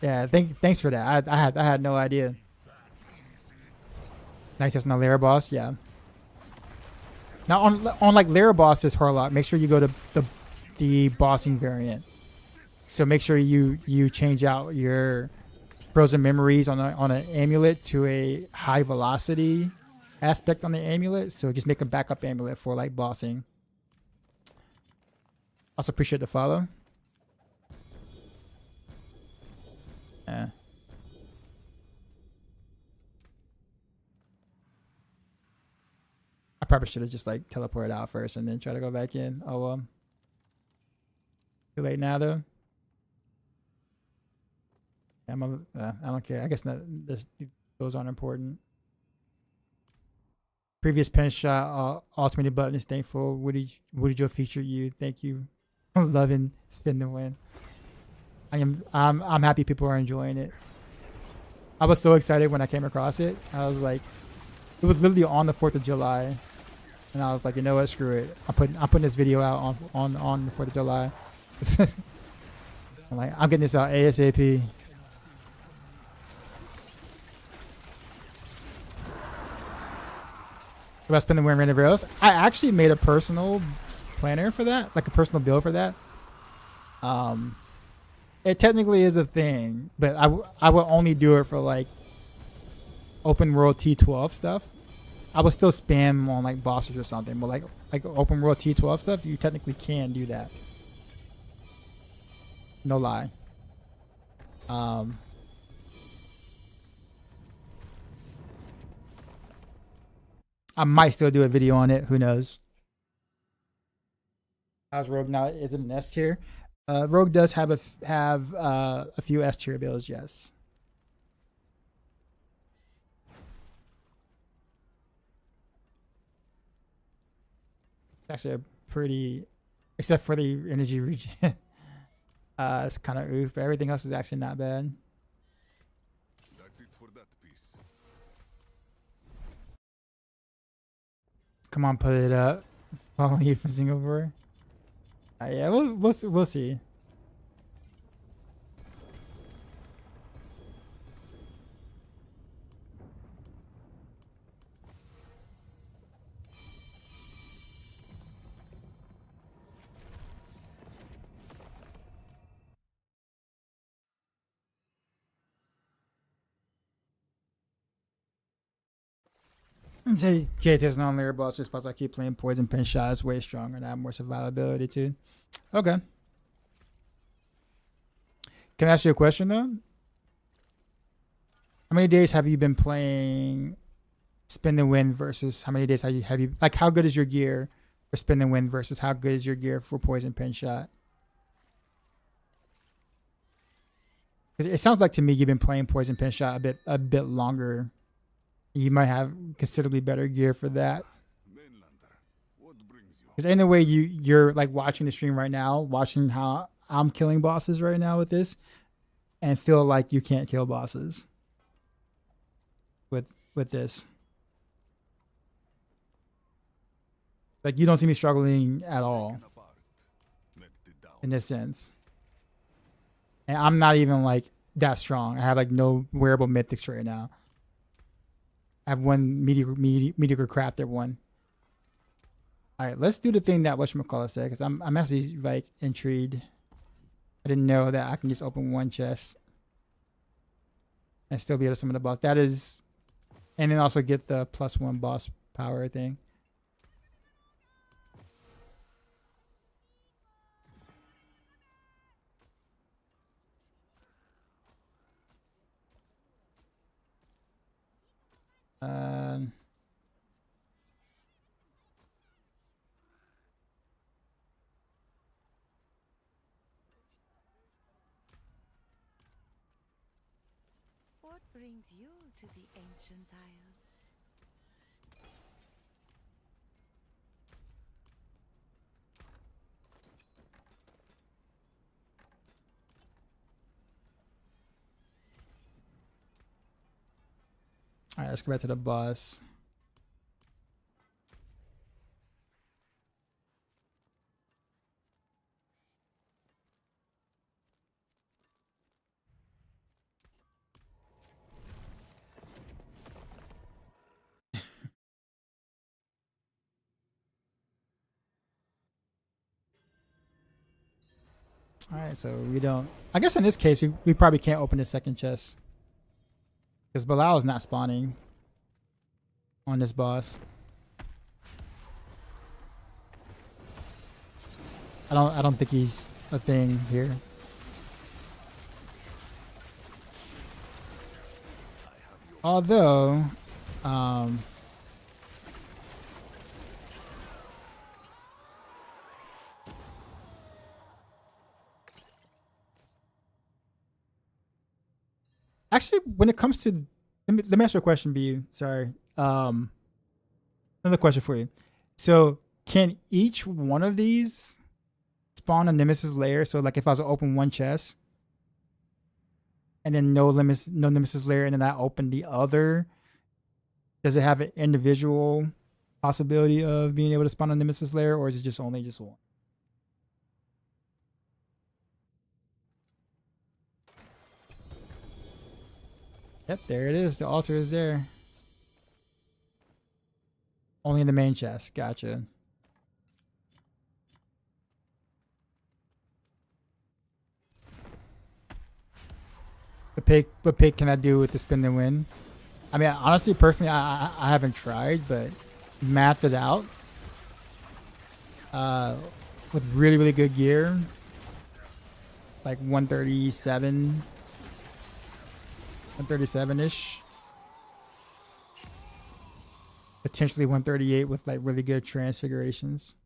Yeah, thanks for that. I had no idea. Nice, that's my lair boss, yeah. Now on like lair bosses, Harlock, make sure you go to the bossing variant. So make sure you change out your frozen memories on an amulet to a high velocity aspect on the amulet. So just make a backup amulet for like bossing. Also appreciate the follow. Yeah. I probably should have just like teleported out first and then try to go back in. Oh well. Too late now though. I don't care. I guess those aren't important. Previous pen shot, ultimate button is thankful. What did your feature you? Thank you. I'm loving spin the win. I'm happy people are enjoying it. I was so excited when I came across it. I was like, it was literally on the 4th of July, and I was like, you know what? Screw it. I'm putting this video out on the 4th of July. I'm like, I'm getting this out ASAP. About spending wearing random arrows. I actually made a personal planner for that, like a personal build for that. It technically is a thing, but I would only do it for like open world T12 stuff. I would still spam on like bosses or something, but like open world T12 stuff, you technically can do that. No lie. I might still do a video on it. Who knows? How's Rogue now? Is it an S tier? Rogue does have a few S tier builds. Yes. It's actually a pretty, except for the energy regen. It's kind of oof, but everything else is actually not bad. That's it for that piece. Come on, put it up. Following you from Singapore. Yeah, we'll see. So KT's non-layer boss response. I keep playing poison pin shot is way stronger and I have more survivability too. Okay. Can I ask you a question though? How many days have you been playing spin the wind versus how many days have you like how good is your gear for spin the wind versus how good is your gear for poison pin shot? Because it sounds like to me you've been playing poison pin shot a bit longer. You might have considerably better gear for that. Because in a way you're like watching the stream right now, watching how I'm killing bosses right now with this, and feel like you can't kill bosses with this. Like you don't see me struggling at all in this sense. And I'm not even like that strong. I have like no wearable mythics right now. I have one mediocre crafted one. All right, let's do the thing that whatchamacallit said, because I'm actually like intrigued. I didn't know that I can just open one chest and still be able to summon the boss. That is, and then also get the +1 boss power thing. What brings you to the ancient isles? All right, let's go back to the boss. All right, so we don't. I guess in this case, we probably can't open the second chest because Bilal is not spawning on this boss. I don't think he's a thing here. Although, actually, when it comes to, let me ask you a question, B. Sorry. Another question for you. So, can each one of these spawn a nemesis layer? So, like, if I was to open one chest, and then no nemesis layer, and then I open the other, does it have an individual possibility of being able to spawn a nemesis layer, or is it just only just one? Yep, there it is. The altar is there. Only in the main chest. Gotcha. What pick can I do with the spin and win? I mean, honestly, personally, I haven't tried, but mapped it out. With really, really good gear. Like 137. 137-ish. Potentially 138 with like really good transfigurations.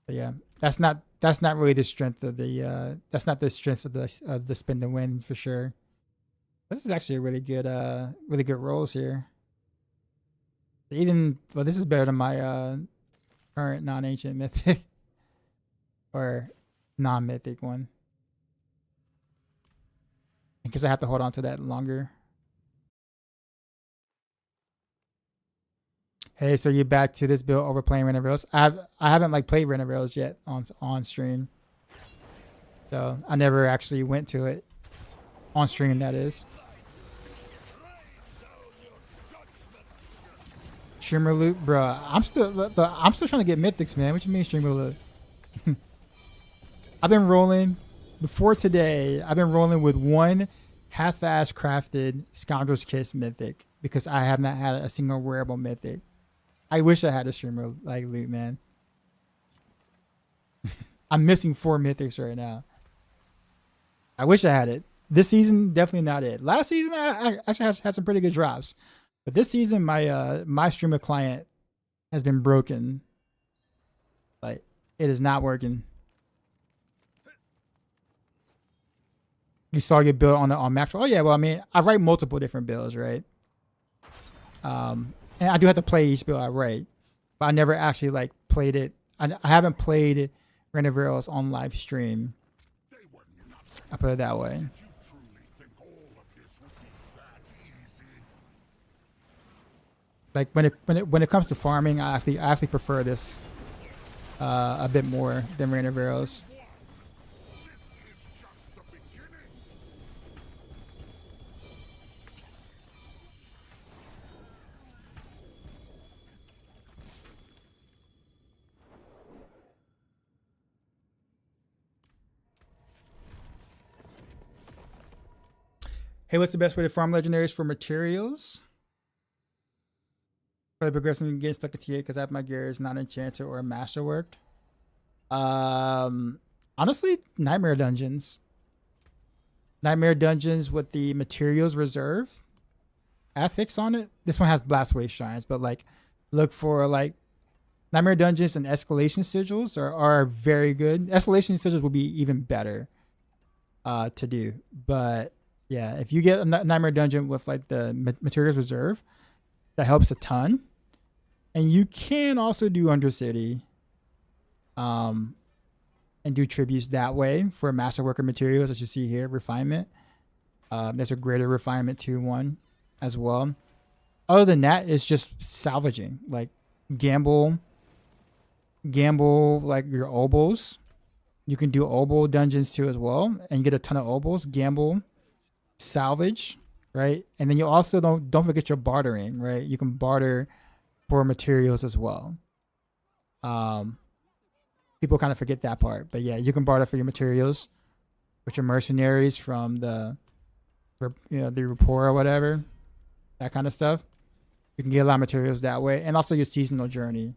But yeah, that's not really the strength of the that's not the strength of the spin to win for sure. This is actually a really good rolls here. Even well, this is better than my current non-ancient mythic or non-mythic one. Because I have to hold on to that longer. Hey, so you're back to this build over playing Rain of Rails? I haven't like played Rain of Rails yet on stream. So I never actually went to it on stream, that is. Streamer loot, bro. I'm still trying to get mythics, man. What you mean streamer loot? I've been rolling before today, I've been rolling with one half-ass crafted Scoundrel's Kiss mythic because I have not had a single wearable mythic. I wish I had a streamer like loot, man. I'm missing 4 mythics right now. I wish I had it. This season, definitely not it. Last season, I actually had some pretty good drops. But this season, my streamer client has been broken. Like, it is not working. You saw your build on Maxwell. Oh yeah, well I mean I write multiple different builds, right? And I do have to play each build I write, but I never actually like played it. I haven't played Renovaros on live stream. I put it that way. Like when it comes to farming, I actually prefer this a bit more than Renovaros. Hey, what's the best way to farm legendaries for materials? Probably progressing getting stuck at TA because half my gear is not enchanted or masterworked. Honestly, Nightmare Dungeons. Nightmare Dungeons with the materials reserve. Affix on it. This one has Blastwave Shrines, but like look for like Nightmare Dungeons and Escalation Sigils are very good. Escalation Sigils will be even better to do. But yeah, if you get a Nightmare Dungeon with like the materials reserve, that helps a ton. And you can also do Undercity and do tributes that way for Masterworker materials, as you see here, refinement. There's a greater refinement 2-1 as well. Other than that, it's just salvaging. Like gamble like your obols. You can do obol dungeons too as well, and you get a ton of obols. Gamble, salvage, right? And then you also don't forget your bartering, right? You can barter for materials as well. People kind of forget that part, but yeah, you can barter for your materials with your mercenaries from the rapport or whatever, that kind of stuff. You can get a lot of materials that way, and also your seasonal journey.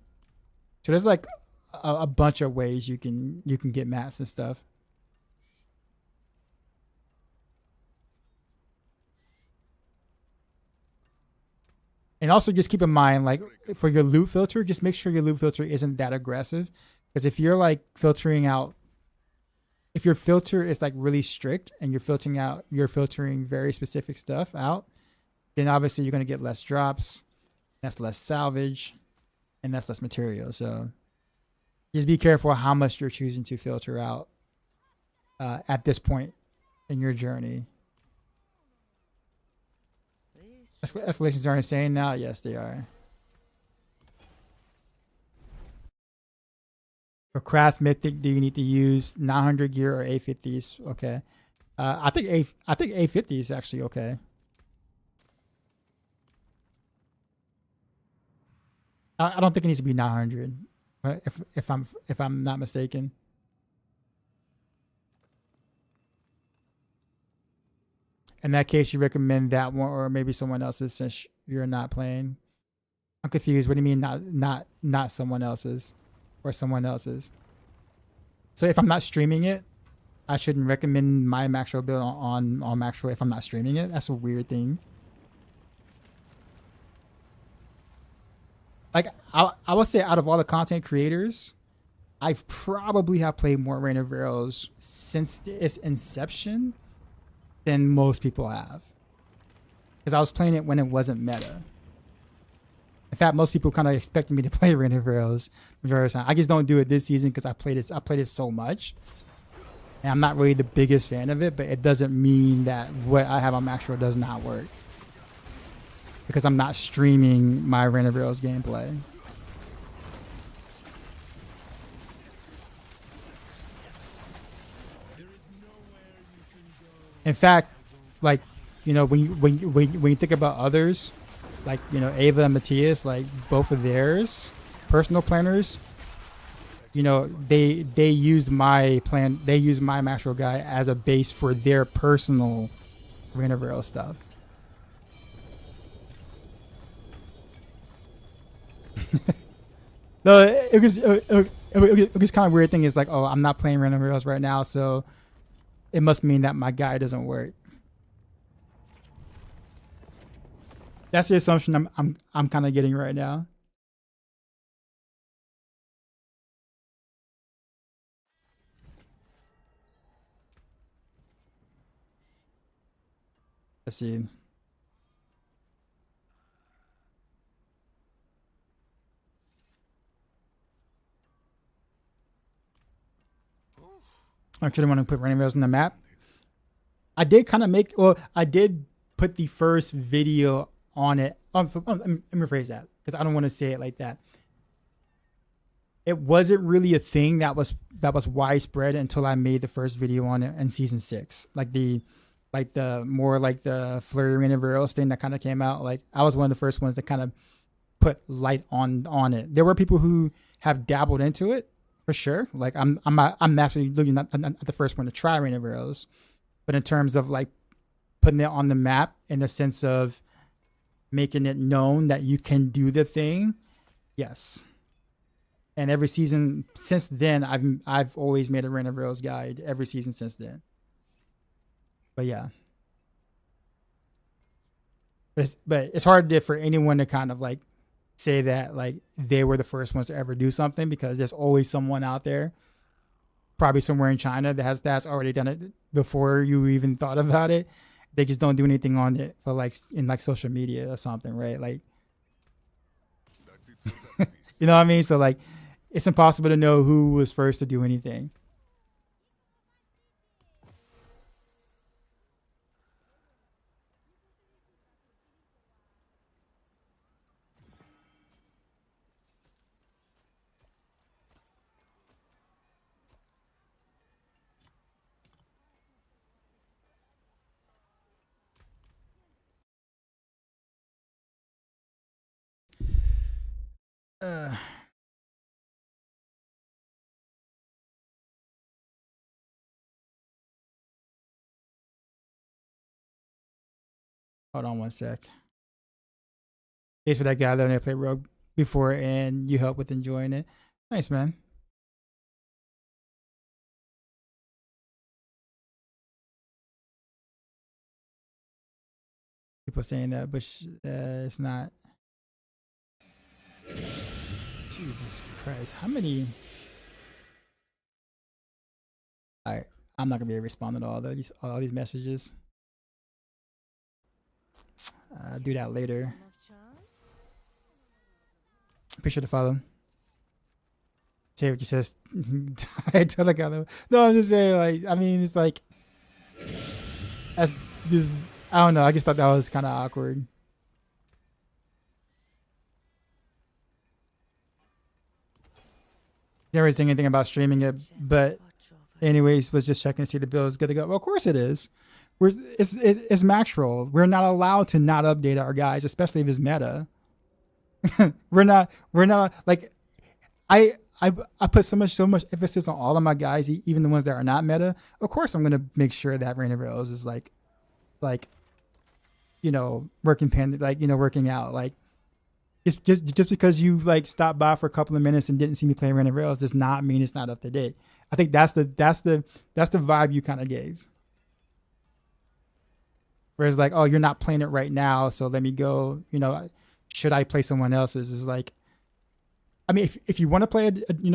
So there's like a bunch of ways you can get mats and stuff. And also just keep in mind, like for your loot filter, just make sure your loot filter isn't that aggressive. Because if you're like filtering out, if your filter is like really strict and you're filtering very specific stuff out, then obviously you're going to get less drops. That's less salvage and that's less material. So just be careful how much you're choosing to filter out at this point in your journey. Escalations are insane now? Yes, they are. For craft mythic, do you need to use 900 gear or A50s? Okay. I think A50 is actually okay. I don't think it needs to be 900, right? If I'm not mistaken. In that case, you recommend that one or maybe someone else's since you're not playing. I'm confused. What do you mean not someone else's or someone else's? So if I'm not streaming it, I shouldn't recommend my Maxwell build on Maxwell if I'm not streaming it. That's a weird thing. Like I would say out of all the content creators, I probably have played more Reign of Arrows since its inception than most people have, because I was playing it when it wasn't meta. In fact, most people kind of expected me to play Reign of Arrows various times. I just don't do it this season because I played it so much, and I'm not really the biggest fan of it. But it doesn't mean that what I have on Maxwell does not work, because I'm not streaming my Reign of Arrows gameplay. In fact, like, you know, when you think about others, like, you know, Ava and Matthias, like both of theirs personal planners they use my plan. They use my macro guy as a base for their personal Reign of Rail stuff. No, it was kind of weird thing is like, oh, I'm not playing Reign of Rails right now, so it must mean that my guy doesn't work. That's the assumption I'm kind of getting right now. Let's see. I actually want to put Rain Rails on the map. I did kind of I did put the first video on it. Let me rephrase that because I don't want to say it like that. It wasn't really a thing that was widespread until I made the first video on it in season 6. Like the Flurry Reign of Rails thing that kind of came out. Like I was one of the first ones that kind of put light on it. There were people who have dabbled into it for sure. Like I'm actually looking at the first one to try Reign of Rails, but in terms of like putting it on the map in the sense of making it known that you can do the thing, yes. And every season since then, I've always made a Reign of Rails guide every season since then. But yeah, but it's hard for anyone to kind of like say that like they were the first ones to ever do something because there's always someone out there, probably somewhere in China that's already done it before you even thought about it. They just don't do anything on it for like in like social media or something, right? Like, you know what I mean? So like, it's impossible to know who was first to do anything. Hold on one sec. Thanks for that guy that I played Rogue before and you helped with enjoying it. Nice, man. People saying that, but it's not. Jesus Christ. How many? I'm not gonna be able to respond to all these messages. Do that later. Appreciate the follow. Say what you says. Tell the guy. No, I'm just saying. Like, I mean, it's like as this. I don't know. I just thought that was kind of awkward. Never saying anything about streaming it, but anyways, was just checking to see the bill is good to go. Well, of course it is. It's Maxroll. We're not allowed to not update our guys, especially if it's meta. we're not like I put so much emphasis on all of my guys, even the ones that are not meta. Of course, I'm gonna make sure that Reign of Rails is like working out. Like just because you like stopped by for a couple of minutes and didn't see me play Reign of Rails does not mean it's not up to date. I think that's the vibe you kind of gave. Whereas like, oh, you're not playing it right now, so let me go. Should I play someone else's? Is like, I mean, if you want to play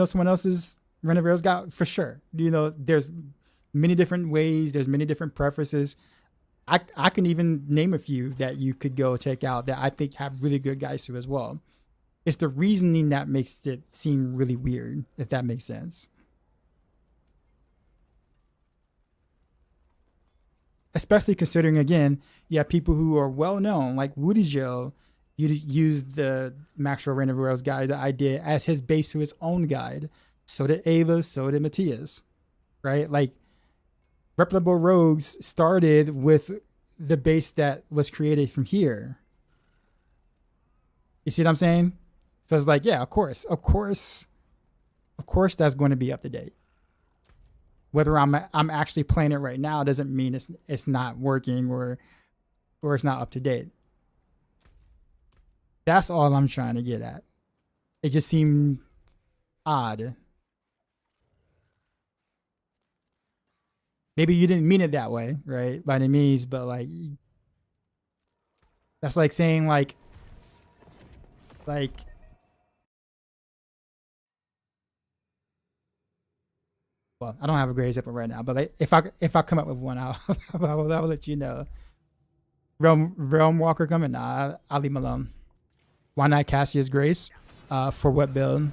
someone else's Reign of Rails guy, for sure. There's many different ways. There's many different preferences. I can even name a few that you could go check out that I think have really good guys too as well. It's the reasoning that makes it seem really weird, if that makes sense. Especially considering, again, you have people who are well known, like Woody Joe, used the Maxwell Reign of Rails guide that I did as his base to his own guide. So did Ava, so did Matthias, right? Like, reputable rogues started with the base that was created from here. You see what I'm saying? So it's like, yeah, of course of course that's going to be up to date. Whether I'm actually playing it right now doesn't mean it's not working or it's not up to date. That's all I'm trying to get at. It just seemed odd. Maybe you didn't mean it that way, right? By any means, but like that's like saying like well, I don't have a great example right now, but like if I come up with one, I'll let you know. Realm Walker coming? Nah, I'll leave him alone. Why not Cassius Grace? For what build?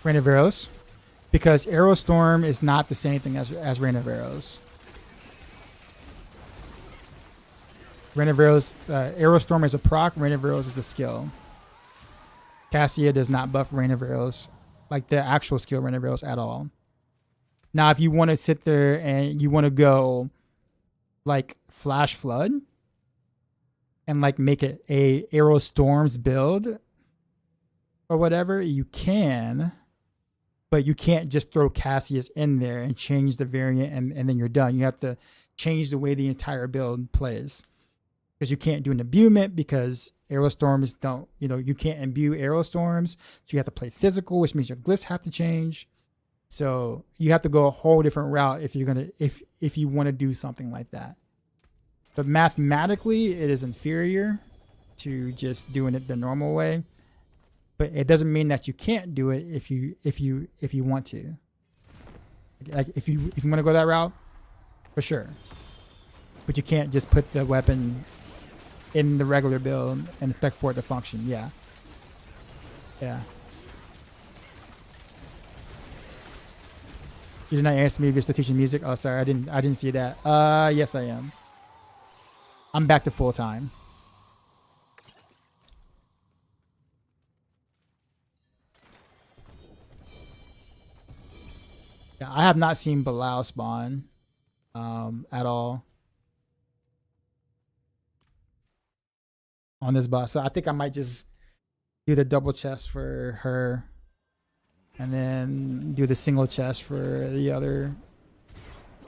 Rain of Arrows, because Arrow Storm is not the same thing as Rain of Arrows. Rain of Arrows, Arrow Storm is a proc. Rain of Arrows is a skill. Cassia does not buff Rain of Arrows, like the actual skill Rain of Arrows at all. Now, if you want to sit there and you want to go like Flash Flood and like make it a Arrow Storms build or whatever, you can, but you can't just throw Cassius in there and change the variant and then you're done. You have to change the way the entire build plays. Because you can't do an imbuement because Arrow Storms don't, you can't imbue Arrow Storms. So you have to play physical, which means your glyphs have to change. So you have to go a whole different route if you want to do something like that. But mathematically, it is inferior to just doing it the normal way. But it doesn't mean that you can't do it if you want to. Like if you want to go that route, for sure. But you can't just put the weapon in the regular build and expect for it to function. Yeah. You did not answer me if you're still teaching music. Oh, sorry, I didn't see that. Yes, I am. I'm back to full time. Yeah, I have not seen Bilal spawn at all on this boss. So I think I might just do the double chest for her and then do the single chest for the other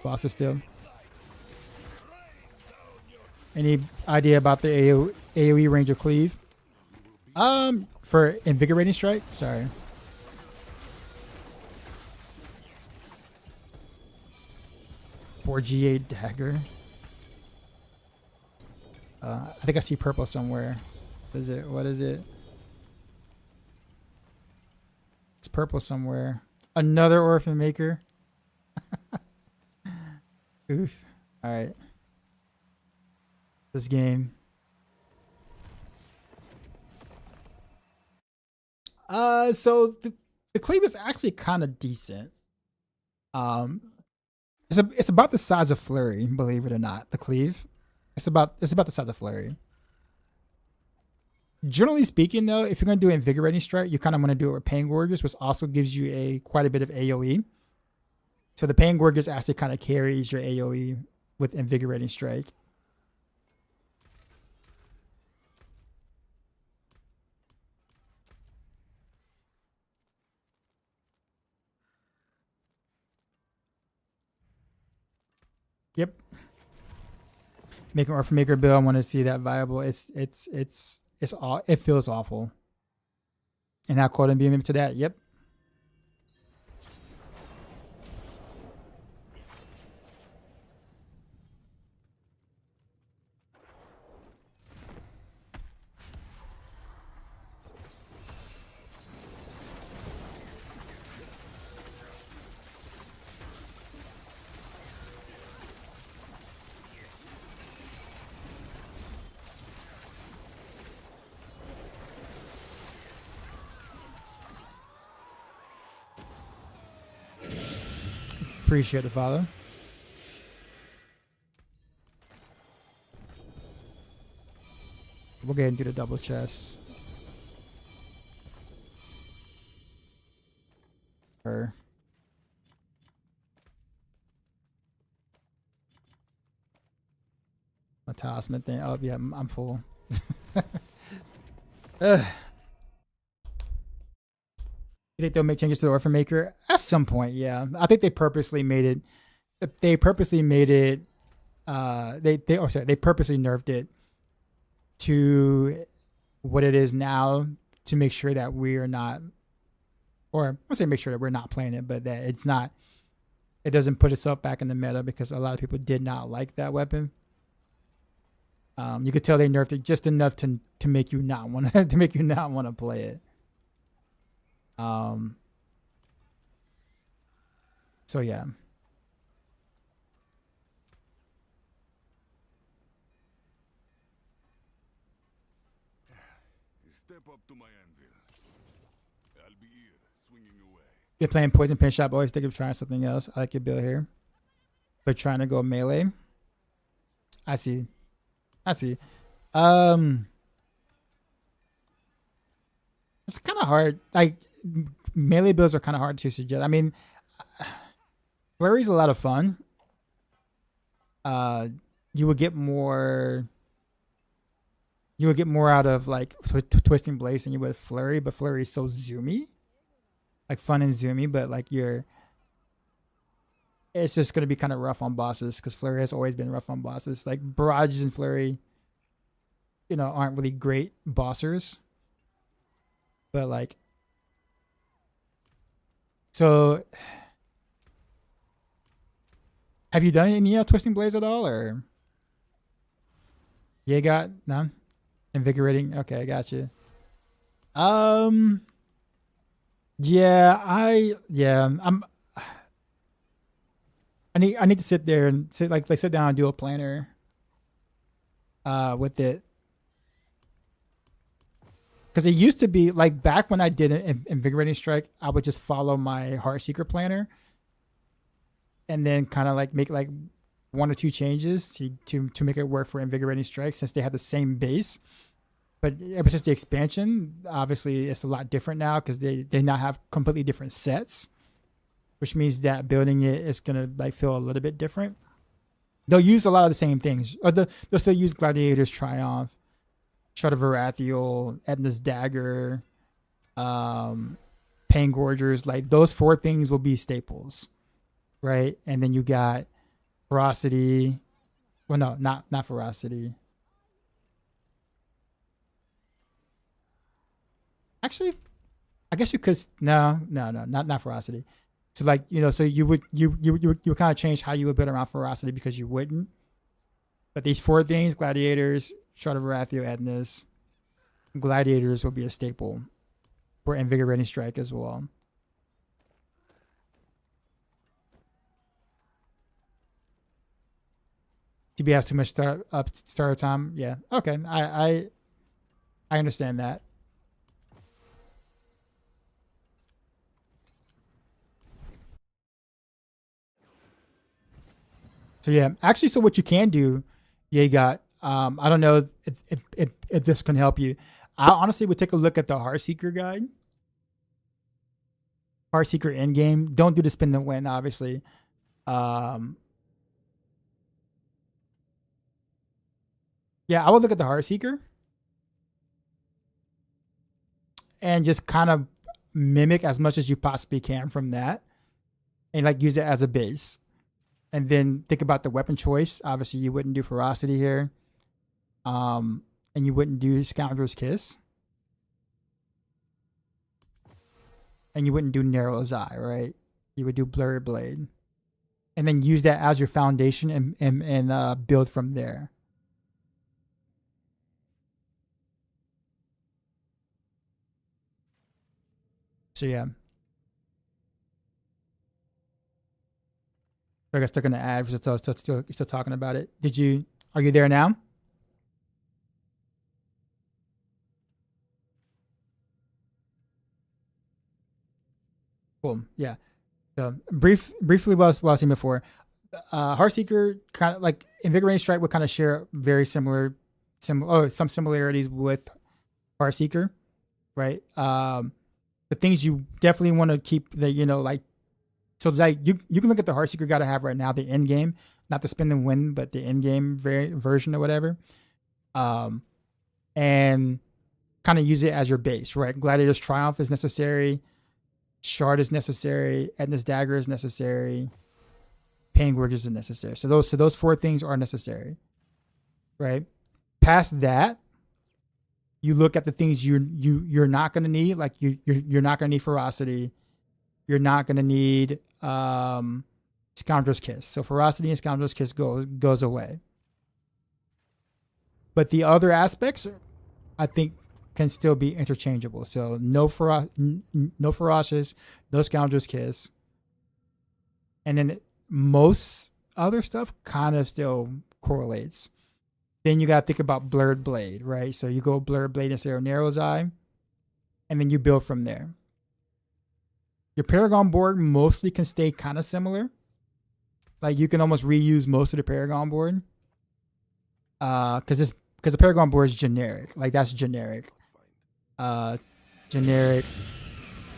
bosses still. Any idea about the AoE range of cleave? For Invigorating Strike? Sorry. For GA dagger. I think I see purple somewhere. What is it? It's purple somewhere. Another Orphan Maker. Oof. All right. This game. So the cleave is actually kind of decent. It's about the size of Flurry, believe it or not. The cleave, it's about the size of Flurry. Generally speaking, though, if you're gonna do Invigorating Strike, you kind of want to do it with Pain Gorgeous, which also gives you quite a bit of AOE. So the Pain Gorgeous actually kind of carries your AOE with Invigorating Strike. Yep. Making Orphan Maker build, I want to see that viable. It feels awful. And now quote and beam to that. Yep. Appreciate the follow. We'll go ahead and do the double chest. Her. talisman thing. Oh yeah, I'm full. You think they'll make changes to the Orphan Maker at some point? Yeah, I think they purposely made it. They purposely made it. They purposely nerfed it to what it is now to make sure that we are not, or I say make sure that we're not playing it, but that it's not. It doesn't put itself back in the meta because a lot of people did not like that weapon. You could tell they nerfed it just enough to make you not want to make you not want to play it. So yeah. Step up to my anvil. I'll be here, swinging away. You're playing Poison Pin Shop, always think of trying something else. I like your build here. But trying to go melee. I see. It's kind of hard. Like melee builds are kind of hard to suggest. I mean, Flurry's a lot of fun. You would get more. You would get more out of like Twisting Blades than you would Flurry, but Flurry is so zoomy, like fun and zoomy. But like it's just gonna be kind of rough on bosses because Flurry has always been rough on bosses. Like Barrages and Flurry, aren't really great bossers. But like, so have you done any Twisting Blades at all, or you got none? Invigorating. Okay, I got you. Yeah, I need to sit there and sit down and do a planner with it. Because it used to be like back when I did an Invigorating Strike, I would just follow my Heartseeker planner and then kind of like make like one or two changes to make it work for Invigorating Strike since they have the same base. But ever since the expansion, obviously it's a lot different now because they now have completely different sets, which means that building it is gonna like feel a little bit different. They'll use a lot of the same things, or they'll still use Gladiator's Triumph, Shard of Varathiel, Edna's Dagger, Pain Gorgers. Like those four things will be staples, right? And then you got Ferocity. Well, no, not Ferocity. Actually, I guess you could. No, not Ferocity. So like so you would kind of change how you would build around Ferocity because you wouldn't. But these four things: Gladiators, Shard of Varathiel, Edna's. Gladiators will be a staple for Invigorating Strike as well. TB has too much starter time. Yeah. Okay. I understand that. So yeah, actually, so what you can do, you got. I don't know if this can help you. I honestly would take a look at the Heartseeker guide. Heartseeker endgame. Don't do the spin the win, obviously. Yeah, I would look at the Heartseeker and just kind of mimic as much as you possibly can from that, and like use it as a base. And then think about the weapon choice. Obviously, you wouldn't do Ferocity here. And you wouldn't do Scoundrel's Kiss. And you wouldn't do Narrow's Eye, right? You would do Blurry Blade. And then use that as your foundation and build from there. So yeah. I guess they're gonna add. You're still talking about it. Are you there now? Cool. Yeah. So briefly, what I was saying before, Heartseeker kind of like Invigorating Strike would kind of share very some similarities with Heartseeker, right? The things you definitely want to keep that like. So like you can look at the Heartseeker guide I have right now, the end game. not the spin and win, but the in-game version or whatever. And kind of use it as your base, right? Gladiator's Triumph is necessary. Shard is necessary. Edna's Dagger is necessary. Pain Gorges is necessary. So those 4 things are necessary, right? Past that, you look at the things you're not gonna need. Like you're not gonna need Ferocity. You're not gonna need Scoundrel's Kiss. So Ferocity and Scoundrel's Kiss goes away. But the other aspects, I think, can still be interchangeable. So no Ferocious, no Scoundrel's Kiss, and then most other stuff kind of still correlates. Then you got to think about Blurred Blade, right? So you go Blurred Blade instead of Narrow's Eye, and then you build from there. Your Paragon board mostly can stay kind of similar. Like you can almost reuse most of the Paragon board, because the Paragon board is generic. Like that's generic. Generic.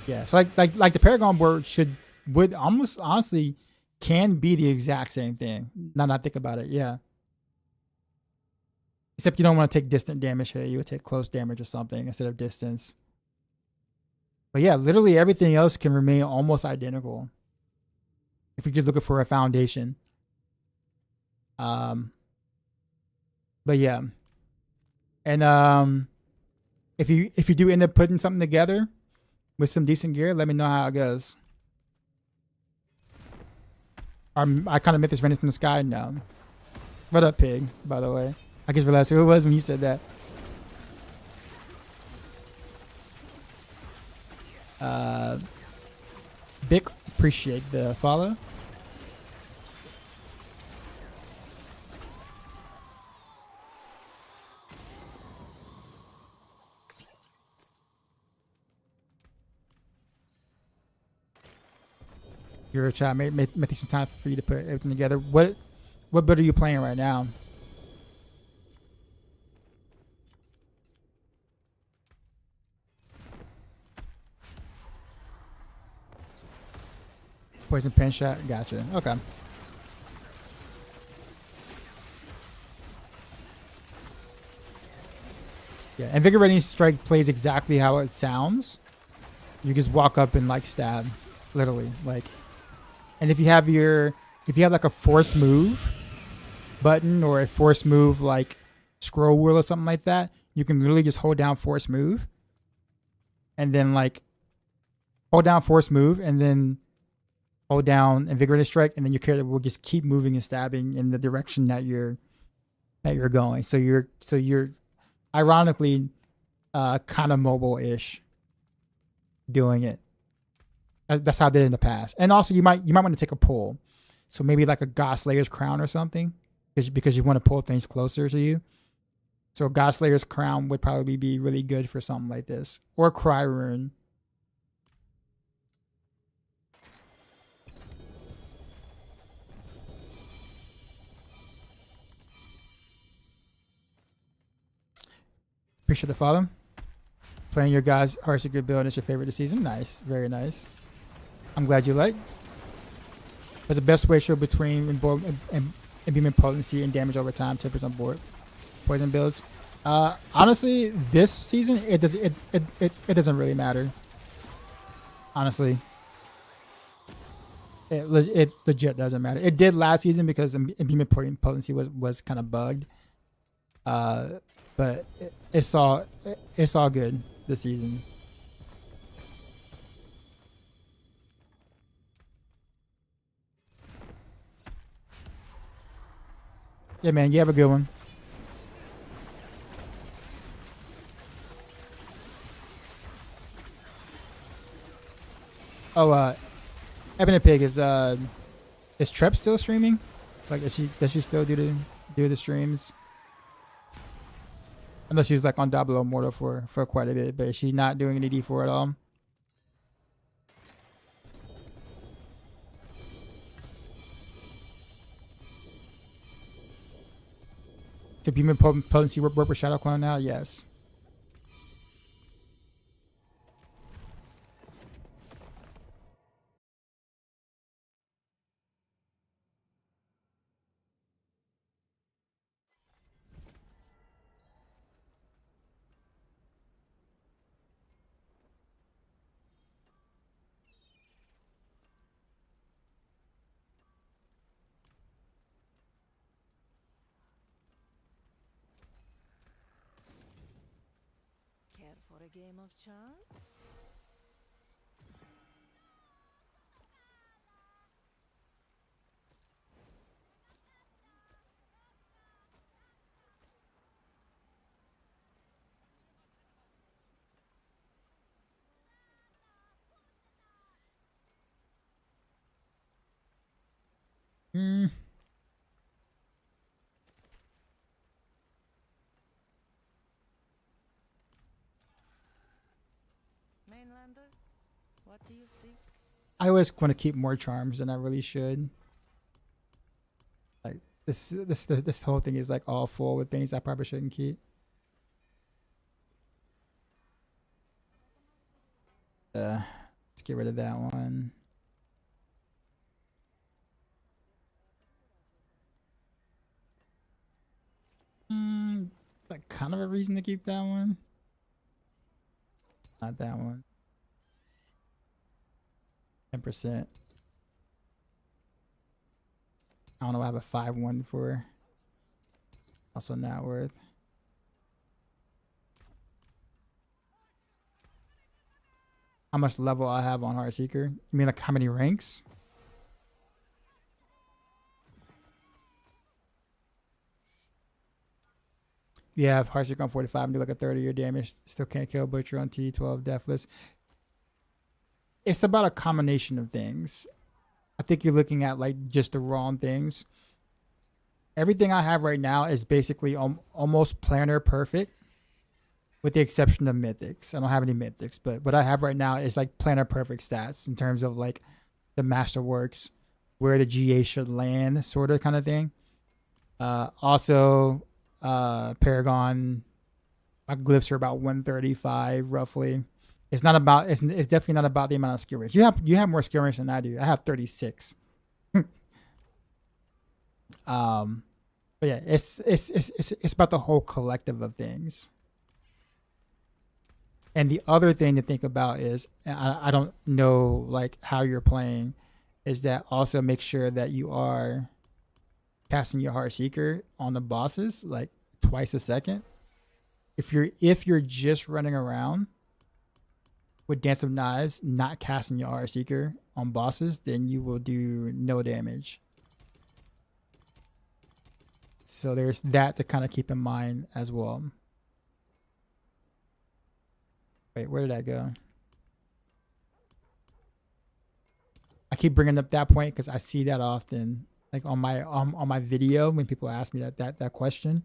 Yeah. So like the Paragon board would almost honestly can be the exact same thing. Now that I think about it, yeah. Except you don't want to take distant damage here. You would take close damage or something instead of distance. But yeah, literally everything else can remain almost identical if you're just looking for a foundation. But yeah. And if you do end up putting something together with some decent gear, let me know how it goes. I kind of met this Venice in the Sky now. What up, Pig, by the way? I just realized who it was when you said that. Big appreciate the follow. Your chat may take some time for you to put everything together. What build are you playing right now? Poison pen shot. Gotcha. Okay. Yeah, Invigorating Strike plays exactly how it sounds. You just walk up and like stab, literally. Like, and if you have like a force move button or a force move like scroll wheel or something like that, you can literally just hold down force move, and then like hold down force move, and then hold down Invigorating Strike, and then your character will just keep moving and stabbing in the direction that you're going. So you're ironically kind of mobile-ish doing it. That's how I did it in the past. And also you might want to take a pull. So maybe like a God Slayer's Crown or something, because you want to pull things closer to you. So God Slayer's Crown would probably be really good for something like this. Or Cry Rune. Appreciate the follow. Playing your guys' Heart Secret build is your favorite this season. Nice. Very nice. I'm glad you like. What's the best ratio between imbuement potency and damage over time? 10% on board. Poison builds. Honestly, this season it doesn't really matter. Honestly. It legit doesn't matter. It did last season because imbuement potency was kind of bugged. But it's all good this season. Yeah, man, you have a good one. Oh, Ebony Pig is Trep still streaming? Like, does she still do the streams? I know she's like on Double Mortal for quite a bit, but is she not doing any D4 at all? To Beam Potency work with Shadow Clone now? Yes. for a game of chance? Hmm. Mainlander, what do you seek? I always want to keep more charms than I really should. Like this whole thing is like all full with things I probably shouldn't keep. Let's get rid of that one. Like kind of a reason to keep that one. Not that one. 10%. I don't know. I have a 5-1 for. Also not worth. How much level I have on Heartseeker? You mean like how many ranks? You have Heartseeker on 45 and do like a 30-year damage. Still can't kill Butcher on T12 Deathless. It's about a combination of things. I think you're looking at like just the wrong things. Everything I have right now is basically almost planar perfect, with the exception of mythics. I don't have any mythics, but what I have right now is like planar perfect stats in terms of like the masterworks, where the GA should land, sort of kind of thing. Also, Paragon, my glyphs are about 135 roughly. It's not about. It's definitely not about the amount of skill rates. You have more skill rates than I do. I have 36. But yeah, it's about the whole collective of things. And the other thing to think about is, I don't know like how you're playing, is that also make sure that you are casting your Heartseeker on the bosses like twice a second. If you're just running around with Dance of Knives, not casting your Heartseeker on bosses, then you will do no damage. So there's that to kind of keep in mind as well. Wait, where did I go? I keep bringing up that point because I see that often, like on my video when people ask me that question,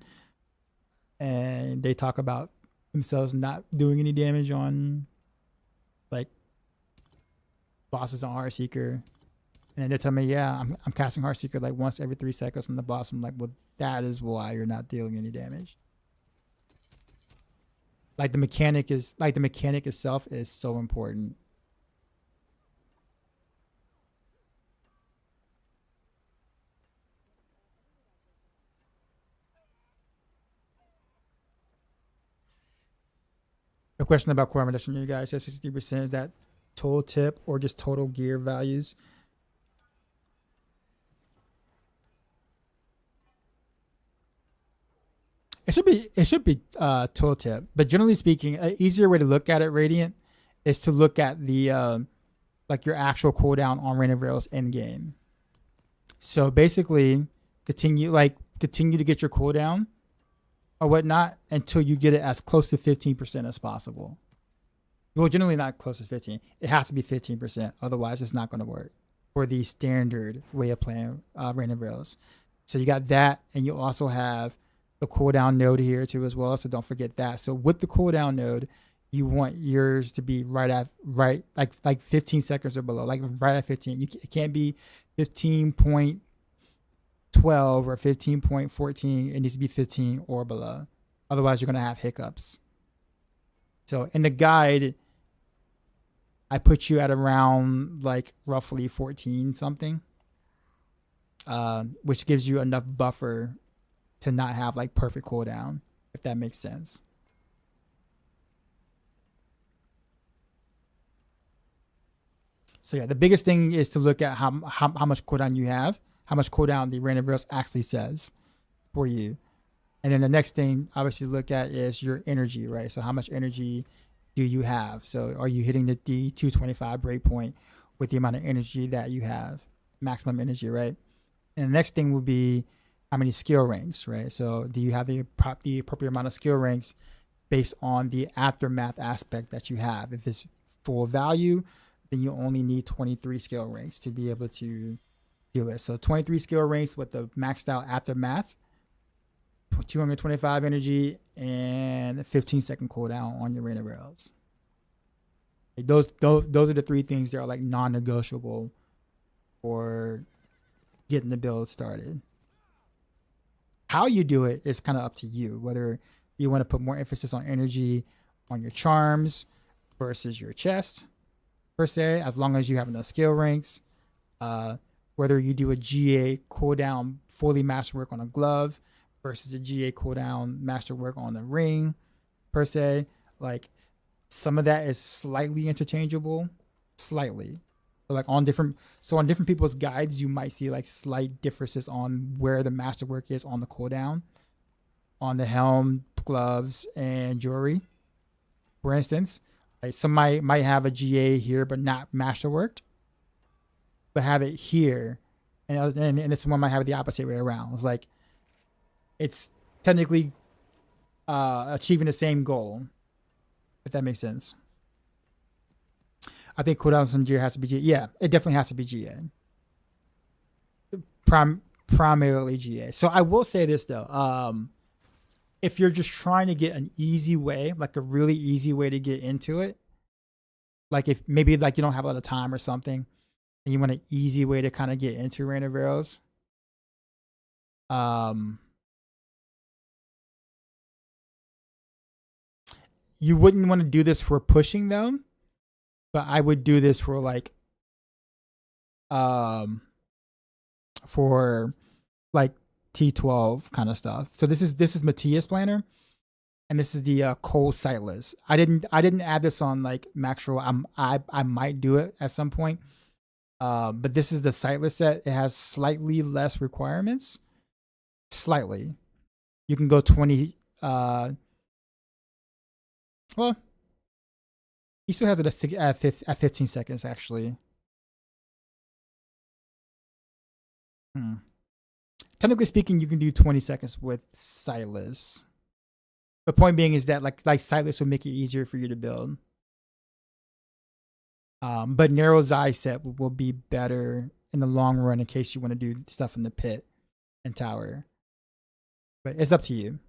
and they talk about themselves not doing any damage on like bosses on Heartseeker, and they tell me, yeah, I'm casting Heartseeker like once every 3 seconds on the boss. I'm like, well, that is why you're not dealing any damage. Like the mechanic itself is so important. A question about core reduction, you guys said 60%. Is that total tip or just total gear values? It should be total tip, but generally speaking, an easier way to look at it, Radiant, is to look at the like your actual cooldown on Rain of Rails in game. So basically, continue to get your cooldown or whatnot until you get it as close to 15% as possible. Well, generally not close to 15. It has to be 15%. Otherwise, it's not going to work for the standard way of playing Rain of Rails. So you got that, and you also have the cooldown node here too as well. So don't forget that. So with the cooldown node, you want yours to be right like 15 seconds or below, like right at 15. It can't be 15.12 or 15.14. It needs to be 15 or below. Otherwise, you're going to have hiccups. So in the guide, I put you at around like roughly 14 something, which gives you enough buffer to not have like perfect cooldown, if that makes sense. So yeah, the biggest thing is to look at how much cooldown you have, how much cooldown the Rain of Rails actually says for you. And then the next thing obviously look at is your energy, right? So how much energy do you have? So are you hitting the 225 breakpoint with the amount of energy that you have, maximum energy, right? And the next thing would be how many skill ranks, right? So do you have the appropriate amount of skill ranks based on the aftermath aspect that you have? If it's full value, then you only need 23 skill ranks to be able to do it. So 23 skill ranks with the maxed out aftermath, 225 energy, and a 15-second cooldown on your rain of arrows. Like those are the three things that are like non-negotiable for getting the build started. How you do it is kind of up to you, whether you want to put more emphasis on energy on your charms versus your chest, per se, as long as you have enough skill ranks. Whether you do a GA cooldown fully masterwork on a glove versus a GA cooldown masterwork on a ring, per se. Like, some of that is slightly interchangeable, slightly. Like on different people's guides, you might see like slight differences on where the masterwork is on the cooldown, on the helm, gloves, and jewelry. For instance, like some might have a GA here but not masterworked, but have it here, and this one might have it the opposite way around. It's like it's technically achieving the same goal, if that makes sense. I think cooldown some GA has to be GA. Yeah, it definitely has to be GA. Primarily GA. So I will say this though. If you're just trying to get an easy way, like a really easy way to get into it, like if maybe like you don't have a lot of time or something, and you want an easy way to kind of get into Rain of Arrows, you wouldn't want to do this for pushing them. But I would do this for like T12 kind of stuff. So this is Matthias Planner, and this is the Cold Sightless. I didn't add this on like Maxroll. I might do it at some point. But this is the Sightless set. It has slightly less requirements. Slightly. You can go 20 well, he still has it at 15 seconds, actually. Technically speaking, you can do 20 seconds with Sightless. The point being is that like Sightless will make it easier for you to build. But Narrow's Eye set will be better in the long run in case you want to do stuff in the pit and tower. But it's up to you.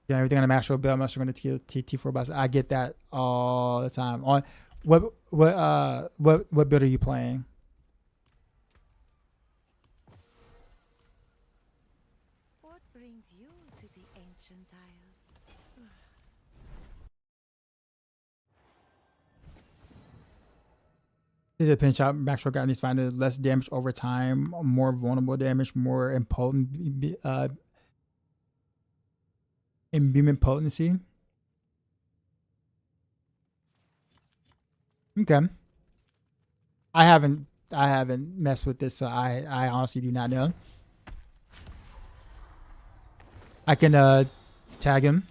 Yeah, everything on a Maxroll build, I'm also going to T4 box. I get that all the time. On what build are you playing? What brings you to the ancient isles? The pinch out Maxroll got needs to find less damage over time, more vulnerable damage, more impotent imbuement potency. Okay. I haven't messed with this, so I honestly do not know. I can tag him.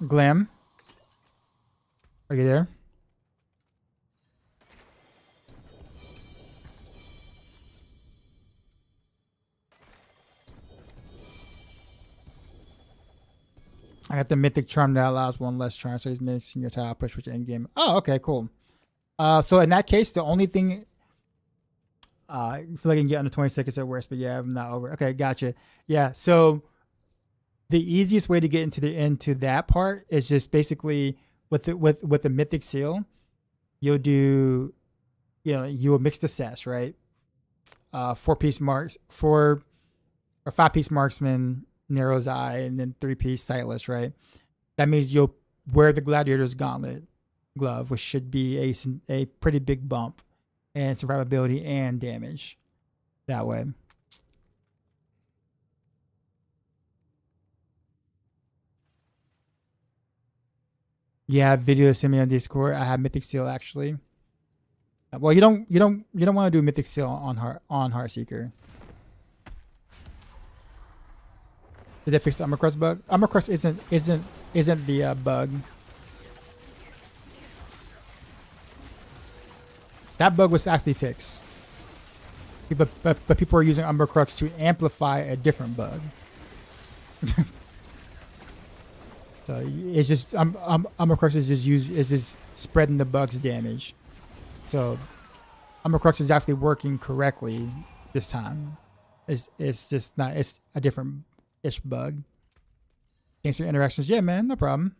Glam, are you there? I got the mythic charm that allows one less charm, so he's mixing your tile push with your end game. Oh, okay, cool. So in that case, the only thing I feel like I can get under 20 seconds at worst, but yeah, I'm not over. Okay, gotcha. Yeah, so the easiest way to get into that part is just basically with the mythic seal, you'll do, you will mix the sets, right? 4-piece marks, 4 or 5-piece marksman, Narrow's Eye, and then 3-piece Sightless, right? That means you'll wear the Gladiator's Gauntlet glove, which should be a pretty big bump and survivability and damage. that way. Yeah, video send me on Discord. I have Mythic Seal actually. Well, you don't want to do Mythic Seal on Heartseeker. Did they fix the Armor Crust bug? Armor Crust isn't the bug. That bug was actually fixed. But people are using Armor Crux to amplify a different bug. So it's just Armor Crux is just spreading the bug's damage. So Armor Crux is actually working correctly this time. It's just not, it's a different ish bug. Thanks for your interactions. Yeah, man, no problem.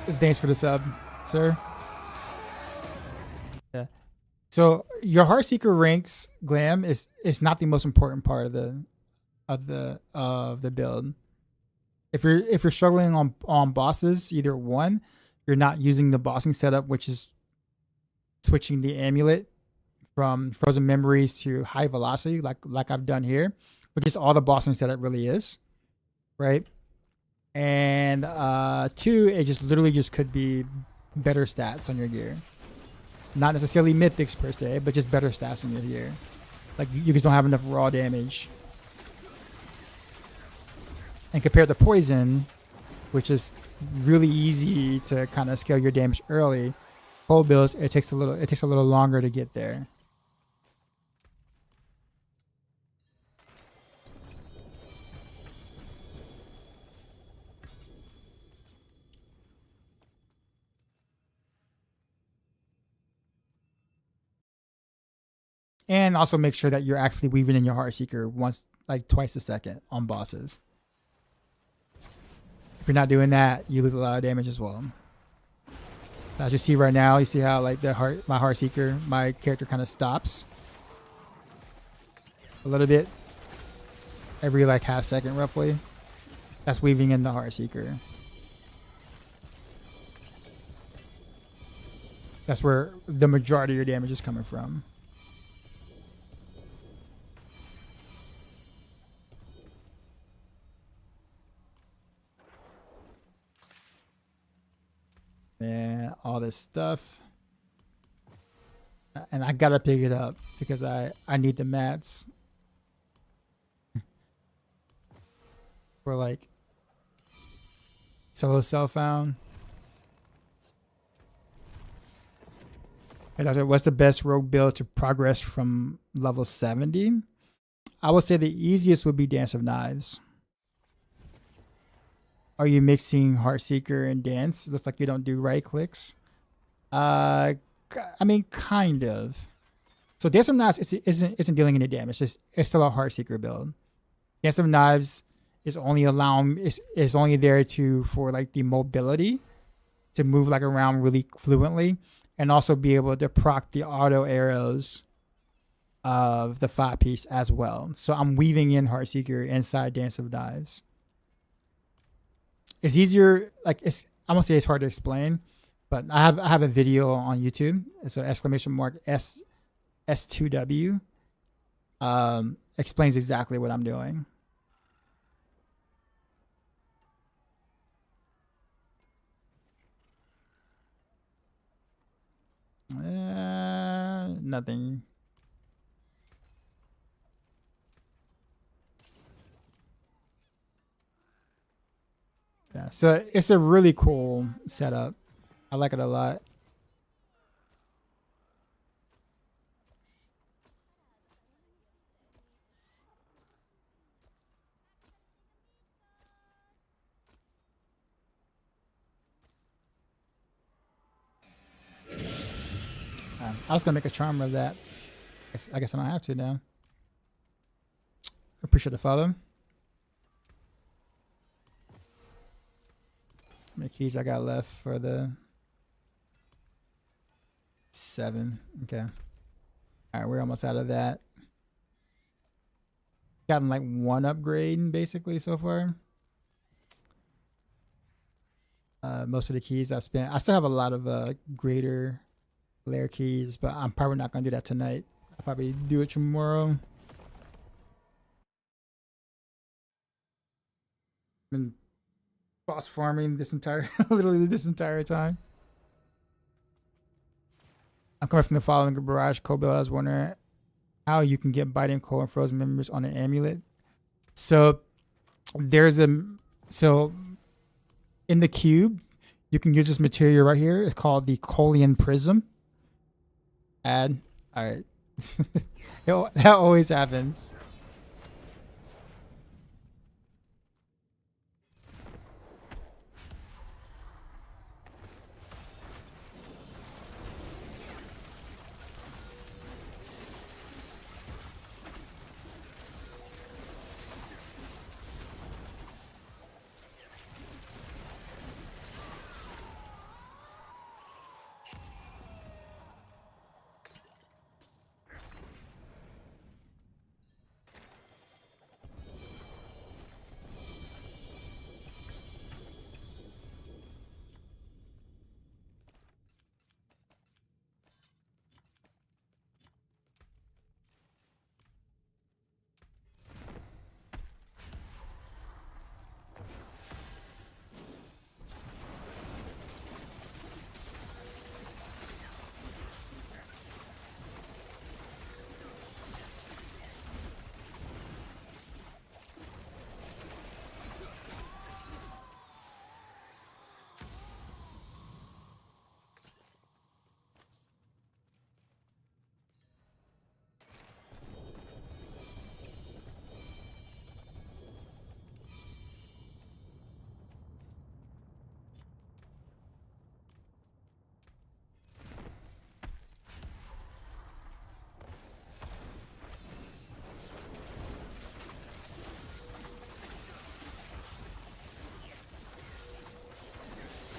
Thanks for the sub, sir. Yeah. So your Heartseeker ranks, Glam, is not the most important part of the build. If you're struggling on bosses, either one, you're not using the bossing setup, which is switching the amulet from frozen memories to high velocity, like I've done here, which is all the bossing setup really is, right? And two, it just literally just could be better stats on your gear. Not necessarily mythics per se, but just better stats on your gear. Like you just don't have enough raw damage. And compared to poison, which is really easy to kind of scale your damage early, cold builds it takes a little longer to get there. And also make sure that you're actually weaving in your Heartseeker twice a second on bosses. If you're not doing that, you lose a lot of damage as well. As you see right now, you see how my Heartseeker, my character kind of stops a little bit every half second roughly. That's weaving in the Heartseeker. That's where the majority of your damage is coming from. And all this stuff. And I gotta pick it up because I need the mats. For solo self-found. And I said, what's the best rogue build to progress from level 70? I would say the easiest would be Dance of Knives. Are you mixing Heartseeker and Dance? Looks like you don't do right clicks. I mean, kind of. So Dance of Knives isn't dealing any damage. It's still a Heartseeker build. Dance of Knives is only there for the mobility, to move around really fluently, and also be able to proc the auto arrows of the 5-piece as well. So I'm weaving in Heartseeker inside Dance of Knives. It's easier, I won't say it's hard to explain, but I have a video on YouTube. It's an !S2W. Explains exactly what I'm doing. Nothing. Yeah, so it's a really cool setup. I like it a lot. I was gonna make a charmer of that. I guess I don't have to now. Appreciate the follow. How many keys I got left for the 7? Okay. All right, we're almost out of that. Gotten one upgrade basically so far. most of the keys I spent. I still have a lot of greater lair keys, but I'm probably not gonna do that tonight. I'll probably do it tomorrow. Been boss farming this entire literally this entire time. I'm coming from the following barrage. Kobo, I was wondering how you can get biting cold and frozen members on an amulet. So there's so in the cube, you can use this material right here. It's called the Colian Prism. Add. All right. That always happens.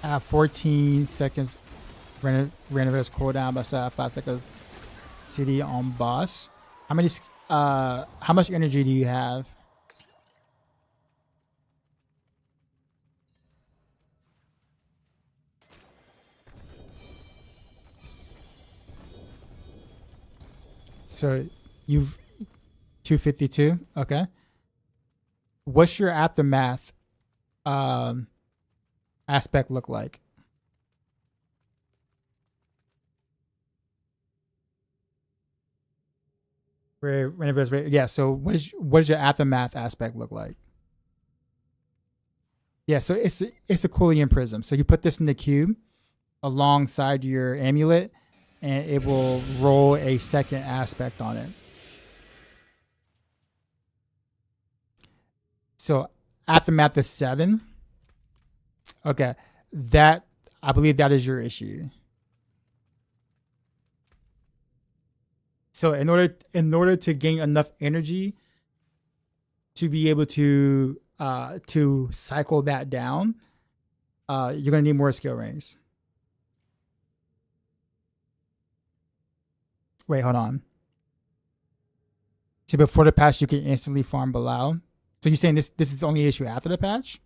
I have 14 seconds Renovator's cooldown, but I still have 5 seconds CD on boss. How much energy do you have? So you've 252. Okay. What's your aftermath aspect look like? Yeah. So what does your aftermath aspect look like? Yeah. So it's a Coolean prism. So you put this in the cube alongside your amulet, and it will roll a second aspect on it. So aftermath is 7. Okay, that I believe that is your issue. So in order to gain enough energy to be able to cycle that down, you're gonna need more skill rings. Wait, hold on. So before the patch, you can instantly farm Bilal. So you're saying this is only an issue after the patch?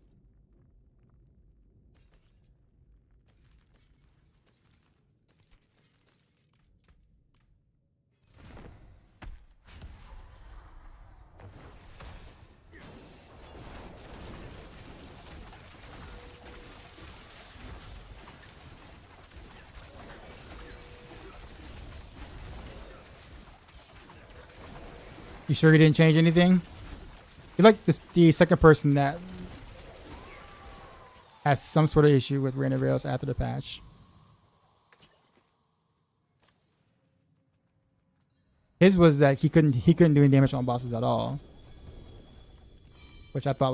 You sure you didn't change anything? You're like the second person that has some sort of issue with random rails after the patch. His was that he couldn't do any damage on bosses at all, which I thought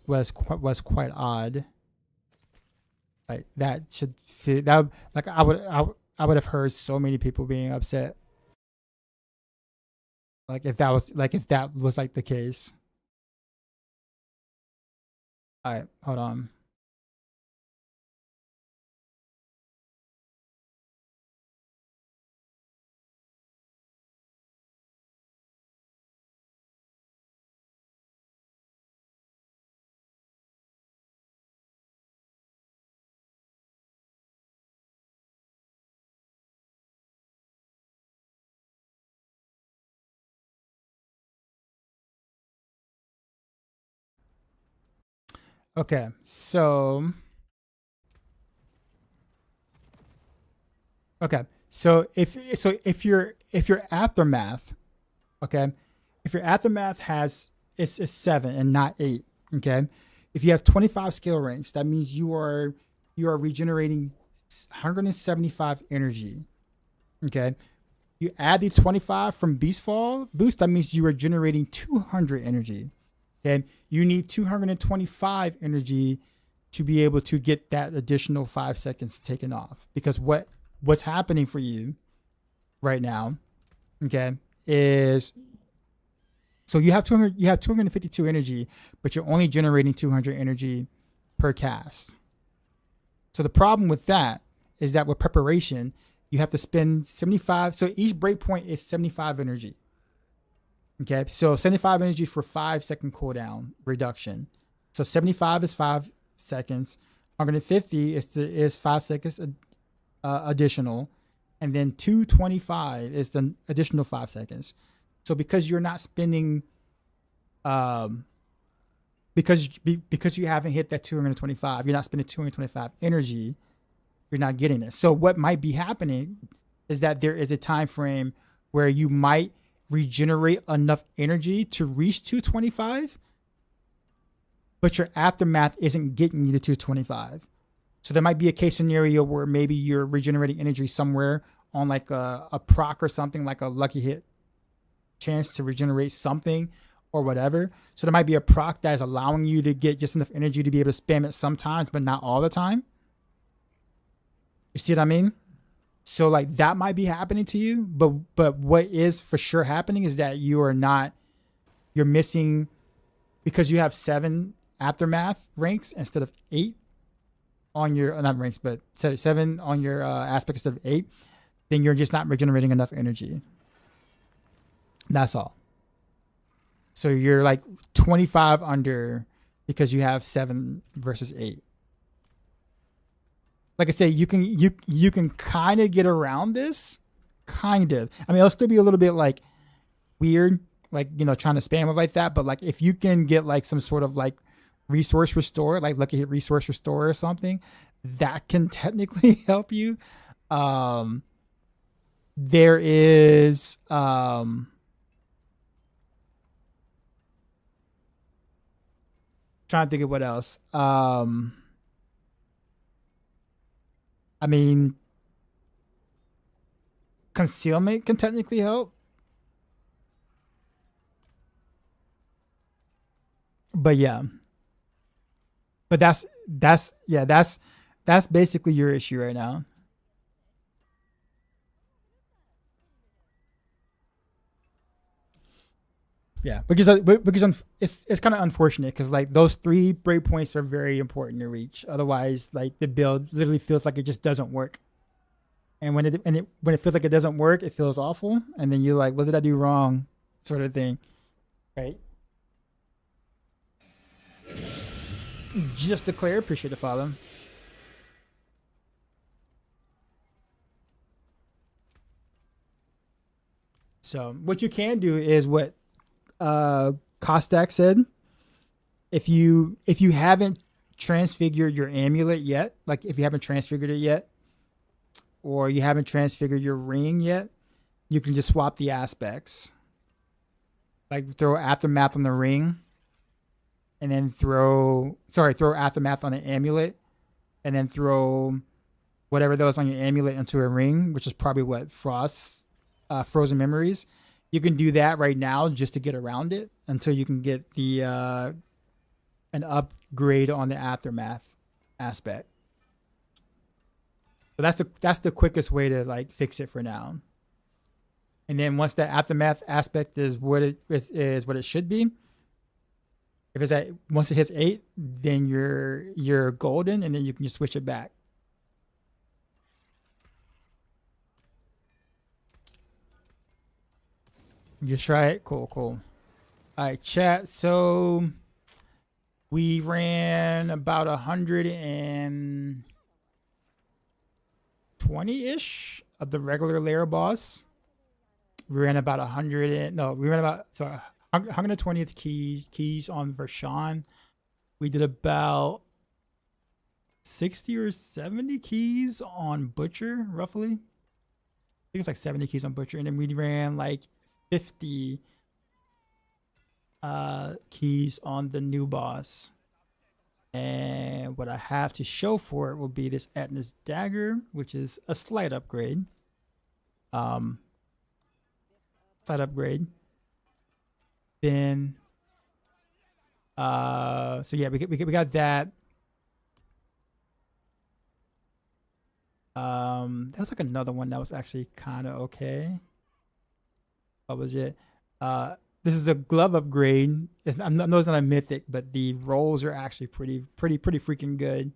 was quite odd. Like that should fit that like I would have heard so many people being upset. Like if that was like the case. All right, hold on. Okay, so if your aftermath, okay, if your aftermath has is 7 and not 8, okay, if you have 25 skill ranks, that means you are regenerating 175 energy. Okay, you add the 25 from Beast Fall boost, that means you are generating 200 energy. Okay, you need 225 energy to be able to get that additional 5 seconds taken off. Because what's happening for you right now, okay, is so you have 252 energy, but you're only generating 200 energy per cast. So the problem with that is that with preparation, you have to spend 75. So each breakpoint is 75 energy. Okay, so 75 energy for 5 second cooldown reduction. So 75 is 5 seconds. 150 is 5 seconds additional, and then 225 is the additional 5 seconds. So because you're not spending, because you haven't hit that 225, you're not spending 225 energy. You're not getting it. So what might be happening is that there is a time frame where you might regenerate enough energy to reach 225, but your aftermath isn't getting you to 225. So there might be a case scenario where maybe you're regenerating energy somewhere on like a proc or something, like a lucky hit chance to regenerate something or whatever. So there might be a proc that is allowing you to get just enough energy to be able to spam it sometimes, but not all the time. You see what I mean? So like that might be happening to you, but what is for sure happening is that you're missing, because you have 7 aftermath ranks instead of 8 on your, not ranks, but 7 on your aspect instead of 8, then you're just not regenerating enough energy. That's all. So you're like 25 under because you have 7 versus 8. Like I say, you can kind of get around this, kind of. I mean, it'll still be a little bit like weird, like, you know, trying to spam it like that. But like, if you can get like some sort of like resource restore, like lucky hit resource restore or something, that can technically help you. There is trying to think of what else. I mean, concealment can technically help. But yeah. But that's basically your issue right now. Yeah, because it's kind of unfortunate because like those 3 breakpoints are very important to reach. Otherwise, like the build literally feels like it just doesn't work. And when it feels like it doesn't work, it feels awful. And then you're like, what did I do wrong? Sort of thing, right? Just declare, appreciate the follow. So what you can do is what Kostak said. If you haven't transfigured your amulet yet, like if you haven't transfigured it yet, or you haven't transfigured your ring yet, you can just swap the aspects. Like throw aftermath on the ring, and then throw aftermath on the amulet, and then throw whatever that was on your amulet into a ring, which is probably what frozen memories. You can do that right now just to get around it until you can get the an upgrade on the aftermath aspect. So that's the quickest way to like fix it for now. And then once that aftermath aspect is what it is what it should be. If it's at once it hits 8, then you're golden, and then you can just switch it back. Just try it. Cool. All right, chat. So we ran about 120-ish of the regular lair boss. We ran about 120th keys on Vershawn. we did about 60 or 70 keys on Butcher, roughly. I think it's like 70 keys on Butcher, and then we ran like 50 keys on the new boss. And what I have to show for it will be this Etna's Dagger, which is a slight upgrade. Slight upgrade. Then so yeah, we got that. There was like another one that was actually kind of okay. What was it? This is a glove upgrade. I know it's not a mythic, but the rolls are actually pretty freaking good.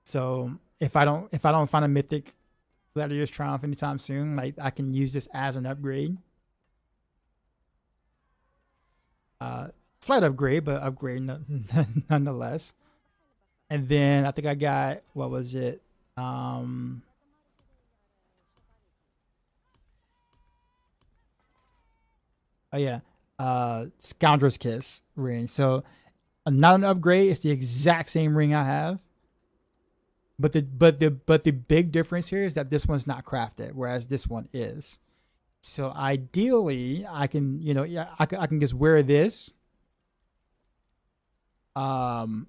So if I don't find a mythic Gladiator's Triumph anytime soon, like I can use this as an upgrade. Slight upgrade, but upgrade nonetheless. And then I think I got, what was it? Oh yeah, Scoundrel's Kiss ring. So not an upgrade. It's the exact same ring I have. But the big difference here is that this one's not crafted, whereas this one is. So ideally, I can, I can just wear this. And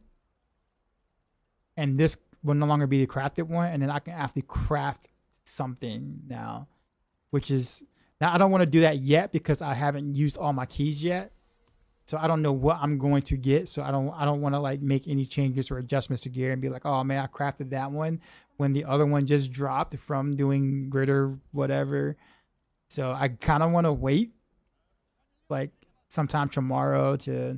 this will no longer be the crafted one, and then I can actually craft something now, which is, now I don't want to do that yet because I haven't used all my keys yet. So I don't know what I'm going to get. So I don't want to like make any changes or adjustments to gear and be like, oh man, I crafted that one when the other one just dropped from doing greater whatever. So I kind of want to wait like sometime tomorrow to,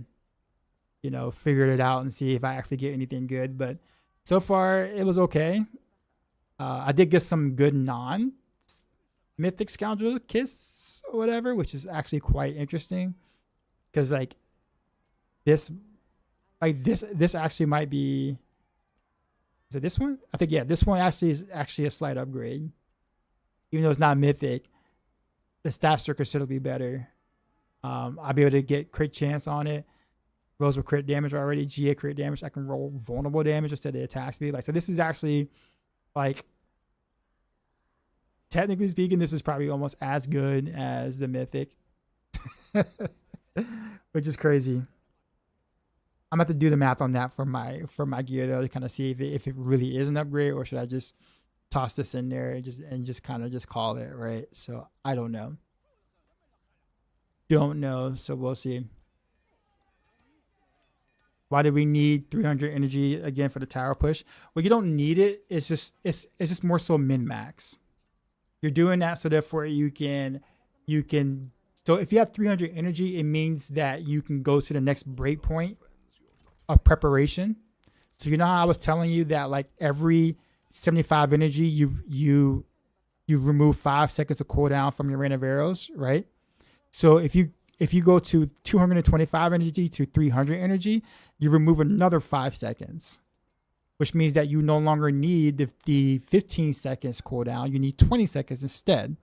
figure it out and see if I actually get anything good. But so far it was okay. I did get some good non-mythic Scoundrel Kiss or whatever, which is actually quite interesting. Because like this actually might be, is it this one? I think, yeah, this one actually is actually a slight upgrade. Even though it's not mythic, the stats are considerably better. I'll be able to get crit chance on it. Rolls with crit damage already, GA crit damage. I can roll vulnerable damage instead of attack speed. Like, so this is actually like, technically speaking, this is probably almost as good as the mythic. Which is crazy. I'm about to do the math on that for my gear though, to kind of see if it really is an upgrade, or should I just toss this in there and just kind of just call it, right? So I don't know. So we'll see. Why do we need 300 energy again for the tower push? Well, you don't need it. It's just more so min max. You're doing that so therefore you can. So if you have 300 energy, it means that you can go to the next breakpoint of preparation. So you know how I was telling you that like every 75 energy, you remove 5 seconds of cooldown from your rain of arrows, right? So if you go to 225 energy to 300 energy, you remove another 5 seconds, which means that you no longer need the 15 seconds cooldown. You need 20 seconds instead.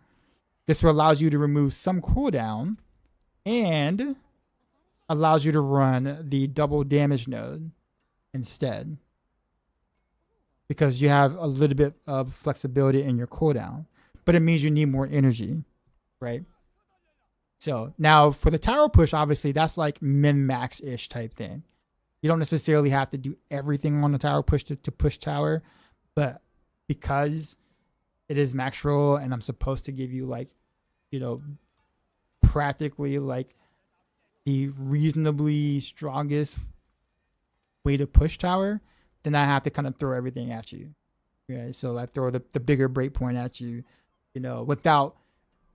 This allows you to remove some cooldown and allows you to run the double damage node instead, because you have a little bit of flexibility in your cooldown, but it means you need more energy, right? So now for the tower push, obviously that's like min max ish type thing. You don't necessarily have to do everything on the tower push to push tower, but because it is max roll and I'm supposed to give you like, practically like the reasonably strongest way to push tower, then I have to kind of throw everything at you. Okay, so I throw the bigger breakpoint at you, without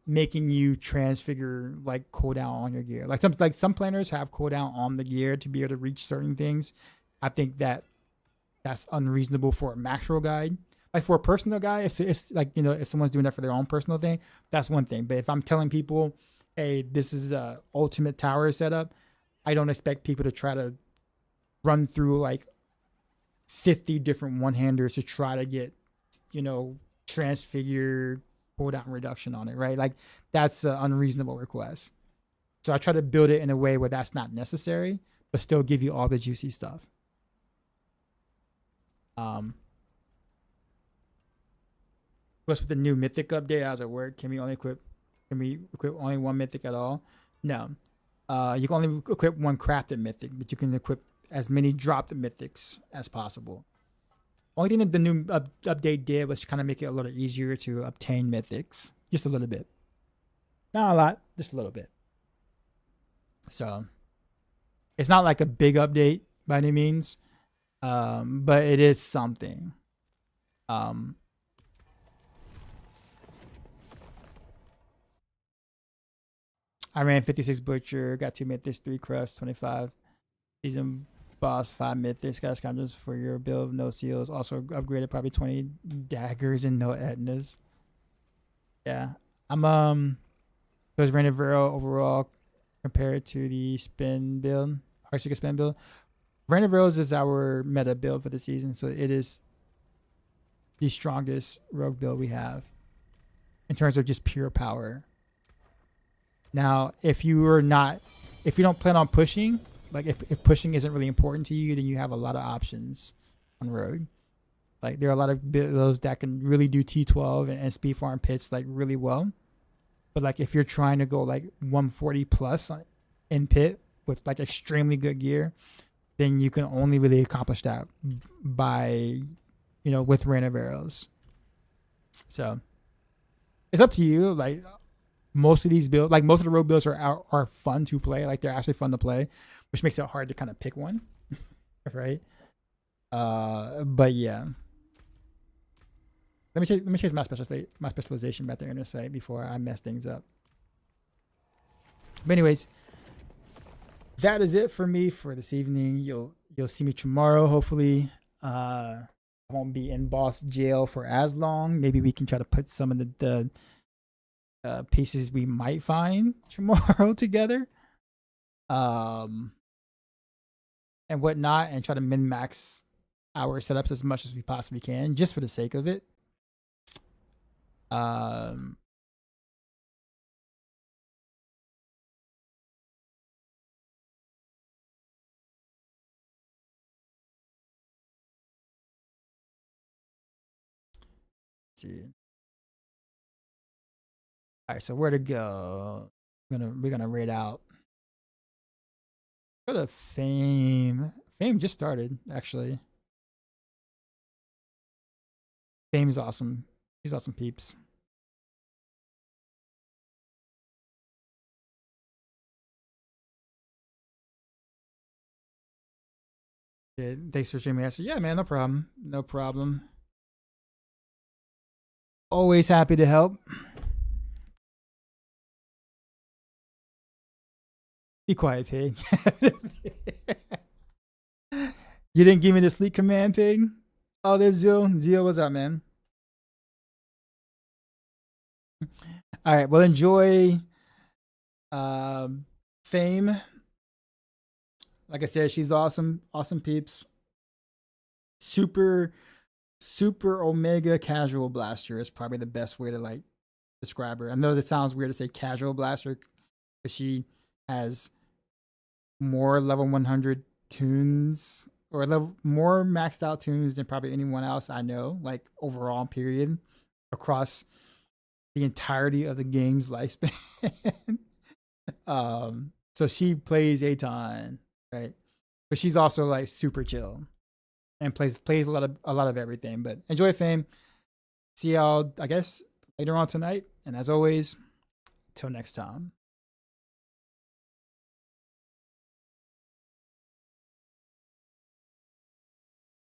making you transfigure like cooldown on your gear. Like some planners have cooldown on the gear to be able to reach certain things. I think that's unreasonable for a max roll guide. Like for a personal guy, it's like, if someone's doing that for their own personal thing, that's one thing. But if I'm telling people, hey, this is a ultimate tower setup, I don't expect people to try to run through like 50 different one-handers to try to get, transfigure cooldown reduction on it, right? Like that's an unreasonable request. So I try to build it in a way where that's not necessary, but still give you all the juicy stuff. What's with the new mythic update? How's it work? Can we equip only one mythic at all? No. You can only equip one crafted mythic, but you can equip as many dropped mythics as possible. Only thing that the new update did was kind of make it a little easier to obtain mythics. Just a little bit. Not a lot, just a little bit. So, it's not like a big update by any means, but it is something. I ran 56 Butcher, got 2 Mythics, 3 Crust, 25 Season Boss, 5 Mythics, got Scoundrels for your build, no seals. Also upgraded probably 20 Daggers and no Etnas. Yeah. There's Renavero overall compared to the spin build, Heartsinger spin build. Renavero's is our meta build for the season, so it is the strongest rogue build we have in terms of just pure power. Now, if you don't plan on pushing, like if pushing isn't really important to you, then you have a lot of options on rogue. Like there are a lot of builds that can really do T12 and speed farm pits like really well. But like if you're trying to go like 140 plus in pit with like extremely good gear, then you can only really accomplish that by, with Renaveros. So it's up to you. Like most of these builds, like most of the rogue builds are fun to play. Like they're actually fun to play, which makes it hard to kind of pick one, right? But yeah. Let me change my specialization back there in a site before I mess things up. But anyways, that is it for me for this evening. You'll see me tomorrow. Hopefully, I won't be in boss jail for as long. Maybe we can try to put some of the pieces we might find tomorrow together, and whatnot, and try to min max our setups as much as we possibly can, just for the sake of it. Let's see. All right, so where to go? We're gonna rate out. Go to Fame. Fame just started, actually. Fame's awesome. He's awesome peeps. Yeah, thanks for streaming. I said, yeah, man, no problem. No problem. Always happy to help. Be quiet, pig. You didn't give me the sleep command, pig? Oh, there's Zio. Zio, what's up, man? All right, well, enjoy Fame. Like I said, she's awesome. Awesome peeps. Super omega casual blaster is probably the best way to like describe her. I know that sounds weird to say casual blaster because she has more level 100 tunes or more maxed out tunes than probably anyone else I know, like overall period across the entirety of the game's lifespan. So she plays a ton, right? But she's also like super chill and plays a lot of everything. But enjoy Fame. See y'all, I guess, later on tonight. And as always, till next time.